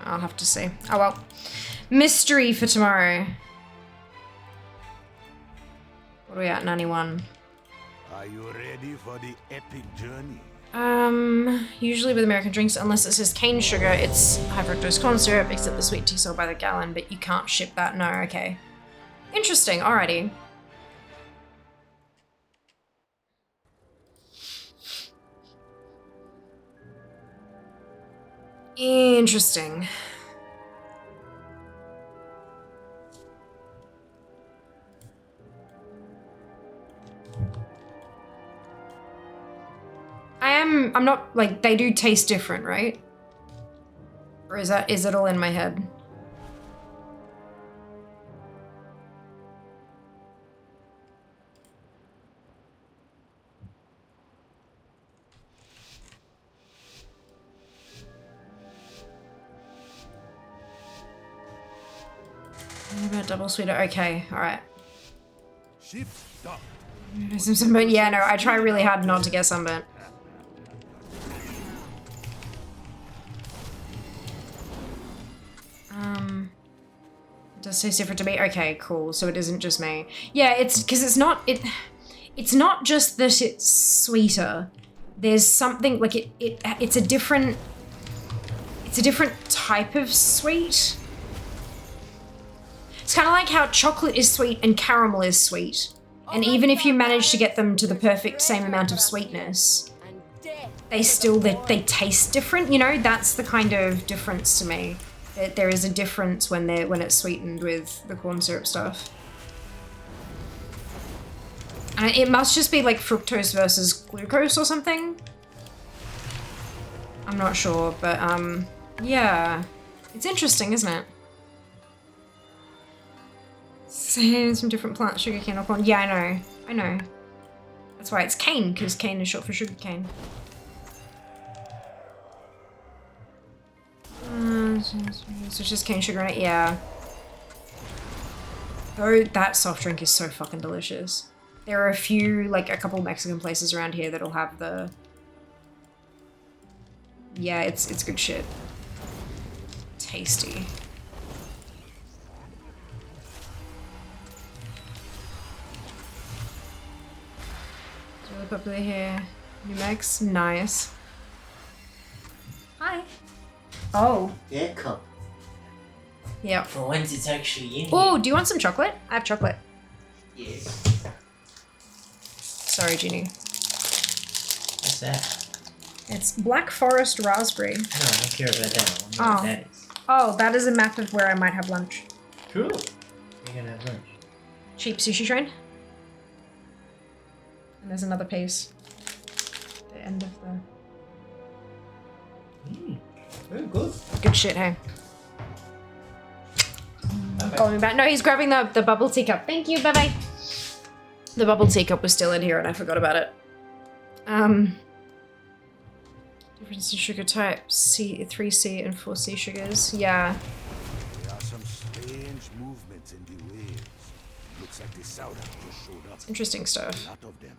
I'll have to see. Oh well. Mystery for tomorrow. What are we at? 91. Are you ready for the epic journey? Usually with American drinks, unless it says cane sugar, it's high fructose corn syrup, except the sweet tea sold by the gallon, but you can't ship that. No, okay. Interesting, alrighty. Interesting. I'm not, like, they do taste different, right? Or is it all in my head? What about double sweeter? Okay, alright. Some sunburnt? Yeah, no, I try really hard not to get sunburnt. It does taste different to me. Okay, cool. So it isn't just me. Yeah, it's because it's not just that it's sweeter. There's something like it's a different type of sweet. It's kind of like how chocolate is sweet and caramel is sweet. And even if you manage to get them to the perfect same amount of sweetness, they taste different, you know? That's the kind of difference to me. There is a difference when it's sweetened with the corn syrup stuff. And it must just be like fructose versus glucose or something. I'm not sure, but yeah. It's interesting, isn't it? It's from different plants, sugar cane or corn. Yeah, I know. That's why it's cane, because cane is short for sugar cane. So it's just cane sugar in it, yeah. Though that soft drink is so fucking delicious. There are a couple Mexican places around here that'll have the... Yeah, it's good shit. Tasty. It's really popular here. New Mex, nice. Hi. Oh. Yeah, cup. Yep. For once it's actually in here. Oh, do you want some chocolate? I have chocolate. Yes. Sorry, Ginny. What's that? It's Black Forest Raspberry. No, I don't care about that. I wonder what that is. Oh, that is a map of where I might have lunch. Cool. We're gonna have lunch. Cheap sushi train. And there's another piece. The end of the... Very good. Good shit, hey. Calling me back. No, he's grabbing the bubble teacup. Thank you, bye-bye. The bubble teacup was still in here and I forgot about it. Difference in sugar type. 3C and 4C sugars. Yeah. There are some strange movements in the waves. Looks like the South just showed up. Interesting stuff. A lot of them.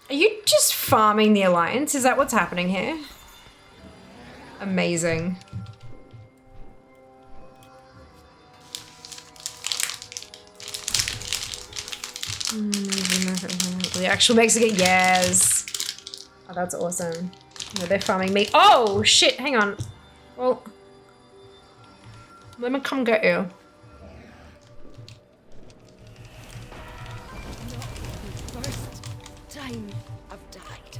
Are you just farming the Alliance? Is that what's happening here? Amazing. The actual Mexican, yes. Oh, that's awesome. No, they're farming me. Oh, shit, hang on. Well, let me come get you. First time I've died.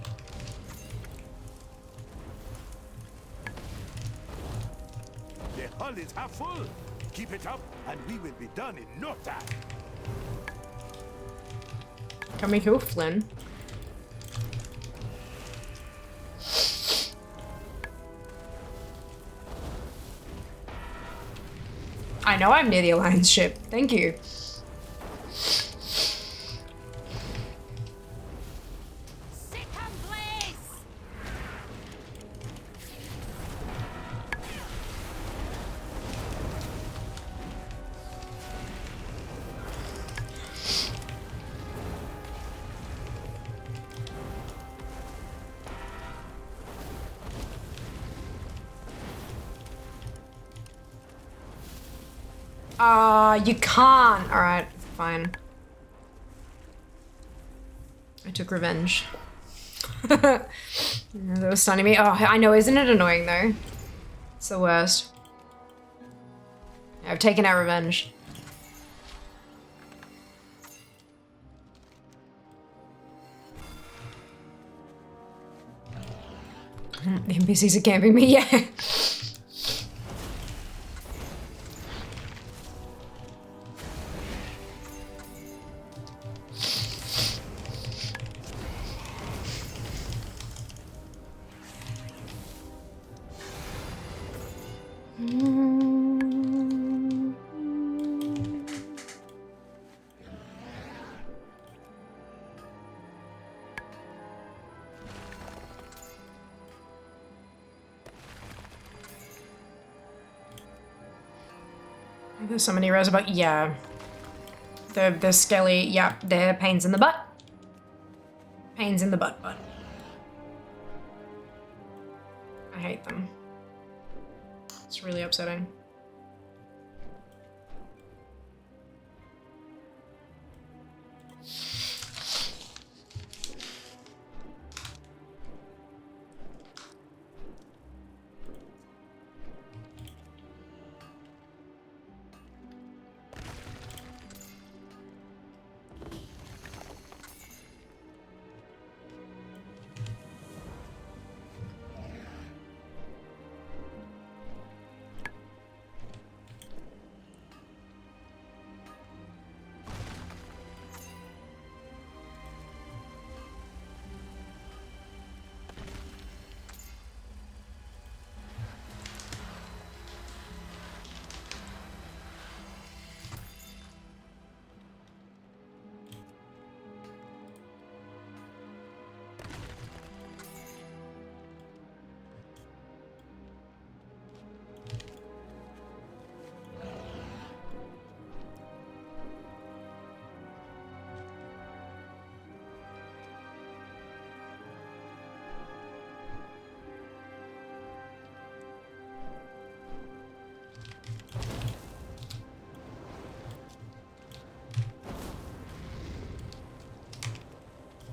The hull is half full. Keep it up, and we will be done in no time. Can we kill Flynn? I know I'm near the Alliance ship. Thank you. You can't. Alright, fine. I took revenge. That was stunning me. Oh, I know, isn't it annoying though? It's the worst. I've taken our revenge. The NPCs are camping me, yeah. There's so many rows about, yeah. The skelly, yeah, they're pains in the butt. Pains in the butt. I hate them. It's really upsetting.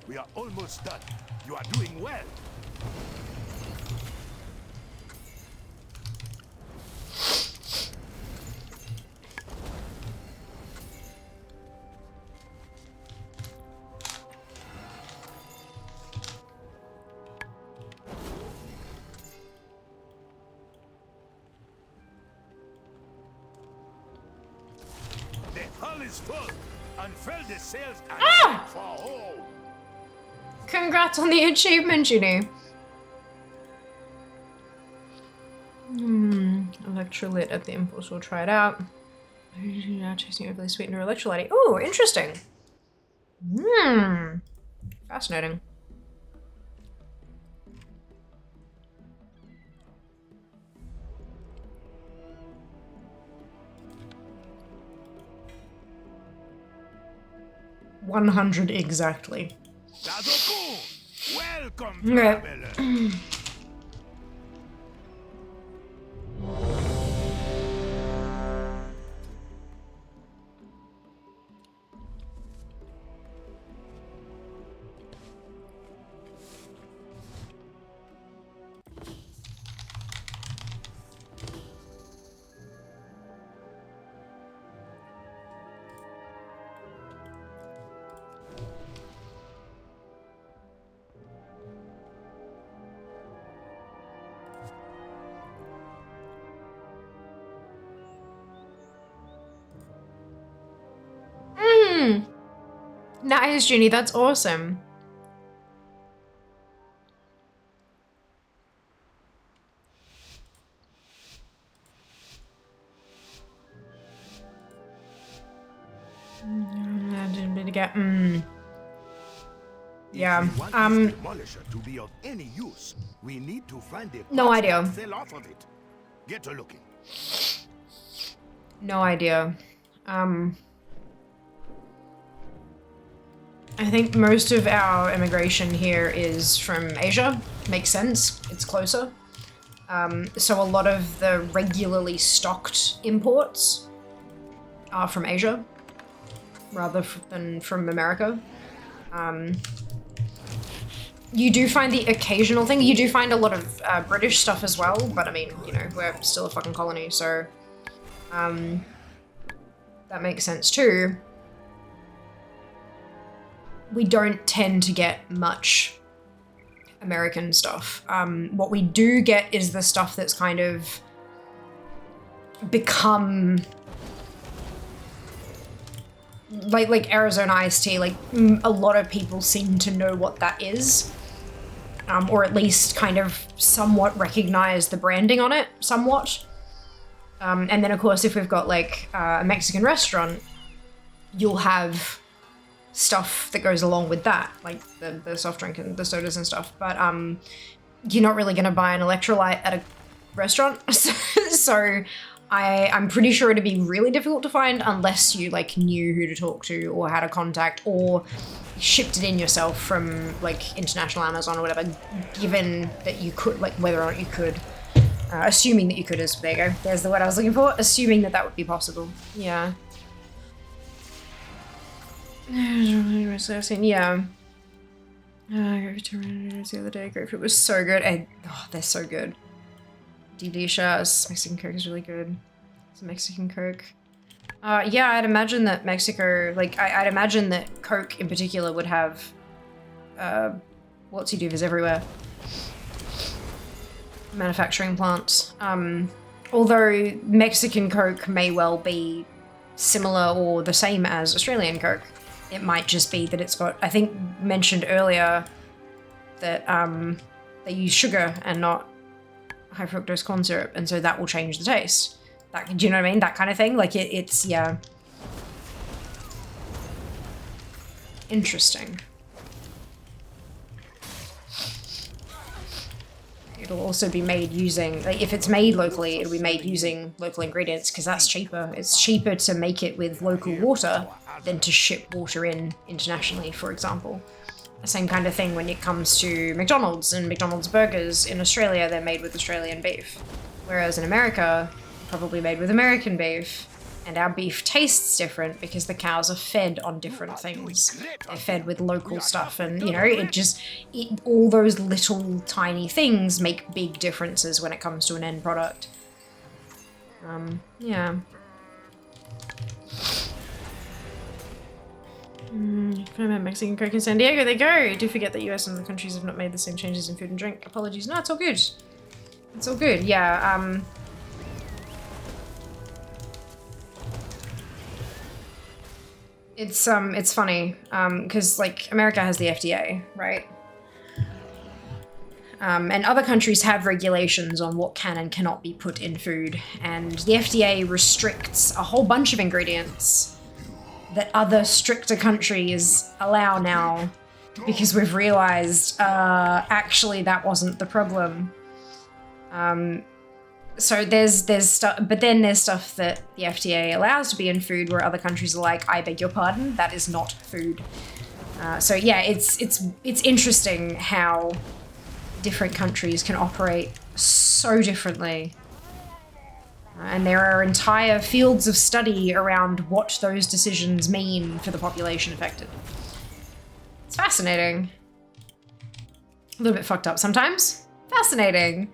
We are almost done. You are doing well. The hull is full. Unfurl the sails and head for home. Congrats on the achievement, Judy. Electrolyte at the impulse. We'll try it out. Now tasting overly sweetened or electrolyte. Oh, interesting. Fascinating. $100 exactly. Welcome, Okay. traveler. Nice, Junie. That's awesome. I didn't really get. Yeah. If we want this demolisher to be of any use, we need to find the No parts idea. that fell off of it. Get to looking. No idea. I think most of our immigration here is from Asia. Makes sense. It's closer. So a lot of the regularly stocked imports are from Asia rather than from America. You do find the occasional thing. You do find a lot of British stuff as well, but I mean, you know, we're still a fucking colony, so that makes sense too. We don't tend to get much American stuff. What we do get is the stuff that's kind of become like Arizona iced tea. Like a lot of people seem to know what that is, or at least kind of somewhat recognize the branding on it somewhat. And then of course, if we've got like a Mexican restaurant, you'll have stuff that goes along with that, like the soft drink and the sodas and stuff. But you're not really gonna buy an electrolyte at a restaurant, so I'm pretty sure it'd be really difficult to find unless you like knew who to talk to or had a contact or shipped it in yourself from like international Amazon or whatever, given that you could, like whether or not you could, assuming that you could, there you go, there's the word I was looking for, assuming that that would be possible. Yeah. Yeah. The other day, grapefruit was so good. And, oh, they're so good. Delicious. Mexican Coke is really good. It's a Mexican Coke. Yeah, I'd imagine that Mexico, like, I'd imagine that Coke in particular would have, what's-he-dovers everywhere. Manufacturing plants. Although Mexican Coke may well be similar or the same as Australian Coke. It might just be that it's got, I think mentioned earlier that they use sugar and not high fructose corn syrup, and so that will change the taste. That, do you know what I mean? That kind of thing. Like it's yeah. Interesting. It'll also be made using, like, if it's made locally, it'll be made using local ingredients because that's cheaper. It's cheaper to make it with local water than to ship water in internationally, for example. The same kind of thing when it comes to McDonald's and McDonald's burgers. In Australia, they're made with Australian beef. Whereas in America, probably made with American beef. And our beef tastes different because the cows are fed on different things. They're fed with local stuff, and you know, all those little tiny things make big differences when it comes to an end product. Yeah. Mexican Coke in San Diego, there you go. Do forget that US and other countries have not made the same changes in food and drink. Apologies. No, it's all good. It's all good. Yeah. It's funny, because like America has the FDA, right? And other countries have regulations on what can and cannot be put in food, and the FDA restricts a whole bunch of ingredients that other stricter countries allow now, because we've realized, actually that wasn't the problem. So there's stuff, but then there's stuff that the FDA allows to be in food where other countries are like, I beg your pardon, that is not food. So yeah, it's interesting how different countries can operate so differently. And there are entire fields of study around what those decisions mean for the population affected. It's fascinating. A little bit fucked up sometimes. Fascinating.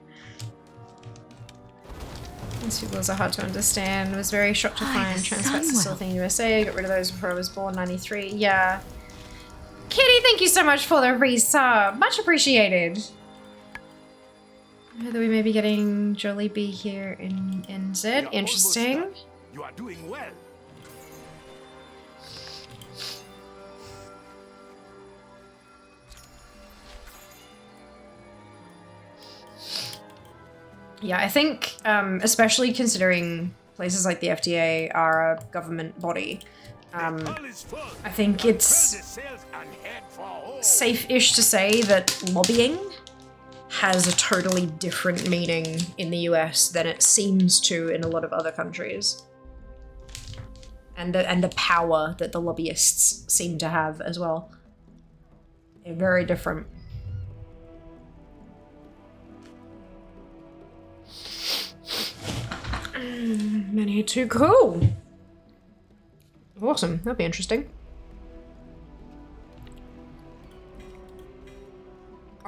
These people are hard to understand. I was very shocked to find trans fats are still a thing in USA. I got rid of those before I was born, 93. Yeah. Kitty, thank you so much for the resub. Much appreciated. That we may be getting Jollibee here in NZ. Interesting. You are doing well. Yeah, I think, especially considering places like the FDA are a government body, I think it's safe-ish to say that lobbying has a totally different meaning in the US than it seems to in a lot of other countries. And the power that the lobbyists seem to have as well. They're very different. Many too cool. Awesome, that'd be interesting.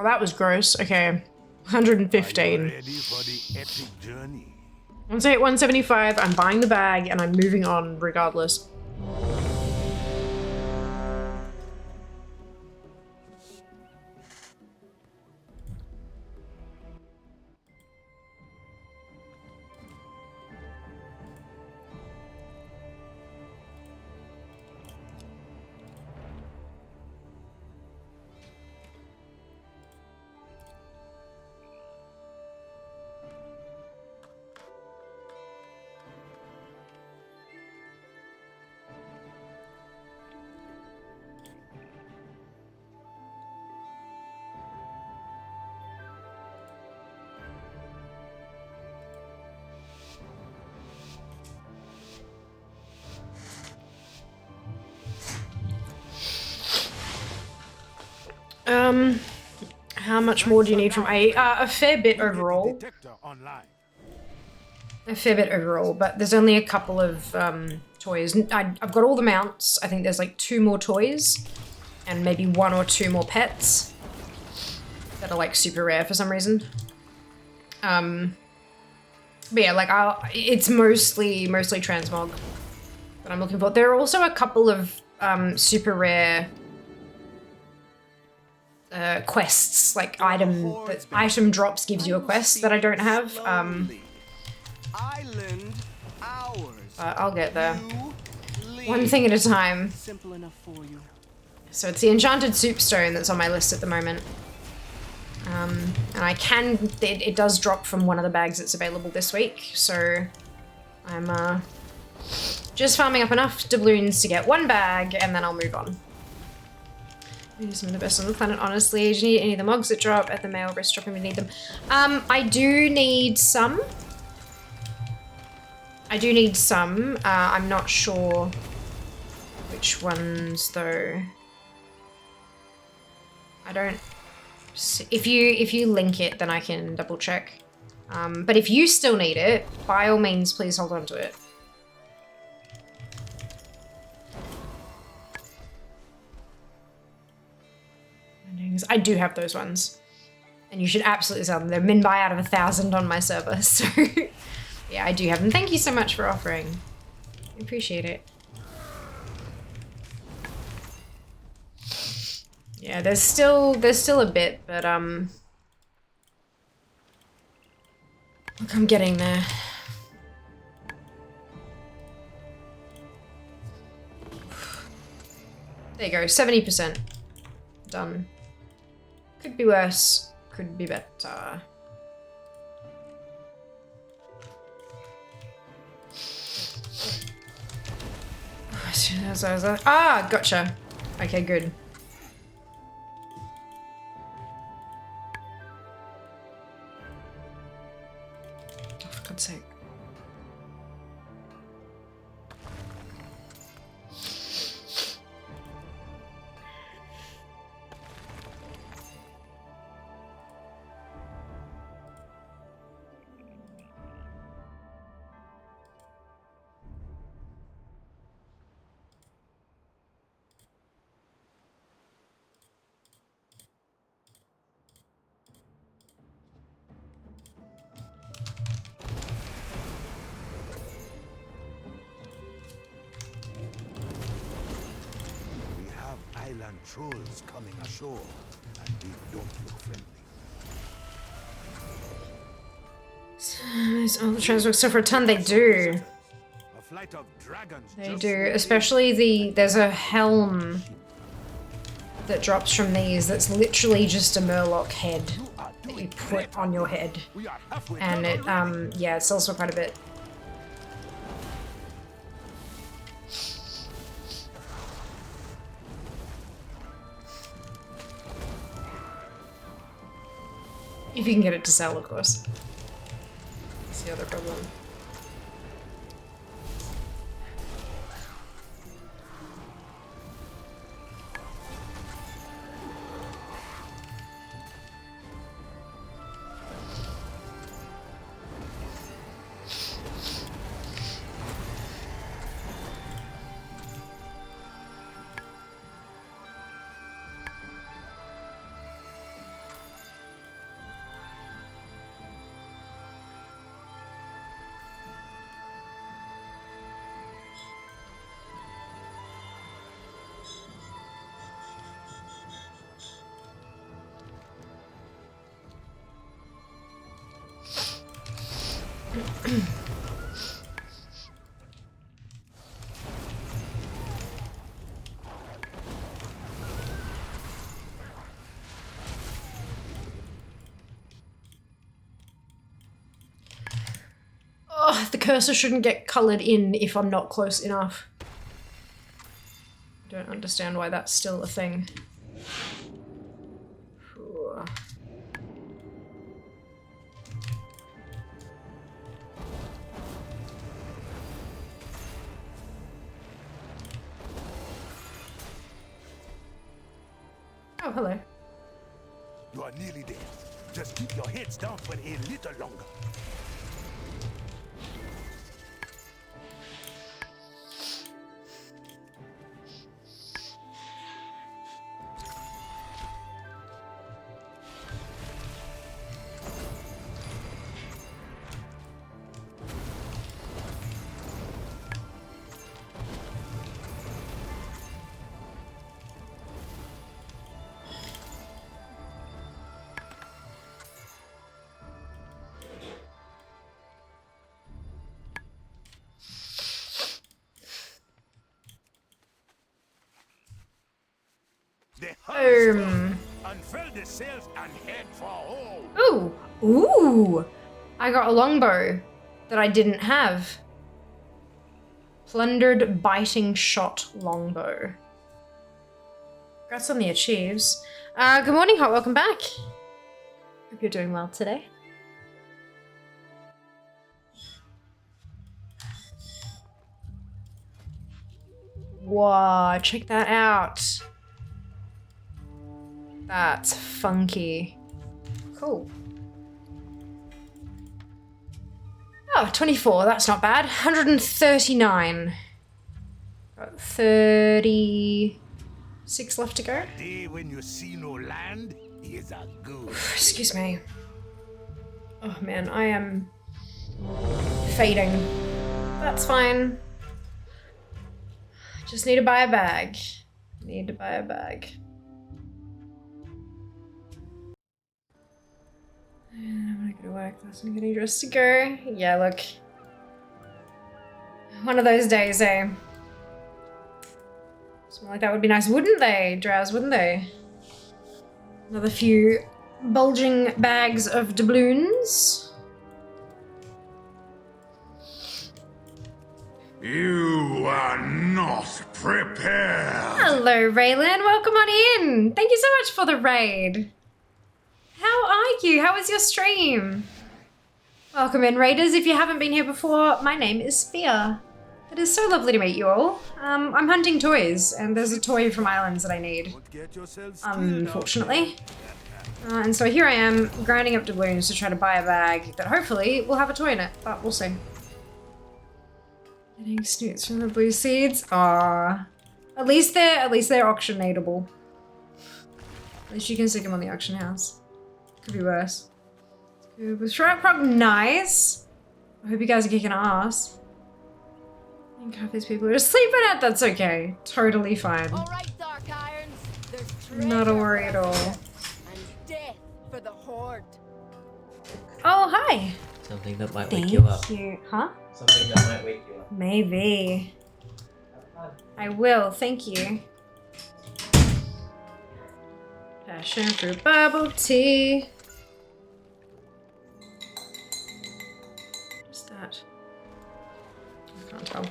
that was gross. Okay. 115. Ready for the epic journey? Once I hit 175, I'm buying the bag and I'm moving on regardless. How much more do you need from a fair bit overall. A fair bit overall, but there's only a couple of toys. I've got all the mounts. I think there's like 2 more toys and maybe 1 or 2 more pets that are like super rare for some reason. But yeah, like it's mostly transmog that I'm looking for. There are also a couple of super rare quests, like item drops gives you a quest that I don't have. But I'll get there. One thing at a time. Simple enough for you. So it's the enchanted soupstone that's on my list at the moment. And it does drop from one of the bags that's available this week, so I'm just farming up enough doubloons to get 1 bag, and then I'll move on. Maybe some of the best on the planet, honestly. Do you need any of the mogs that drop at the mail wrist drop if you need them? I do need some. I'm not sure which ones though. I don't. If you link it, then I can double check. But if you still need it, by all means, please hold on to it. I do have those ones, and you should absolutely sell them. They're min buy out of 1,000 on my server, so yeah, I do have them. Thank you so much for offering. I appreciate it. Yeah, there's still a bit, but look, I'm getting there. There you go, 70%. Done. Could be worse, could be better. Ah, gotcha. Okay, good. Oh, for God's sake. Trolls coming ashore, and they don't look friendly. All the transmog stuff for a ton, they do. A flight of dragons. They do, especially there's a helm that drops from these that's literally just a murloc head that you put on your head. And it, yeah, it sells for quite a bit. If you can get it to sell, of course. That's the other problem. Oh, the cursor shouldn't get colored in if I'm not close enough. I don't understand why that's still a thing. Phew. Oh, hello. You are nearly there. Just keep your heads down for a little longer. Unfurl the sails and head for home. Ooh, ooh! I got a longbow that I didn't have. Plundered biting shot longbow. Congrats on the achieves. Good morning, Hot. Welcome back. Hope you're doing well today. Wow, check that out. That's funky. Cool. Oh, 24, that's not bad. 139. Got 36 left to go. A day when you see no land is a good. Excuse me. Oh man, I am fading. That's fine. Just need to buy a bag. Need to buy a bag. I'm gonna go to work. That's I'm getting dressed to go. Yeah, look. One of those days, eh? Something like that would be nice, wouldn't they? Drows, wouldn't they? Another few bulging bags of doubloons. You are not prepared. Hello, Raylan. Welcome on in. Thank you so much for the raid. How are you? How was your stream? Welcome in, raiders. If you haven't been here before, my name is Spear. It is so lovely to meet you all. I'm hunting toys, and there's a toy from Islands that I need, unfortunately. And so here I am, grinding up doubloons to try to buy a bag that hopefully will have a toy in it, but we'll see. Getting snoots from the blue seeds. Aww. At least they're auctionatable. At least you can stick them on the auction house. Could be worse. Good with Shroud Croc, nice. I hope you guys are kicking ass. I think half these people are sleeping at. That's okay. Totally fine. All right, Dark Irons. There's Not a worry at all. and death for the Horde. Oh, hi. Something that might wake Thank you up. you. Huh? Something that might wake you up. Maybe. I will. Thank you. Passion fruit bubble tea. What's that? I can't tell.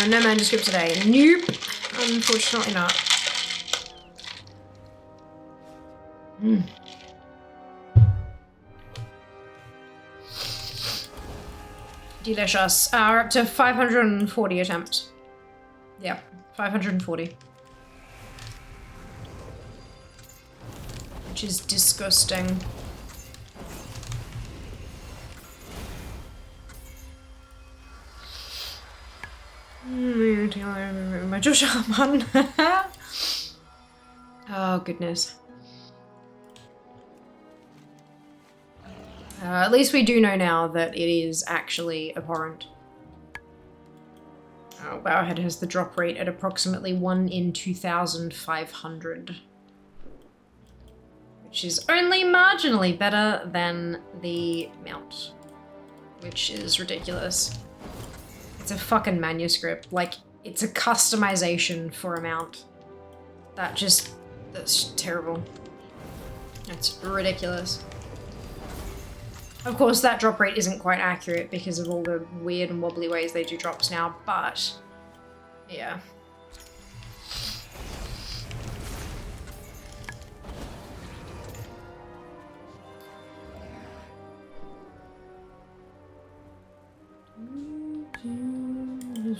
No manuscript today. Nope. Unfortunately not. Delicious. We're up to 540 attempts. Yep, 540. Which is disgusting. Oh, goodness. At least we do know now that it is actually abhorrent. Oh, Wowhead has the drop rate at approximately 1 in 2,500. which is only marginally better than the mount, which is ridiculous. It's a fucking manuscript. Like, it's a customization for a mount. That's terrible. That's ridiculous. Of course, that drop rate isn't quite accurate because of all the weird and wobbly ways they do drops now, but yeah.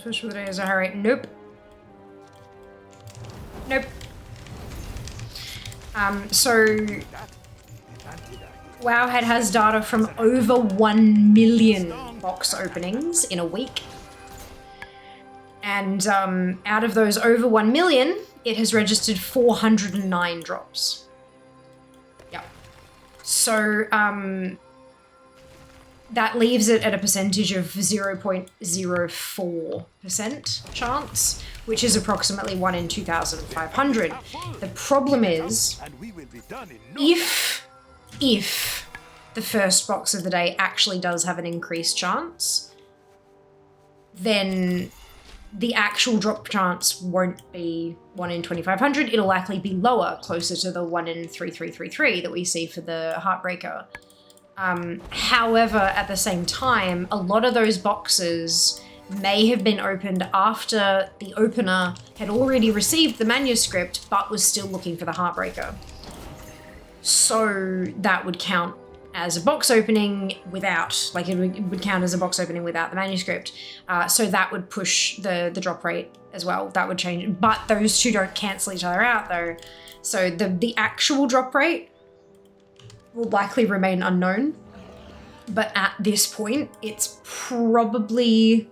Fish for the day is alright. Nope. Nope. So Wowhead has data from over 1 million box openings in a week. And out of those over 1 million, it has registered 409 drops. Yep. So that leaves it at a percentage of 0.04% chance, which is approximately 1 in 2,500. The problem is, if the first box of the day actually does have an increased chance, then the actual drop chance won't be 1 in 2,500. It'll likely be lower, closer to the 1 in 3,333 that we see for the Heartbreaker. However, at the same time, a lot of those boxes may have been opened after the opener had already received the manuscript but was still looking for the Heartbreaker. So that would count as a box opening without, like it would count as a box opening without the manuscript. So that would push the drop rate as well. That would change, but those two don't cancel each other out though. So the actual drop rate will likely remain unknown, but at this point, it's probably,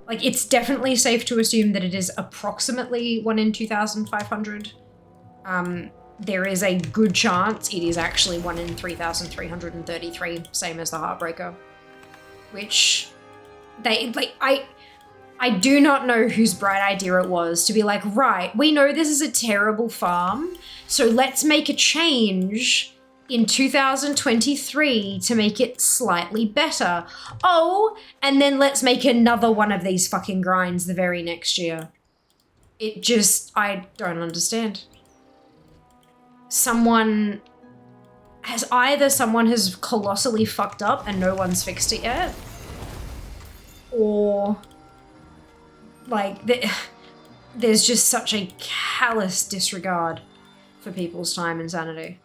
like, it's definitely safe to assume that it is approximately 1 in 2,500. There is a good chance it is actually 1 in 3,333, same as the Heartbreaker, which I do not know whose bright idea it was to be like, right, we know this is a terrible farm, so let's make a change in 2023 to make it slightly better. Oh, and then let's make another one of these fucking grinds the very next year. It just, I don't understand. Someone has colossally fucked up and no one's fixed it yet, or like there's just such a callous disregard for people's time and sanity.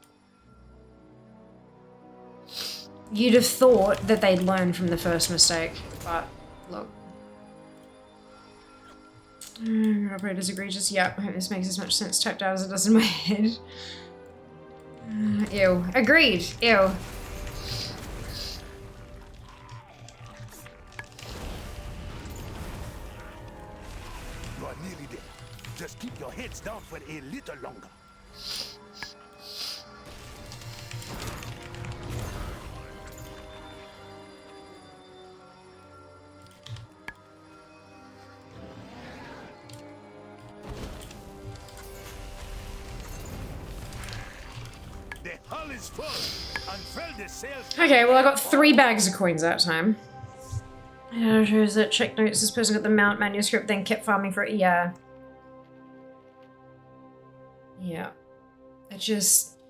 You'd have thought that they'd learn from the first mistake, but look. Operator's egregious. Yep, this makes as much sense typed out as it does in my head. Ew. Agreed. Ew. You are nearly there. Just keep your heads down for a little longer. Okay, well I got 3 bags of coins that time. Shows that check notes this person got the mount manuscript, then kept farming for it. Yeah. Yeah. It just...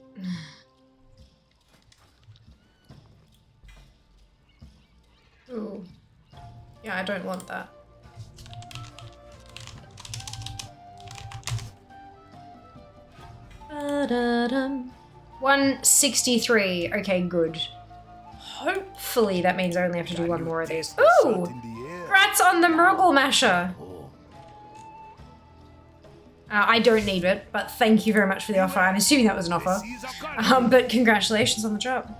Ooh. Yeah, I don't want that. Ba-da-dum. 163. Okay, good. Hopefully that means I only have to do 1 more of these. Ooh! Rats on the Murgle Masher! I don't need it, but thank you very much for the offer. I'm assuming that was an offer. But congratulations on the job.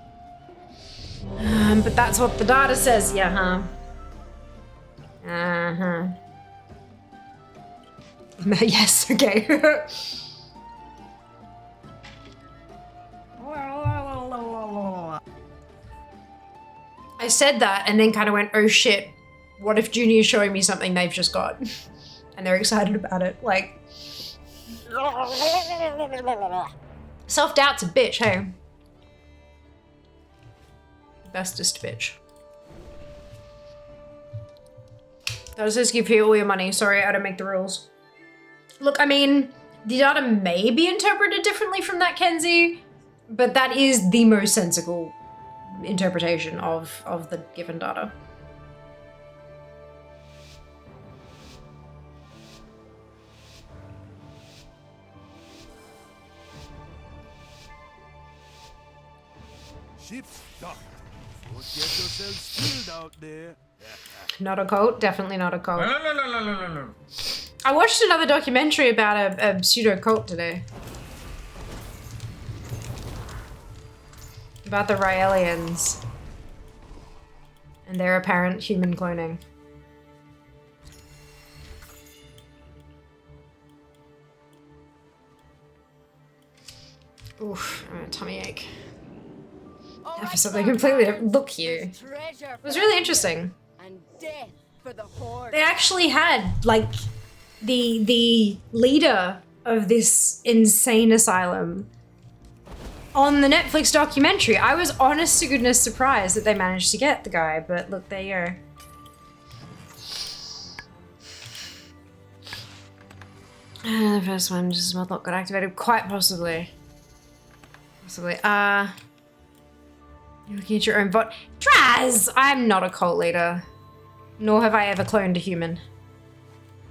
But that's what the data says, yeah, huh? Uh-huh. Yes, okay. I said that and then kind of went, oh shit, what if Junior's showing me something they've just got? And they're excited about it, like... Self-doubt's a bitch, hey? Bestest bitch. That says give you all your money. Sorry, I don't make the rules. Look, I mean, the data may be interpreted differently from that, Kenzie, but that is the most sensible interpretation of the given data. Ship's docked. Don't get yourself spilled out there. Not a cult, definitely not a cult. No. I watched another documentary about a pseudo cult today. About the Raelians and their apparent human cloning. Oof, I'm a tummy ache. For something completely different. Look here. It was really interesting. And death for the horde. They actually had, like, the leader of this insane asylum on the Netflix documentary. I was honest to goodness surprised that they managed to get the guy, but look, there you go. The first one, just Modlock got activated, quite possibly. You're looking at your own bot. Draz! I'm not a cult leader. Nor have I ever cloned a human.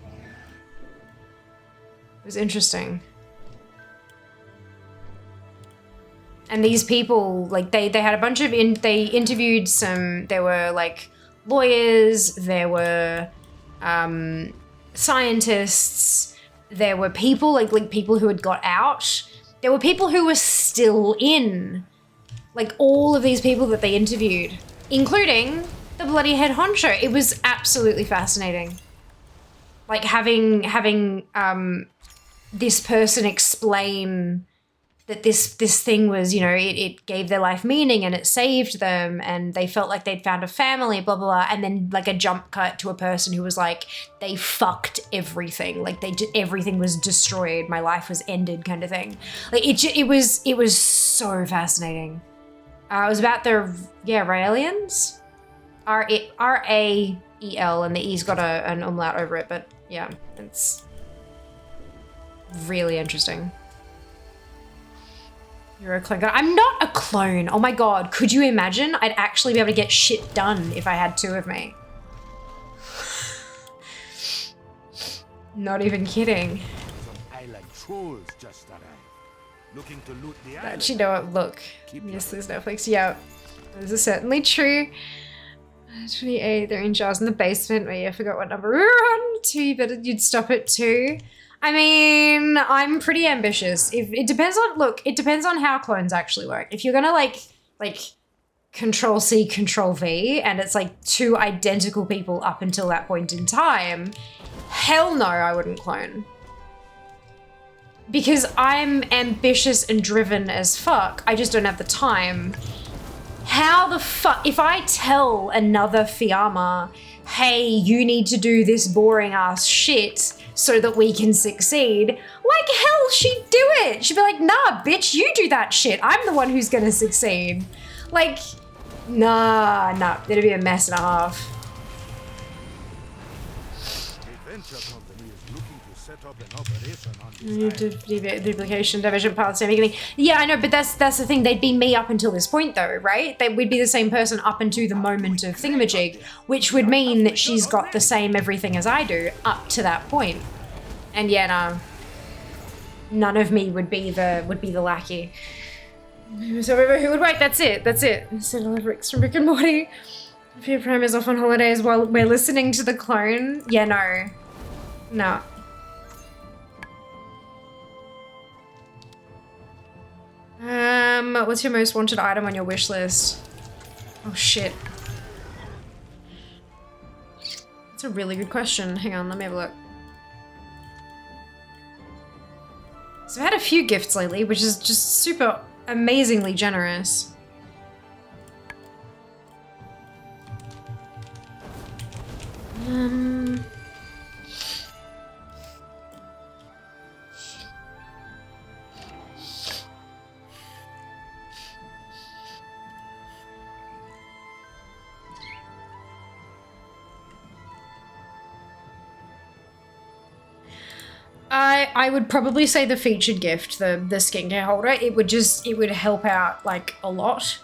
It was interesting. And these people, like, they had a bunch of, they interviewed some, there were, like, lawyers, there were, scientists, there were people, like people who had got out. There were people who were still in. Like, all of these people that they interviewed, including the bloody head honcho. It was absolutely fascinating. Like, having this person explain that this thing was, you know, it gave their life meaning and it saved them and they felt like they'd found a family, blah, blah, blah. And then, like, a jump cut to a person who was like, they fucked everything. Like, everything was destroyed. My life was ended, kind of thing. Like, it was so fascinating. It was about the, Raelians? R-A-E-L, and the E's got an umlaut over it, but yeah, it's really interesting. You're a clone. I'm not a clone. Oh my god, could you imagine? I'd actually be able to get shit done if I had two of me. Not even kidding. Some island trolls just arrived. Looking to loot the island. But you know what, look. Yes, there's Netflix. Yeah, this is certainly true. 28, they're in jars in the basement. Wait, I forgot what number we were on. 2, you'd stop at 2. I mean, I'm pretty ambitious. It depends on how clones actually work. If you're gonna like Control C, Control V, and it's like 2 identical people up until that point in time, hell no, I wouldn't clone. Because I'm ambitious and driven as fuck. I just don't have the time. How the fuck, if I tell another Fiamma, hey, you need to do this boring ass shit so that we can succeed, like hell she'd do it. She'd be like, nah, bitch, you do that shit. I'm the one who's gonna succeed. Like, nah, it'd be a mess and a half. Duplication, diversion paths, same beginning. Yeah, I know, but that's the thing. They'd be me up until this point, though, right? We'd be the same person up until the moment of thingamajig, which would mean that she's got the same everything as I do up to that point. And yeah, no, none of me would be the lackey. So who would work? That's it. Settle Ricks from Rick and Morty. If your prime is off on holidays while we're listening to the clone, yeah, no. What's your most wanted item on your wish list? Oh shit. That's a really good question. Hang on, let me have a look. So I've had a few gifts lately, which is just super amazingly generous. I would probably say the featured gift, the skincare holder. It would help out like a lot.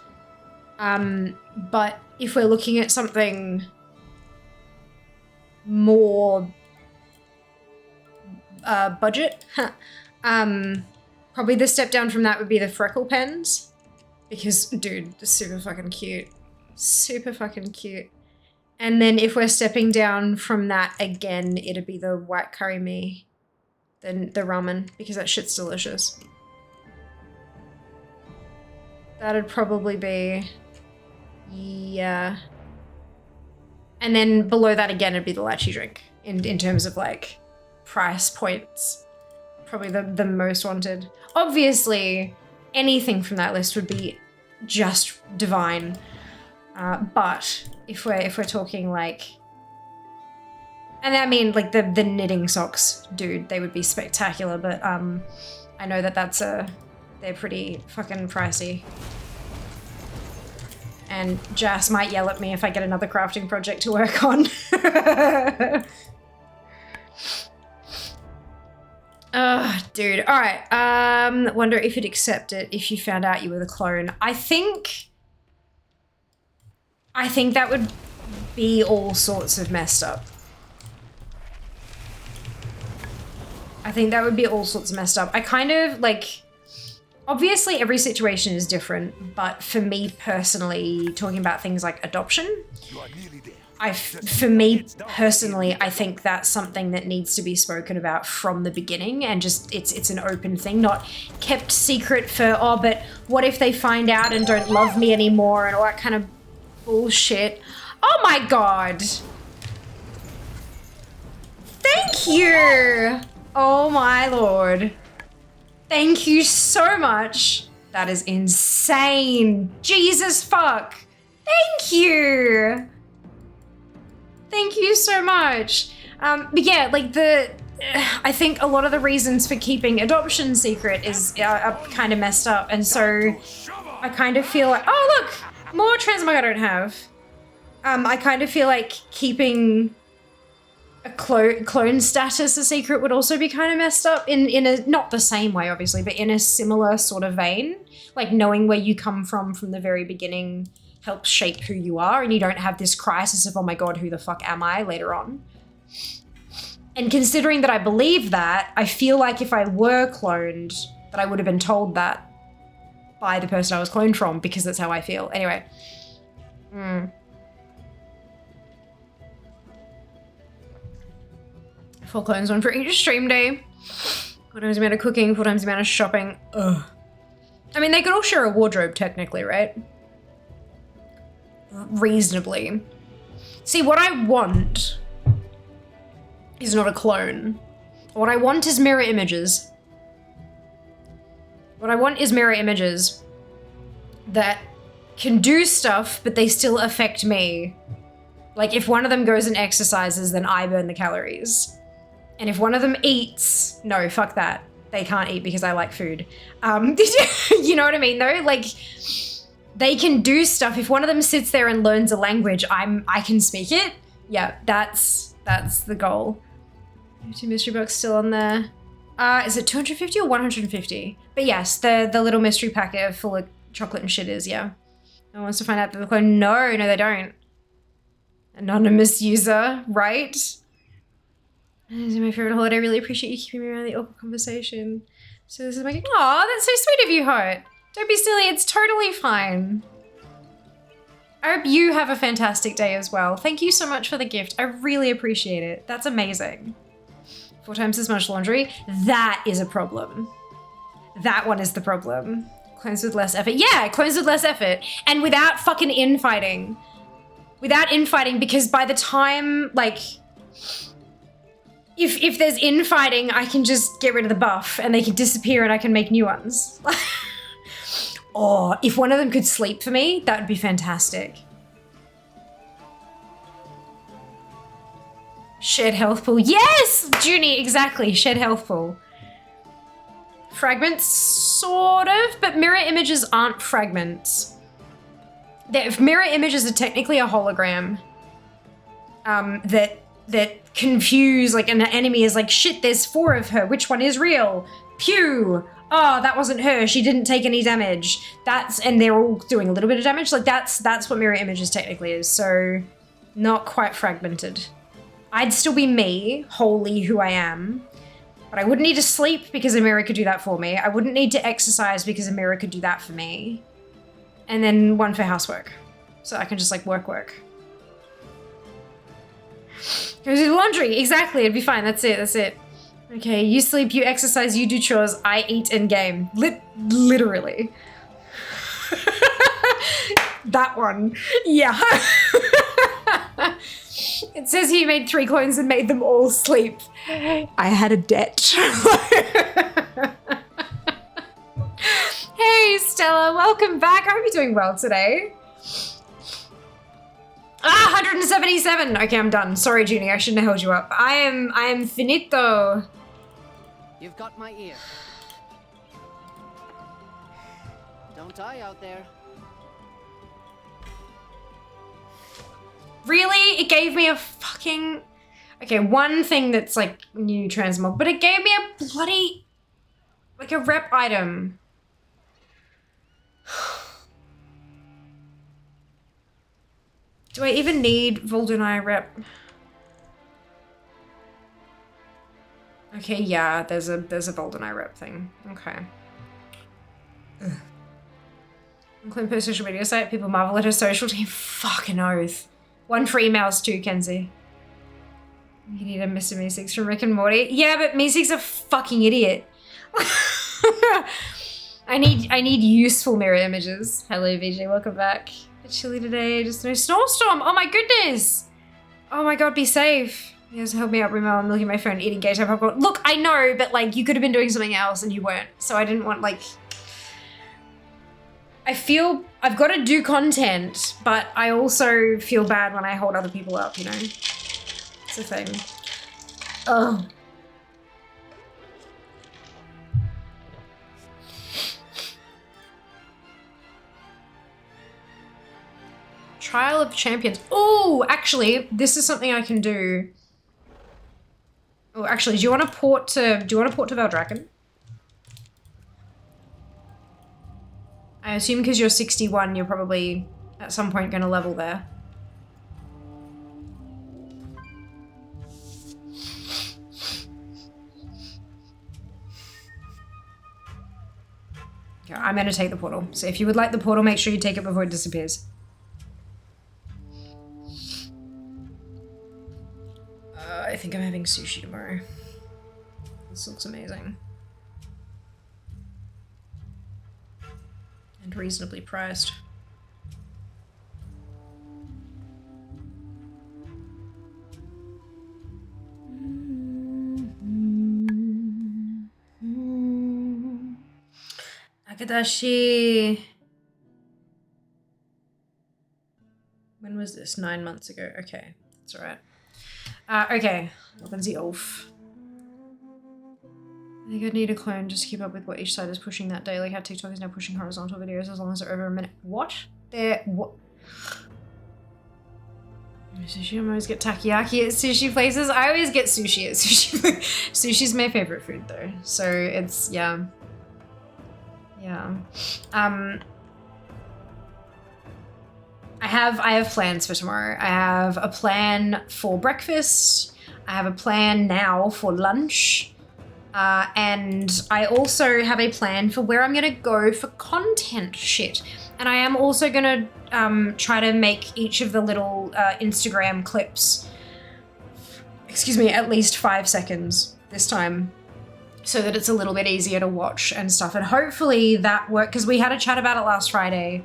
But if we're looking at something more budget, probably the step down from that would be the freckle pens. Because, dude, they're super fucking cute. Super fucking cute. And then if we're stepping down from that again, it'd be the white curry mee. The ramen, because that shit's delicious. That'd probably be... yeah. And then below that again, it'd be the lychee drink. In terms of, like, price points. Probably the most wanted. Obviously, anything from that list would be just divine. But if we're talking, like... and I mean, like, the knitting socks, dude, they would be spectacular, but I know that they're pretty fucking pricey. And Jas might yell at me if I get another crafting project to work on. Dude, alright, wonder if you'd accept it if you found out you were the clone. I think that would be all sorts of messed up. I think that would be all sorts of messed up. I kind of, like, obviously every situation is different, but for me personally, talking about things like adoption, for me personally, I think that's something that needs to be spoken about from the beginning, and just, it's an open thing, not kept secret for, oh, but what if they find out and don't love me anymore and all that kind of bullshit. Oh my god. Thank you. Oh my lord. Thank you so much. That is insane. Jesus fuck. Thank you. Thank you so much. But yeah, like I think a lot of the reasons for keeping adoption secret is are kind of messed up. And so I kind of feel like, oh look, more transmog I don't have. I kind of feel like keeping a clone status a secret would also be kind of messed up in a, not the same way obviously, but in a similar sort of vein. Like knowing where you come from the very beginning helps shape who you are, and you don't have this crisis of, oh my god, who the fuck am I later on. And considering that I believe that, I feel like if I were cloned, that I would have been told that by the person I was cloned from, because that's how I feel. Anyway. 4 clones, 1 for each stream day. 4 times the amount of cooking, 4 times the amount of shopping. Ugh. I mean, they could all share a wardrobe technically, right? Reasonably. See, what I want is not a clone. What I want is mirror images. What I want is mirror images that can do stuff, but they still affect me. Like, if one of them goes and exercises, then I burn the calories. And if one of them eats, no, fuck that. They can't eat because I like food. You know what I mean, though? Like, they can do stuff. If one of them sits there and learns a language, I can speak it. Yeah, that's the goal. 2 mystery box still on there. Is it 250 or 150? But yes, the little mystery packet full of chocolate and shit is, yeah. No one wants to find out that the clone. No, they don't. Anonymous user, right? This is my favorite holiday. I really appreciate you keeping me around the awkward conversation. So this is my, aw, that's so sweet of you, Hart. Don't be silly, it's totally fine. I hope you have a fantastic day as well. Thank you so much for the gift. I really appreciate it. That's amazing. 4 times as much laundry. That is a problem. That one is the problem. Clones with less effort. Yeah, clones with less effort. And without fucking infighting. Without infighting, because by the time, like, if there's infighting, I can just get rid of the buff and they can disappear and I can make new ones. Oh, if one of them could sleep for me, that would be fantastic. Shared health pool. Yes, Junie, exactly. Shared health pool. Fragments, sort of, but mirror images aren't fragments. If mirror images are technically a hologram that confuse, like an enemy is like, shit, there's 4 of her, which one is real? Pew! Oh, that wasn't her, she didn't take any damage. And they're all doing a little bit of damage. Like that's what mirror images technically is, so not quite fragmented. I'd still be me, wholly who I am, but I wouldn't need to sleep because a mirror could do that for me. I wouldn't need to exercise because a mirror could do that for me. And then 1 for housework. So I can just like work. Go do laundry, exactly, it'd be fine, that's it. Okay, you sleep, you exercise, you do chores, I eat and game. Literally. That one. Yeah. It says he made 3 clones and made them all sleep. I had a debt. Hey, Stella, welcome back. I hope you're doing well today. 177. Okay, I'm done. Sorry, Junie, I shouldn't have held you up. I am finito. You've got my ear. Don't die out there. Really? It gave me a fucking... Okay, one thing that's like new transmog, but it gave me a bloody... like a rep item. Do I even need Voldunai rep? Okay, yeah, there's a Voldunai rep thing. Okay. Unclaim per social media site, people marvel at her social team. Fucking oath. 1 for emails too, Kenzie. You need a Mr. Meeseeks from Rick and Morty. Yeah, but Meeseeks a fucking idiot. I need useful mirror images. Hello, VJ, welcome back. It's chilly today, just no snowstorm. Oh my goodness. Oh my god, be safe. You guys help me out, Remo. I'm looking at my phone, eating Gatorade popcorn. Look, I know, but like you could have been doing something else and you weren't. So I didn't want like... I feel I've got to do content, but I also feel bad when I hold other people up, you know? It's a thing. Ugh. Trial of Champions. Oh, actually, this is something I can do. Oh, actually, do you want to port to Valdrakken? I assume because you're 61, you're probably at some point going to level there. Okay, I'm going to take the portal. So if you would like the portal, make sure you take it before it disappears. I think I'm having sushi tomorrow. This looks amazing. And reasonably priced. Akadashi. When was this? 9 months ago. Okay, that's all right. Okay, Lindsay Ulf. I think I'd need a clone just to keep up with what each side is pushing that day, like how TikTok is now pushing horizontal videos as long as they're over a minute. What? What? Sushi, I always get takoyaki at sushi places. I always get sushi at sushi. Sushi's my favorite food though, so it's, yeah. Yeah. I have plans for tomorrow. I have a plan for breakfast. I have a plan now for lunch. And I also have a plan for where I'm gonna go for content shit. And I am also gonna try to make each of the little Instagram clips, excuse me, at least 5 seconds this time, so that it's a little bit easier to watch and stuff. And hopefully that worked, because we had a chat about it last Friday.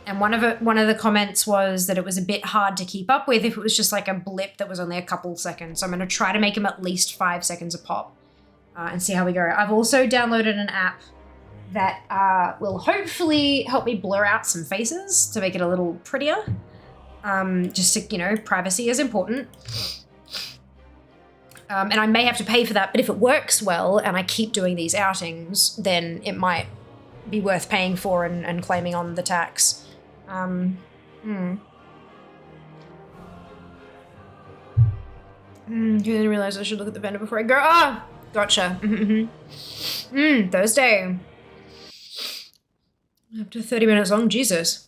And one of the comments was that it was a bit hard to keep up with if it was just like a blip that was only a couple seconds. So I'm going to try to make them at least 5 seconds a pop and see how we go. I've also downloaded an app that will hopefully help me blur out some faces to make it a little prettier. Just to, you know, privacy is important. And I may have to pay for that, but if it works well and I keep doing these outings, then it might be worth paying for and claiming on the tax. Didn't realize I should look at the vendor before I go. Ah, gotcha. Thursday. Up to 30 minutes long. Jesus.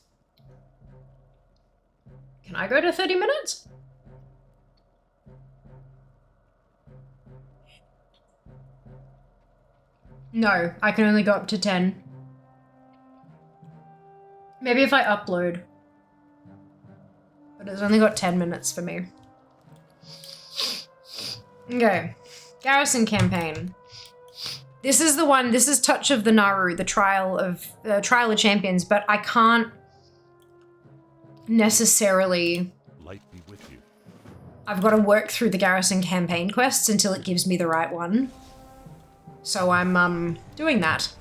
Can I go to 30 minutes? No, I can only go up to 10. Maybe if I upload. But it's only got 10 minutes for me. Okay. Garrison campaign. This is the one, this is Touch of the Naru, the Trial of Champions, but I can't necessarily... Light be with you. I've got to work through the Garrison campaign quests until it gives me the right one. So I'm, doing that.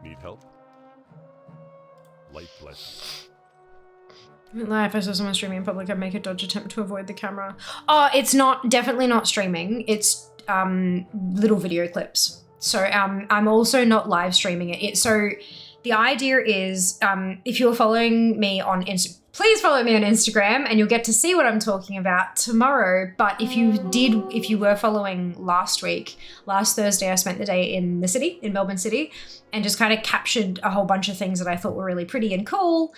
Need help? Light bless you. If I saw someone streaming in public, I'd make a dodge attempt to avoid the camera. Oh, it's not, definitely not streaming. It's, little video clips. So, I'm also not live streaming it. So, the idea is, if you're following me on please follow me on Instagram and you'll get to see what I'm talking about tomorrow. But if you were following last Thursday, I spent the day in the city, in Melbourne City, and just kind of captured a whole bunch of things that I thought were really pretty and cool.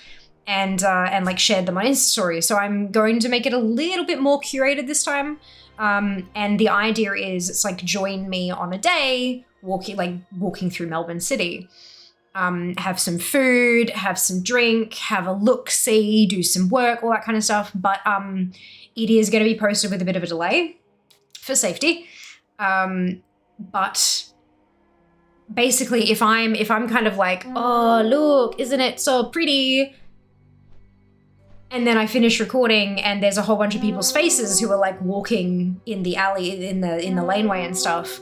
And like shared them on Insta stories. So I'm going to make it a little bit more curated this time. And the idea is it's like join me on a day, walking through Melbourne City. Have some food, have some drink, have a look-see, do some work, all that kind of stuff. But it is going to be posted with a bit of a delay for safety. But basically if I'm kind of like, oh, look, isn't it so pretty? And then I finish recording and there's a whole bunch of people's faces who are like walking in the alley, in the laneway and stuff.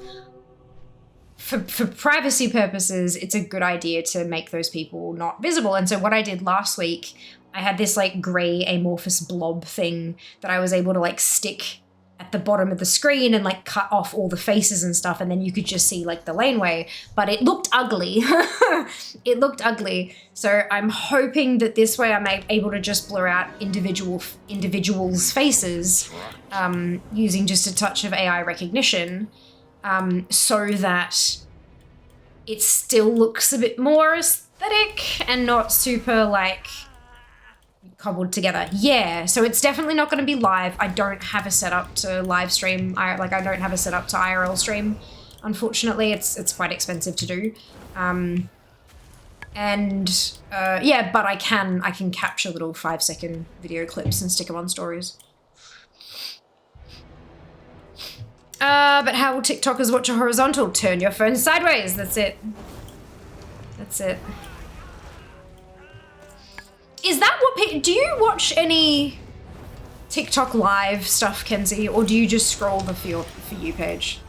For privacy purposes, it's a good idea to make those people not visible. And so what I did last week, I had this like gray amorphous blob thing that I was able to like stick at the bottom of the screen and like cut off all the faces and stuff, and then you could just see like the laneway, but it looked ugly. It looked ugly. So I'm hoping that this way I'm able to just blur out individuals' faces using just a touch of AI recognition, so that it still looks a bit more aesthetic and not super like cobbled together. Yeah, so it's definitely not going to be live. I don't have a setup to live stream. I don't have a setup to IRL stream. Unfortunately, it's quite expensive to do. Yeah, but I can capture little 5-second video clips and stick them on stories. But how will TikTokers watch a horizontal? Turn your phone sideways. That's it. That's it. Is that what do you watch any TikTok live stuff, Kenzie, or do you just scroll the For You page?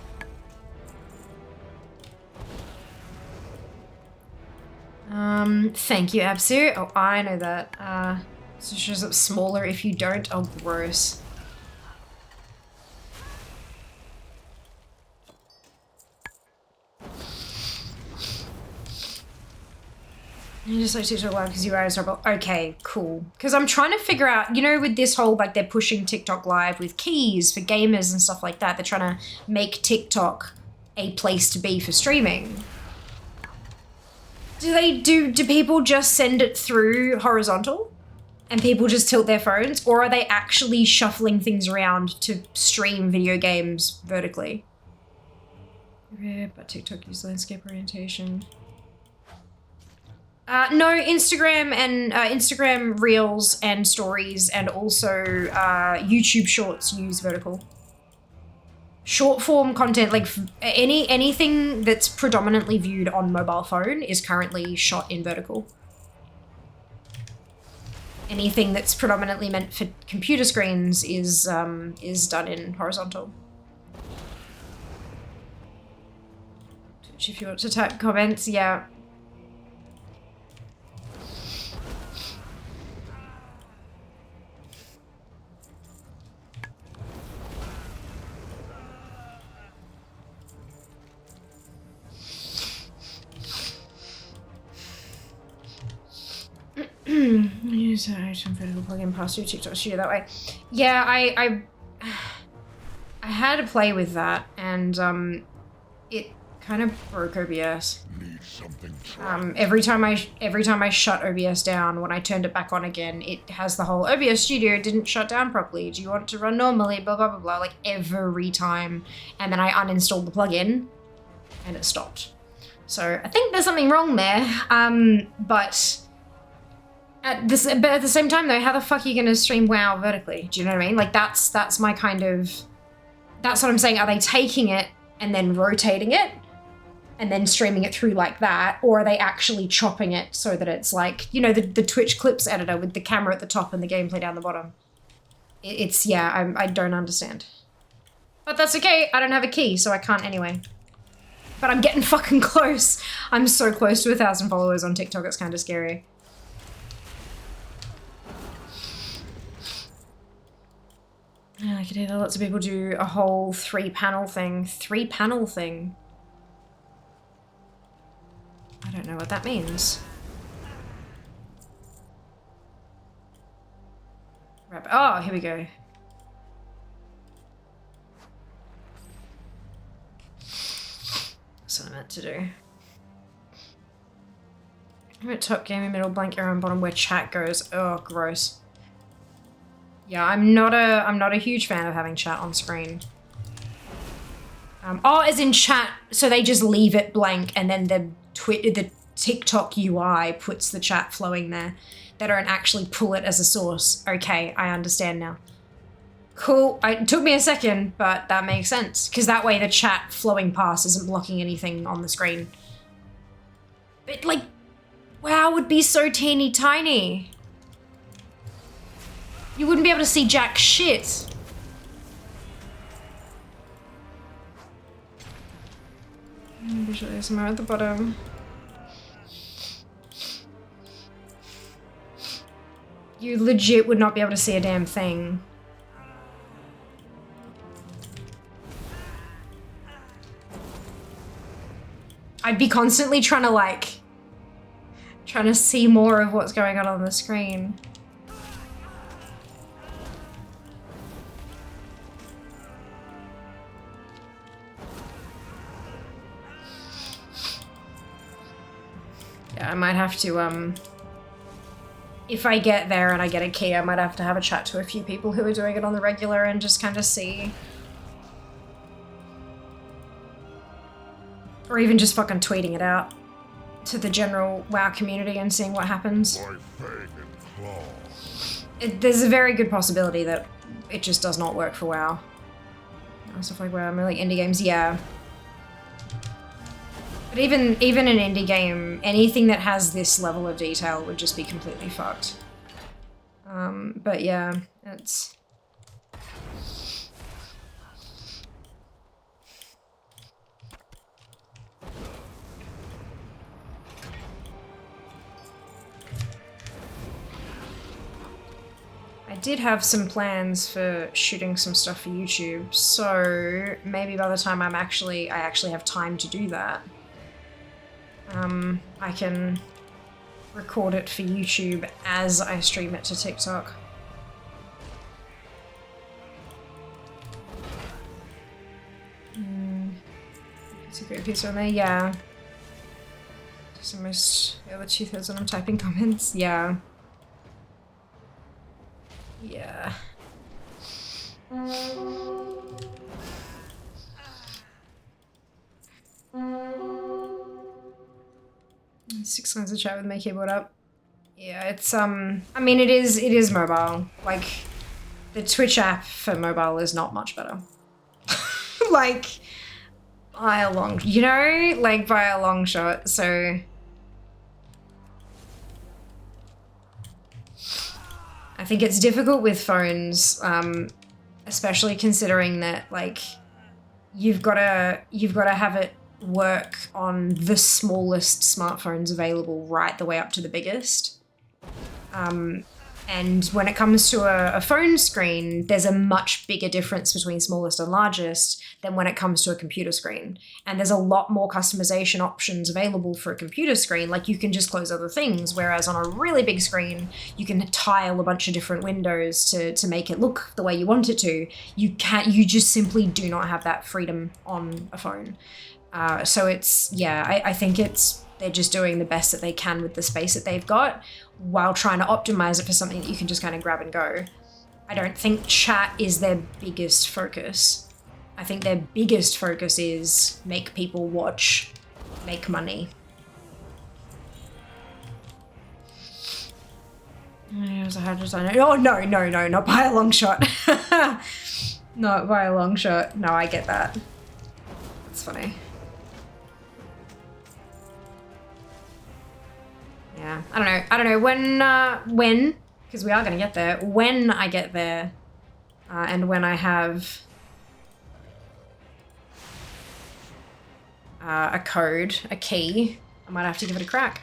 Thank you, Absu. Oh, I know that. So it shows up smaller if you don't. Oh, gross. You just like TikTok live because you are so okay, cool. Because I'm trying to figure out, you know, with this whole, like, they're pushing TikTok live with keys for gamers and stuff like that. They're trying to make TikTok a place to be for streaming. Do people just send it through horizontal and people just tilt their phones, or are they actually shuffling things around to stream video games vertically? Yeah, but TikTok use landscape orientation. No, Instagram and Instagram Reels and Stories, and also YouTube Shorts use vertical. Short form content, like anything that's predominantly viewed on mobile phone is currently shot in vertical. Anything that's predominantly meant for computer screens is done in horizontal. Twitch, if you want to type comments, yeah. so I should vertical plug in past your TikTok studio that way. Yeah, I had to play with that, and it kind of broke OBS. Every time I shut OBS down, when I turned it back on again, it has the whole OBS studio didn't shut down properly. Do you want it to run normally? Blah blah blah blah. Like every time, and then I uninstalled the plugin, and it stopped. So I think there's something wrong there. But at the same time though, how the fuck are you gonna stream WoW vertically? Do you know what I mean? Like that's my kind of. That's what I'm saying. Are they taking it and then rotating it? And then streaming it through like that, or are they actually chopping it so that it's like, you know, the Twitch clips editor with the camera at the top and the gameplay down the bottom? It's, yeah, I don't understand. But that's okay, I don't have a key, so I can't anyway. But I'm getting fucking close. I'm so close to 1,000 followers on TikTok, it's kind of scary. Yeah, I could hear that lots of people do a whole 3-panel thing. 3-panel thing? I don't know what that means. Oh, here we go. That's what I meant to do. I'm at top gaming, middle, blank arrow, and bottom where chat goes. Oh, gross. Yeah, I'm not a huge fan of having chat on screen. Oh, as in chat, so they just leave it blank and then the TikTok UI puts the chat flowing there. They don't actually pull it as a source. Okay, I understand now. Cool. It took me a second, but that makes sense. Because that way the chat flowing past isn't blocking anything on the screen. But like, WoW would be so teeny tiny. You wouldn't be able to see jack shit. Visually somewhere at the bottom. You legit would not be able to see a damn thing. I'd be constantly trying to see more of what's going on the screen. Yeah, I might have to, if I get there and I get a key, I might have to have a chat to a few people who are doing it on the regular and just kind of see. Or even just fucking tweeting it out to the general WoW community and seeing what happens. There's a very good possibility that it just does not work for WoW. Stuff like WoW, like indie games, yeah. But even an indie game, anything that has this level of detail would just be completely fucked. But yeah, it's... I did have some plans for shooting some stuff for YouTube, so maybe by the time I actually have time to do that, I can record it for YouTube as I stream it to TikTok. It's a great piece on there, yeah. Just almost the other 2/3 when I'm typing comments, yeah. Yeah. 6 lines of chat with my keyboard up. Yeah, it's I mean it is mobile. Like the Twitch app for mobile is not much better. Like by a long, you know, like by a long shot. So I think it's difficult with phones, especially considering that like you've gotta have it work on the smallest smartphones available right the way up to the biggest. And when it comes to a phone screen, there's a much bigger difference between smallest and largest than when it comes to a computer screen. And there's a lot more customization options available for a computer screen. Like you can just close other things, whereas on a really big screen, you can tile a bunch of different windows to make it look the way you want it to. You just simply do not have that freedom on a phone. So it's, yeah, I think they're just doing the best that they can with the space that they've got while trying to optimize it for something that you can just kind of grab and go. I don't think chat is their biggest focus. I think their biggest focus is make people watch, make money. Oh, no, not by a long shot. Not by a long shot. No, I get that. It's funny. Yeah, I don't know when, because we are going to get there, when I get there, and when I have a code, a key, I might have to give it a crack.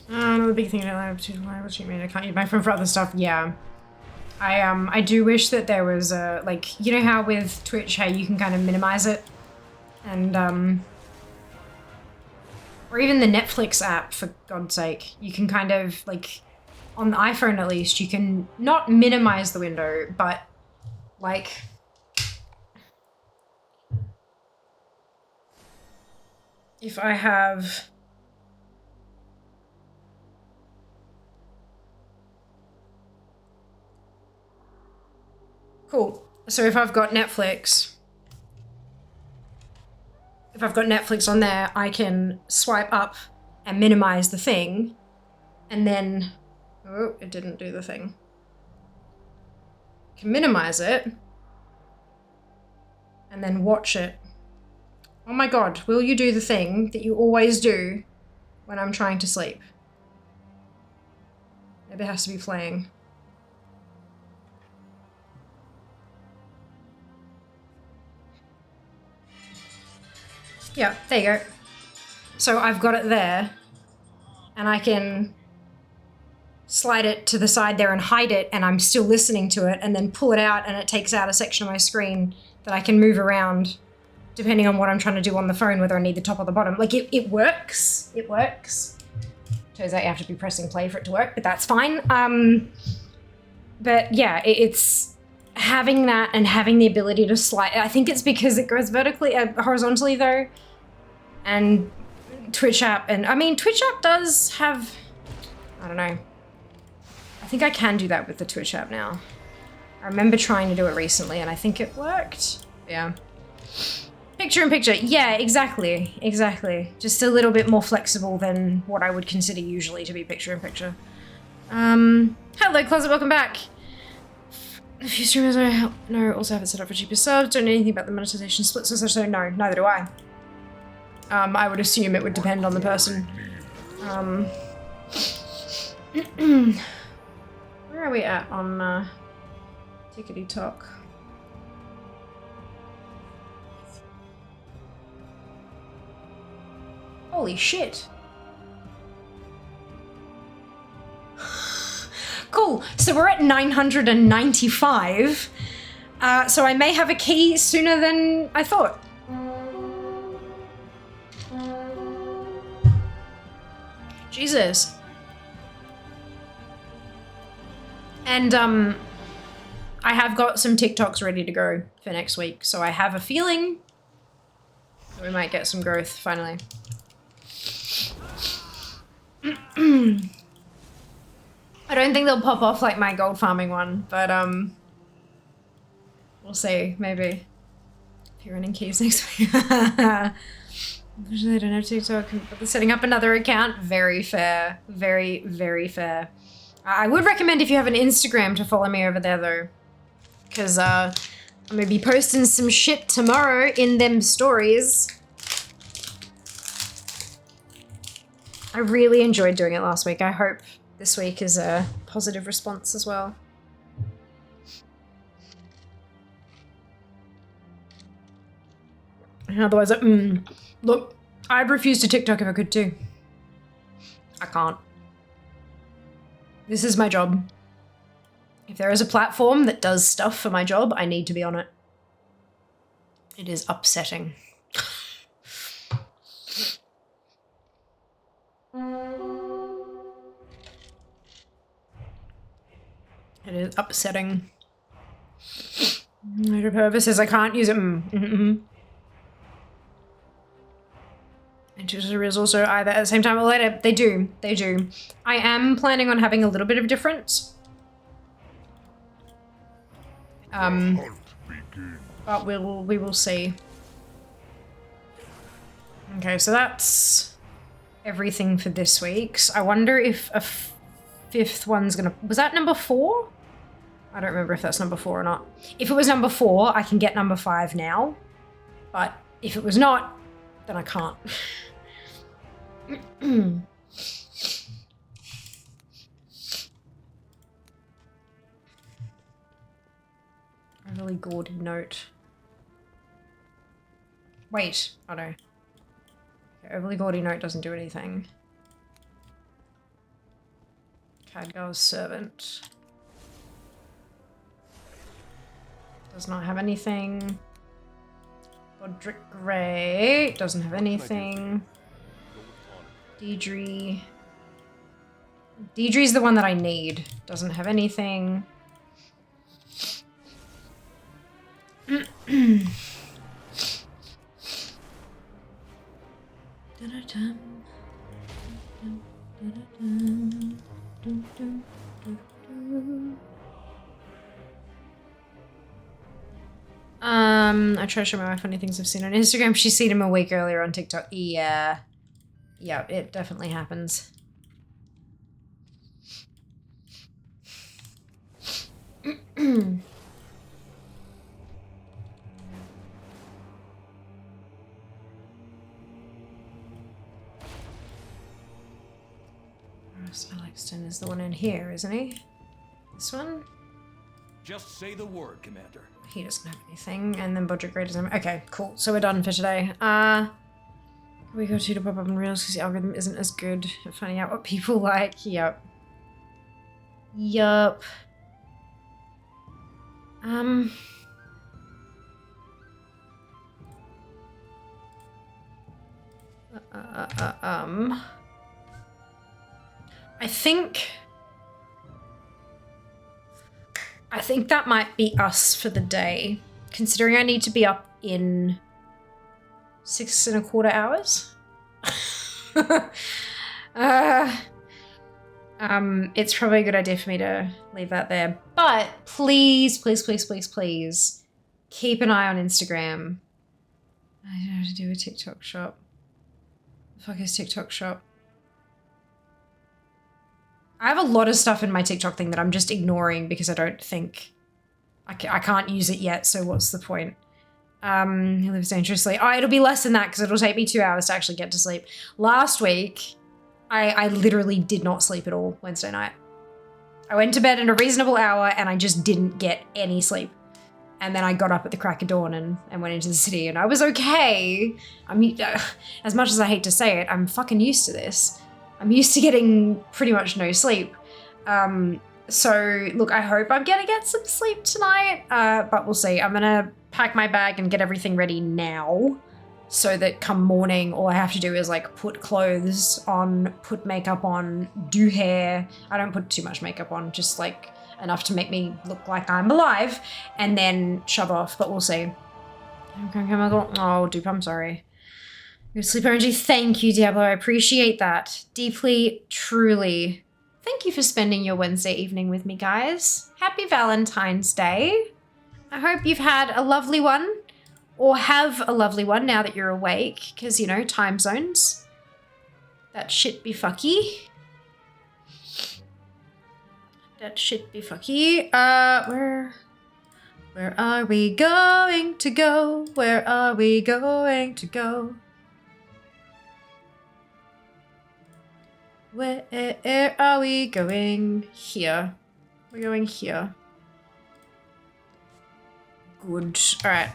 Another big thing I don't have to what you mean I can't use my phone for other stuff. Yeah. I do wish that there was a, like, you know how with Twitch, how you can kind of minimize it? And, or even the Netflix app, for God's sake. You can kind of, like, on the iPhone at least, you can not minimize the window, but, like, if I have... Cool. So if I've got Netflix on there, I can swipe up and minimize the thing, and then, oh, it didn't do the thing. Can minimize it, and then watch it. Oh my God, will you do the thing that you always do when I'm trying to sleep? Maybe it has to be playing. Yeah, there you go. So I've got it there, and I can slide it to the side there and hide it, and I'm still listening to it, and then pull it out, and it takes out a section of my screen that I can move around depending on what I'm trying to do on the phone, whether I need the top or the bottom. Like, it works. It works. Turns out you have to be pressing play for it to work, but that's fine. But yeah, it's having that and having the ability to slide. I think it's because it goes vertically, horizontally though, and Twitch app, and I mean, Twitch app does have, I don't know. I think I can do that with the Twitch app now. I remember trying to do it recently and I think it worked. Yeah. Picture in picture. Yeah, exactly. Exactly. Just a little bit more flexible than what I would consider usually to be picture in picture. Hello, Closet, welcome back. A few streamers I know also have it set up for cheaper subs. Don't know anything about the monetization splits, so no, neither do I. I would assume it would depend on the person. Where are we at on Tickety Talk? Holy shit. Cool, so we're at 995. So I may have a key sooner than I thought. Jesus. And I have got some TikToks ready to go for next week, so I have a feeling that we might get some growth finally. I don't think they'll pop off like my gold farming one, but we'll see, maybe. If you're running keys next week. Unfortunately, I don't have TikTok, but setting up another account, very fair. Very, very fair. I would recommend if you have an Instagram to follow me over there though. Because I'm gonna be posting some shit tomorrow in them stories. I really enjoyed doing it last week. I hope this week is a positive response as well. And otherwise, look, I'd refuse to TikTok if I could too. I can't. This is my job. If there is a platform that does stuff for my job, I need to be on it. It is upsetting. It is upsetting. No purposes, I can't use it. And tutorials also either at the same time or later. They do. I am planning on having a little bit of difference. But we will see. Okay, so that's everything for this week's. I wonder if a fifth one's gonna... Was that number 4? I don't remember if that's number 4 or not. If it was number 4, I can get number 5 now. But if it was not, then I can't. A really gaudy note. Wait, oh no. Okay, overly gaudy note doesn't do anything. Khadgar's servant. Does not have anything. Godric Grey doesn't have anything. Deidre. Deidre's the one that I need. Doesn't have anything. I try to show my wife funny things I've seen on Instagram. She's seen him a week earlier on TikTok. Yeah. Yeah, it definitely happens. Where else? Alexton is the one in here, isn't he? This one? Just say the word, Commander. He doesn't have anything, and then Bodrick Gray doesn't have... Okay, cool. So we're done for today. We go to pop up on Reels because the algorithm isn't as good at finding out what people like. Yup. I think that might be us for the day, considering I need to be up in 6.25 hours. It's probably a good idea for me to leave that there. But please, please, please, please, please keep an eye on Instagram. I don't know how to do a TikTok shop. The fuck is TikTok shop? I have a lot of stuff in my TikTok thing that I'm just ignoring because I don't think I can't use it yet, so what's the point? He lives dangerously. Oh, it'll be less than that because it'll take me 2 hours to actually get to sleep. Last week, I literally did not sleep at all Wednesday night. I went to bed at a reasonable hour and I just didn't get any sleep. And then I got up at the crack of dawn and went into the city and I was okay. I mean, as much as I hate to say it, I'm fucking used to this. I'm used to getting pretty much no sleep. So look, I hope I'm gonna get some sleep tonight, but we'll see. I'm gonna pack my bag and get everything ready now so that come morning, all I have to do is like put clothes on, put makeup on, do hair. I don't put too much makeup on, just like enough to make me look like I'm alive, and then shove off, but we'll see. Oh, dupe, I'm sorry. Your sleep energy, thank you, Diablo. I appreciate that. Deeply, truly. Thank you for spending your Wednesday evening with me, guys. Happy Valentine's Day. I hope you've had a lovely one, or have a lovely one now that you're awake, because, you know, time zones. That shit be fucky. That shit be fucky. Where are we going to go? Where are we going to go? Where are we going? Here. We're going here. Good. Alright.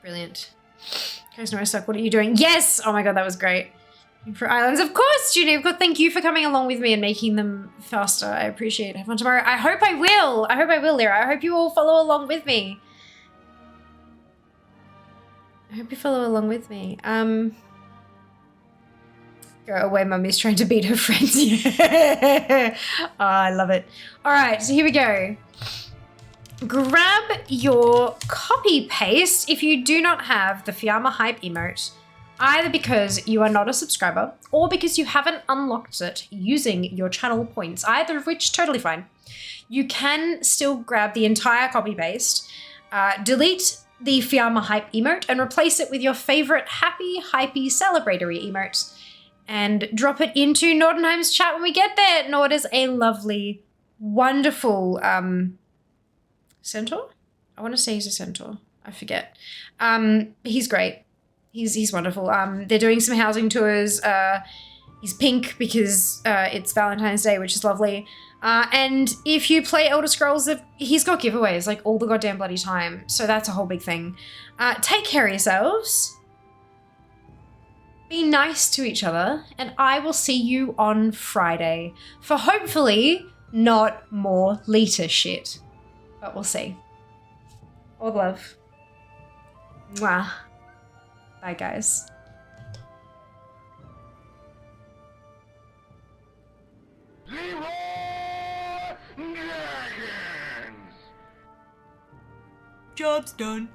Brilliant. Guys, no, I suck. What are you doing? Yes! Oh my god, that was great. For islands, of course, Judy. Of course, thank you for coming along with me and making them faster. I appreciate it. Have fun tomorrow. I hope I will. I hope I will, Lyra. I hope you all follow along with me. I hope you follow along with me. Go away, mummy's trying to beat her friends. Yeah. Oh, I love it. All right, so here we go. Grab your copy paste if you do not have the Fiamma Hype emote, either because you are not a subscriber or because you haven't unlocked it using your channel points, either of which totally fine. You can still grab the entire copy paste, delete the Fiamma Hype emote and replace it with your favorite happy, hypey, celebratory emote and drop it into Nordenheim's chat when we get there. Nord is a lovely, wonderful centaur? I want to say he's a centaur. I forget. He's great. He's wonderful. They're doing some housing tours. He's pink because it's Valentine's Day, which is lovely. And if you play Elder Scrolls, he's got giveaways like all the goddamn bloody time. So that's a whole big thing. Take care of yourselves. Be nice to each other. And I will see you on Friday for hopefully not more Lita shit. But we'll see. All love. Mwah. Bye, guys. Job's done.